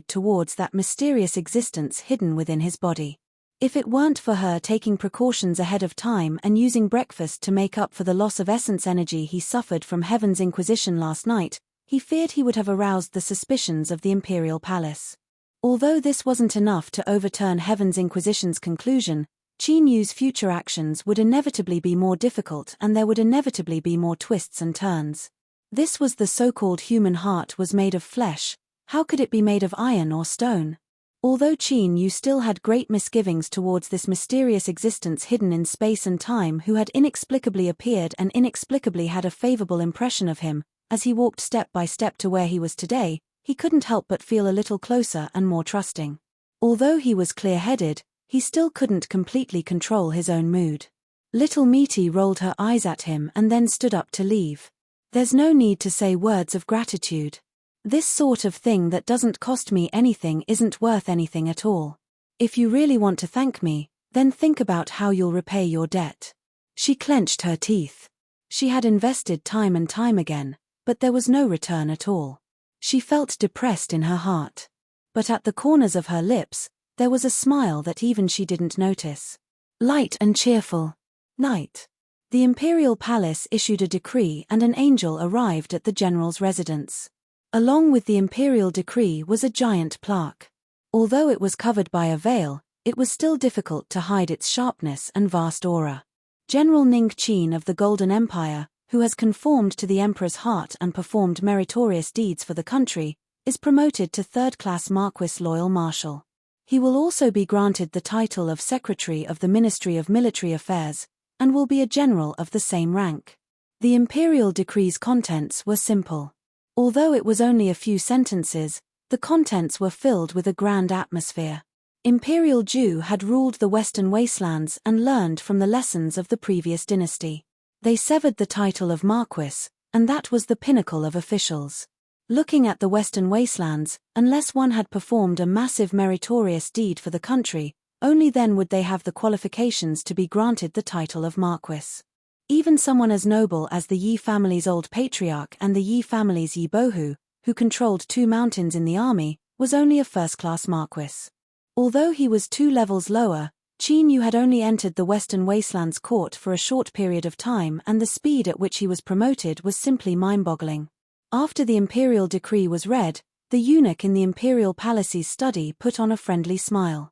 towards that mysterious existence hidden within his body. If it weren't for her taking precautions ahead of time and using breakfast to make up for the loss of essence energy he suffered from Heaven's Inquisition last night, he feared he would have aroused the suspicions of the Imperial Palace. Although this wasn't enough to overturn Heaven's Inquisition's conclusion, Qin Yu's future actions would inevitably be more difficult and there would inevitably be more twists and turns. This was the so-called human heart was made of flesh. How could it be made of iron or stone? Although Qin Yu still had great misgivings towards this mysterious existence hidden in space and time who had inexplicably appeared and inexplicably had a favorable impression of him, as he walked step by step to where he was today, he couldn't help but feel a little closer and more trusting. Although he was clear-headed, he still couldn't completely control his own mood. Little Meaty rolled her eyes at him and then stood up to leave. There's no need to say words of gratitude. This sort of thing that doesn't cost me anything isn't worth anything at all. If you really want to thank me, then think about how you'll repay your debt. She clenched her teeth. She had invested time and time again, but there was no return at all. She felt depressed in her heart. But at the corners of her lips, there was a smile that even she didn't notice. Light and cheerful. Night. The imperial palace issued a decree and an angel arrived at the general's residence. Along with the imperial decree was a giant plaque. Although it was covered by a veil, it was still difficult to hide its sharpness and vast aura. General Ning Qin of the Golden Empire, who has conformed to the emperor's heart and performed meritorious deeds for the country, is promoted to third-class Marquis Loyal Marshal. He will also be granted the title of Secretary of the Ministry of Military Affairs, and will be a general of the same rank. The imperial decree's contents were simple. Although it was only a few sentences, the contents were filled with a grand atmosphere. Imperial Ju had ruled the Western Wastelands and learned from the lessons of the previous dynasty. They severed the title of Marquis, and that was the pinnacle of officials. Looking at the Western Wastelands, unless one had performed a massive meritorious deed for the country, only then would they have the qualifications to be granted the title of Marquis. Even someone as noble as the Yi family's old patriarch and the Yi family's Yi Bohu, who controlled 2 mountains in the army, was only a first-class Marquis. Although he was 2 levels lower, Qin Yu had only entered the Western Wastelands court for a short period of time and the speed at which he was promoted was simply mind-boggling. After the imperial decree was read, the eunuch in the imperial palace's study put on a friendly smile.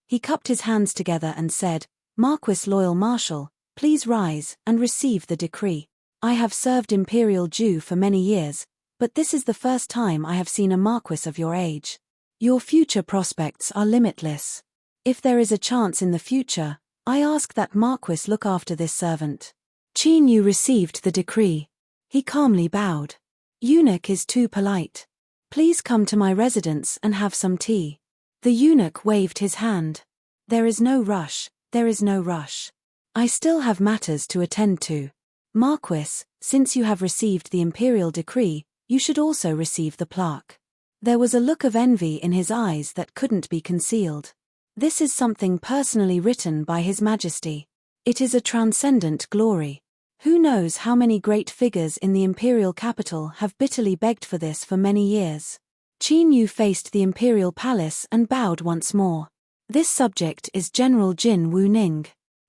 He cupped his hands together and said, "Marquis Loyal Marshal, please rise and receive the decree. I have served Imperial Ju for many years, but this is the first time I have seen a marquis of your age. Your future prospects are limitless. If there is a chance in the future, I ask that Marquis look after this servant." Qin Yu received the decree. He calmly bowed. "Eunuch is too polite. Please come to my residence and have some tea." The eunuch waved his hand. "There is no rush, there is no rush. I still have matters to attend to. Marquis, since you have received the imperial decree, you should also receive the plaque." There was a look of envy in his eyes that couldn't be concealed. "This is something personally written by His Majesty. It is a transcendent glory. Who knows how many great figures in the imperial capital have bitterly begged for this for many years." Qin Yu faced the imperial palace and bowed once more. "This subject is General Jin Wu Ning.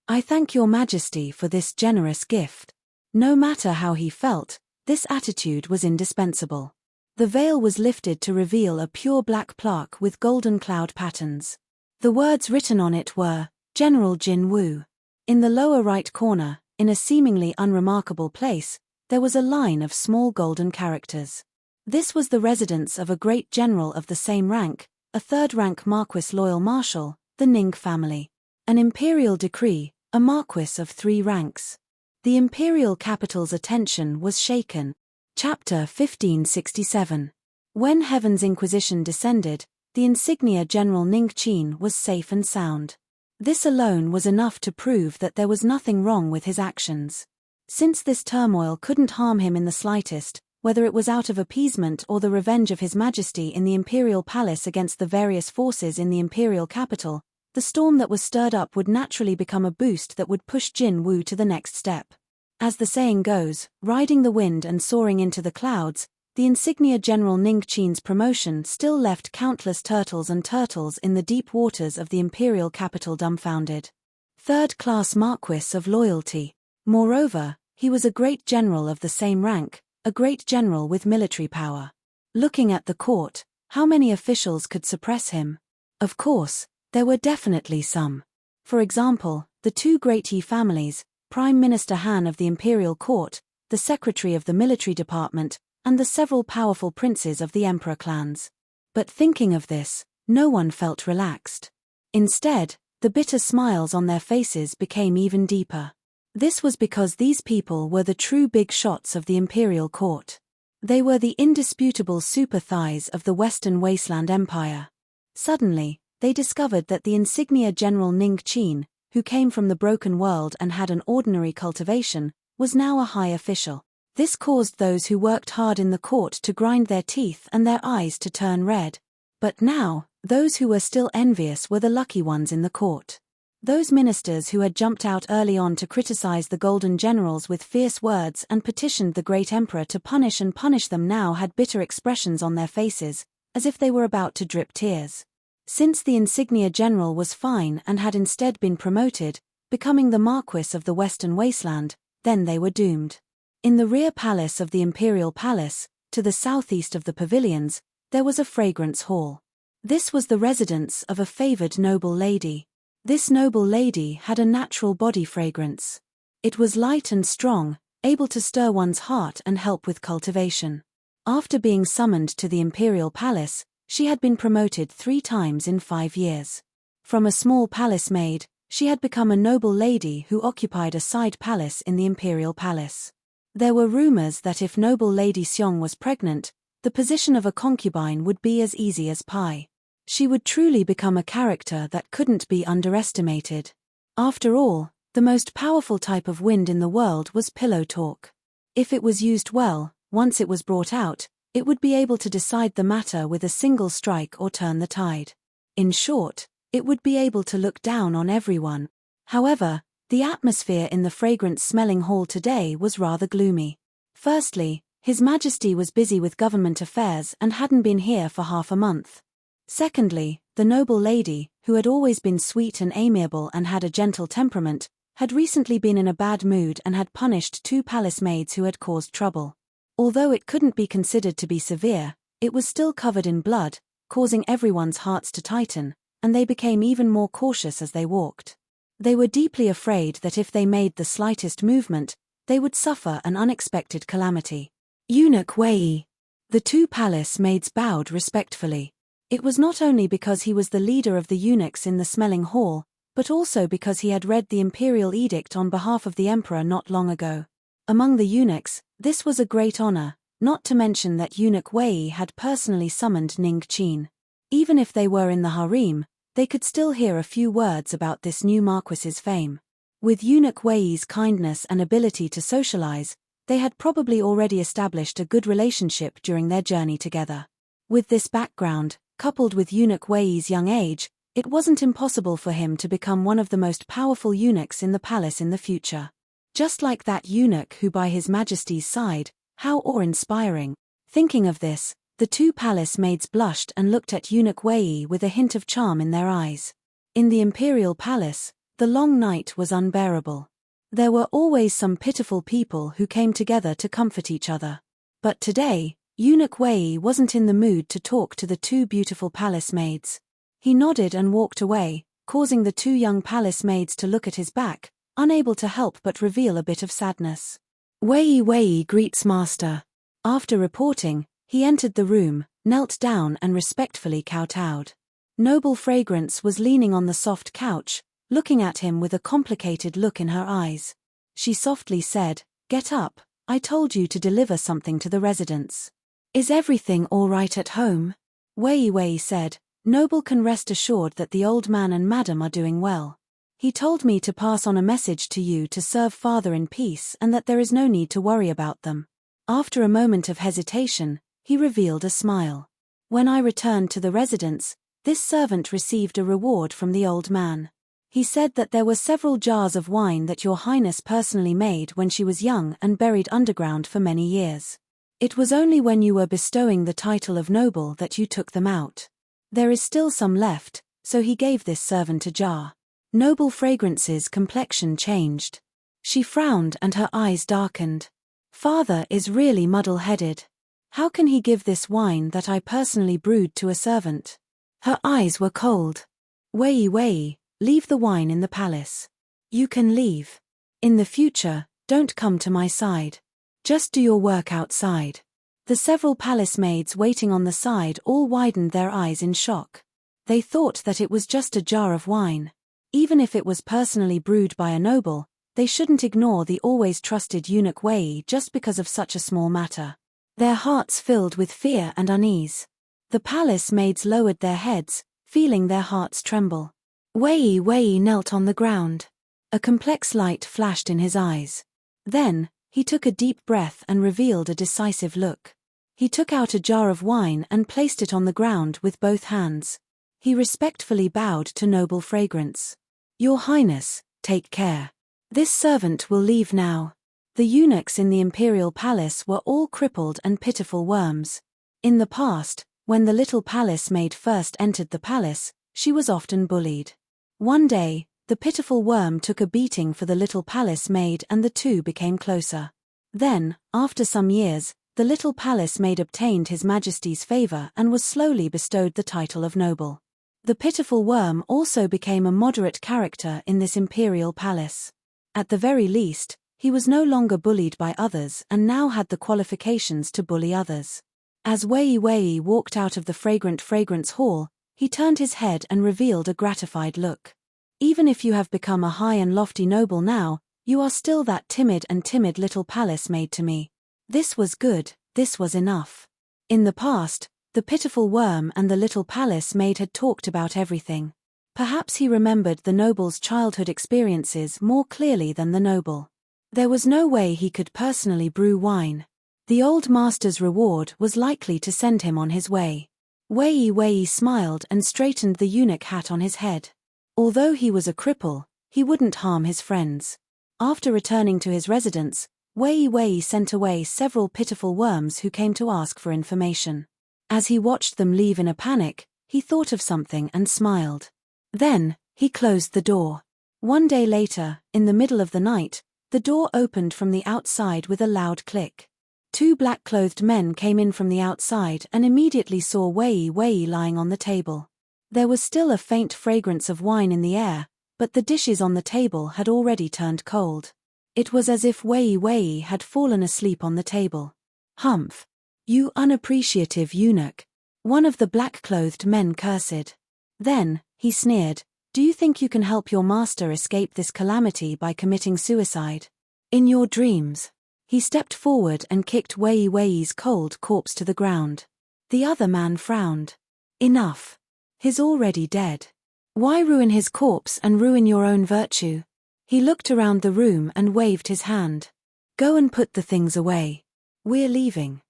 I thank your Majesty for this generous gift." No matter how he felt, this attitude was indispensable. The veil was lifted to reveal a pure black plaque with golden cloud patterns. The words written on it were, "General Jin Wu." In the lower right corner, in a seemingly unremarkable place, there was a line of small golden characters. This was the residence of a great general of the same rank, a third-rank Marquis Loyal Marshal, the Ning family. An imperial decree, a Marquis of 3 ranks. The imperial capital's attention was shaken. Chapter 1567. When Heaven's Inquisition descended, the insignia General Ning Qin was safe and sound. This alone was enough to prove that there was nothing wrong with his actions. Since this turmoil couldn't harm him in the slightest, whether it was out of appeasement or the revenge of His Majesty in the imperial palace against the various forces in the imperial capital, the storm that was stirred up would naturally become a boost that would push Jin Wu to the next step. As the saying goes, riding the wind and soaring into the clouds, the insignia General Ning Qin's promotion still left countless turtles and turtles in the deep waters of the imperial capital dumbfounded. Third-class Marquis of Loyalty. Moreover, he was a great general of the same rank, a great general with military power. Looking at the court, how many officials could suppress him? Of course, there were definitely some. For example, the 2 great Yi families, Prime Minister Han of the imperial court, the secretary of the military department, and the several powerful princes of the emperor clans. But thinking of this, no one felt relaxed. Instead, the bitter smiles on their faces became even deeper. This was because these people were the true big shots of the imperial court. They were the indisputable super thighs of the Western Wasteland Empire. Suddenly, they discovered that the insignia General Ning Qin, who came from the broken world and had an ordinary cultivation, was now a high official. This caused those who worked hard in the court to grind their teeth and their eyes to turn red. But now, those who were still envious were the lucky ones in the court. Those ministers who had jumped out early on to criticize the Golden Generals with fierce words and petitioned the great emperor to punish them now had bitter expressions on their faces, as if they were about to drip tears. Since the insignia general was fine and had instead been promoted, becoming the Marquis of the Western Wasteland, then they were doomed. In the rear palace of the Imperial Palace, to the southeast of the pavilions, there was a fragrance hall. This was the residence of a favored noble lady. This noble lady had a natural body fragrance. It was light and strong, able to stir one's heart and help with cultivation. After being summoned to the Imperial Palace, she had been promoted 3 times in 5 years. From a small palace maid, she had become a noble lady who occupied a side palace in the Imperial Palace. There were rumors that if noble Lady Xiong was pregnant, the position of a concubine would be as easy as pie. She would truly become a character that couldn't be underestimated. After all, the most powerful type of wind in the world was pillow talk. If it was used well, once it was brought out, it would be able to decide the matter with a single strike or turn the tide. In short, it would be able to look down on everyone. However, the atmosphere in the fragrance-smelling hall today was rather gloomy. Firstly, His Majesty was busy with government affairs and hadn't been here for half a month. Secondly, the noble lady, who had always been sweet and amiable and had a gentle temperament, had recently been in a bad mood and had punished 2 palace maids who had caused trouble. Although it couldn't be considered to be severe, it was still covered in blood, causing everyone's hearts to tighten, and they became even more cautious as they walked. They were deeply afraid that if they made the slightest movement, they would suffer an unexpected calamity. Eunuch Wei. The 2 palace maids bowed respectfully. It was not only because he was the leader of the eunuchs in the smelling hall, but also because he had read the imperial edict on behalf of the emperor not long ago. Among the eunuchs, this was a great honor, not to mention that Eunuch Wei had personally summoned Ning Qin. Even if they were in the harem, they could still hear a few words about this new marquis's fame. With Eunuch Wei's kindness and ability to socialize, they had probably already established a good relationship during their journey together. With this background, coupled with Eunuch Wei's young age, it wasn't impossible for him to become one of the most powerful eunuchs in the palace in the future. Just like that eunuch who by His Majesty's side, how awe-inspiring. Thinking of this, the 2 palace maids blushed and looked at Eunuch Wei with a hint of charm in their eyes. In the imperial palace, the long night was unbearable. There were always some pitiful people who came together to comfort each other. But today, Eunuch Wei wasn't in the mood to talk to the 2 beautiful palace maids. He nodded and walked away, causing the 2 young palace maids to look at his back, unable to help but reveal a bit of sadness. Wei greets master. After reporting, he entered the room, knelt down and respectfully kowtowed. Noble Fragrance was leaning on the soft couch, looking at him with a complicated look in her eyes. She softly said, "Get up, I told you to deliver something to the residents. Is everything all right at home?" Wei said, "Noble can rest assured that the old man and madam are doing well. He told me to pass on a message to you to serve father in peace and that there is no need to worry about them." After a moment of hesitation, he revealed a smile. "When I returned to the residence, this servant received a reward from the old man. He said that there were several jars of wine that your highness personally made when she was young and buried underground for many years. It was only when you were bestowing the title of noble that you took them out. There is still some left, so he gave this servant a jar." Noble Fragrance's complexion changed. She frowned and her eyes darkened. "Father is really muddle-headed. How can he give this wine that I personally brewed to a servant?" Her eyes were cold. Wei, leave the wine in the palace. You can leave. In the future, don't come to my side. Just do your work outside." The several palace maids waiting on the side all widened their eyes in shock. They thought that it was just a jar of wine. Even if it was personally brewed by a noble, they shouldn't ignore the always trusted eunuch Wei just because of such a small matter. Their hearts filled with fear and unease. The palace maids lowered their heads, feeling their hearts tremble. Wei knelt on the ground. A complex light flashed in his eyes. Then, he took a deep breath and revealed a decisive look. He took out a jar of wine and placed it on the ground with both hands. He respectfully bowed to noble fragrance. "Your Highness, take care. This servant will leave now." The eunuchs in the imperial palace were all crippled and pitiful worms. In the past, when the little palace maid first entered the palace, she was often bullied. One day, the pitiful worm took a beating for the little palace maid and the two became closer. Then, after some years, the little palace maid obtained His Majesty's favor and was slowly bestowed the title of noble. The pitiful worm also became a moderate character in this imperial palace. At the very least, he was no longer bullied by others and now had the qualifications to bully others. As Wei walked out of the fragrance hall, he turned his head and revealed a gratified look. "Even if you have become a high and lofty noble now, you are still that timid little palace maid to me." This was good, this was enough. In the past, the pitiful worm and the little palace maid had talked about everything. Perhaps he remembered the noble's childhood experiences more clearly than the noble. There was no way he could personally brew wine. The old master's reward was likely to send him on his way. Wei smiled and straightened the eunuch hat on his head. Although he was a cripple, he wouldn't harm his friends. After returning to his residence, Wei sent away several pitiful worms who came to ask for information. As he watched them leave in a panic, he thought of something and smiled. Then, he closed the door. One day later, in the middle of the night, the door opened from the outside with a loud click. Two black-clothed men came in from the outside and immediately saw Wei lying on the table. There was still a faint fragrance of wine in the air, but the dishes on the table had already turned cold. It was as if Wei had fallen asleep on the table. "Humph! You unappreciative eunuch," one of the black-clothed men cursed. Then, he sneered, "Do you think you can help your master escape this calamity by committing suicide? In your dreams." He stepped forward and kicked Wei's cold corpse to the ground. The other man frowned. "Enough. He's already dead. Why ruin his corpse and ruin your own virtue?" He looked around the room and waved his hand. "Go and put the things away. We're leaving."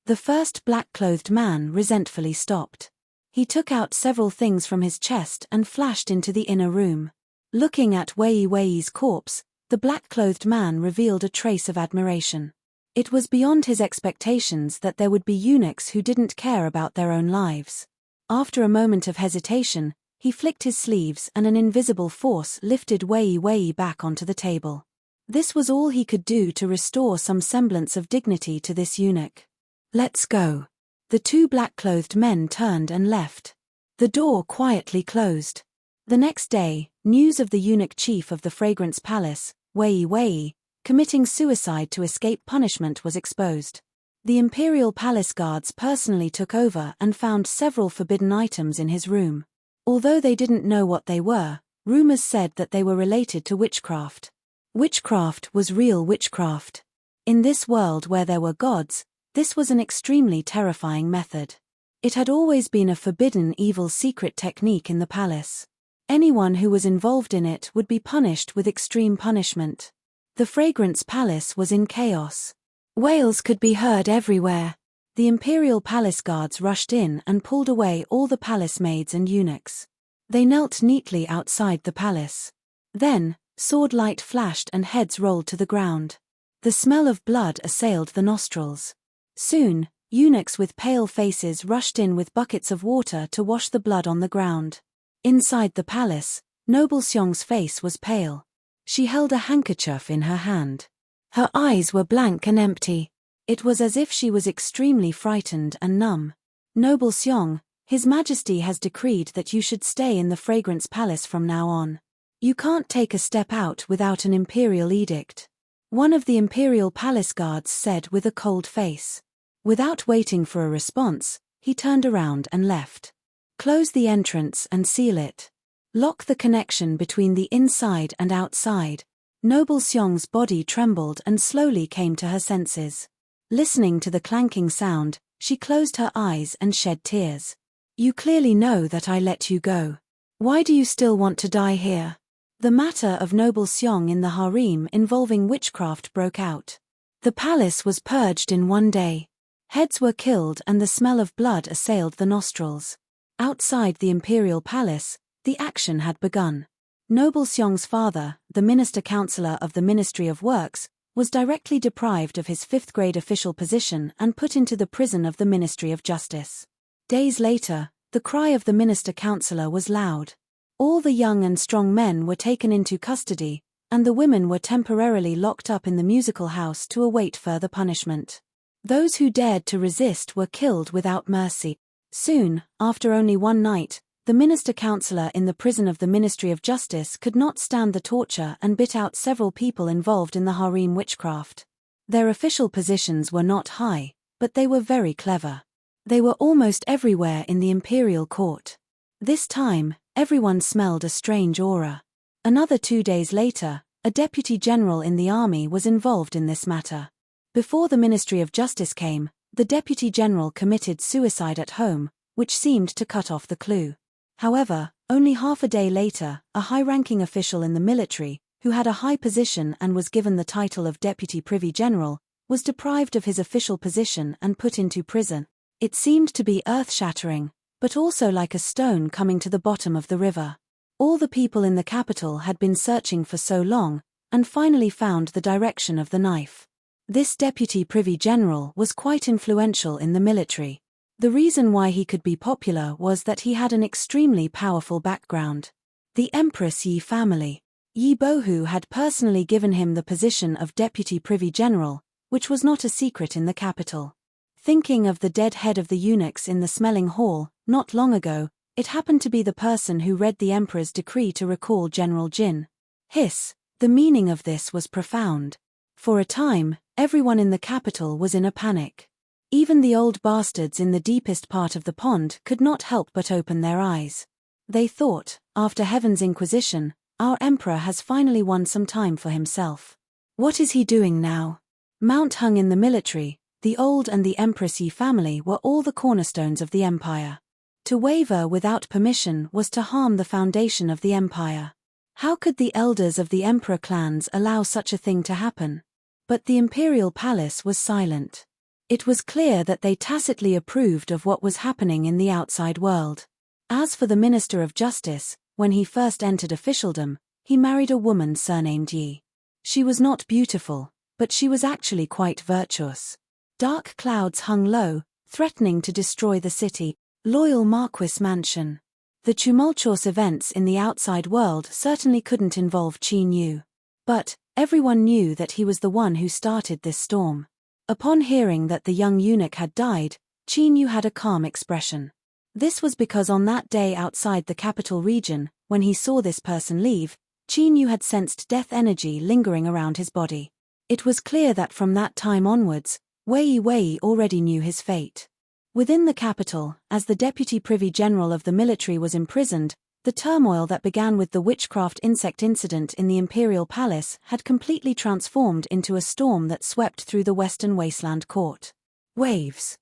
The first black-clothed man resentfully stopped. He took out several things from his chest and flashed into the inner room. Looking at Wei's corpse, the black-clothed man revealed a trace of admiration. It was beyond his expectations that there would be eunuchs who didn't care about their own lives. After a moment of hesitation, he flicked his sleeves and an invisible force lifted Wei back onto the table. This was all he could do to restore some semblance of dignity to this eunuch. "Let's go." The two black-clothed men turned and left. The door quietly closed. The next day, news of the eunuch chief of the Fragrance Palace, Wei, committing suicide to escape punishment was exposed. The imperial palace guards personally took over and found several forbidden items in his room. Although they didn't know what they were, rumors said that they were related to witchcraft. Witchcraft was real witchcraft. In this world where there were gods, this was an extremely terrifying method. It had always been a forbidden evil secret technique in the palace. Anyone who was involved in it would be punished with extreme punishment. The Fragrance Palace was in chaos. Wails could be heard everywhere. The imperial palace guards rushed in and pulled away all the palace maids and eunuchs. They knelt neatly outside the palace. Then, sword light flashed and heads rolled to the ground. The smell of blood assailed the nostrils. Soon, eunuchs with pale faces rushed in with buckets of water to wash the blood on the ground. Inside the palace, Noble Xiong's face was pale. She held a handkerchief in her hand. Her eyes were blank and empty. It was as if she was extremely frightened and numb. "Noble Xiong, His Majesty has decreed that you should stay in the Fragrance Palace from now on. You can't take a step out without an imperial edict," one of the imperial palace guards said with a cold face. Without waiting for a response, he turned around and left. Close the entrance and seal it. Lock the connection between the inside and outside. Noble Seong's body trembled and slowly came to her senses. Listening to the clanking sound, she closed her eyes and shed tears. You clearly know that I let you go. Why do you still want to die here? The matter of Noble Seong in the harem involving witchcraft broke out. The palace was purged in one day. Heads were killed and the smell of blood assailed the nostrils. Outside the imperial palace, the action had begun. Noble Seong's father, the minister counselor of the Ministry of Works, was directly deprived of his 5th-grade official position and put into the prison of the Ministry of Justice. Days later, the cry of the minister counselor was loud. All the young and strong men were taken into custody, and the women were temporarily locked up in the musical house to await further punishment. Those who dared to resist were killed without mercy. Soon, after only one night, the minister counselor in the prison of the Ministry of Justice could not stand the torture and bit out several people involved in the harem witchcraft. Their official positions were not high, but they were very clever. They were almost everywhere in the imperial court. This time, everyone smelled a strange aura. Another 2 days later, a deputy general in the army was involved in this matter. Before the Ministry of Justice came, the deputy general committed suicide at home, which seemed to cut off the clue. However, only half a day later, a high-ranking official in the military, who had a high position and was given the title of deputy privy general, was deprived of his official position and put into prison. It seemed to be earth-shattering, but also like a stone coming to the bottom of the river. All the people in the capital had been searching for so long, and finally found the direction of the knife. This deputy privy general was quite influential in the military. The reason why he could be popular was that he had an extremely powerful background. The Empress Yi family. Yi Bohu had personally given him the position of deputy privy general, which was not a secret in the capital. Thinking of the dead head of the eunuchs in the smelling hall, not long ago, it happened to be the person who read the emperor's decree to recall General Jin. The meaning of this was profound. For a time, everyone in the capital was in a panic. Even the old bastards in the deepest part of the pond could not help but open their eyes. They thought, after Heaven's Inquisition, our emperor has finally won some time for himself. What is he doing now? Mount Hung in the military, the old and the Empress Yi family were all the cornerstones of the empire. To waver without permission was to harm the foundation of the empire. How could the elders of the emperor clans allow such a thing to happen? But the imperial palace was silent. It was clear that they tacitly approved of what was happening in the outside world. As for the Minister of Justice, when he first entered officialdom, he married a woman surnamed Yi. She was not beautiful, but she was actually quite virtuous. Dark clouds hung low, threatening to destroy the city. Loyal Marquis Mansion. The tumultuous events in the outside world certainly couldn't involve Qin Yu. But everyone knew that he was the one who started this storm. Upon hearing that the young eunuch had died, Qin Yu had a calm expression. This was because on that day outside the capital region, when he saw this person leave, Qin Yu had sensed death energy lingering around his body. It was clear that from that time onwards, Wei already knew his fate. Within the capital, as the deputy privy general of the military was imprisoned, the turmoil that began with the witchcraft insect incident in the imperial palace had completely transformed into a storm that swept through the western wasteland court. Waves.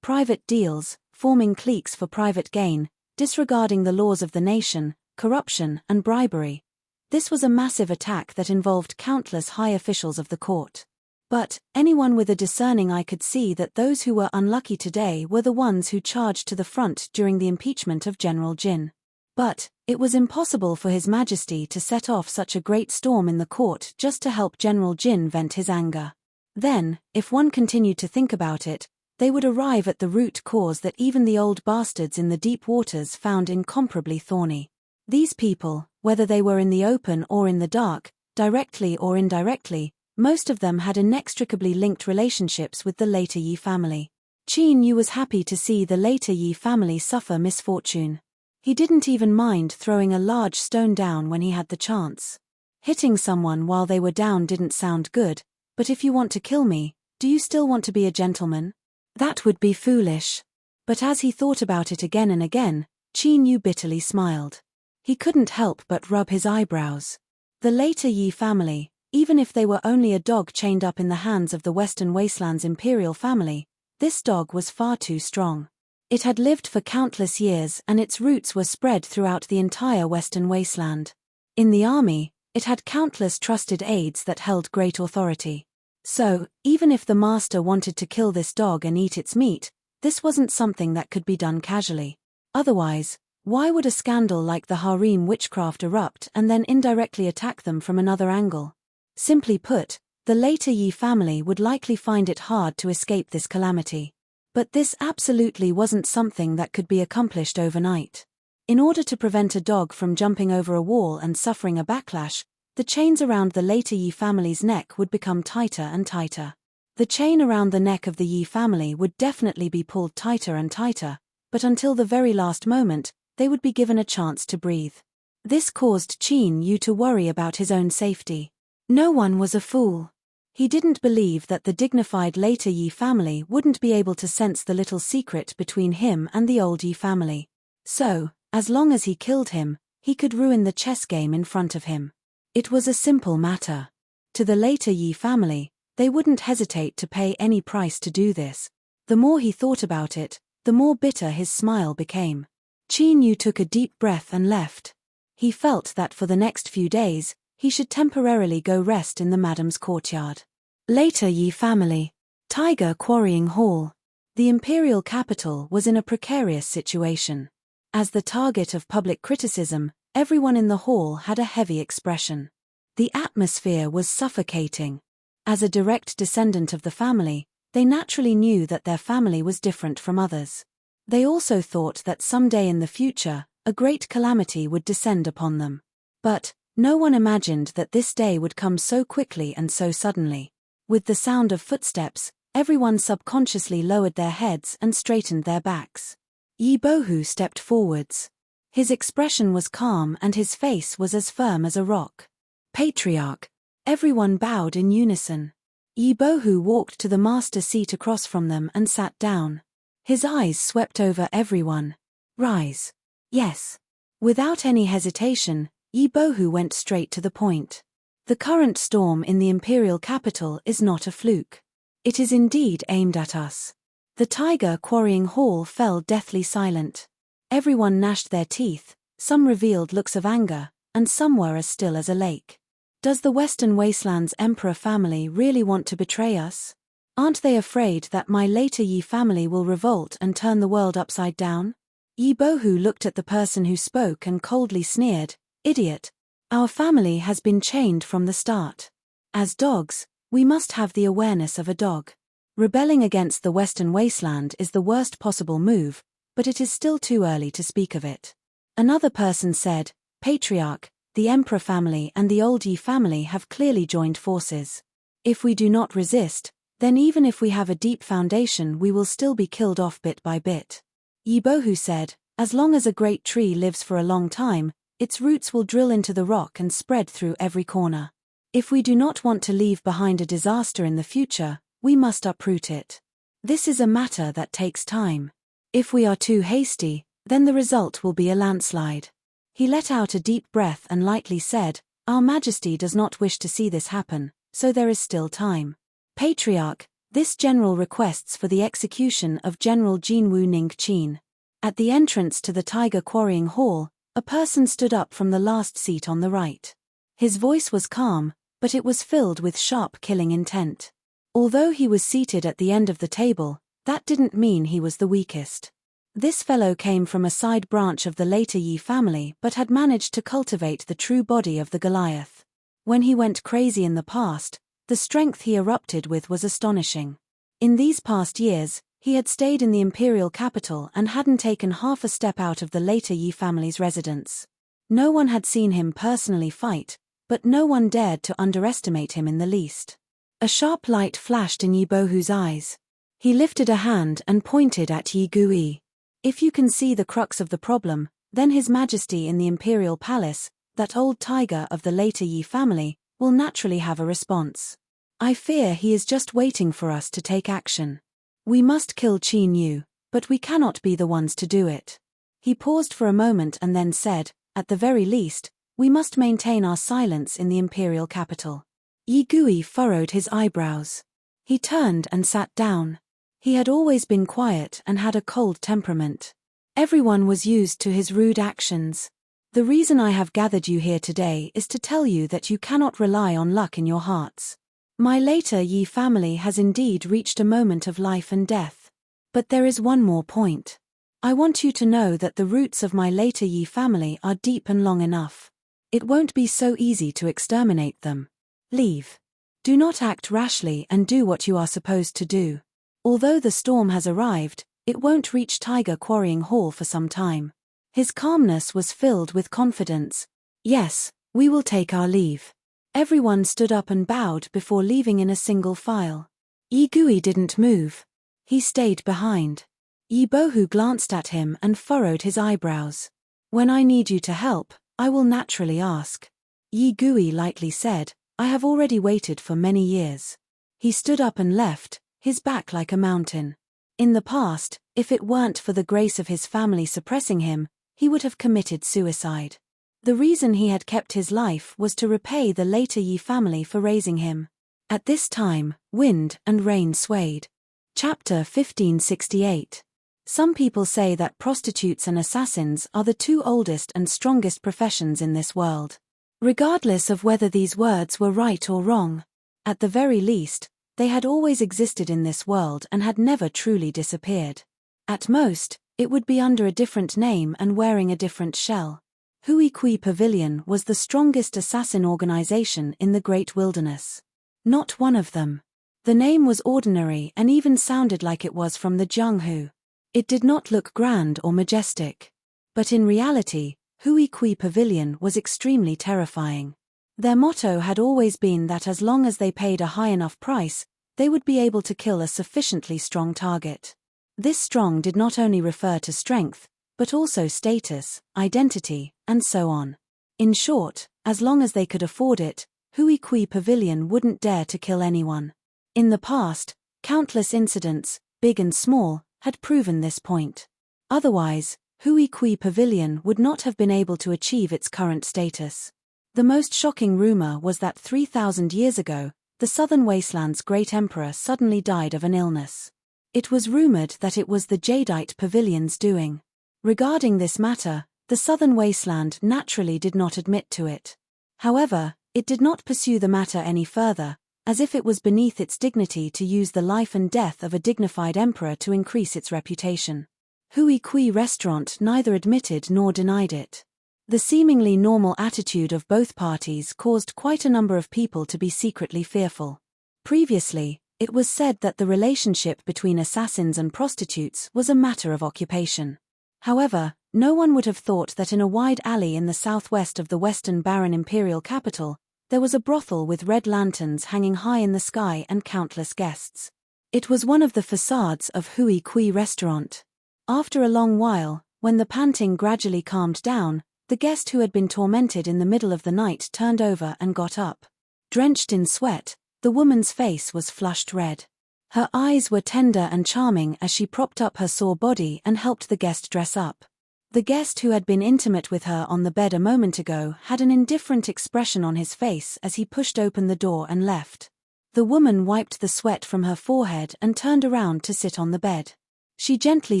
Private deals, forming cliques for private gain, disregarding the laws of the nation, corruption and bribery. This was a massive attack that involved countless high officials of the court. But anyone with a discerning eye could see that those who were unlucky today were the ones who charged to the front during the impeachment of General Jin. But it was impossible for His Majesty to set off such a great storm in the court just to help General Jin vent his anger. Then, if one continued to think about it, they would arrive at the root cause that even the old bastards in the deep waters found incomparably thorny. These people, whether they were in the open or in the dark, directly or indirectly, most of them had inextricably linked relationships with the later Yi family. Qin Yu was happy to see the later Yi family suffer misfortune. He didn't even mind throwing a large stone down when he had the chance. Hitting someone while they were down didn't sound good, but if you want to kill me, do you still want to be a gentleman? That would be foolish. But as he thought about it again and again, Qin Yu bitterly smiled. He couldn't help but rub his eyebrows. The later Yi family, even if they were only a dog chained up in the hands of the Western Wasteland's imperial family, this dog was far too strong. It had lived for countless years and its roots were spread throughout the entire Western Wasteland. In the army, it had countless trusted aides that held great authority. So, even if the master wanted to kill this dog and eat its meat, this wasn't something that could be done casually. Otherwise, why would a scandal like the harem witchcraft erupt and then indirectly attack them from another angle? Simply put, the later Yi family would likely find it hard to escape this calamity. But this absolutely wasn't something that could be accomplished overnight. In order to prevent a dog from jumping over a wall and suffering a backlash, the chains around the later Yi family's neck would become tighter and tighter. The chain around the neck of the Yi family would definitely be pulled tighter and tighter, but until the very last moment, they would be given a chance to breathe. This caused Qin Yu to worry about his own safety. No one was a fool. He didn't believe that the dignified later Yi family wouldn't be able to sense the little secret between him and the old Yi family. So, as long as he killed him, he could ruin the chess game in front of him. It was a simple matter. To the later Yi family, they wouldn't hesitate to pay any price to do this. The more he thought about it, the more bitter his smile became. Qin Yu took a deep breath and left. He felt that for the next few days, he should temporarily go rest in the madam's courtyard. Later Yi family. Tiger Quarrying Hall. The imperial capital was in a precarious situation. As the target of public criticism, everyone in the hall had a heavy expression. The atmosphere was suffocating. As a direct descendant of the family, they naturally knew that their family was different from others. They also thought that someday in the future, a great calamity would descend upon them. But no one imagined that this day would come so quickly and so suddenly. With the sound of footsteps, everyone subconsciously lowered their heads and straightened their backs. Yi Bohu stepped forwards. His expression was calm and his face was as firm as a rock. Patriarch. Everyone bowed in unison. Yi Bohu walked to the master seat across from them and sat down. His eyes swept over everyone. Rise. Yes. Without any hesitation, Yi Bohu went straight to the point. The current storm in the imperial capital is not a fluke. It is indeed aimed at us. The Tiger Quarrying Hall fell deathly silent. Everyone gnashed their teeth, some revealed looks of anger, and some were as still as a lake. Does the Western Wasteland's emperor family really want to betray us? Aren't they afraid that my later Yi family will revolt and turn the world upside down? Yi Bohu looked at the person who spoke and coldly sneered, "Idiot. Our family has been chained from the start. As dogs, we must have the awareness of a dog. Rebelling against the Western Wasteland is the worst possible move, but it is still too early to speak of it." Another person said, "Patriarch, the Emperor family and the old Yi family have clearly joined forces. If we do not resist, then even if we have a deep foundation we will still be killed off bit by bit." Yi Bohu said, "As long as a great tree lives for a long time, its roots will drill into the rock and spread through every corner. If we do not want to leave behind a disaster in the future, we must uproot it. This is a matter that takes time. If we are too hasty, then the result will be a landslide." He let out a deep breath and lightly said, "Our Majesty does not wish to see this happen, so there is still time. Patriarch, this general requests for the execution of General Jinwu Ningqin." At the entrance to the Tiger Quarrying Hall, a person stood up from the last seat on the right. His voice was calm, but it was filled with sharp killing intent. Although he was seated at the end of the table, that didn't mean he was the weakest. This fellow came from a side branch of the later Yi family but had managed to cultivate the true body of the Goliath. When he went crazy in the past, the strength he erupted with was astonishing. In these past years, he had stayed in the imperial capital and hadn't taken half a step out of the later Yi family's residence. No one had seen him personally fight, but no one dared to underestimate him in the least. A sharp light flashed in Yi Bohu's eyes. He lifted a hand and pointed at Yi Gui. If you can see the crux of the problem, then His Majesty in the Imperial Palace, that old tiger of the later Yi family, will naturally have a response. I fear he is just waiting for us to take action. We must kill Qin Yu, but we cannot be the ones to do it. He paused for a moment and then said, "At the very least, we must maintain our silence in the imperial capital." Yi Gui furrowed his eyebrows. He turned and sat down. He had always been quiet and had a cold temperament. Everyone was used to his rude actions. "The reason I have gathered you here today is to tell you that you cannot rely on luck in your hearts. My later Yi family has indeed reached a moment of life and death. But there is one more point. I want you to know that the roots of my later Yi family are deep and long enough. It won't be so easy to exterminate them. Leave. Do not act rashly and do what you are supposed to do. Although the storm has arrived, it won't reach Tiger Quarrying Hall for some time." His calmness was filled with confidence. "Yes, we will take our leave." Everyone stood up and bowed before leaving in a single file. Yi Gui didn't move. He stayed behind. Yi Bohu glanced at him and furrowed his eyebrows. "When I need you to help, I will naturally ask." Yi Gui lightly said, "I have already waited for many years." He stood up and left, his back like a mountain. In the past, if it weren't for the grace of his family suppressing him, he would have committed suicide. The reason he had kept his life was to repay the later Yi family for raising him. At this time, wind and rain swayed. Chapter 1568. Some people say that prostitutes and assassins are the two oldest and strongest professions in this world. Regardless of whether these words were right or wrong, at the very least, they had always existed in this world and had never truly disappeared. At most, it would be under a different name and wearing a different shell. Hui Kui Pavilion was the strongest assassin organization in the Great Wilderness. Not one of them. The name was ordinary and even sounded like it was from the Jianghu. It did not look grand or majestic. But in reality, Hui Kui Pavilion was extremely terrifying. Their motto had always been that as long as they paid a high enough price, they would be able to kill a sufficiently strong target. This strong did not only refer to strength, but also status, identity, and so on. In short, as long as they could afford it, Hui Kui Pavilion wouldn't dare to kill anyone. In the past, countless incidents, big and small, had proven this point. Otherwise, Hui Kui Pavilion would not have been able to achieve its current status. The most shocking rumor was that 3,000 years ago, the Southern Wasteland's great emperor suddenly died of an illness. It was rumored that it was the Jadeite Pavilion's doing. Regarding this matter, the Southern Wasteland naturally did not admit to it. However, it did not pursue the matter any further, as if it was beneath its dignity to use the life and death of a dignified emperor to increase its reputation. Hui Kui Restaurant neither admitted nor denied it. The seemingly normal attitude of both parties caused quite a number of people to be secretly fearful. Previously, it was said that the relationship between assassins and prostitutes was a matter of occupation. However, no one would have thought that in a wide alley in the southwest of the Western Barren imperial capital, there was a brothel with red lanterns hanging high in the sky and countless guests. It was one of the facades of Hui Kui Restaurant. After a long while, when the panting gradually calmed down, the guest who had been tormented in the middle of the night turned over and got up. Drenched in sweat, the woman's face was flushed red. Her eyes were tender and charming as she propped up her sore body and helped the guest dress up. The guest who had been intimate with her on the bed a moment ago had an indifferent expression on his face as he pushed open the door and left. The woman wiped the sweat from her forehead and turned around to sit on the bed. She gently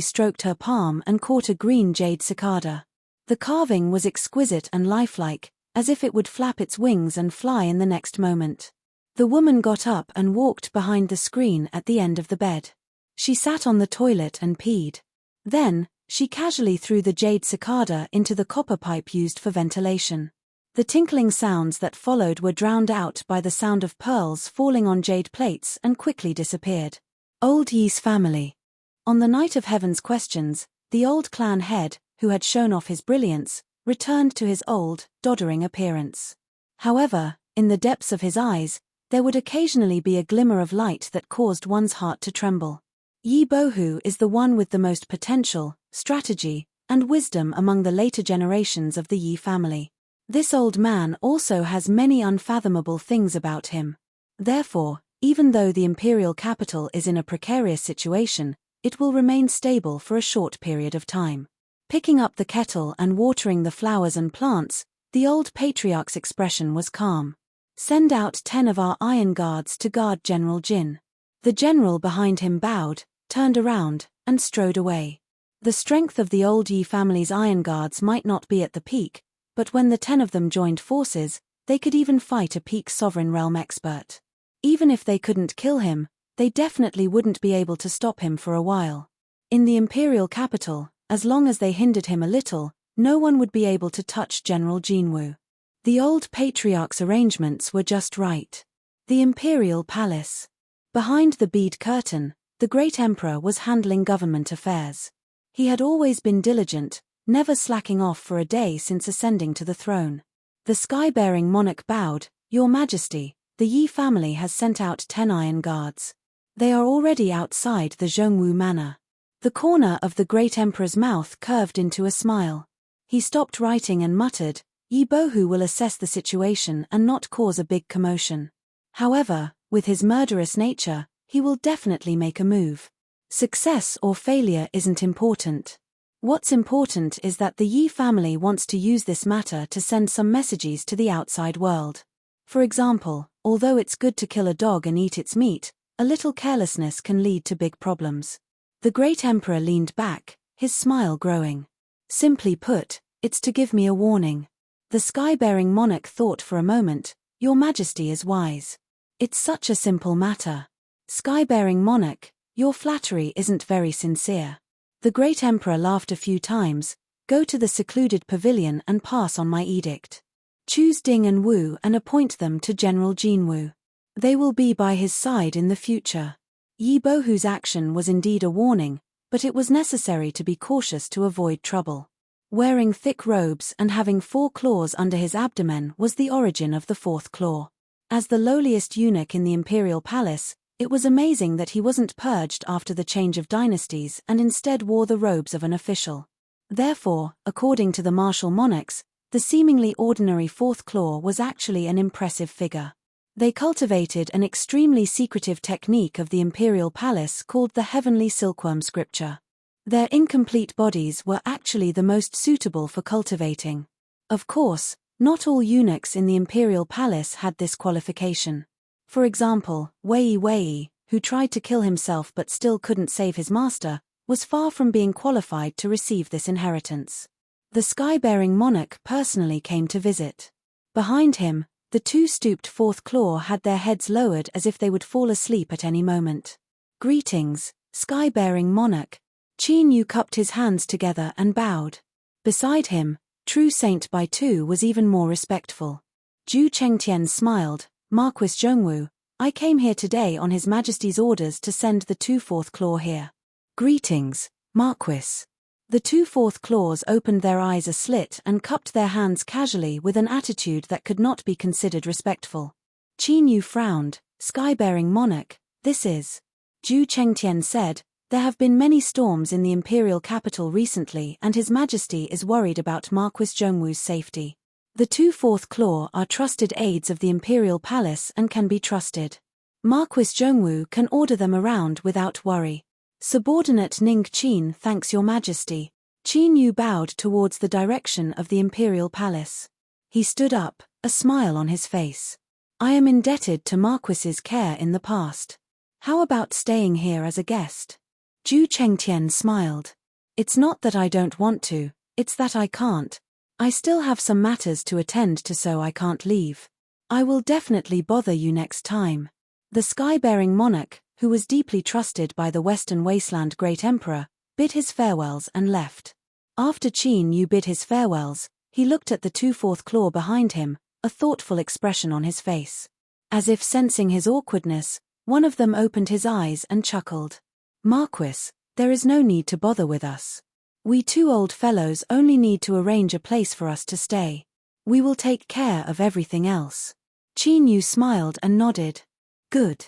stroked her palm and caught a green jade cicada. The carving was exquisite and lifelike, as if it would flap its wings and fly in the next moment. The woman got up and walked behind the screen at the end of the bed. She sat on the toilet and peed. Then, she casually threw the jade cicada into the copper pipe used for ventilation. The tinkling sounds that followed were drowned out by the sound of pearls falling on jade plates and quickly disappeared. Old Yi's family. On the night of Heaven's questions, the old clan head, who had shown off his brilliance, returned to his old, doddering appearance. However, in the depths of his eyes, there would occasionally be a glimmer of light that caused one's heart to tremble. Yi Bohu is the one with the most potential, strategy, and wisdom among the later generations of the Yi family. This old man also has many unfathomable things about him. Therefore, even though the imperial capital is in a precarious situation, it will remain stable for a short period of time. Picking up the kettle and watering the flowers and plants, the old patriarch's expression was calm. "Send out 10 of our iron guards to guard General Jin." The general behind him bowed, turned around, and strode away. The strength of the old Yi family's iron guards might not be at the peak, but when the 10 of them joined forces, they could even fight a peak sovereign realm expert. Even if they couldn't kill him, they definitely wouldn't be able to stop him for a while. In the imperial capital, as long as they hindered him a little, no one would be able to touch General Jinwu. The old patriarch's arrangements were just right. The imperial palace. Behind the bead curtain, the great emperor was handling government affairs. He had always been diligent, never slacking off for a day since ascending to the throne. The sky-bearing monarch bowed, "Your Majesty, the Yi family has sent out 10 iron guards. They are already outside the Zhongwu manor." The corner of the great emperor's mouth curved into a smile. He stopped writing and muttered, "Yi Bohu will assess the situation and not cause a big commotion. However, with his murderous nature, he will definitely make a move. Success or failure isn't important. What's important is that the Yi family wants to use this matter to send some messages to the outside world. For example, although it's good to kill a dog and eat its meat, a little carelessness can lead to big problems." The great emperor leaned back, his smile growing. "Simply put, it's to give me a warning." The sky-bearing monarch thought for a moment, "Your Majesty is wise. It's such a simple matter." "Sky-bearing monarch, your flattery isn't very sincere." The great emperor laughed a few times. "Go to the secluded pavilion and pass on my edict. Choose Ding and Wu and appoint them to General Jinwu. They will be by his side in the future." Yi Bohu's action was indeed a warning, but it was necessary to be cautious to avoid trouble. Wearing thick robes and having 4 claws under his abdomen was the origin of the 4th claw. As the lowliest eunuch in the imperial palace, it was amazing that he wasn't purged after the change of dynasties and instead wore the robes of an official. Therefore, according to the martial monarchs, the seemingly ordinary 4th claw was actually an impressive figure. They cultivated an extremely secretive technique of the imperial palace called the heavenly silkworm scripture. Their incomplete bodies were actually the most suitable for cultivating. Of course, not all eunuchs in the imperial palace had this qualification. For example, Wei, who tried to kill himself but still couldn't save his master, was far from being qualified to receive this inheritance. The sky-bearing monarch personally came to visit. Behind him, the 2 stooped 4th claw had their heads lowered as if they would fall asleep at any moment. "Greetings, sky-bearing monarch." Qin Yu cupped his hands together and bowed. Beside him, True Saint Bai Tu was even more respectful. Zhu Chengtian smiled, "Marquis Zhongwu, I came here today on His Majesty's orders to send the 2 4th claw here." "Greetings, Marquis." The 2 4th claws opened their eyes a slit and cupped their hands casually with an attitude that could not be considered respectful. Qin Yu frowned, "Sky-bearing monarch, this is..." Zhu Chengtian said, "There have been many storms in the imperial capital recently and His Majesty is worried about Marquis Zhongwu's safety. The 2 4th claw are trusted aides of the imperial palace and can be trusted. Marquis Zhongwu can order them around without worry. Subordinate Ning Qin thanks Your Majesty." Qin Yu bowed towards the direction of the imperial palace. He stood up, a smile on his face. "I am indebted to Marquis's care in the past. How about staying here as a guest?" Zhu Chengtian smiled. "It's not that I don't want to, it's that I can't. I still have some matters to attend to, so I can't leave. I will definitely bother you next time." The sky-bearing monarch, who was deeply trusted by the Western Wasteland Great Emperor, bid his farewells and left. After Qin Yu bid his farewells, he looked at the 2 4th claw behind him, a thoughtful expression on his face. As if sensing his awkwardness, one of them opened his eyes and chuckled. "Marquis, there is no need to bother with us. We 2 old fellows only need to arrange a place for us to stay. We will take care of everything else." Qin Yu smiled and nodded. "Good.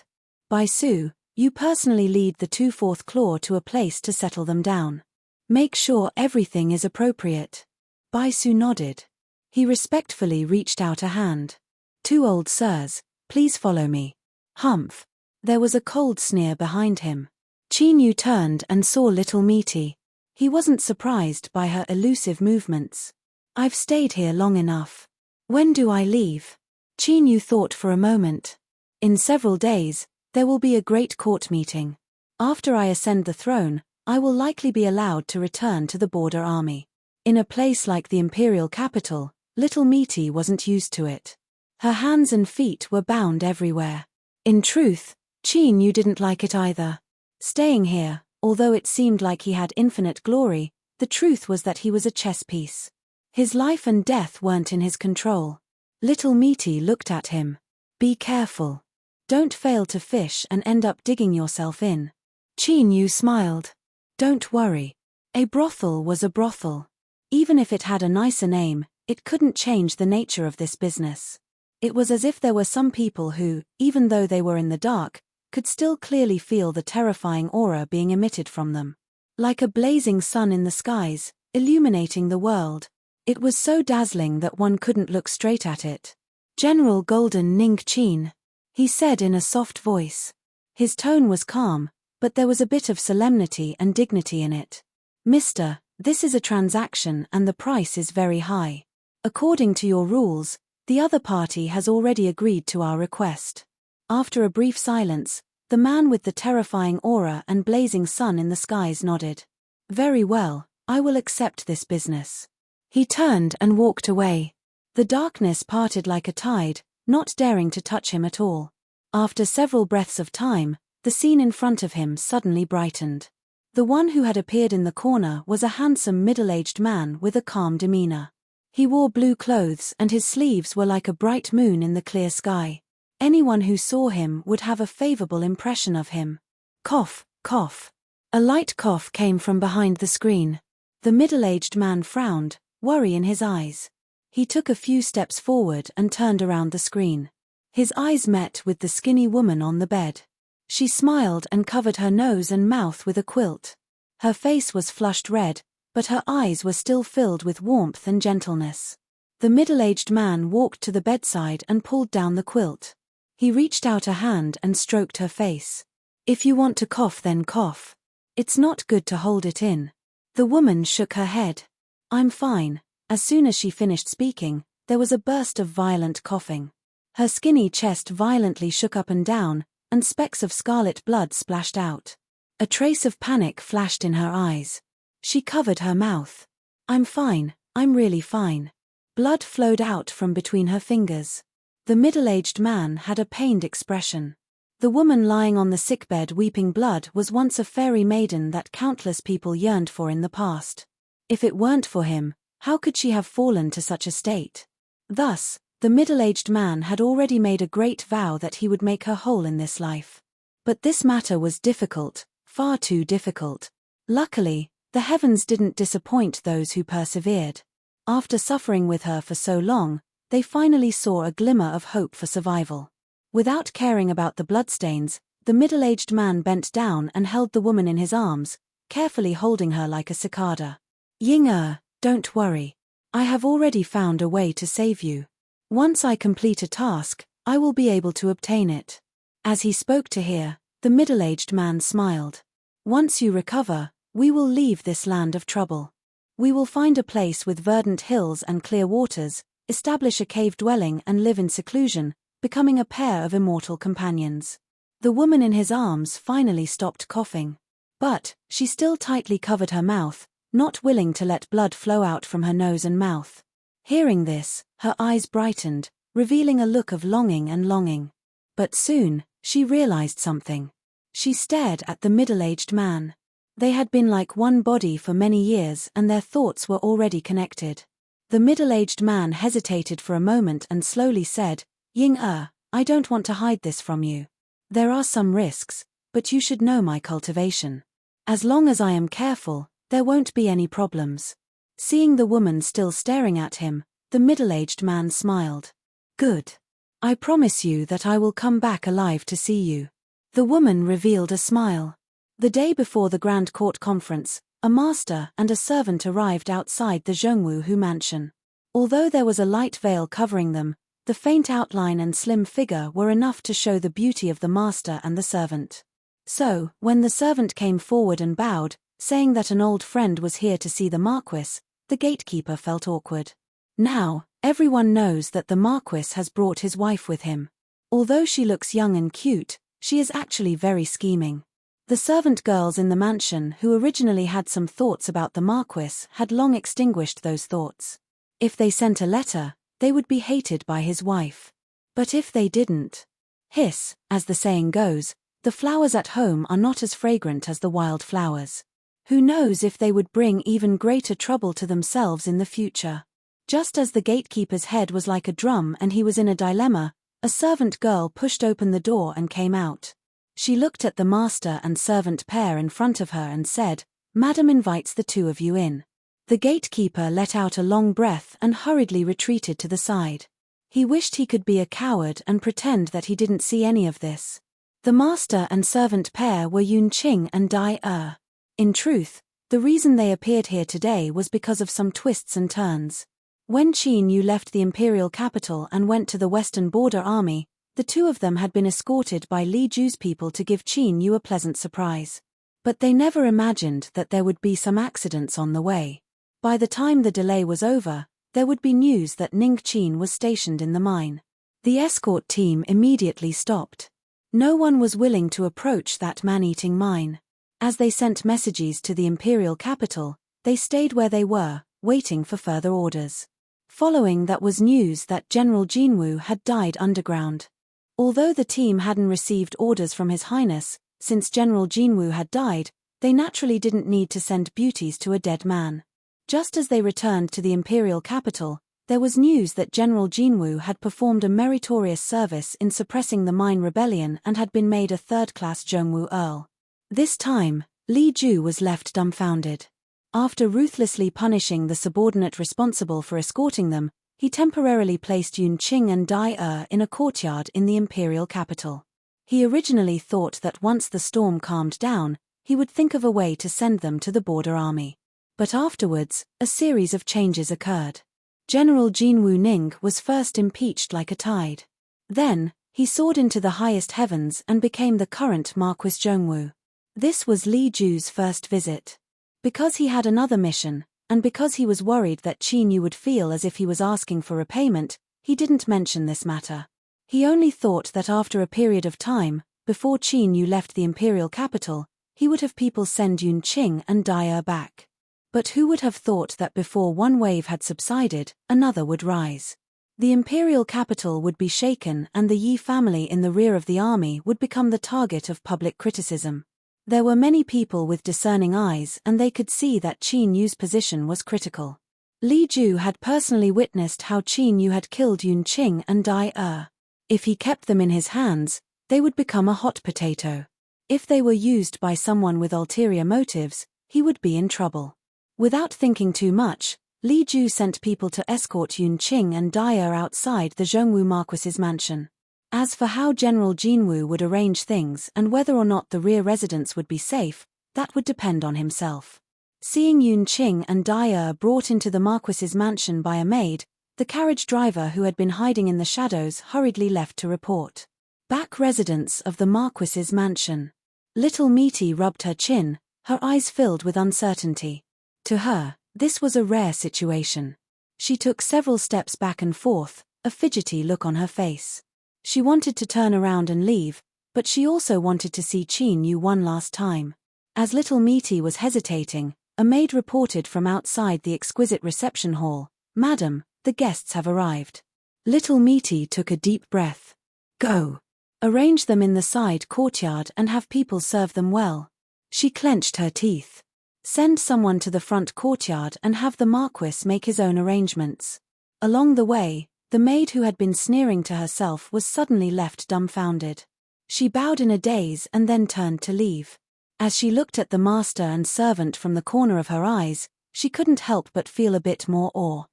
Bai Su, you personally lead the 2 4th claw to a place to settle them down. Make sure everything is appropriate." Bai Su nodded. He respectfully reached out a hand. "2 old sirs, please follow me." "Humph." There was a cold sneer behind him. Qin Yu turned and saw little Meaty. He wasn't surprised by her elusive movements. "I've stayed here long enough. When do I leave?" Qin Yu thought for a moment. "In several days, there will be a great court meeting. After I ascend the throne, I will likely be allowed to return to the border army." In a place like the imperial capital, little Meaty wasn't used to it. Her hands and feet were bound everywhere. In truth, Qin Yu didn't like it either. Staying here, although it seemed like he had infinite glory, the truth was that he was a chess piece. His life and death weren't in his control. Little Meaty looked at him. "Be careful. Don't fail to fish and end up digging yourself in." Qin Yu smiled. "Don't worry. A brothel was a brothel. Even if it had a nicer name, it couldn't change the nature of this business." It was as if there were some people who, even though they were in the dark, could still clearly feel the terrifying aura being emitted from them. Like a blazing sun in the skies, illuminating the world. It was so dazzling that one couldn't look straight at it. "General Golden Ning Qin," he said in a soft voice. His tone was calm, but there was a bit of solemnity and dignity in it. "Mister, this is a transaction and the price is very high. According to your rules, the other party has already agreed to our request." After a brief silence, the man with the terrifying aura and blazing sun in the skies nodded. "Very well, I will accept this business." He turned and walked away. The darkness parted like a tide, not daring to touch him at all. After several breaths of time, the scene in front of him suddenly brightened. The one who had appeared in the corner was a handsome middle-aged man with a calm demeanor. He wore blue clothes and his sleeves were like a bright moon in the clear sky. Anyone who saw him would have a favorable impression of him. Cough, cough. A light cough came from behind the screen. The middle-aged man frowned, worry in his eyes. He took a few steps forward and turned around the screen. His eyes met with the skinny woman on the bed. She smiled and covered her nose and mouth with a quilt. Her face was flushed red, but her eyes were still filled with warmth and gentleness. The middle-aged man walked to the bedside and pulled down the quilt. He reached out a hand and stroked her face. "If you want to cough, then cough. It's not good to hold it in." The woman shook her head. "I'm fine." As soon as she finished speaking, there was a burst of violent coughing. Her skinny chest violently shook up and down, and specks of scarlet blood splashed out. A trace of panic flashed in her eyes. She covered her mouth. "I'm fine, I'm really fine." Blood flowed out from between her fingers. The middle-aged man had a pained expression. The woman lying on the sickbed weeping blood was once a fairy maiden that countless people yearned for in the past. If it weren't for him, how could she have fallen to such a state? Thus, the middle-aged man had already made a great vow that he would make her whole in this life. But this matter was difficult, far too difficult. Luckily, the heavens didn't disappoint those who persevered. After suffering with her for so long, they finally saw a glimmer of hope for survival. Without caring about the bloodstains, the middle-aged man bent down and held the woman in his arms, carefully holding her like a cicada. "Ying, don't worry. I have already found a way to save you. Once I complete a task, I will be able to obtain it." As he spoke to her, the middle-aged man smiled. "Once you recover, we will leave this land of trouble. We will find a place with verdant hills and clear waters, establish a cave dwelling and live in seclusion, becoming a pair of immortal companions." The woman in his arms finally stopped coughing. But, she still tightly covered her mouth, not willing to let blood flow out from her nose and mouth. Hearing this, her eyes brightened, revealing a look of longing. But soon, she realized something. She stared at the middle-aged man. They had been like one body for many years and their thoughts were already connected. The middle-aged man hesitated for a moment and slowly said, "Ying, I don't want to hide this from you. There are some risks, but you should know my cultivation. As long as I am careful, there won't be any problems." Seeing the woman still staring at him, the middle-aged man smiled. "Good. I promise you that I will come back alive to see you." The woman revealed a smile. The day before the Grand Court Conference, a master and a servant arrived outside the Zhongwu mansion. Although there was a light veil covering them, the faint outline and slim figure were enough to show the beauty of the master and the servant. So, when the servant came forward and bowed, saying that an old friend was here to see the Marquis. The gatekeeper felt awkward. Now, everyone knows that the Marquis has brought his wife with him. Although she looks young and cute, she is actually very scheming. The servant girls in the mansion who originally had some thoughts about the Marquis had long extinguished those thoughts. If they sent a letter, they would be hated by his wife. But if they didn't, hiss, as the saying goes, the flowers at home are not as fragrant as the wild flowers. Who knows if they would bring even greater trouble to themselves in the future. Just as the gatekeeper's head was like a drum and he was in a dilemma, a servant girl pushed open the door and came out. She looked at the master and servant pair in front of her and said, "Madam invites the two of you in." The gatekeeper let out a long breath and hurriedly retreated to the side. He wished he could be a coward and pretend that he didn't see any of this. The master and servant pair were Yun Qing and Dai Er. In truth, the reason they appeared here today was because of some twists and turns. When Qin Yu left the imperial capital and went to the Western Border Army, the two of them had been escorted by Li Ju's people to give Qin Yu a pleasant surprise. But they never imagined that there would be some accidents on the way. By the time the delay was over, there would be news that Ning Qin was stationed in the mine. The escort team immediately stopped. No one was willing to approach that man-eating mine. As they sent messages to the imperial capital, they stayed where they were, waiting for further orders. Following that was news that General Jinwu had died underground. Although the team hadn't received orders from His Highness, since General Jinwu had died, they naturally didn't need to send beauties to a dead man. Just as they returned to the imperial capital, there was news that General Jinwu had performed a meritorious service in suppressing the mine rebellion and had been made a third-class Zhongwu Earl. This time, Li Ju was left dumbfounded. After ruthlessly punishing the subordinate responsible for escorting them, he temporarily placed Yun Qing and Dai Er in a courtyard in the imperial capital. He originally thought that once the storm calmed down, he would think of a way to send them to the border army. But afterwards, a series of changes occurred. General Jinwu Ning was first impeached like a tide. Then, he soared into the highest heavens and became the current Marquis Zhongwu. This was Li Ju's first visit. Because he had another mission, and because he was worried that Qin Yu would feel as if he was asking for repayment, he didn't mention this matter. He only thought that after a period of time, before Qin Yu left the imperial capital, he would have people send Yun Qing and Dai Er back. But who would have thought that before one wave had subsided, another would rise? The imperial capital would be shaken and the Yi family in the rear of the army would become the target of public criticism. There were many people with discerning eyes and they could see that Qin Yu's position was critical. Li Ju had personally witnessed how Qin Yu had killed Yun Qing and Dai Er. If he kept them in his hands, they would become a hot potato. If they were used by someone with ulterior motives, he would be in trouble. Without thinking too much, Li Ju sent people to escort Yun Qing and Dai Er outside the Zhongwu Marquis's mansion. As for how General Jinwu would arrange things and whether or not the rear residence would be safe, that would depend on himself. Seeing Yun Qing and Dai Er brought into the Marquis's mansion by a maid, the carriage driver who had been hiding in the shadows hurriedly left to report. Back residence of the Marquis's mansion. Little Meaty rubbed her chin, her eyes filled with uncertainty. To her, this was a rare situation. She took several steps back and forth, a fidgety look on her face. She wanted to turn around and leave, but she also wanted to see Qin Yu one last time. As Little Meaty was hesitating, a maid reported from outside the exquisite reception hall, "Madam, the guests have arrived." Little Meaty took a deep breath. "Go. Arrange them in the side courtyard and have people serve them well." She clenched her teeth. "Send someone to the front courtyard and have the Marquis make his own arrangements." Along the way, the maid who had been sneering to herself was suddenly left dumbfounded. She bowed in a daze and then turned to leave. As she looked at the master and servant from the corner of her eyes, she couldn't help but feel a bit more awe.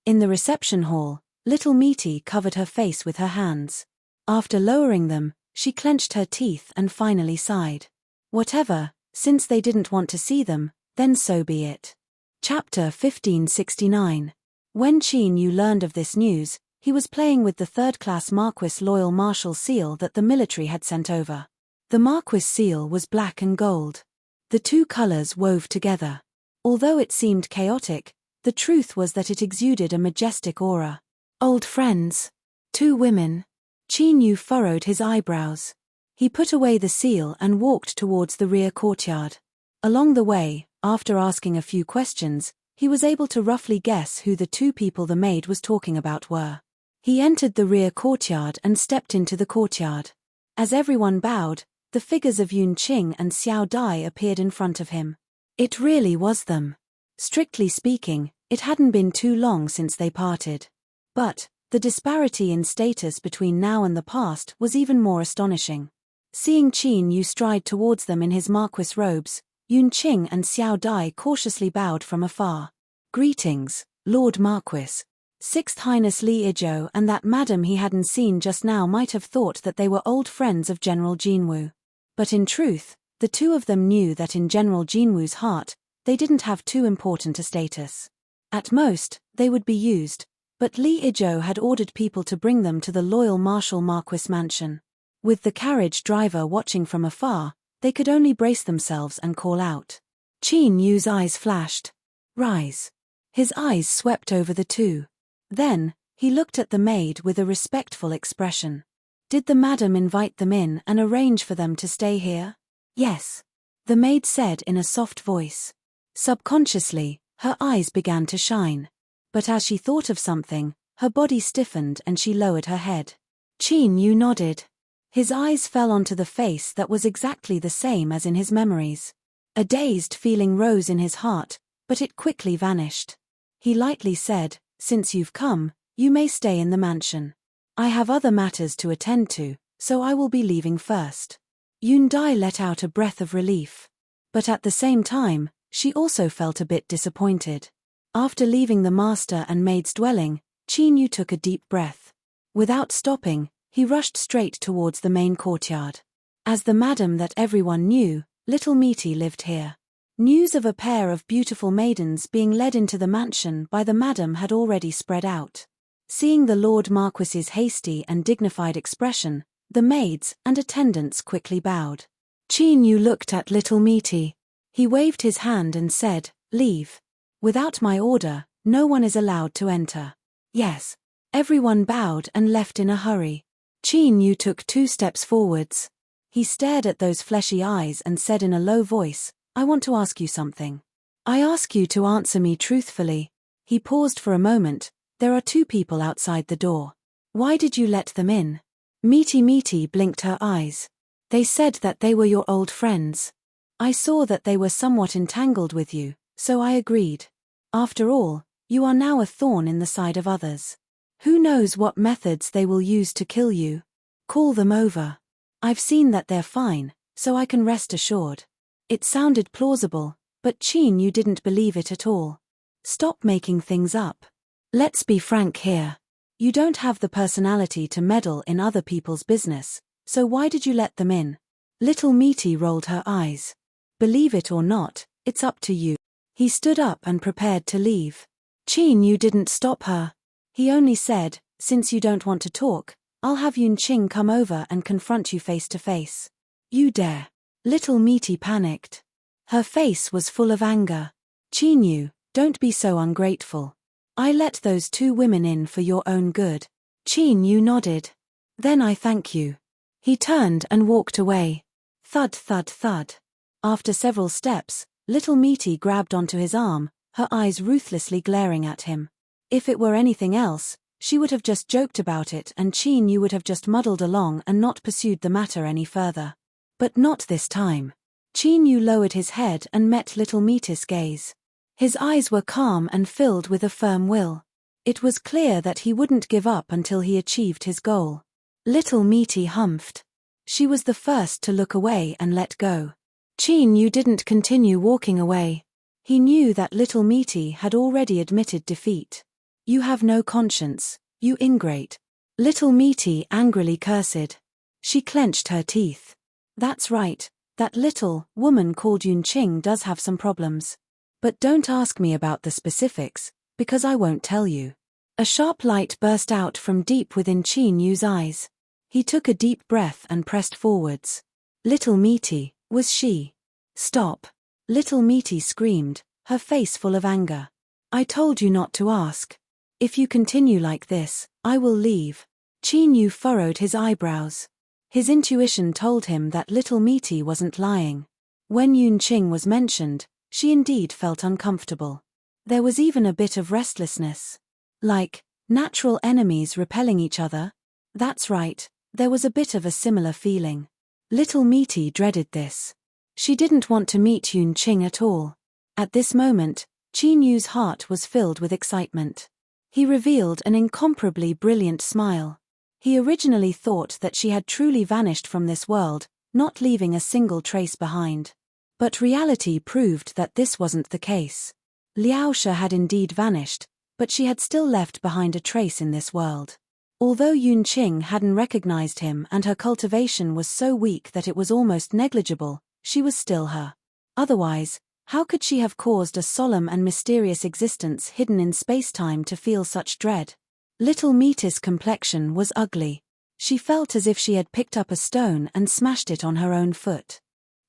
In the reception hall, Little Meaty covered her face with her hands. After lowering them, she clenched her teeth and finally sighed. Whatever, since they didn't want to see them, then so be it. Chapter 1569. When Qin Yu learned of this news, he was playing with the third-class Marquis Loyal Marshal seal that the military had sent over. The Marquis seal was black and gold. The two colors wove together. Although it seemed chaotic, the truth was that it exuded a majestic aura. Old friends. Two women. Qin Yu furrowed his eyebrows. He put away the seal and walked towards the rear courtyard. Along the way, after asking a few questions, he was able to roughly guess who the two people the maid was talking about were. He entered the rear courtyard and stepped into the courtyard. As everyone bowed, the figures of Yun Qing and Xiao Dai appeared in front of him. It really was them. Strictly speaking, it hadn't been too long since they parted. But the disparity in status between now and the past was even more astonishing. Seeing Qin Yu stride towards them in his marquis robes, Yun Qing and Xiao Dai cautiously bowed from afar. Greetings, Lord Marquis. Sixth Highness Li Izhou and that madam he hadn't seen just now might have thought that they were old friends of General Jinwu. But in truth, the two of them knew that in General Jinwu's heart, they didn't have too important a status. At most, they would be used, but Li Izhou had ordered people to bring them to the loyal Marshal Marquis mansion. With the carriage driver watching from afar, they could only brace themselves and call out. Qin Yu's eyes flashed. Rise. His eyes swept over the two. Then, he looked at the maid with a respectful expression. Did the madam invite them in and arrange for them to stay here? Yes. The maid said in a soft voice. Subconsciously, her eyes began to shine. But as she thought of something, her body stiffened and she lowered her head. Qin Yu nodded. His eyes fell onto the face that was exactly the same as in his memories. A dazed feeling rose in his heart, but it quickly vanished. He lightly said, Since you've come, you may stay in the mansion. I have other matters to attend to, so I will be leaving first. Yun Dai let out a breath of relief. But at the same time, she also felt a bit disappointed. After leaving the master and maid's dwelling, Qin Yu took a deep breath. Without stopping, he rushed straight towards the main courtyard. As the madam that everyone knew, little Meaty lived here. News of a pair of beautiful maidens being led into the mansion by the madam had already spread out. Seeing the Lord Marquis's hasty and dignified expression, the maids and attendants quickly bowed. Qin Yu looked at little Meaty. He waved his hand and said, Leave. Without my order, no one is allowed to enter. Yes. Everyone bowed and left in a hurry. Qin Yu took 2 steps forwards. He stared at those fleshy eyes and said in a low voice, I want to ask you something. I ask you to answer me truthfully. He paused for a moment. There are 2 people outside the door. Why did you let them in? Meaty blinked her eyes. They said that they were your old friends. I saw that they were somewhat entangled with you, so I agreed. After all, you are now a thorn in the side of others. Who knows what methods they will use to kill you? Call them over. I've seen that they're fine, so I can rest assured. It sounded plausible, but Qin Yu didn't believe it at all. Stop making things up. Let's be frank here. You don't have the personality to meddle in other people's business, so why did you let them in? Little Meaty rolled her eyes. Believe it or not, it's up to you. He stood up and prepared to leave. Qin Yu didn't stop her. He only said, Since you don't want to talk, I'll have Yun Qing come over and confront you face to face. You dare. Little Meaty panicked. Her face was full of anger. Qin Yu, don't be so ungrateful. I let those 2 women in for your own good. Qin Yu nodded. Then I thank you. He turned and walked away. Thud thud thud. After several steps, little Meaty grabbed onto his arm, her eyes ruthlessly glaring at him. If it were anything else, she would have just joked about it and Qin Yu would have just muddled along and not pursued the matter any further. But not this time. Qin Yu lowered his head and met little Meaty's gaze. His eyes were calm and filled with a firm will. It was clear that he wouldn't give up until he achieved his goal. Little Meaty humphed. She was the first to look away and let go. Qin Yu didn't continue walking away. He knew that little Meaty had already admitted defeat. You have no conscience, you ingrate. Little Meaty angrily cursed. She clenched her teeth. That's right, that little woman called Yun Qing does have some problems. But don't ask me about the specifics, because I won't tell you. A sharp light burst out from deep within Qin Yu's eyes. He took a deep breath and pressed forwards. Little Meaty, was she? Stop. Little Meaty screamed, her face full of anger. I told you not to ask. If you continue like this, I will leave. Qin Yu furrowed his eyebrows. His intuition told him that Little Meaty wasn't lying. When Yunqing was mentioned, she indeed felt uncomfortable. There was even a bit of restlessness. Like, natural enemies repelling each other? That's right, there was a bit of a similar feeling. Little Meaty dreaded this. She didn't want to meet Yunqing at all. At this moment, Qin Yu's heart was filled with excitement. He revealed an incomparably brilliant smile. He originally thought that she had truly vanished from this world, not leaving a single trace behind. But reality proved that this wasn't the case. Liao She had indeed vanished, but she had still left behind a trace in this world. Although Yunqing hadn't recognized him and her cultivation was so weak that it was almost negligible, she was still her. Otherwise, how could she have caused a solemn and mysterious existence hidden in space-time to feel such dread? Little Meaty's complexion was ugly. She felt as if she had picked up a stone and smashed it on her own foot.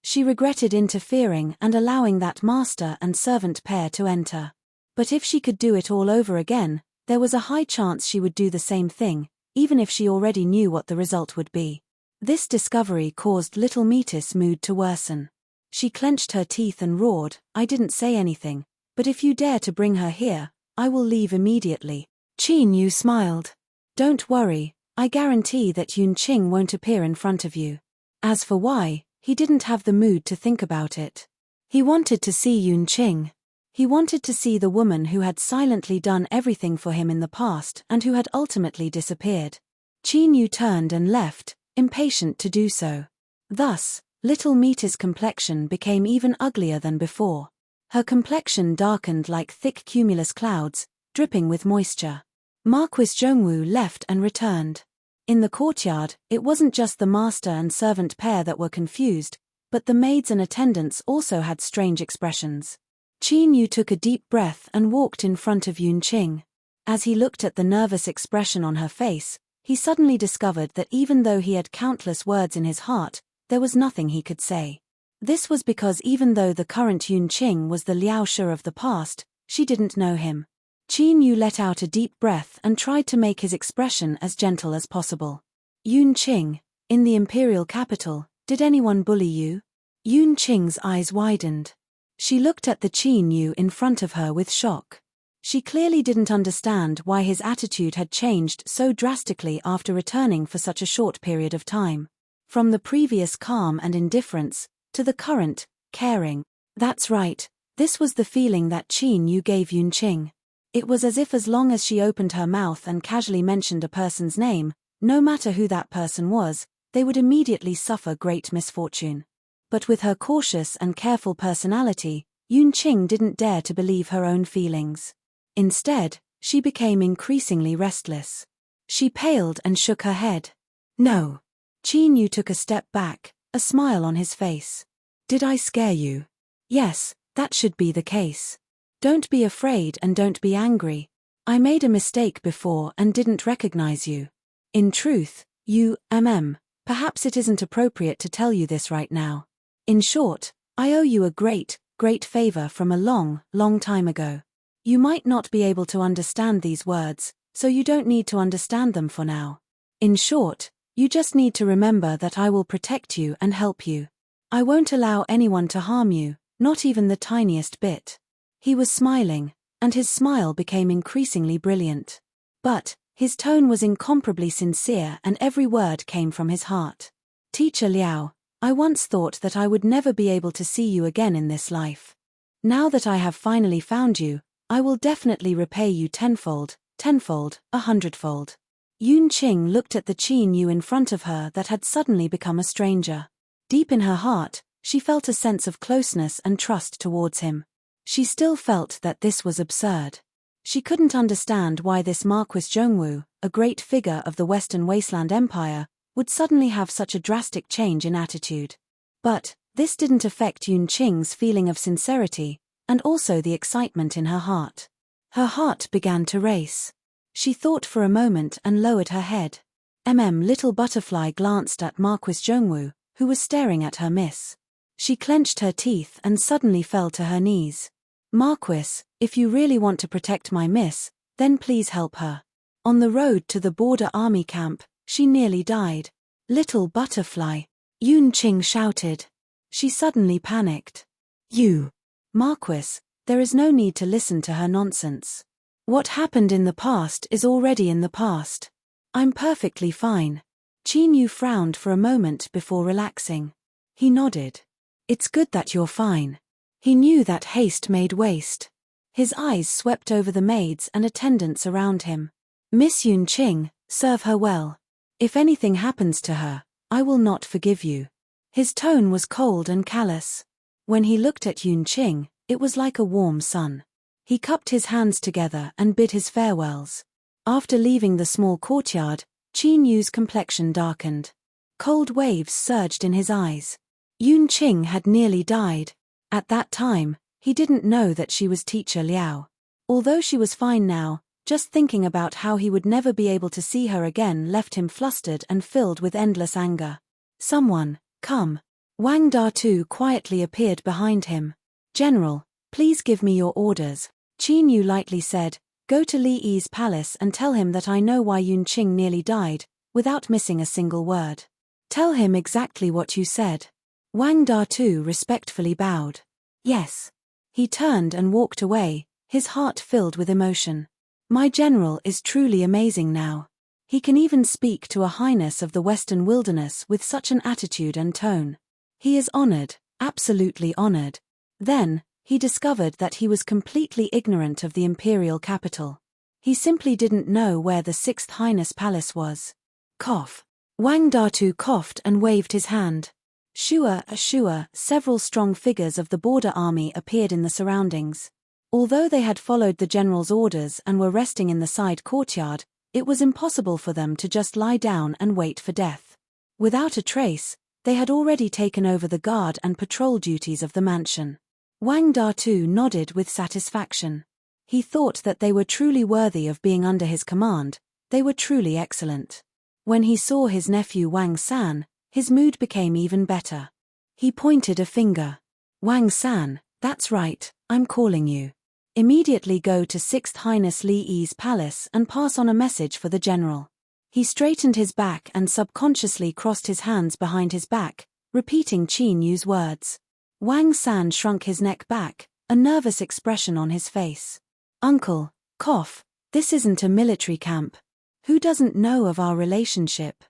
She regretted interfering and allowing that master and servant pair to enter. But if she could do it all over again, there was a high chance she would do the same thing, even if she already knew what the result would be. This discovery caused Little Meaty's mood to worsen. She clenched her teeth and roared, I didn't say anything, but if you dare to bring her here, I will leave immediately. Qin Yu smiled. Don't worry, I guarantee that Yunqing won't appear in front of you. As for why, he didn't have the mood to think about it. He wanted to see Yunqing. He wanted to see the woman who had silently done everything for him in the past and who had ultimately disappeared. Qin Yu turned and left, impatient to do so. Thus, Little Meaty's complexion became even uglier than before. Her complexion darkened like thick cumulus clouds, dripping with moisture. Marquis Zhongwu left and returned. In the courtyard, it wasn't just the master and servant pair that were confused, but the maids and attendants also had strange expressions. Qin Yu took a deep breath and walked in front of Yunqing. As he looked at the nervous expression on her face, he suddenly discovered that even though he had countless words in his heart, there was nothing he could say. This was because even though the current Yunqing was the Liao She of the past, she didn't know him. Qin Yu let out a deep breath and tried to make his expression as gentle as possible. Yunqing, in the imperial capital, did anyone bully you? Yunqing's eyes widened. She looked at the Qin Yu in front of her with shock. She clearly didn't understand why his attitude had changed so drastically after returning for such a short period of time. From the previous calm and indifference, to the current, caring. That's right, this was the feeling that Qin Yu gave Yunqing. It was as if as long as she opened her mouth and casually mentioned a person's name, no matter who that person was, they would immediately suffer great misfortune. But with her cautious and careful personality, Yunqing didn't dare to believe her own feelings. Instead, she became increasingly restless. She paled and shook her head. No. Qin Yu took a step back, a smile on his face. Did I scare you? Yes, that should be the case. Don't be afraid and don't be angry. I made a mistake before and didn't recognize you. In truth, perhaps it isn't appropriate to tell you this right now. In short, I owe you a great, great favor from a long, long time ago. You might not be able to understand these words, so you don't need to understand them for now. In short, you just need to remember that I will protect you and help you. I won't allow anyone to harm you, not even the tiniest bit. He was smiling, and his smile became increasingly brilliant. But, his tone was incomparably sincere and every word came from his heart. Teacher Liao, I once thought that I would never be able to see you again in this life. Now that I have finally found you, I will definitely repay you tenfold, 100-fold. Yunqing looked at the Qin Yu in front of her that had suddenly become a stranger. Deep in her heart, she felt a sense of closeness and trust towards him. She still felt that this was absurd. She couldn't understand why this Marquis Zhongwu, a great figure of the Western Wasteland Empire, would suddenly have such a drastic change in attitude. But, this didn't affect Yunqing's feeling of sincerity, and also the excitement in her heart. Her heart began to race. She thought for a moment and lowered her head. Little butterfly glanced at Marquis Zhongwu, who was staring at her miss. She clenched her teeth and suddenly fell to her knees. Marquis, if you really want to protect my miss, then please help her. On the road to the border army camp, she nearly died. Little butterfly, Yun-Ching shouted. She suddenly panicked. You. Marquis, there is no need to listen to her nonsense. What happened in the past is already in the past. I'm perfectly fine. Qin Yu frowned for a moment before relaxing. He nodded. It's good that you're fine. He knew that haste made waste. His eyes swept over the maids and attendants around him. Miss Yun-Ching, serve her well. If anything happens to her, I will not forgive you. His tone was cold and callous. When he looked at Yun-Ching, it was like a warm sun. He cupped his hands together and bid his farewells. After leaving the small courtyard, Qin Yu's complexion darkened. Cold waves surged in his eyes. Yun-Ching had nearly died. At that time, he didn't know that she was teacher Liao. Although she was fine now, just thinking about how he would never be able to see her again left him flustered and filled with endless anger. Someone, come. Wang Da-tu quietly appeared behind him. General, please give me your orders. Qin Yu lightly said, go to Li Yi's palace and tell him that I know why Yun-Ching nearly died, without missing a single word. Tell him exactly what you said. Wang Da-tu respectfully bowed. Yes. He turned and walked away, his heart filled with emotion. My general is truly amazing now. He can even speak to a highness of the Western wilderness with such an attitude and tone. He is honored, absolutely honored. Then, he discovered that he was completely ignorant of the imperial capital. He simply didn't know where the 6th Highness Palace was. Cough. Wang Da-tu coughed and waved his hand. Shua, several strong figures of the border army appeared in the surroundings. Although they had followed the general's orders and were resting in the side courtyard, it was impossible for them to just lie down and wait for death. Without a trace, they had already taken over the guard and patrol duties of the mansion. Wang Da-tu nodded with satisfaction. He thought that they were truly worthy of being under his command, they were truly excellent. When he saw his nephew Wang San, his mood became even better. He pointed a finger. Wang San, that's right, I'm calling you. Immediately go to 6th Highness Li Yi's palace and pass on a message for the general. He straightened his back and subconsciously crossed his hands behind his back, repeating Qin Yu's words. Wang San shrunk his neck back, a nervous expression on his face. Uncle, cough, this isn't a military camp. Who doesn't know of our relationship?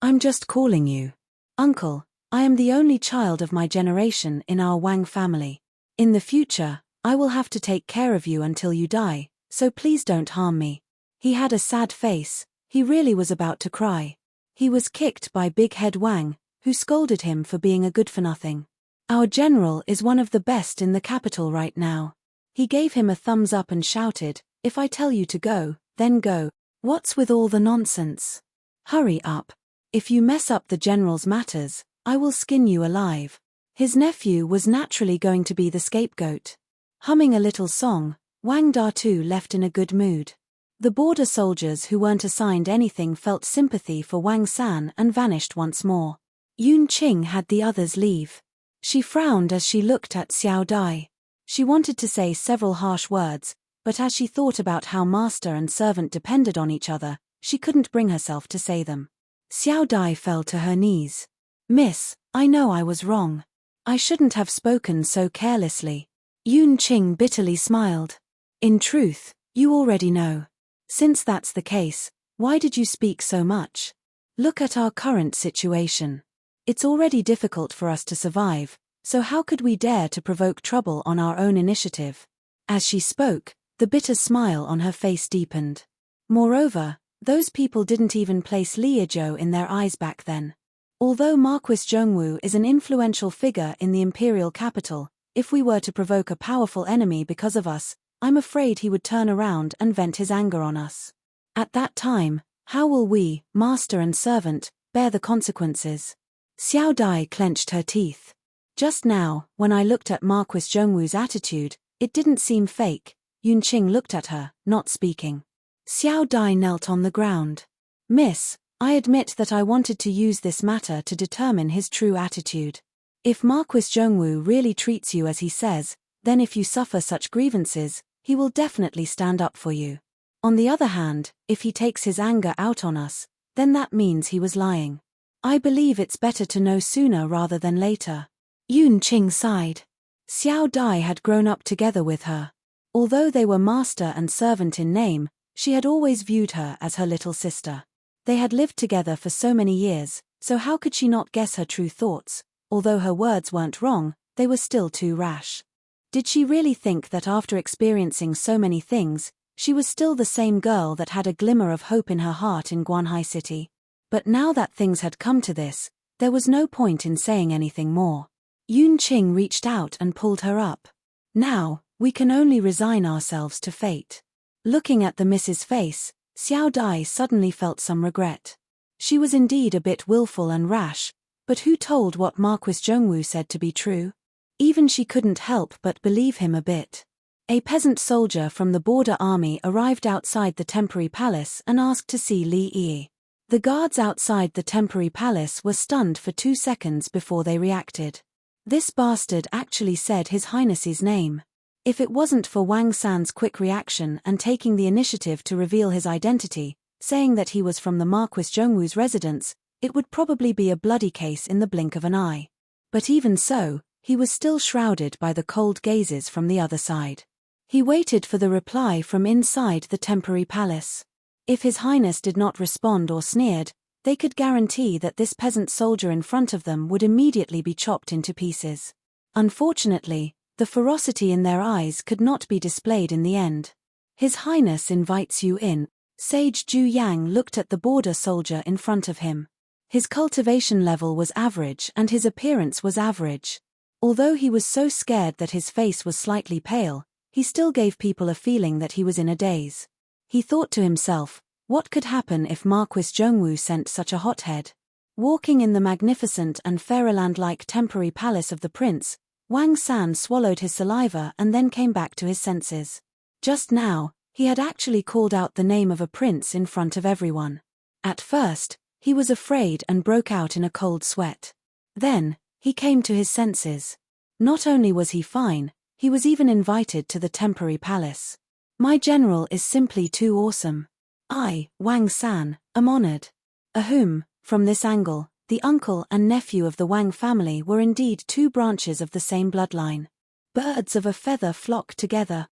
I'm just calling you. Uncle, I am the only child of my generation in our Wang family. In the future, I will have to take care of you until you die, so please don't harm me. He had a sad face, he really was about to cry. He was kicked by Big Head Wang, who scolded him for being a good-for-nothing. Our general is one of the best in the capital right now. He gave him a thumbs up and shouted, if I tell you to go, then go. What's with all the nonsense? Hurry up. If you mess up the general's matters, I will skin you alive. His nephew was naturally going to be the scapegoat. Humming a little song, Wang Da-tu left in a good mood. The border soldiers who weren't assigned anything felt sympathy for Wang San and vanished once more. Yun-Ching had the others leave. She frowned as she looked at Xiao Dai. She wanted to say several harsh words, but as she thought about how master and servant depended on each other, she couldn't bring herself to say them. Xiao Dai fell to her knees. Miss, I know I was wrong. I shouldn't have spoken so carelessly. Yun-Ching bitterly smiled. In truth, you already know. Since that's the case, why did you speak so much? Look at our current situation. It's already difficult for us to survive, so how could we dare to provoke trouble on our own initiative? As she spoke, the bitter smile on her face deepened. Moreover, those people didn't even place Liezhou in their eyes back then. Although Marquis Zhongwu is an influential figure in the imperial capital, if we were to provoke a powerful enemy because of us, I'm afraid he would turn around and vent his anger on us. At that time, how will we, master and servant, bear the consequences? Xiao Dai clenched her teeth. Just now, when I looked at Marquis Zhongwu's attitude, it didn't seem fake. Yun-Ching looked at her, not speaking. Xiao Dai knelt on the ground. Miss, I admit that I wanted to use this matter to determine his true attitude. If Marquis Zhongwu really treats you as he says, then if you suffer such grievances, he will definitely stand up for you. On the other hand, if he takes his anger out on us, then that means he was lying. I believe it's better to know sooner rather than later. Yun Qing sighed. Xiao Dai had grown up together with her. Although they were master and servant in name, she had always viewed her as her little sister. They had lived together for so many years, so how could she not guess her true thoughts? Although her words weren't wrong, they were still too rash. Did she really think that after experiencing so many things, she was still the same girl that had a glimmer of hope in her heart in Guanhai City? But now that things had come to this, there was no point in saying anything more. Yun Qing reached out and pulled her up. Now, we can only resign ourselves to fate. Looking at the Mrs. face, Xiao Dai suddenly felt some regret. She was indeed a bit willful and rash, but who told what Marquis Zhongwu said to be true? Even she couldn't help but believe him a bit. A peasant soldier from the border army arrived outside the temporary palace and asked to see Li Yi. The guards outside the temporary palace were stunned for 2 seconds before they reacted. This bastard actually said His Highness's name. If it wasn't for Wang San's quick reaction and taking the initiative to reveal his identity, saying that he was from the Marquis Zhongwu's residence, it would probably be a bloody case in the blink of an eye. But even so, he was still shrouded by the cold gazes from the other side. He waited for the reply from inside the temporary palace. If His Highness did not respond or sneered, they could guarantee that this peasant soldier in front of them would immediately be chopped into pieces. Unfortunately, the ferocity in their eyes could not be displayed in the end. His Highness invites you in. Sage Zhu Yang looked at the border soldier in front of him. His cultivation level was average and his appearance was average. Although he was so scared that his face was slightly pale, he still gave people a feeling that he was in a daze. He thought to himself, what could happen if Marquis Zhongwu sent such a hothead? Walking in the magnificent and fairyland-like temporary palace of the prince, Wang San swallowed his saliva and then came back to his senses. Just now, he had actually called out the name of a prince in front of everyone. At first, he was afraid and broke out in a cold sweat. Then, he came to his senses. Not only was he fine, he was even invited to the temporary palace. My general is simply too awesome. I, Wang San, am honored. Ahem, from this angle, the uncle and nephew of the Wang family were indeed 2 branches of the same bloodline. Birds of a feather flock together.